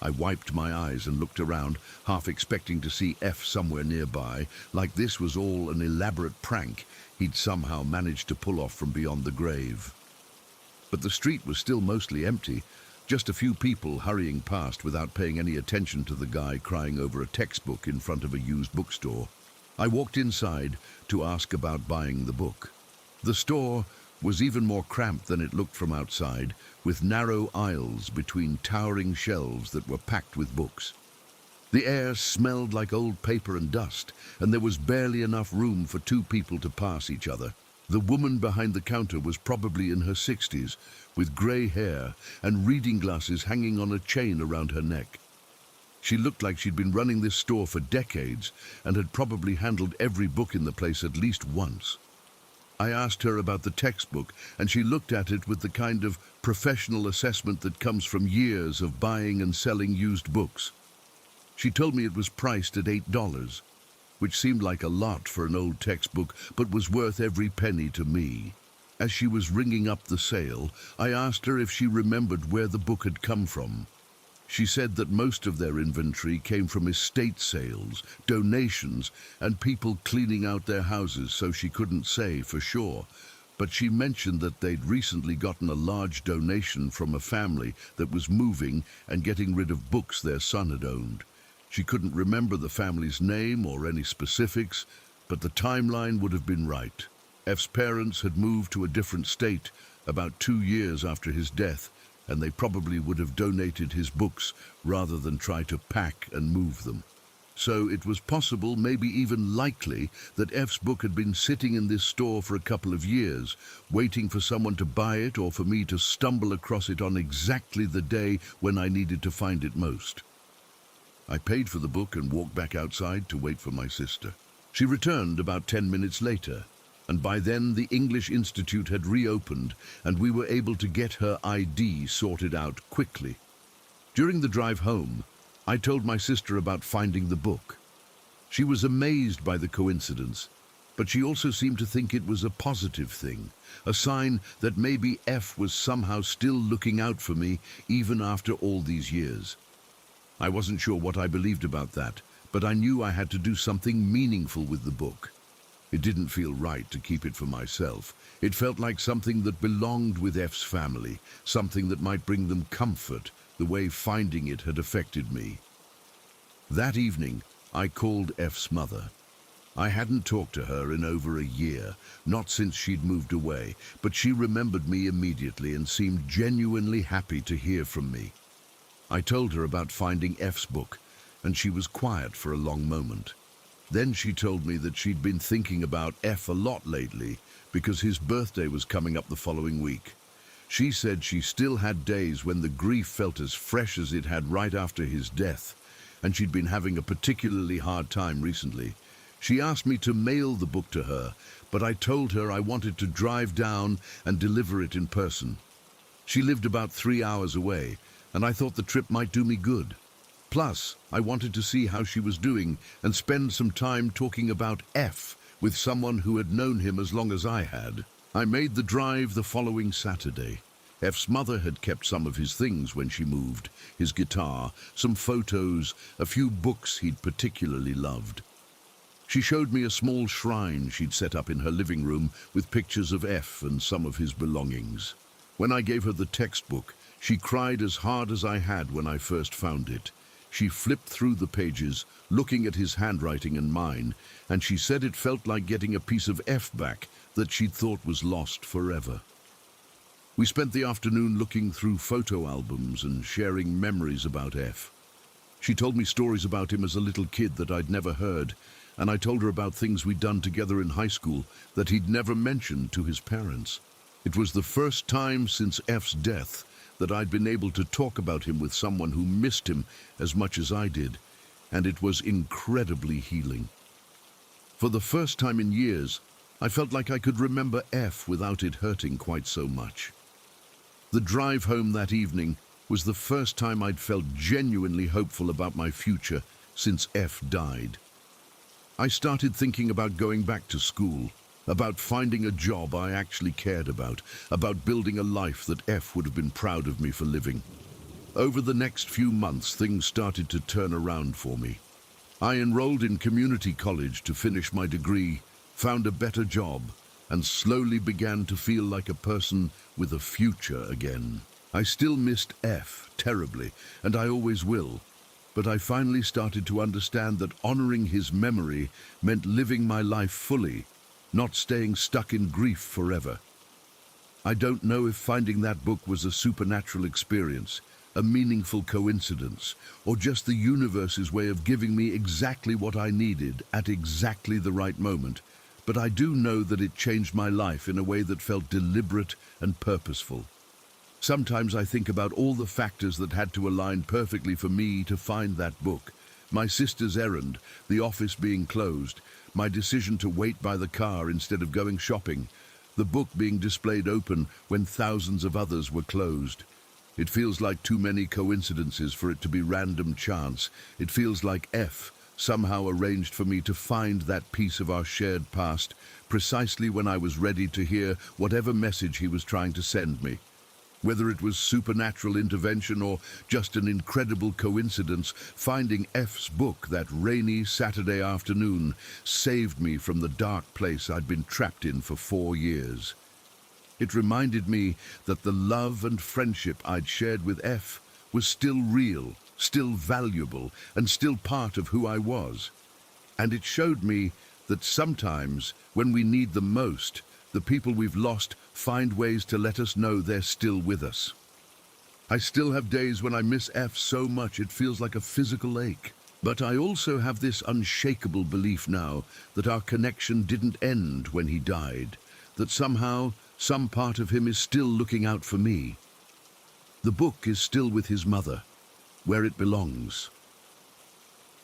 I wiped my eyes and looked around, half expecting to see F somewhere nearby, like this was all an elaborate prank he'd somehow managed to pull off from beyond the grave. But the street was still mostly empty, just a few people hurrying past without paying any attention to the guy crying over a textbook in front of a used bookstore. I walked inside to ask about buying the book. The store was even more cramped than it looked from outside, with narrow aisles between towering shelves that were packed with books. The air smelled like old paper and dust, and there was barely enough room for 2 people to pass each other. The woman behind the counter was probably in her 60s, with grey hair and reading glasses hanging on a chain around her neck. She looked like she'd been running this store for decades and had probably handled every book in the place at least once. I asked her about the textbook, and she looked at it with the kind of professional assessment that comes from years of buying and selling used books. She told me it was priced at $8, which seemed like a lot for an old textbook, but was worth every penny to me. As she was ringing up the sale, I asked her if she remembered where the book had come from. She said that most of their inventory came from estate sales, donations, and people cleaning out their houses, so she couldn't say for sure. But she mentioned that they'd recently gotten a large donation from a family that was moving and getting rid of books their son had owned. She couldn't remember the family's name or any specifics, but the timeline would have been right. F's parents had moved to a different state about 2 years after his death, and they probably would have donated his books rather than try to pack and move them. So it was possible, maybe even likely, that F's book had been sitting in this store for a couple of years, waiting for someone to buy it or for me to stumble across it on exactly the day when I needed to find it most. I paid for the book and walked back outside to wait for my sister. She returned about 10 minutes later, and by then the English Institute had reopened and we were able to get her ID sorted out quickly. During the drive home, I told my sister about finding the book. She was amazed by the coincidence, but she also seemed to think it was a positive thing, a sign that maybe F was somehow still looking out for me even after all these years. I wasn't sure what I believed about that, but I knew I had to do something meaningful with the book. It didn't feel right to keep it for myself. It felt like something that belonged with F's family, something that might bring them comfort, the way finding it had affected me. That evening, I called F's mother. I hadn't talked to her in over a year, not since she'd moved away, but she remembered me immediately and seemed genuinely happy to hear from me. I told her about finding F's book, and she was quiet for a long moment. Then she told me that she'd been thinking about F a lot lately because his birthday was coming up the following week. She said she still had days when the grief felt as fresh as it had right after his death, and she'd been having a particularly hard time recently. She asked me to mail the book to her, but I told her I wanted to drive down and deliver it in person. She lived about 3 hours away, and I thought the trip might do me good. Plus, I wanted to see how she was doing and spend some time talking about F with someone who had known him as long as I had. I made the drive the following Saturday. F's mother had kept some of his things when she moved, his guitar, some photos, a few books he'd particularly loved. She showed me a small shrine she'd set up in her living room with pictures of F and some of his belongings. When I gave her the textbook, she cried as hard as I had when I first found it. She flipped through the pages, looking at his handwriting and mine, and she said it felt like getting a piece of F back that she'd thought was lost forever. We spent the afternoon looking through photo albums and sharing memories about F. She told me stories about him as a little kid that I'd never heard, and I told her about things we'd done together in high school that he'd never mentioned to his parents. It was the first time since F's death that I'd been able to talk about him with someone who missed him as much as I did, and it was incredibly healing. For the first time in years, I felt like I could remember F without it hurting quite so much. The drive home that evening was the first time I'd felt genuinely hopeful about my future since F died. I started thinking about going back to school, about finding a job I actually cared about building a life that F would have been proud of me for living. Over the next few months, things started to turn around for me. I enrolled in community college to finish my degree, found a better job, and slowly began to feel like a person with a future again. I still missed F terribly, and I always will. But I finally started to understand that honoring his memory meant living my life fully, not staying stuck in grief forever. I don't know if finding that book was a supernatural experience, a meaningful coincidence, or just the universe's way of giving me exactly what I needed at exactly the right moment, but I do know that it changed my life in a way that felt deliberate and purposeful. Sometimes I think about all the factors that had to align perfectly for me to find that book. My sister's errand, the office being closed, my decision to wait by the car instead of going shopping, the book being displayed open when thousands of others were closed. It feels like too many coincidences for it to be random chance. It feels like F somehow arranged for me to find that piece of our shared past precisely when I was ready to hear whatever message he was trying to send me. Whether it was supernatural intervention or just an incredible coincidence, finding F's book that rainy Saturday afternoon saved me from the dark place I'd been trapped in for 4 years. It reminded me that the love and friendship I'd shared with F was still real, still valuable, and still part of who I was. And it showed me that sometimes, when we need them most, the people we've lost find ways to let us know they're still with us. I still have days when I miss F so much it feels like a physical ache. But I also have this unshakable belief now that our connection didn't end when he died, that somehow some part of him is still looking out for me. The book is still with his mother, where it belongs.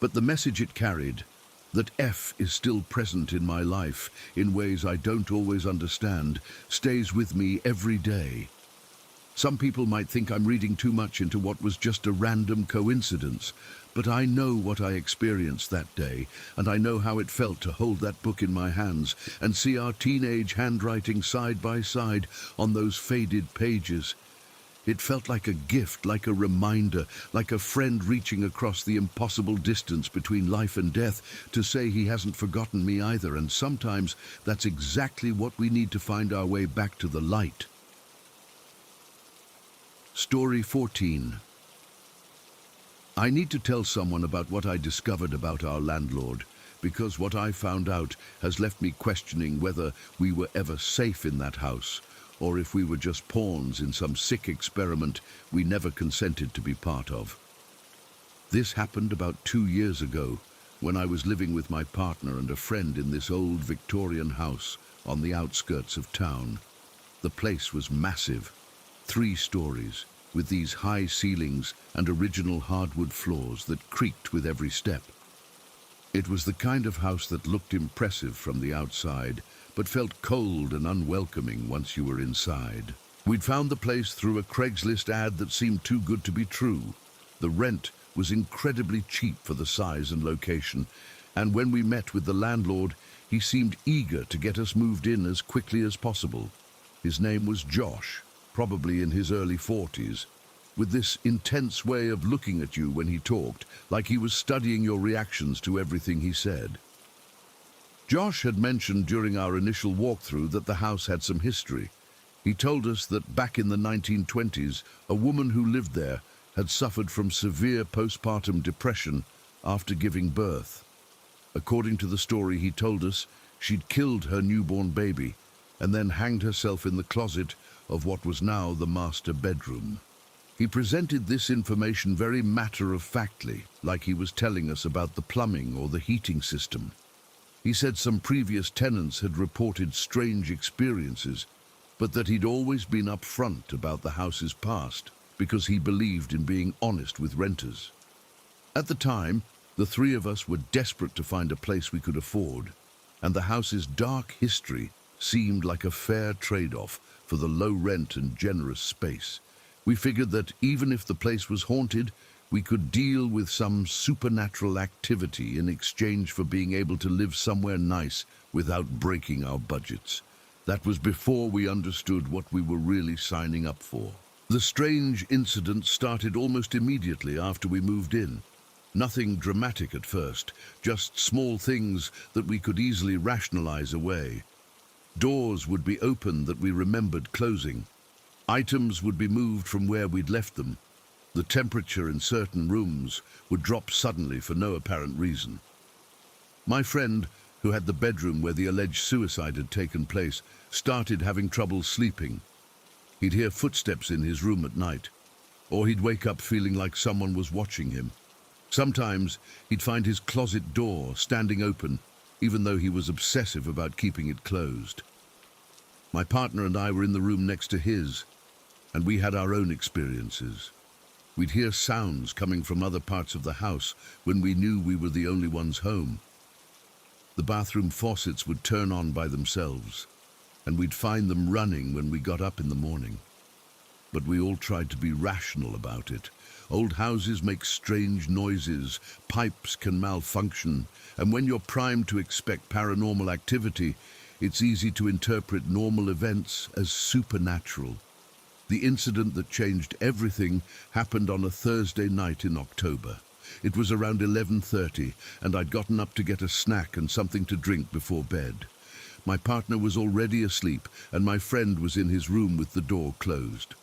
But the message it carried, that F is still present in my life in ways I don't always understand, stays with me every day. Some people might think I'm reading too much into what was just a random coincidence, but I know what I experienced that day, and I know how it felt to hold that book in my hands and see our teenage handwriting side by side on those faded pages. It felt like a gift, like a reminder, like a friend reaching across the impossible distance between life and death to say he hasn't forgotten me either. And sometimes that's exactly what we need to find our way back to the light. Story 14. I need to tell someone about what I discovered about our landlord, because what I found out has left me questioning whether we were ever safe in that house, or if we were just pawns in some sick experiment we never consented to be part of. This happened about 2 years ago, when I was living with my partner and a friend in this old Victorian house on the outskirts of town. The place was massive, 3 stories, with these high ceilings and original hardwood floors that creaked with every step. It was the kind of house that looked impressive from the outside, but felt cold and unwelcoming once you were inside. We'd found the place through a Craigslist ad that seemed too good to be true. The rent was incredibly cheap for the size and location, and when we met with the landlord, he seemed eager to get us moved in as quickly as possible. His name was Josh, probably in his early 40s, with this intense way of looking at you when he talked, like he was studying your reactions to everything he said. Josh had mentioned during our initial walkthrough that the house had some history. He told us that back in the 1920s, a woman who lived there had suffered from severe postpartum depression after giving birth. According to the story he told us, she'd killed her newborn baby and then hanged herself in the closet of what was now the master bedroom. He presented this information very matter-of-factly, like he was telling us about the plumbing or the heating system. He said some previous tenants had reported strange experiences, but that he'd always been upfront about the house's past because he believed in being honest with renters. At the time, the 3 of us were desperate to find a place we could afford, and the house's dark history seemed like a fair trade-off for the low rent and generous space. We figured that even if the place was haunted, we could deal with some supernatural activity in exchange for being able to live somewhere nice without breaking our budgets. That was before we understood what we were really signing up for. The strange incident started almost immediately after we moved in. Nothing dramatic at first, just small things that we could easily rationalize away. Doors would be open that we remembered closing. Items would be moved from where we'd left them. The temperature in certain rooms would drop suddenly for no apparent reason. My friend, who had the bedroom where the alleged suicide had taken place, started having trouble sleeping. He'd hear footsteps in his room at night, or he'd wake up feeling like someone was watching him. Sometimes he'd find his closet door standing open, even though he was obsessive about keeping it closed. My partner and I were in the room next to his, and we had our own experiences. We'd hear sounds coming from other parts of the house when we knew we were the only ones home. The bathroom faucets would turn on by themselves, and we'd find them running when we got up in the morning. But we all tried to be rational about it. Old houses make strange noises, pipes can malfunction, and when you're primed to expect paranormal activity, it's easy to interpret normal events as supernatural. The incident that changed everything happened on a Thursday night in October. It was around 11:30, and I'd gotten up to get a snack and something to drink before bed. My partner was already asleep, and my friend was in his room with the door closed.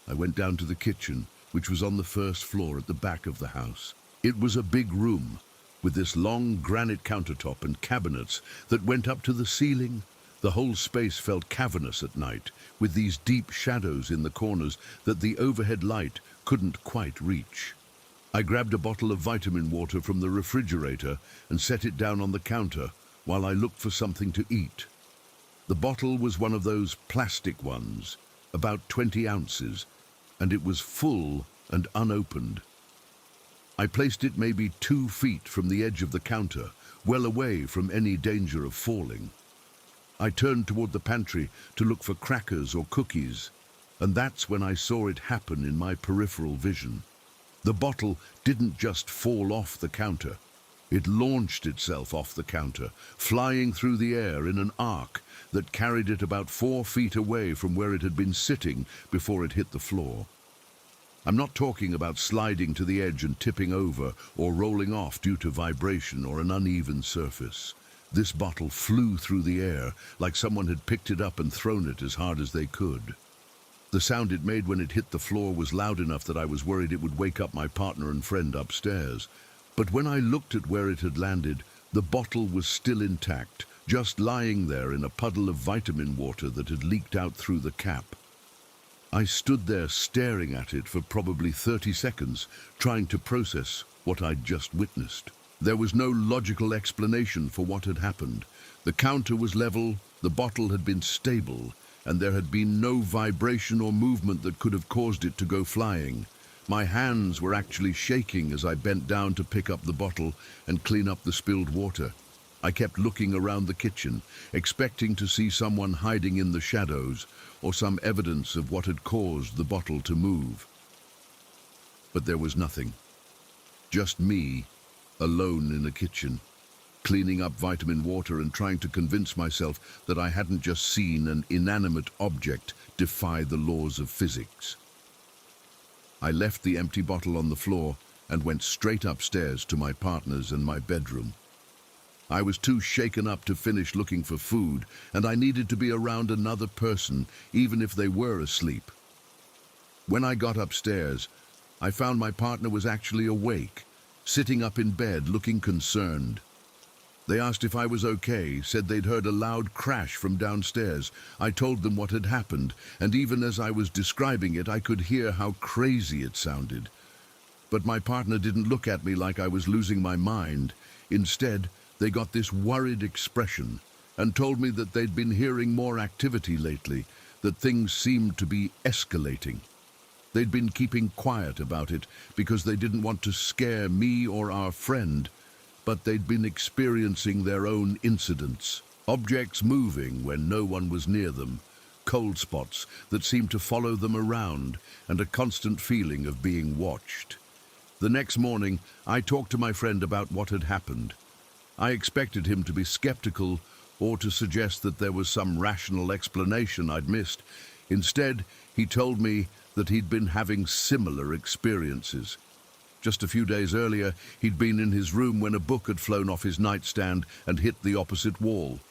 I went down to the kitchen, which was on the first floor at the back of the house. It was a big room, with this long granite countertop and cabinets that went up to the ceiling. The whole space felt cavernous at night, with these deep shadows in the corners that the overhead light couldn't quite reach. I grabbed a bottle of vitamin water from the refrigerator and set it down on the counter while I looked for something to eat. The bottle was one of those plastic ones, about 20 ounces, and it was full and unopened. I placed it maybe 2 feet from the edge of the counter, well away from any danger of falling. I turned toward the pantry to look for crackers or cookies, and that's when I saw it happen in my peripheral vision. The bottle didn't just fall off the counter. It launched itself off the counter, flying through the air in an arc that carried it about 4 feet away from where it had been sitting before it hit the floor. I'm not talking about sliding to the edge and tipping over or rolling off due to vibration or an uneven surface. This bottle flew through the air like someone had picked it up and thrown it as hard as they could. The sound it made when it hit the floor was loud enough that I was worried it would wake up my partner and friend upstairs. But when I looked at where it had landed, the bottle was still intact, just lying there in a puddle of vitamin water that had leaked out through the cap. I stood there staring at it for probably 30 seconds, trying to process what I'd just witnessed. There was no logical explanation for what had happened. The counter was level, the bottle had been stable, and there had been no vibration or movement that could have caused it to go flying. My hands were actually shaking as I bent down to pick up the bottle and clean up the spilled water. I kept looking around the kitchen, expecting to see someone hiding in the shadows or some evidence of what had caused the bottle to move. But there was nothing. Just me, alone in the kitchen, cleaning up vitamin water and trying to convince myself that I hadn't just seen an inanimate object defy the laws of physics. I left the empty bottle on the floor and went straight upstairs to my partner's and my bedroom. I was too shaken up to finish looking for food, and I needed to be around another person, even if they were asleep. When I got upstairs, I found my partner was actually awake, sitting up in bed looking concerned. They asked if I was okay, said they'd heard a loud crash from downstairs. I told them what had happened, and even as I was describing it, I could hear how crazy it sounded. But my partner didn't look at me like I was losing my mind. Instead, they got this worried expression and told me that they'd been hearing more activity lately, that things seemed to be escalating. They'd been keeping quiet about it because they didn't want to scare me or our friend, but they'd been experiencing their own incidents. Objects moving when no one was near them, cold spots that seemed to follow them around, and a constant feeling of being watched. The next morning, I talked to my friend about what had happened. I expected him to be skeptical or to suggest that there was some rational explanation I'd missed. Instead, he told me that he'd been having similar experiences. Just a few days earlier, he'd been in his room when a book had flown off his nightstand and hit the opposite wall.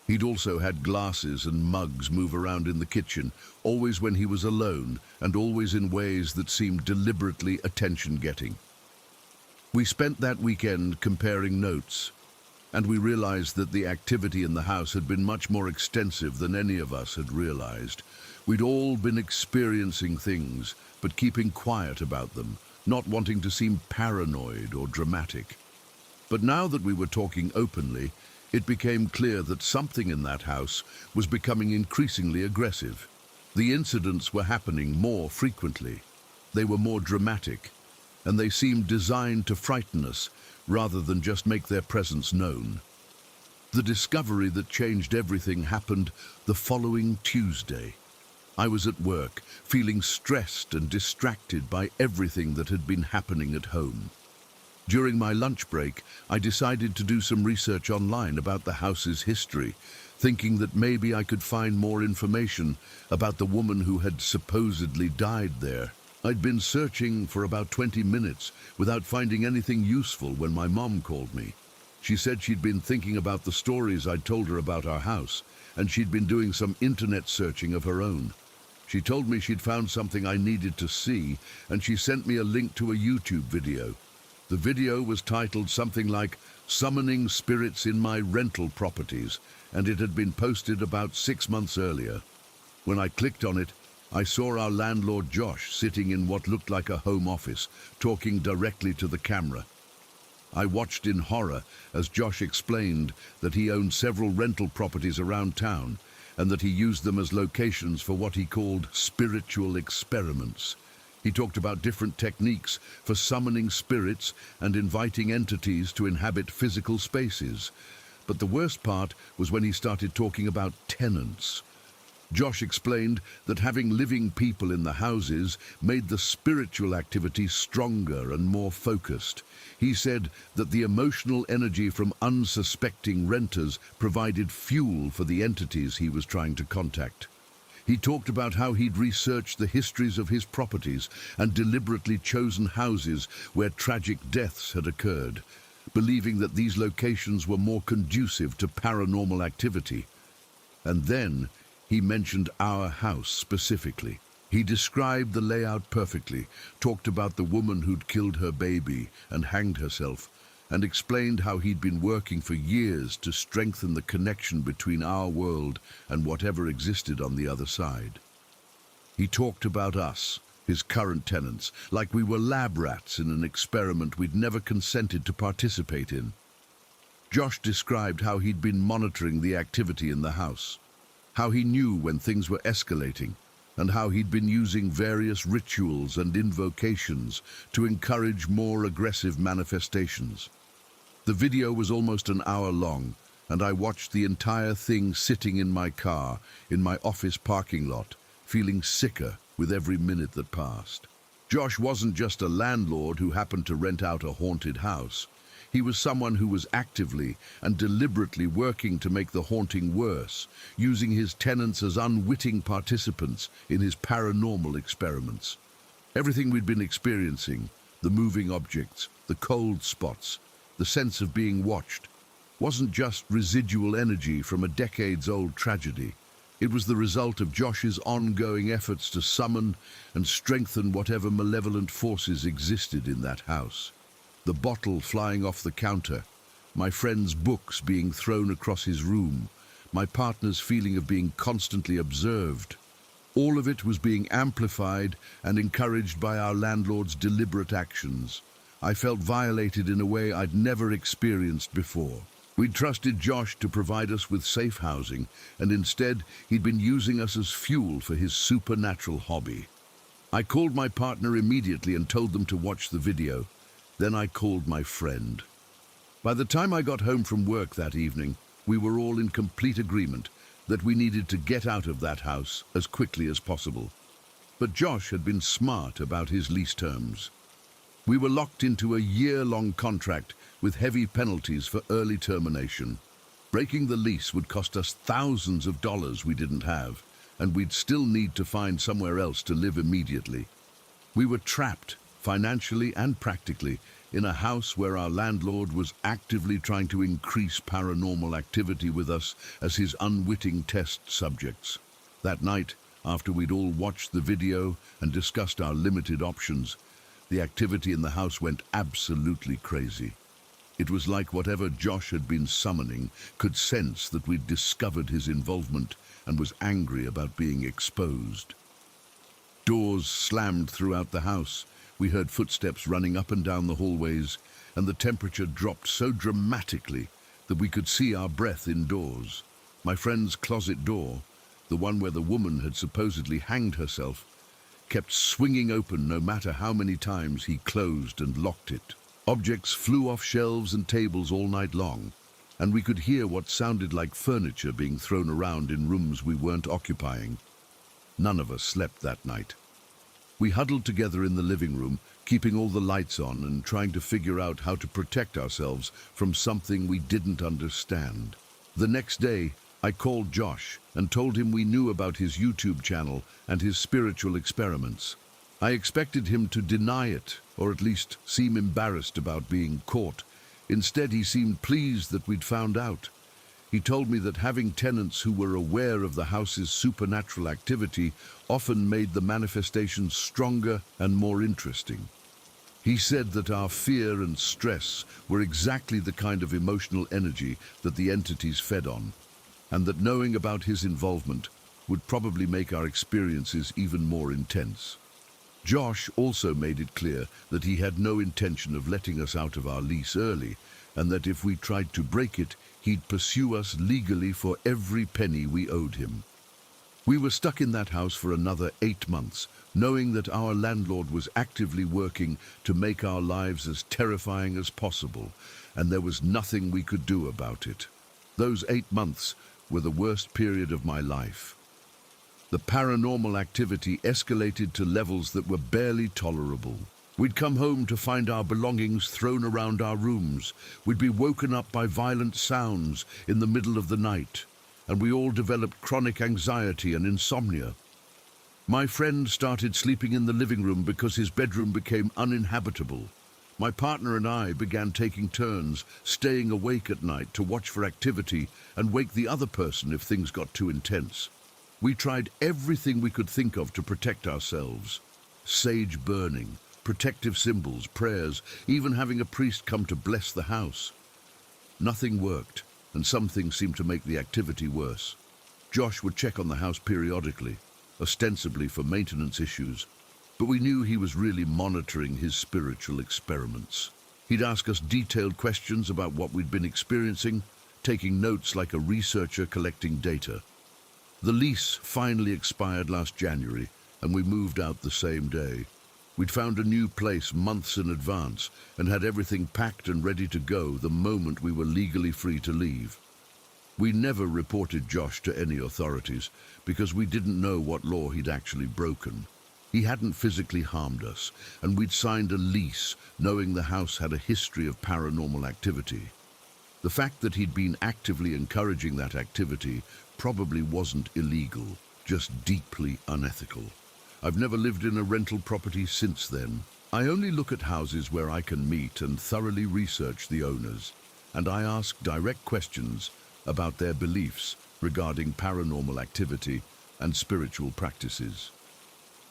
He'd also had glasses and mugs move around in the kitchen, always when he was alone and always in ways that seemed deliberately attention-getting. We spent that weekend comparing notes, and we realized that the activity in the house had been much more extensive than any of us had realized. We'd all been experiencing things, but keeping quiet about them, not wanting to seem paranoid or dramatic. But now that we were talking openly, it became clear that something in that house was becoming increasingly aggressive. The incidents were happening more frequently. They were more dramatic, and they seemed designed to frighten us rather than just make their presence known. The discovery that changed everything happened the following Tuesday. I was at work, feeling stressed and distracted by everything that had been happening at home. During my lunch break, I decided to do some research online about the house's history, thinking that maybe I could find more information about the woman who had supposedly died there. I'd been searching for about 20 minutes without finding anything useful when my mom called me. She said she'd been thinking about the stories I'd told her about our house, and she'd been doing some internet searching of her own. She told me she'd found something I needed to see, and she sent me a link to a YouTube video. The video was titled something like "Summoning Spirits in My Rental Properties," and it had been posted about 6 months earlier. When I clicked on it, I saw our landlord Josh sitting in what looked like a home office, talking directly to the camera. I watched in horror as Josh explained that he owned several rental properties around town and that he used them as locations for what he called spiritual experiments. He talked about different techniques for summoning spirits and inviting entities to inhabit physical spaces. But the worst part was when he started talking about tenants. Josh explained that having living people in the houses made the spiritual activity stronger and more focused. He said that the emotional energy from unsuspecting renters provided fuel for the entities he was trying to contact. He talked about how he'd researched the histories of his properties and deliberately chosen houses where tragic deaths had occurred, believing that these locations were more conducive to paranormal activity. And then he mentioned our house specifically. He described the layout perfectly, talked about the woman who'd killed her baby and hanged herself, and explained how he'd been working for years to strengthen the connection between our world and whatever existed on the other side. He talked about us, his current tenants, like we were lab rats in an experiment we'd never consented to participate in. Josh described how he'd been monitoring the activity in the house, how he knew when things were escalating, and how he'd been using various rituals and invocations to encourage more aggressive manifestations. The video was almost an hour long, and I watched the entire thing sitting in my car, in my office parking lot, feeling sicker with every minute that passed. Josh wasn't just a landlord who happened to rent out a haunted house. He was someone who was actively and deliberately working to make the haunting worse, using his tenants as unwitting participants in his paranormal experiments. Everything we'd been experiencing, the moving objects, the cold spots, the sense of being watched, wasn't just residual energy from a decades-old tragedy. It was the result of Josh's ongoing efforts to summon and strengthen whatever malevolent forces existed in that house. The bottle flying off the counter, my friend's books being thrown across his room, my partner's feeling of being constantly observed. All of it was being amplified and encouraged by our landlord's deliberate actions. I felt violated in a way I'd never experienced before. We'd trusted Josh to provide us with safe housing, and instead he'd been using us as fuel for his supernatural hobby. I called my partner immediately and told them to watch the video. Then I called my friend. By the time I got home from work that evening, we were all in complete agreement that we needed to get out of that house as quickly as possible. But Josh had been smart about his lease terms. We were locked into a year-long contract with heavy penalties for early termination. Breaking the lease would cost us thousands of dollars we didn't have, and we'd still need to find somewhere else to live immediately. We were trapped, financially and practically, in a house where our landlord was actively trying to increase paranormal activity with us as his unwitting test subjects. That night, after we'd all watched the video and discussed our limited options, the activity in the house went absolutely crazy. It was like whatever Josh had been summoning could sense that we'd discovered his involvement and was angry about being exposed. Doors slammed throughout the house. We heard footsteps running up and down the hallways, and the temperature dropped so dramatically that we could see our breath indoors. My friend's closet door, the one where the woman had supposedly hanged herself, kept swinging open no matter how many times he closed and locked it. Objects flew off shelves and tables all night long, and we could hear what sounded like furniture being thrown around in rooms we weren't occupying. None of us slept that night. We huddled together in the living room, keeping all the lights on and trying to figure out how to protect ourselves from something we didn't understand. The next day, I called Josh and told him we knew about his YouTube channel and his spiritual experiments. I expected him to deny it, or at least seem embarrassed about being caught. Instead, he seemed pleased that we'd found out. He told me that having tenants who were aware of the house's supernatural activity often made the manifestations stronger and more interesting. He said that our fear and stress were exactly the kind of emotional energy that the entities fed on, and that knowing about his involvement would probably make our experiences even more intense. Josh also made it clear that he had no intention of letting us out of our lease early, and that if we tried to break it, he'd pursue us legally for every penny we owed him. We were stuck in that house for another 8 months, knowing that our landlord was actively working to make our lives as terrifying as possible, and there was nothing we could do about it. Those 8 months were the worst period of my life. The paranormal activity escalated to levels that were barely tolerable. We'd come home to find our belongings thrown around our rooms. We'd be woken up by violent sounds in the middle of the night. and we all developed chronic anxiety and insomnia. My friend started sleeping in the living room because his bedroom became uninhabitable. My partner and I began taking turns, staying awake at night to watch for activity and wake the other person if things got too intense. We tried everything we could think of to protect ourselves. Sage burning, protective symbols, prayers, even having a priest come to bless the house. Nothing worked, and some things seemed to make the activity worse. Josh would check on the house periodically, ostensibly for maintenance issues, but we knew he was really monitoring his spiritual experiments. He'd ask us detailed questions about what we'd been experiencing, taking notes like a researcher collecting data. The lease finally expired last January, and we moved out the same day. We'd found a new place months in advance and had everything packed and ready to go the moment we were legally free to leave. We never reported Josh to any authorities because we didn't know what law he'd actually broken. He hadn't physically harmed us, and we'd signed a lease knowing the house had a history of paranormal activity. The fact that he'd been actively encouraging that activity probably wasn't illegal, just deeply unethical. I've never lived in a rental property since then. I only look at houses where I can meet and thoroughly research the owners, and I ask direct questions about their beliefs regarding paranormal activity and spiritual practices.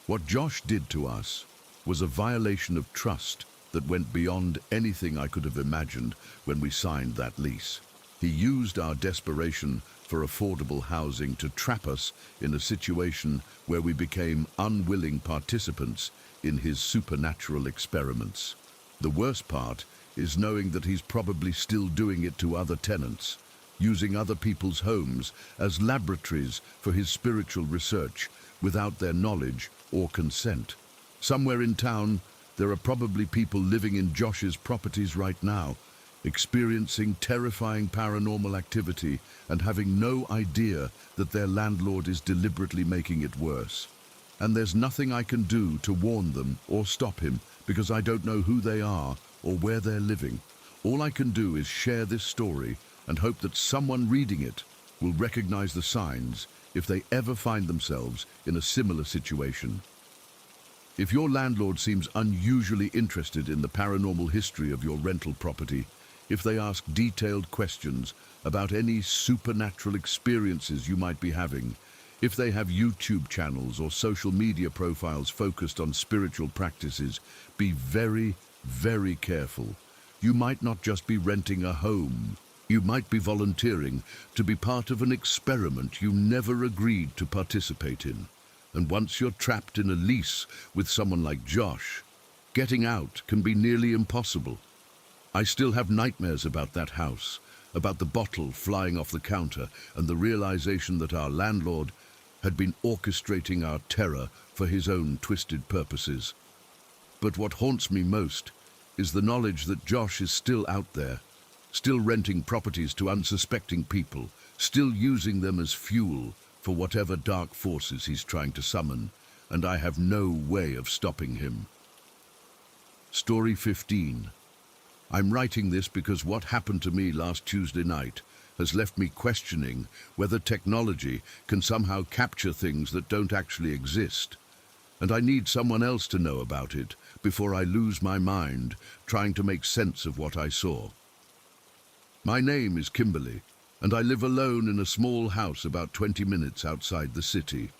What Josh did to us was a violation of trust that went beyond anything I could have imagined when we signed that lease. He used our desperation for affordable housing to trap us in a situation where we became unwilling participants in his supernatural experiments. The worst part is knowing that he's probably still doing it to other tenants, using other people's homes as laboratories for his spiritual research without their knowledge or consent. Somewhere in town, there are probably people living in Josh's properties right now, experiencing terrifying paranormal activity and having no idea that their landlord is deliberately making it worse. And there's nothing I can do to warn them or stop him because I don't know who they are or where they're living. All I can do is share this story and hope that someone reading it will recognize the signs if they ever find themselves in a similar situation. If your landlord seems unusually interested in the paranormal history of your rental property, if they ask detailed questions about any supernatural experiences you might be having, if they have YouTube channels or social media profiles focused on spiritual practices, be very, very careful. You might not just be renting a home. You might be volunteering to be part of an experiment you never agreed to participate in. And once you're trapped in a lease with someone like Josh, getting out can be nearly impossible. I still have nightmares about that house, about the bottle flying off the counter and the realization that our landlord had been orchestrating our terror for his own twisted purposes. But what haunts me most is the knowledge that Josh is still out there, still renting properties to unsuspecting people, still using them as fuel for whatever dark forces he's trying to summon, and I have no way of stopping him. Story 15. I'm writing this because what happened to me last Tuesday night has left me questioning whether technology can somehow capture things that don't actually exist. And I need someone else to know about it before I lose my mind trying to make sense of what I saw. My name is Kimberly, and I live alone in a small house about 20 minutes outside the city.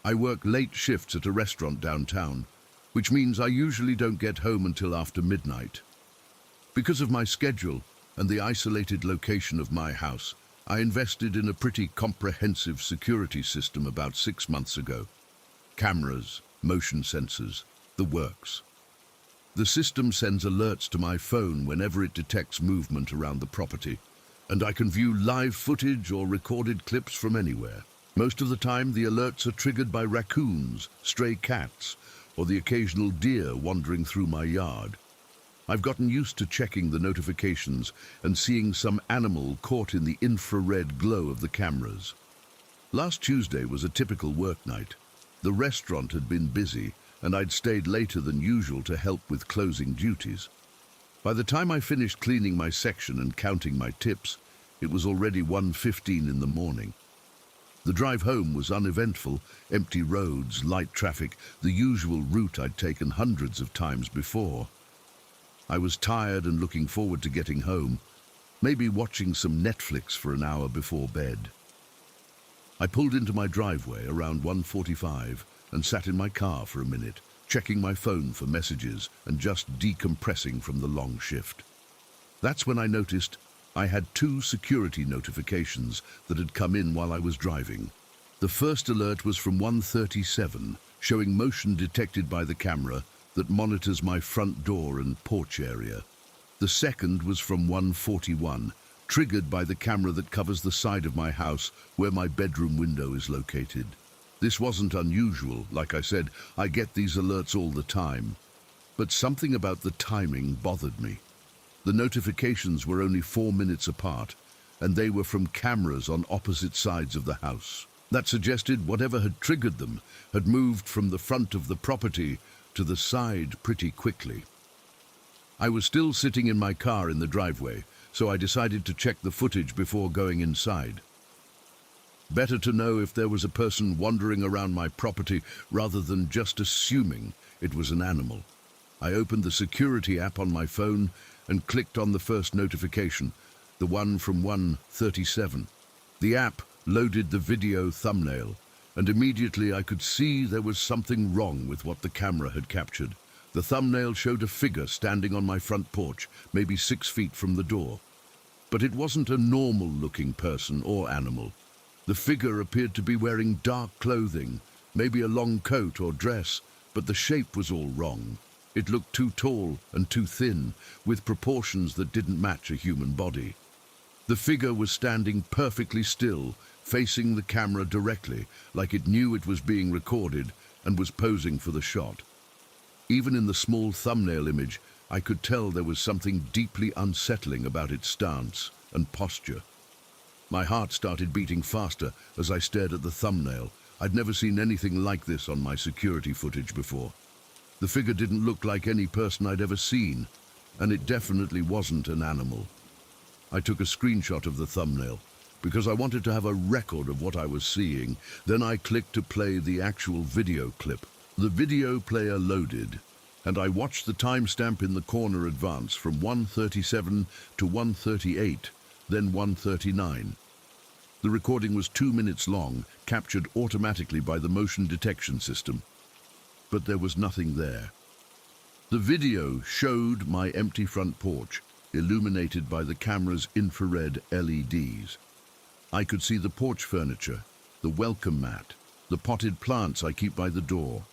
I work late shifts at a restaurant downtown, which means I usually don't get home until after midnight. Because of my schedule and the isolated location of my house, I invested in a pretty comprehensive security system about 6 months ago. Cameras, motion sensors, the works. The system sends alerts to my phone whenever it detects movement around the property, and I can view live footage or recorded clips from anywhere. Most of the time, the alerts are triggered by raccoons, stray cats, or the occasional deer wandering through my yard. I've gotten used to checking the notifications and seeing some animal caught in the infrared glow of the cameras. Last Tuesday was a typical work night. The restaurant had been busy, and I'd stayed later than usual to help with closing duties. By the time I finished cleaning my section and counting my tips, it was already 1:15 in the morning. The drive home was uneventful, empty roads, light traffic, the usual route I'd taken hundreds of times before. I was tired and looking forward to getting home, maybe watching some Netflix for an hour before bed. I pulled into my driveway around 1:45 and sat in my car for a minute, checking my phone for messages and just decompressing from the long shift. That's when I noticed I had 2 security notifications that had come in while I was driving. The first alert was from 137, showing motion detected by the camera that monitors my front door and porch area. The second was from 141, triggered by the camera that covers the side of my house where my bedroom window is located. This wasn't unusual. Like I said, I get these alerts all the time. But something about the timing bothered me. The notifications were only 4 minutes apart, and they were from cameras on opposite sides of the house. That suggested whatever had triggered them had moved from the front of the property to the side pretty quickly. I was still sitting in my car in the driveway, so I decided to check the footage before going inside. Better to know if there was a person wandering around my property rather than just assuming it was an animal. I opened the security app on my phone and clicked on the first notification, the one from 137. The app loaded the video thumbnail, and immediately I could see there was something wrong with what the camera had captured. The thumbnail showed a figure standing on my front porch, maybe 6 feet from the door. But it wasn't a normal-looking person or animal. The figure appeared to be wearing dark clothing, maybe a long coat or dress, but the shape was all wrong. It looked too tall and too thin, with proportions that didn't match a human body. The figure was standing perfectly still, facing the camera directly, like it knew it was being recorded and was posing for the shot. Even in the small thumbnail image, I could tell there was something deeply unsettling about its stance and posture. My heart started beating faster as I stared at the thumbnail. I'd never seen anything like this on my security footage before. The figure didn't look like any person I'd ever seen, and it definitely wasn't an animal. I took a screenshot of the thumbnail because I wanted to have a record of what I was seeing. Then I clicked to play the actual video clip. The video player loaded, and I watched the timestamp in the corner advance from 1:37 to 1:38, then 1:39. The recording was 2 minutes long, captured automatically by the motion detection system. But there was nothing there. The video showed my empty front porch, illuminated by the camera's infrared LEDs. I could see the porch furniture, the welcome mat, the potted plants I keep by the door.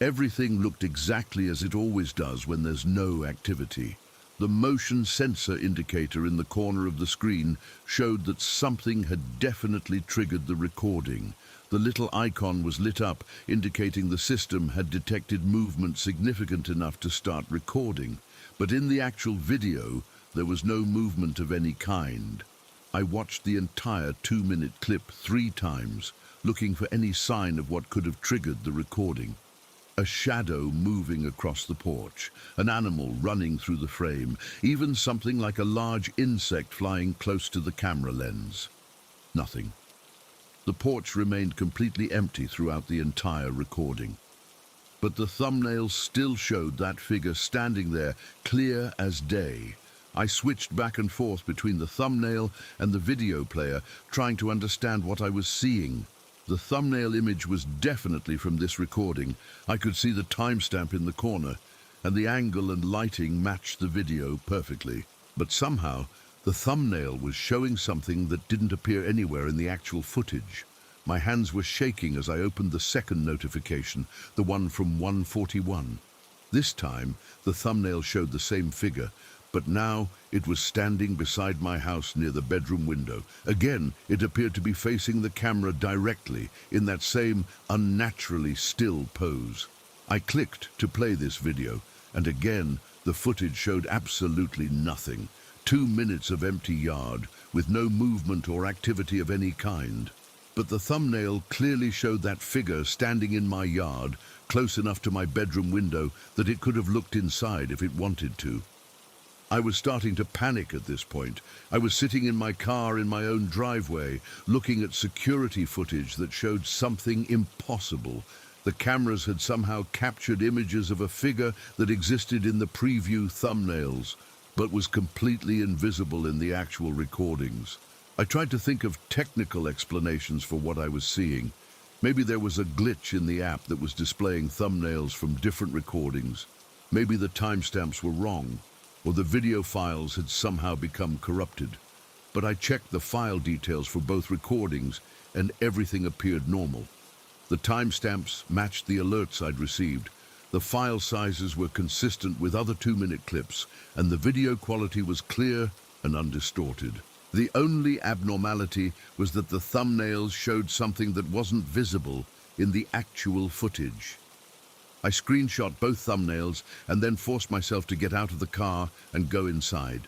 Everything looked exactly as it always does when there's no activity. The motion sensor indicator in the corner of the screen showed that something had definitely triggered the recording. The little icon was lit up, indicating the system had detected movement significant enough to start recording. But in the actual video, there was no movement of any kind. I watched the entire 2-minute clip 3 times, looking for any sign of what could have triggered the recording. A shadow moving across the porch, an animal running through the frame, even something like a large insect flying close to the camera lens. Nothing. The porch remained completely empty throughout the entire recording. But the thumbnail still showed that figure standing there, clear as day. I switched back and forth between the thumbnail and the video player, trying to understand what I was seeing. The thumbnail image was definitely from this recording. I could see the timestamp in the corner, and the angle and lighting matched the video perfectly. But somehow, the thumbnail was showing something that didn't appear anywhere in the actual footage. My hands were shaking as I opened the second notification, the one from 141. This time, the thumbnail showed the same figure, but now it was standing beside my house near the bedroom window. Again, it appeared to be facing the camera directly in that same unnaturally still pose. I clicked to play this video, and again, the footage showed absolutely nothing. 2 minutes of empty yard, with no movement or activity of any kind. But the thumbnail clearly showed that figure standing in my yard, close enough to my bedroom window that it could have looked inside if it wanted to. I was starting to panic at this point. I was sitting in my car in my own driveway, looking at security footage that showed something impossible. The cameras had somehow captured images of a figure that existed in the preview thumbnails, but was completely invisible in the actual recordings. I tried to think of technical explanations for what I was seeing. Maybe there was a glitch in the app that was displaying thumbnails from different recordings. Maybe the timestamps were wrong, or the video files had somehow become corrupted. But I checked the file details for both recordings, and everything appeared normal. The timestamps matched the alerts I'd received. The file sizes were consistent with other 2-minute clips, and the video quality was clear and undistorted. The only abnormality was that the thumbnails showed something that wasn't visible in the actual footage. I screenshot both thumbnails and then forced myself to get out of the car and go inside.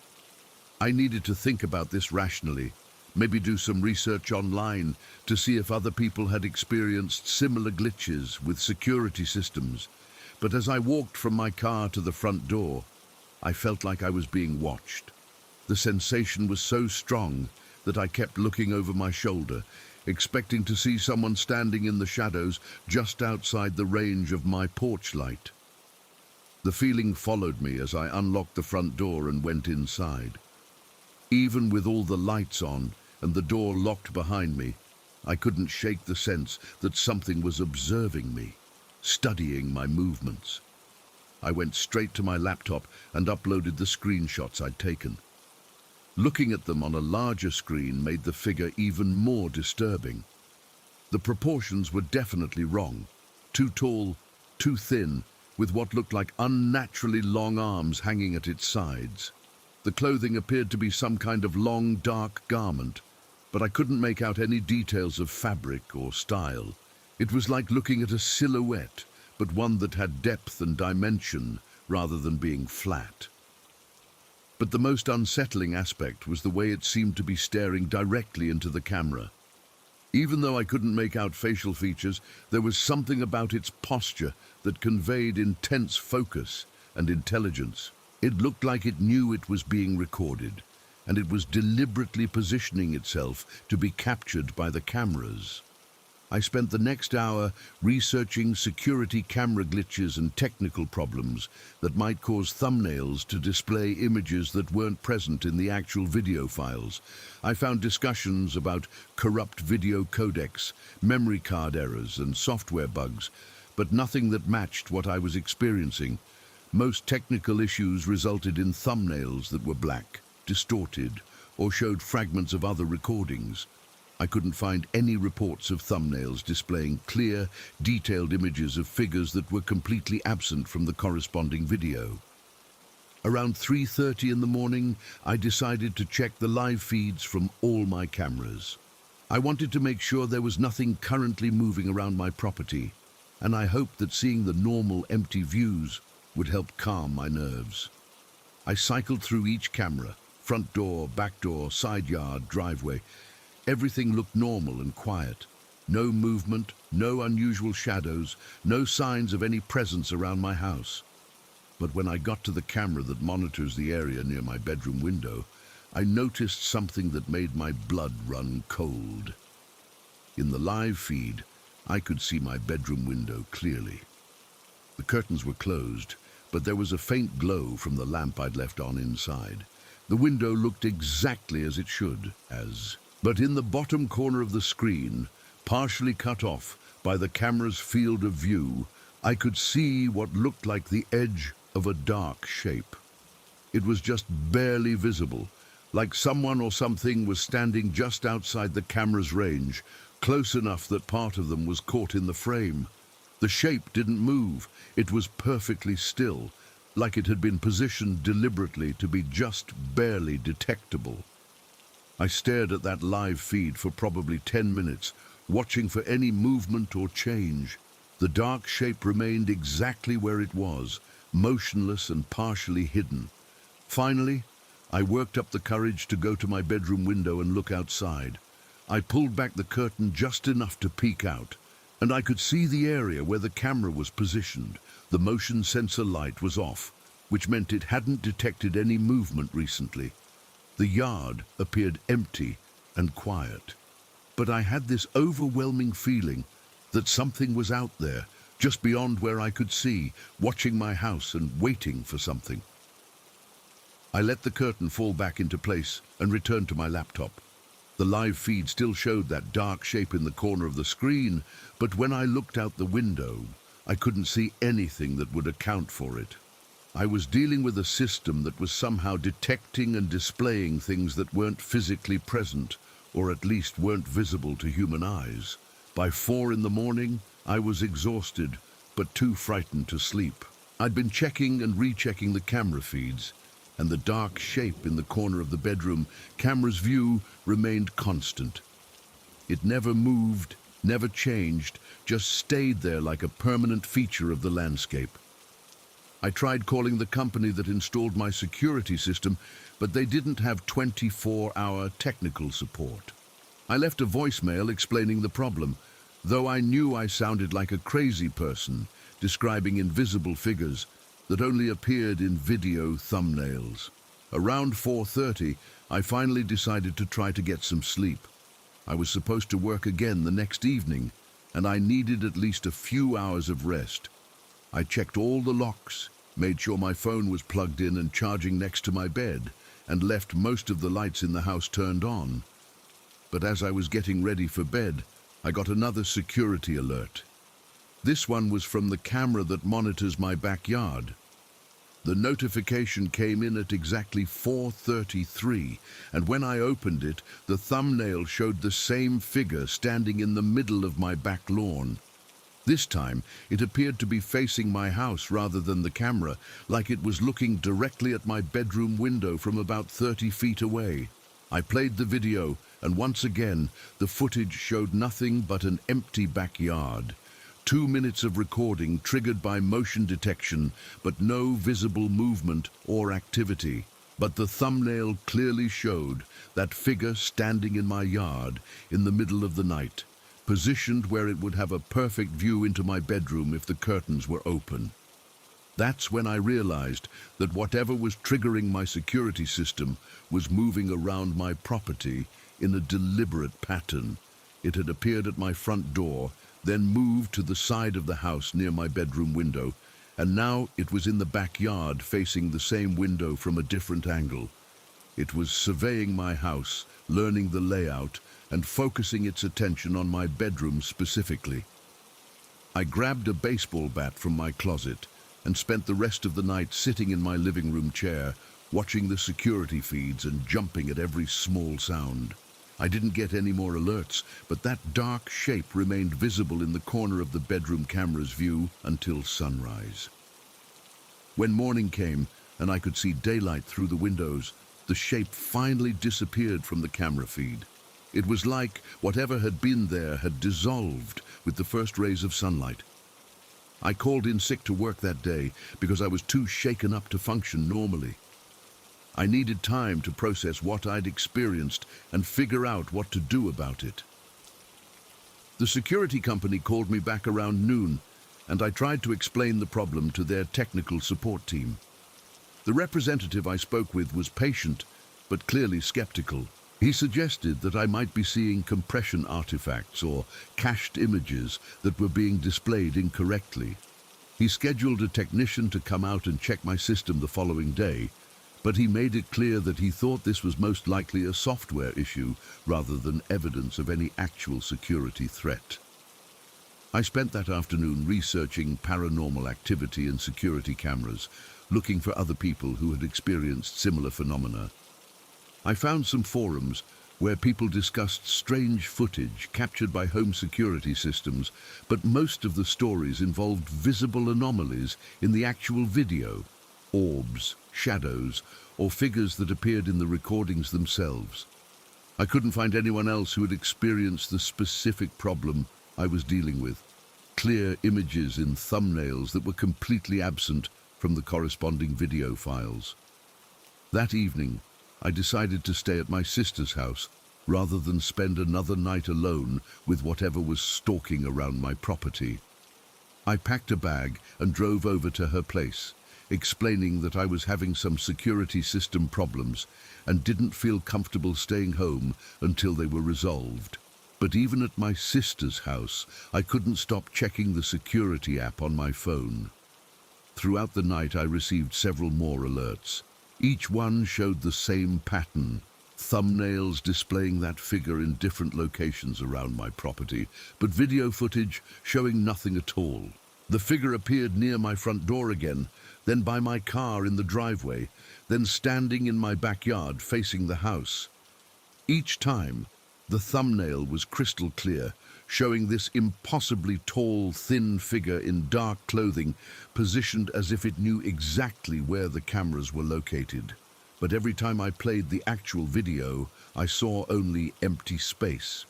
I needed to think about this rationally, maybe do some research online to see if other people had experienced similar glitches with security systems. But as I walked from my car to the front door, I felt like I was being watched. The sensation was so strong that I kept looking over my shoulder, expecting to see someone standing in the shadows just outside the range of my porch light. The feeling followed me as I unlocked the front door and went inside. Even with all the lights on and the door locked behind me, I couldn't shake the sense that something was observing me, studying my movements. I went straight to my laptop and uploaded the screenshots I'd taken. Looking at them on a larger screen made the figure even more disturbing. The proportions were definitely wrong. Too tall, too thin, with what looked like unnaturally long arms hanging at its sides. The clothing appeared to be some kind of long, dark garment, but I couldn't make out any details of fabric or style. It was like looking at a silhouette, but one that had depth and dimension rather than being flat. But the most unsettling aspect was the way it seemed to be staring directly into the camera. Even though I couldn't make out facial features, there was something about its posture that conveyed intense focus and intelligence. It looked like it knew it was being recorded, and it was deliberately positioning itself to be captured by the cameras. I spent the next hour researching security camera glitches and technical problems that might cause thumbnails to display images that weren't present in the actual video files. I found discussions about corrupt video codecs, memory card errors, and software bugs, but nothing that matched what I was experiencing. Most technical issues resulted in thumbnails that were black, distorted, or showed fragments of other recordings. I couldn't find any reports of thumbnails displaying clear, detailed images of figures that were completely absent from the corresponding video. Around 3:30 in the morning, I decided to check the live feeds from all my cameras. I wanted to make sure there was nothing currently moving around my property, and I hoped that seeing the normal empty views would help calm my nerves. I cycled through each camera, front door, back door, side yard, driveway. Everything looked normal and quiet. No movement, no unusual shadows, no signs of any presence around my house. But when I got to the camera that monitors the area near my bedroom window, I noticed something that made my blood run cold. In the live feed, I could see my bedroom window clearly. The curtains were closed, but there was a faint glow from the lamp I'd left on inside. The window looked exactly as it should, But in the bottom corner of the screen, partially cut off by the camera's field of view, I could see what looked like the edge of a dark shape. It was just barely visible, like someone or something was standing just outside the camera's range, close enough that part of them was caught in the frame. The shape didn't move. It was perfectly still, like it had been positioned deliberately to be just barely detectable. I stared at that live feed for probably 10 minutes, watching for any movement or change. The dark shape remained exactly where it was, motionless and partially hidden. Finally, I worked up the courage to go to my bedroom window and look outside. I pulled back the curtain just enough to peek out, and I could see the area where the camera was positioned. The motion sensor light was off, which meant it hadn't detected any movement recently. The yard appeared empty and quiet. But I had this overwhelming feeling that something was out there, just beyond where I could see, watching my house and waiting for something. I let the curtain fall back into place and returned to my laptop. The live feed still showed that dark shape in the corner of the screen, but when I looked out the window, I couldn't see anything that would account for it. I was dealing with a system that was somehow detecting and displaying things that weren't physically present, or at least weren't visible to human eyes. By 4 in the morning, I was exhausted, but too frightened to sleep. I'd been checking and rechecking the camera feeds, and the dark shape in the corner of the bedroom camera's view remained constant. It never moved, never changed, just stayed there like a permanent feature of the landscape. I tried calling the company that installed my security system, but they didn't have 24-hour technical support. I left a voicemail explaining the problem, though I knew I sounded like a crazy person describing invisible figures that only appeared in video thumbnails. Around 4:30, I finally decided to try to get some sleep. I was supposed to work again the next evening, and I needed at least a few hours of rest. I checked all the locks, made sure my phone was plugged in and charging next to my bed, and left most of the lights in the house turned on. But as I was getting ready for bed, I got another security alert. This one was from the camera that monitors my backyard. The notification came in at exactly 4:33, and when I opened it, the thumbnail showed the same figure standing in the middle of my back lawn. This time, it appeared to be facing my house rather than the camera, like it was looking directly at my bedroom window from about 30 feet away. I played the video, and once again, the footage showed nothing but an empty backyard. 2 minutes of recording triggered by motion detection, but no visible movement or activity. But the thumbnail clearly showed that figure standing in my yard in the middle of the night, positioned where it would have a perfect view into my bedroom if the curtains were open. That's when I realized that whatever was triggering my security system was moving around my property in a deliberate pattern. It had appeared at my front door, then moved to the side of the house near my bedroom window, and now it was in the backyard facing the same window from a different angle. It was surveying my house, learning the layout, and focusing its attention on my bedroom specifically. I grabbed a baseball bat from my closet and spent the rest of the night sitting in my living room chair, watching the security feeds and jumping at every small sound. I didn't get any more alerts, but that dark shape remained visible in the corner of the bedroom camera's view until sunrise. When morning came and I could see daylight through the windows, the shape finally disappeared from the camera feed. It was like whatever had been there had dissolved with the first rays of sunlight. I called in sick to work that day because I was too shaken up to function normally. I needed time to process what I'd experienced and figure out what to do about it. The security company called me back around noon, and I tried to explain the problem to their technical support team. The representative I spoke with was patient, but clearly skeptical. He suggested that I might be seeing compression artifacts or cached images that were being displayed incorrectly. He scheduled a technician to come out and check my system the following day, but he made it clear that he thought this was most likely a software issue rather than evidence of any actual security threat. I spent that afternoon researching paranormal activity and security cameras, looking for other people who had experienced similar phenomena. I found some forums where people discussed strange footage captured by home security systems, but most of the stories involved visible anomalies in the actual video, orbs, shadows, or figures that appeared in the recordings themselves. I couldn't find anyone else who had experienced the specific problem I was dealing with. Clear images in thumbnails that were completely absent from the corresponding video files. That evening, I decided to stay at my sister's house rather than spend another night alone with whatever was stalking around my property. I packed a bag and drove over to her place, explaining that I was having some security system problems and didn't feel comfortable staying home until they were resolved. But even at my sister's house, I couldn't stop checking the security app on my phone. Throughout the night, I received several more alerts. Each one showed the same pattern, thumbnails displaying that figure in different locations around my property, but video footage showing nothing at all. The figure appeared near my front door again, then by my car in the driveway, then standing in my backyard facing the house. Each time, the thumbnail was crystal clear, showing this impossibly tall, thin figure in dark clothing, positioned as if it knew exactly where the cameras were located. But every time I played the actual video, I saw only empty space.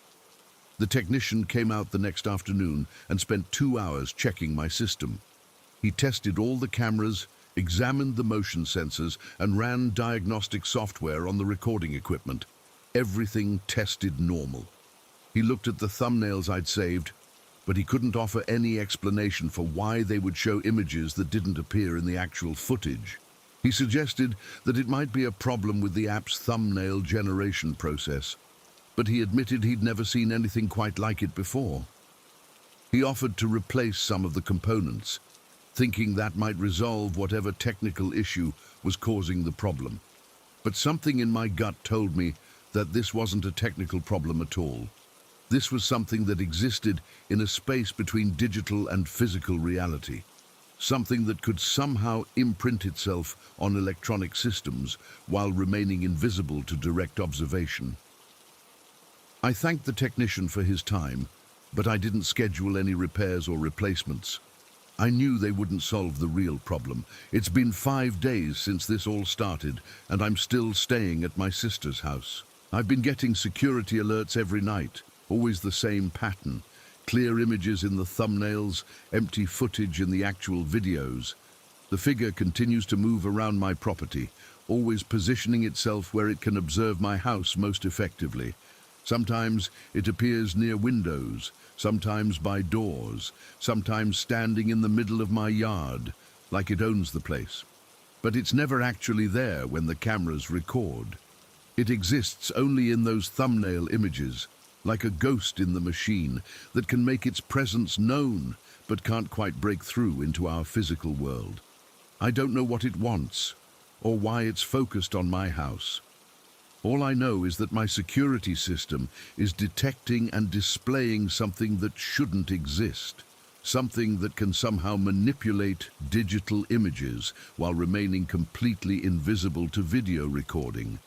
The technician came out the next afternoon and spent 2 hours checking my system. He tested all the cameras, examined the motion sensors, and ran diagnostic software on the recording equipment. Everything tested normal. He looked at the thumbnails I'd saved, but he couldn't offer any explanation for why they would show images that didn't appear in the actual footage. He suggested that it might be a problem with the app's thumbnail generation process, but he admitted he'd never seen anything quite like it before. He offered to replace some of the components, thinking that might resolve whatever technical issue was causing the problem. But something in my gut told me that this wasn't a technical problem at all. This was something that existed in a space between digital and physical reality, something that could somehow imprint itself on electronic systems while remaining invisible to direct observation. I thanked the technician for his time, but I didn't schedule any repairs or replacements. I knew they wouldn't solve the real problem. It's been 5 days since this all started, and I'm still staying at my sister's house. I've been getting security alerts every night, always the same pattern. Clear images in the thumbnails, empty footage in the actual videos. The figure continues to move around my property, always positioning itself where it can observe my house most effectively. Sometimes it appears near windows, sometimes by doors, sometimes standing in the middle of my yard, like it owns the place. But it's never actually there when the cameras record. It exists only in those thumbnail images, like a ghost in the machine that can make its presence known, but can't quite break through into our physical world. I don't know what it wants, or why it's focused on my house. All I know is that my security system is detecting and displaying something that shouldn't exist, something that can somehow manipulate digital images while remaining completely invisible to video recording.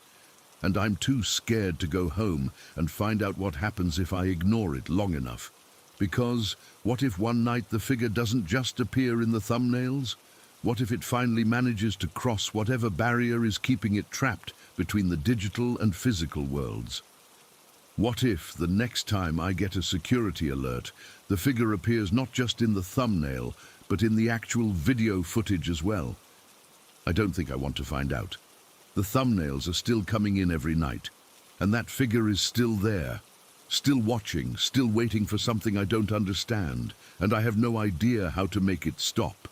And I'm too scared to go home and find out what happens if I ignore it long enough. Because what if one night the figure doesn't just appear in the thumbnails? What if it finally manages to cross whatever barrier is keeping it trapped between the digital and physical worlds? What if the next time I get a security alert, the figure appears not just in the thumbnail, but in the actual video footage as well? I don't think I want to find out. The thumbnails are still coming in every night, and that figure is still there, still watching, still waiting for something I don't understand, and I have no idea how to make it stop.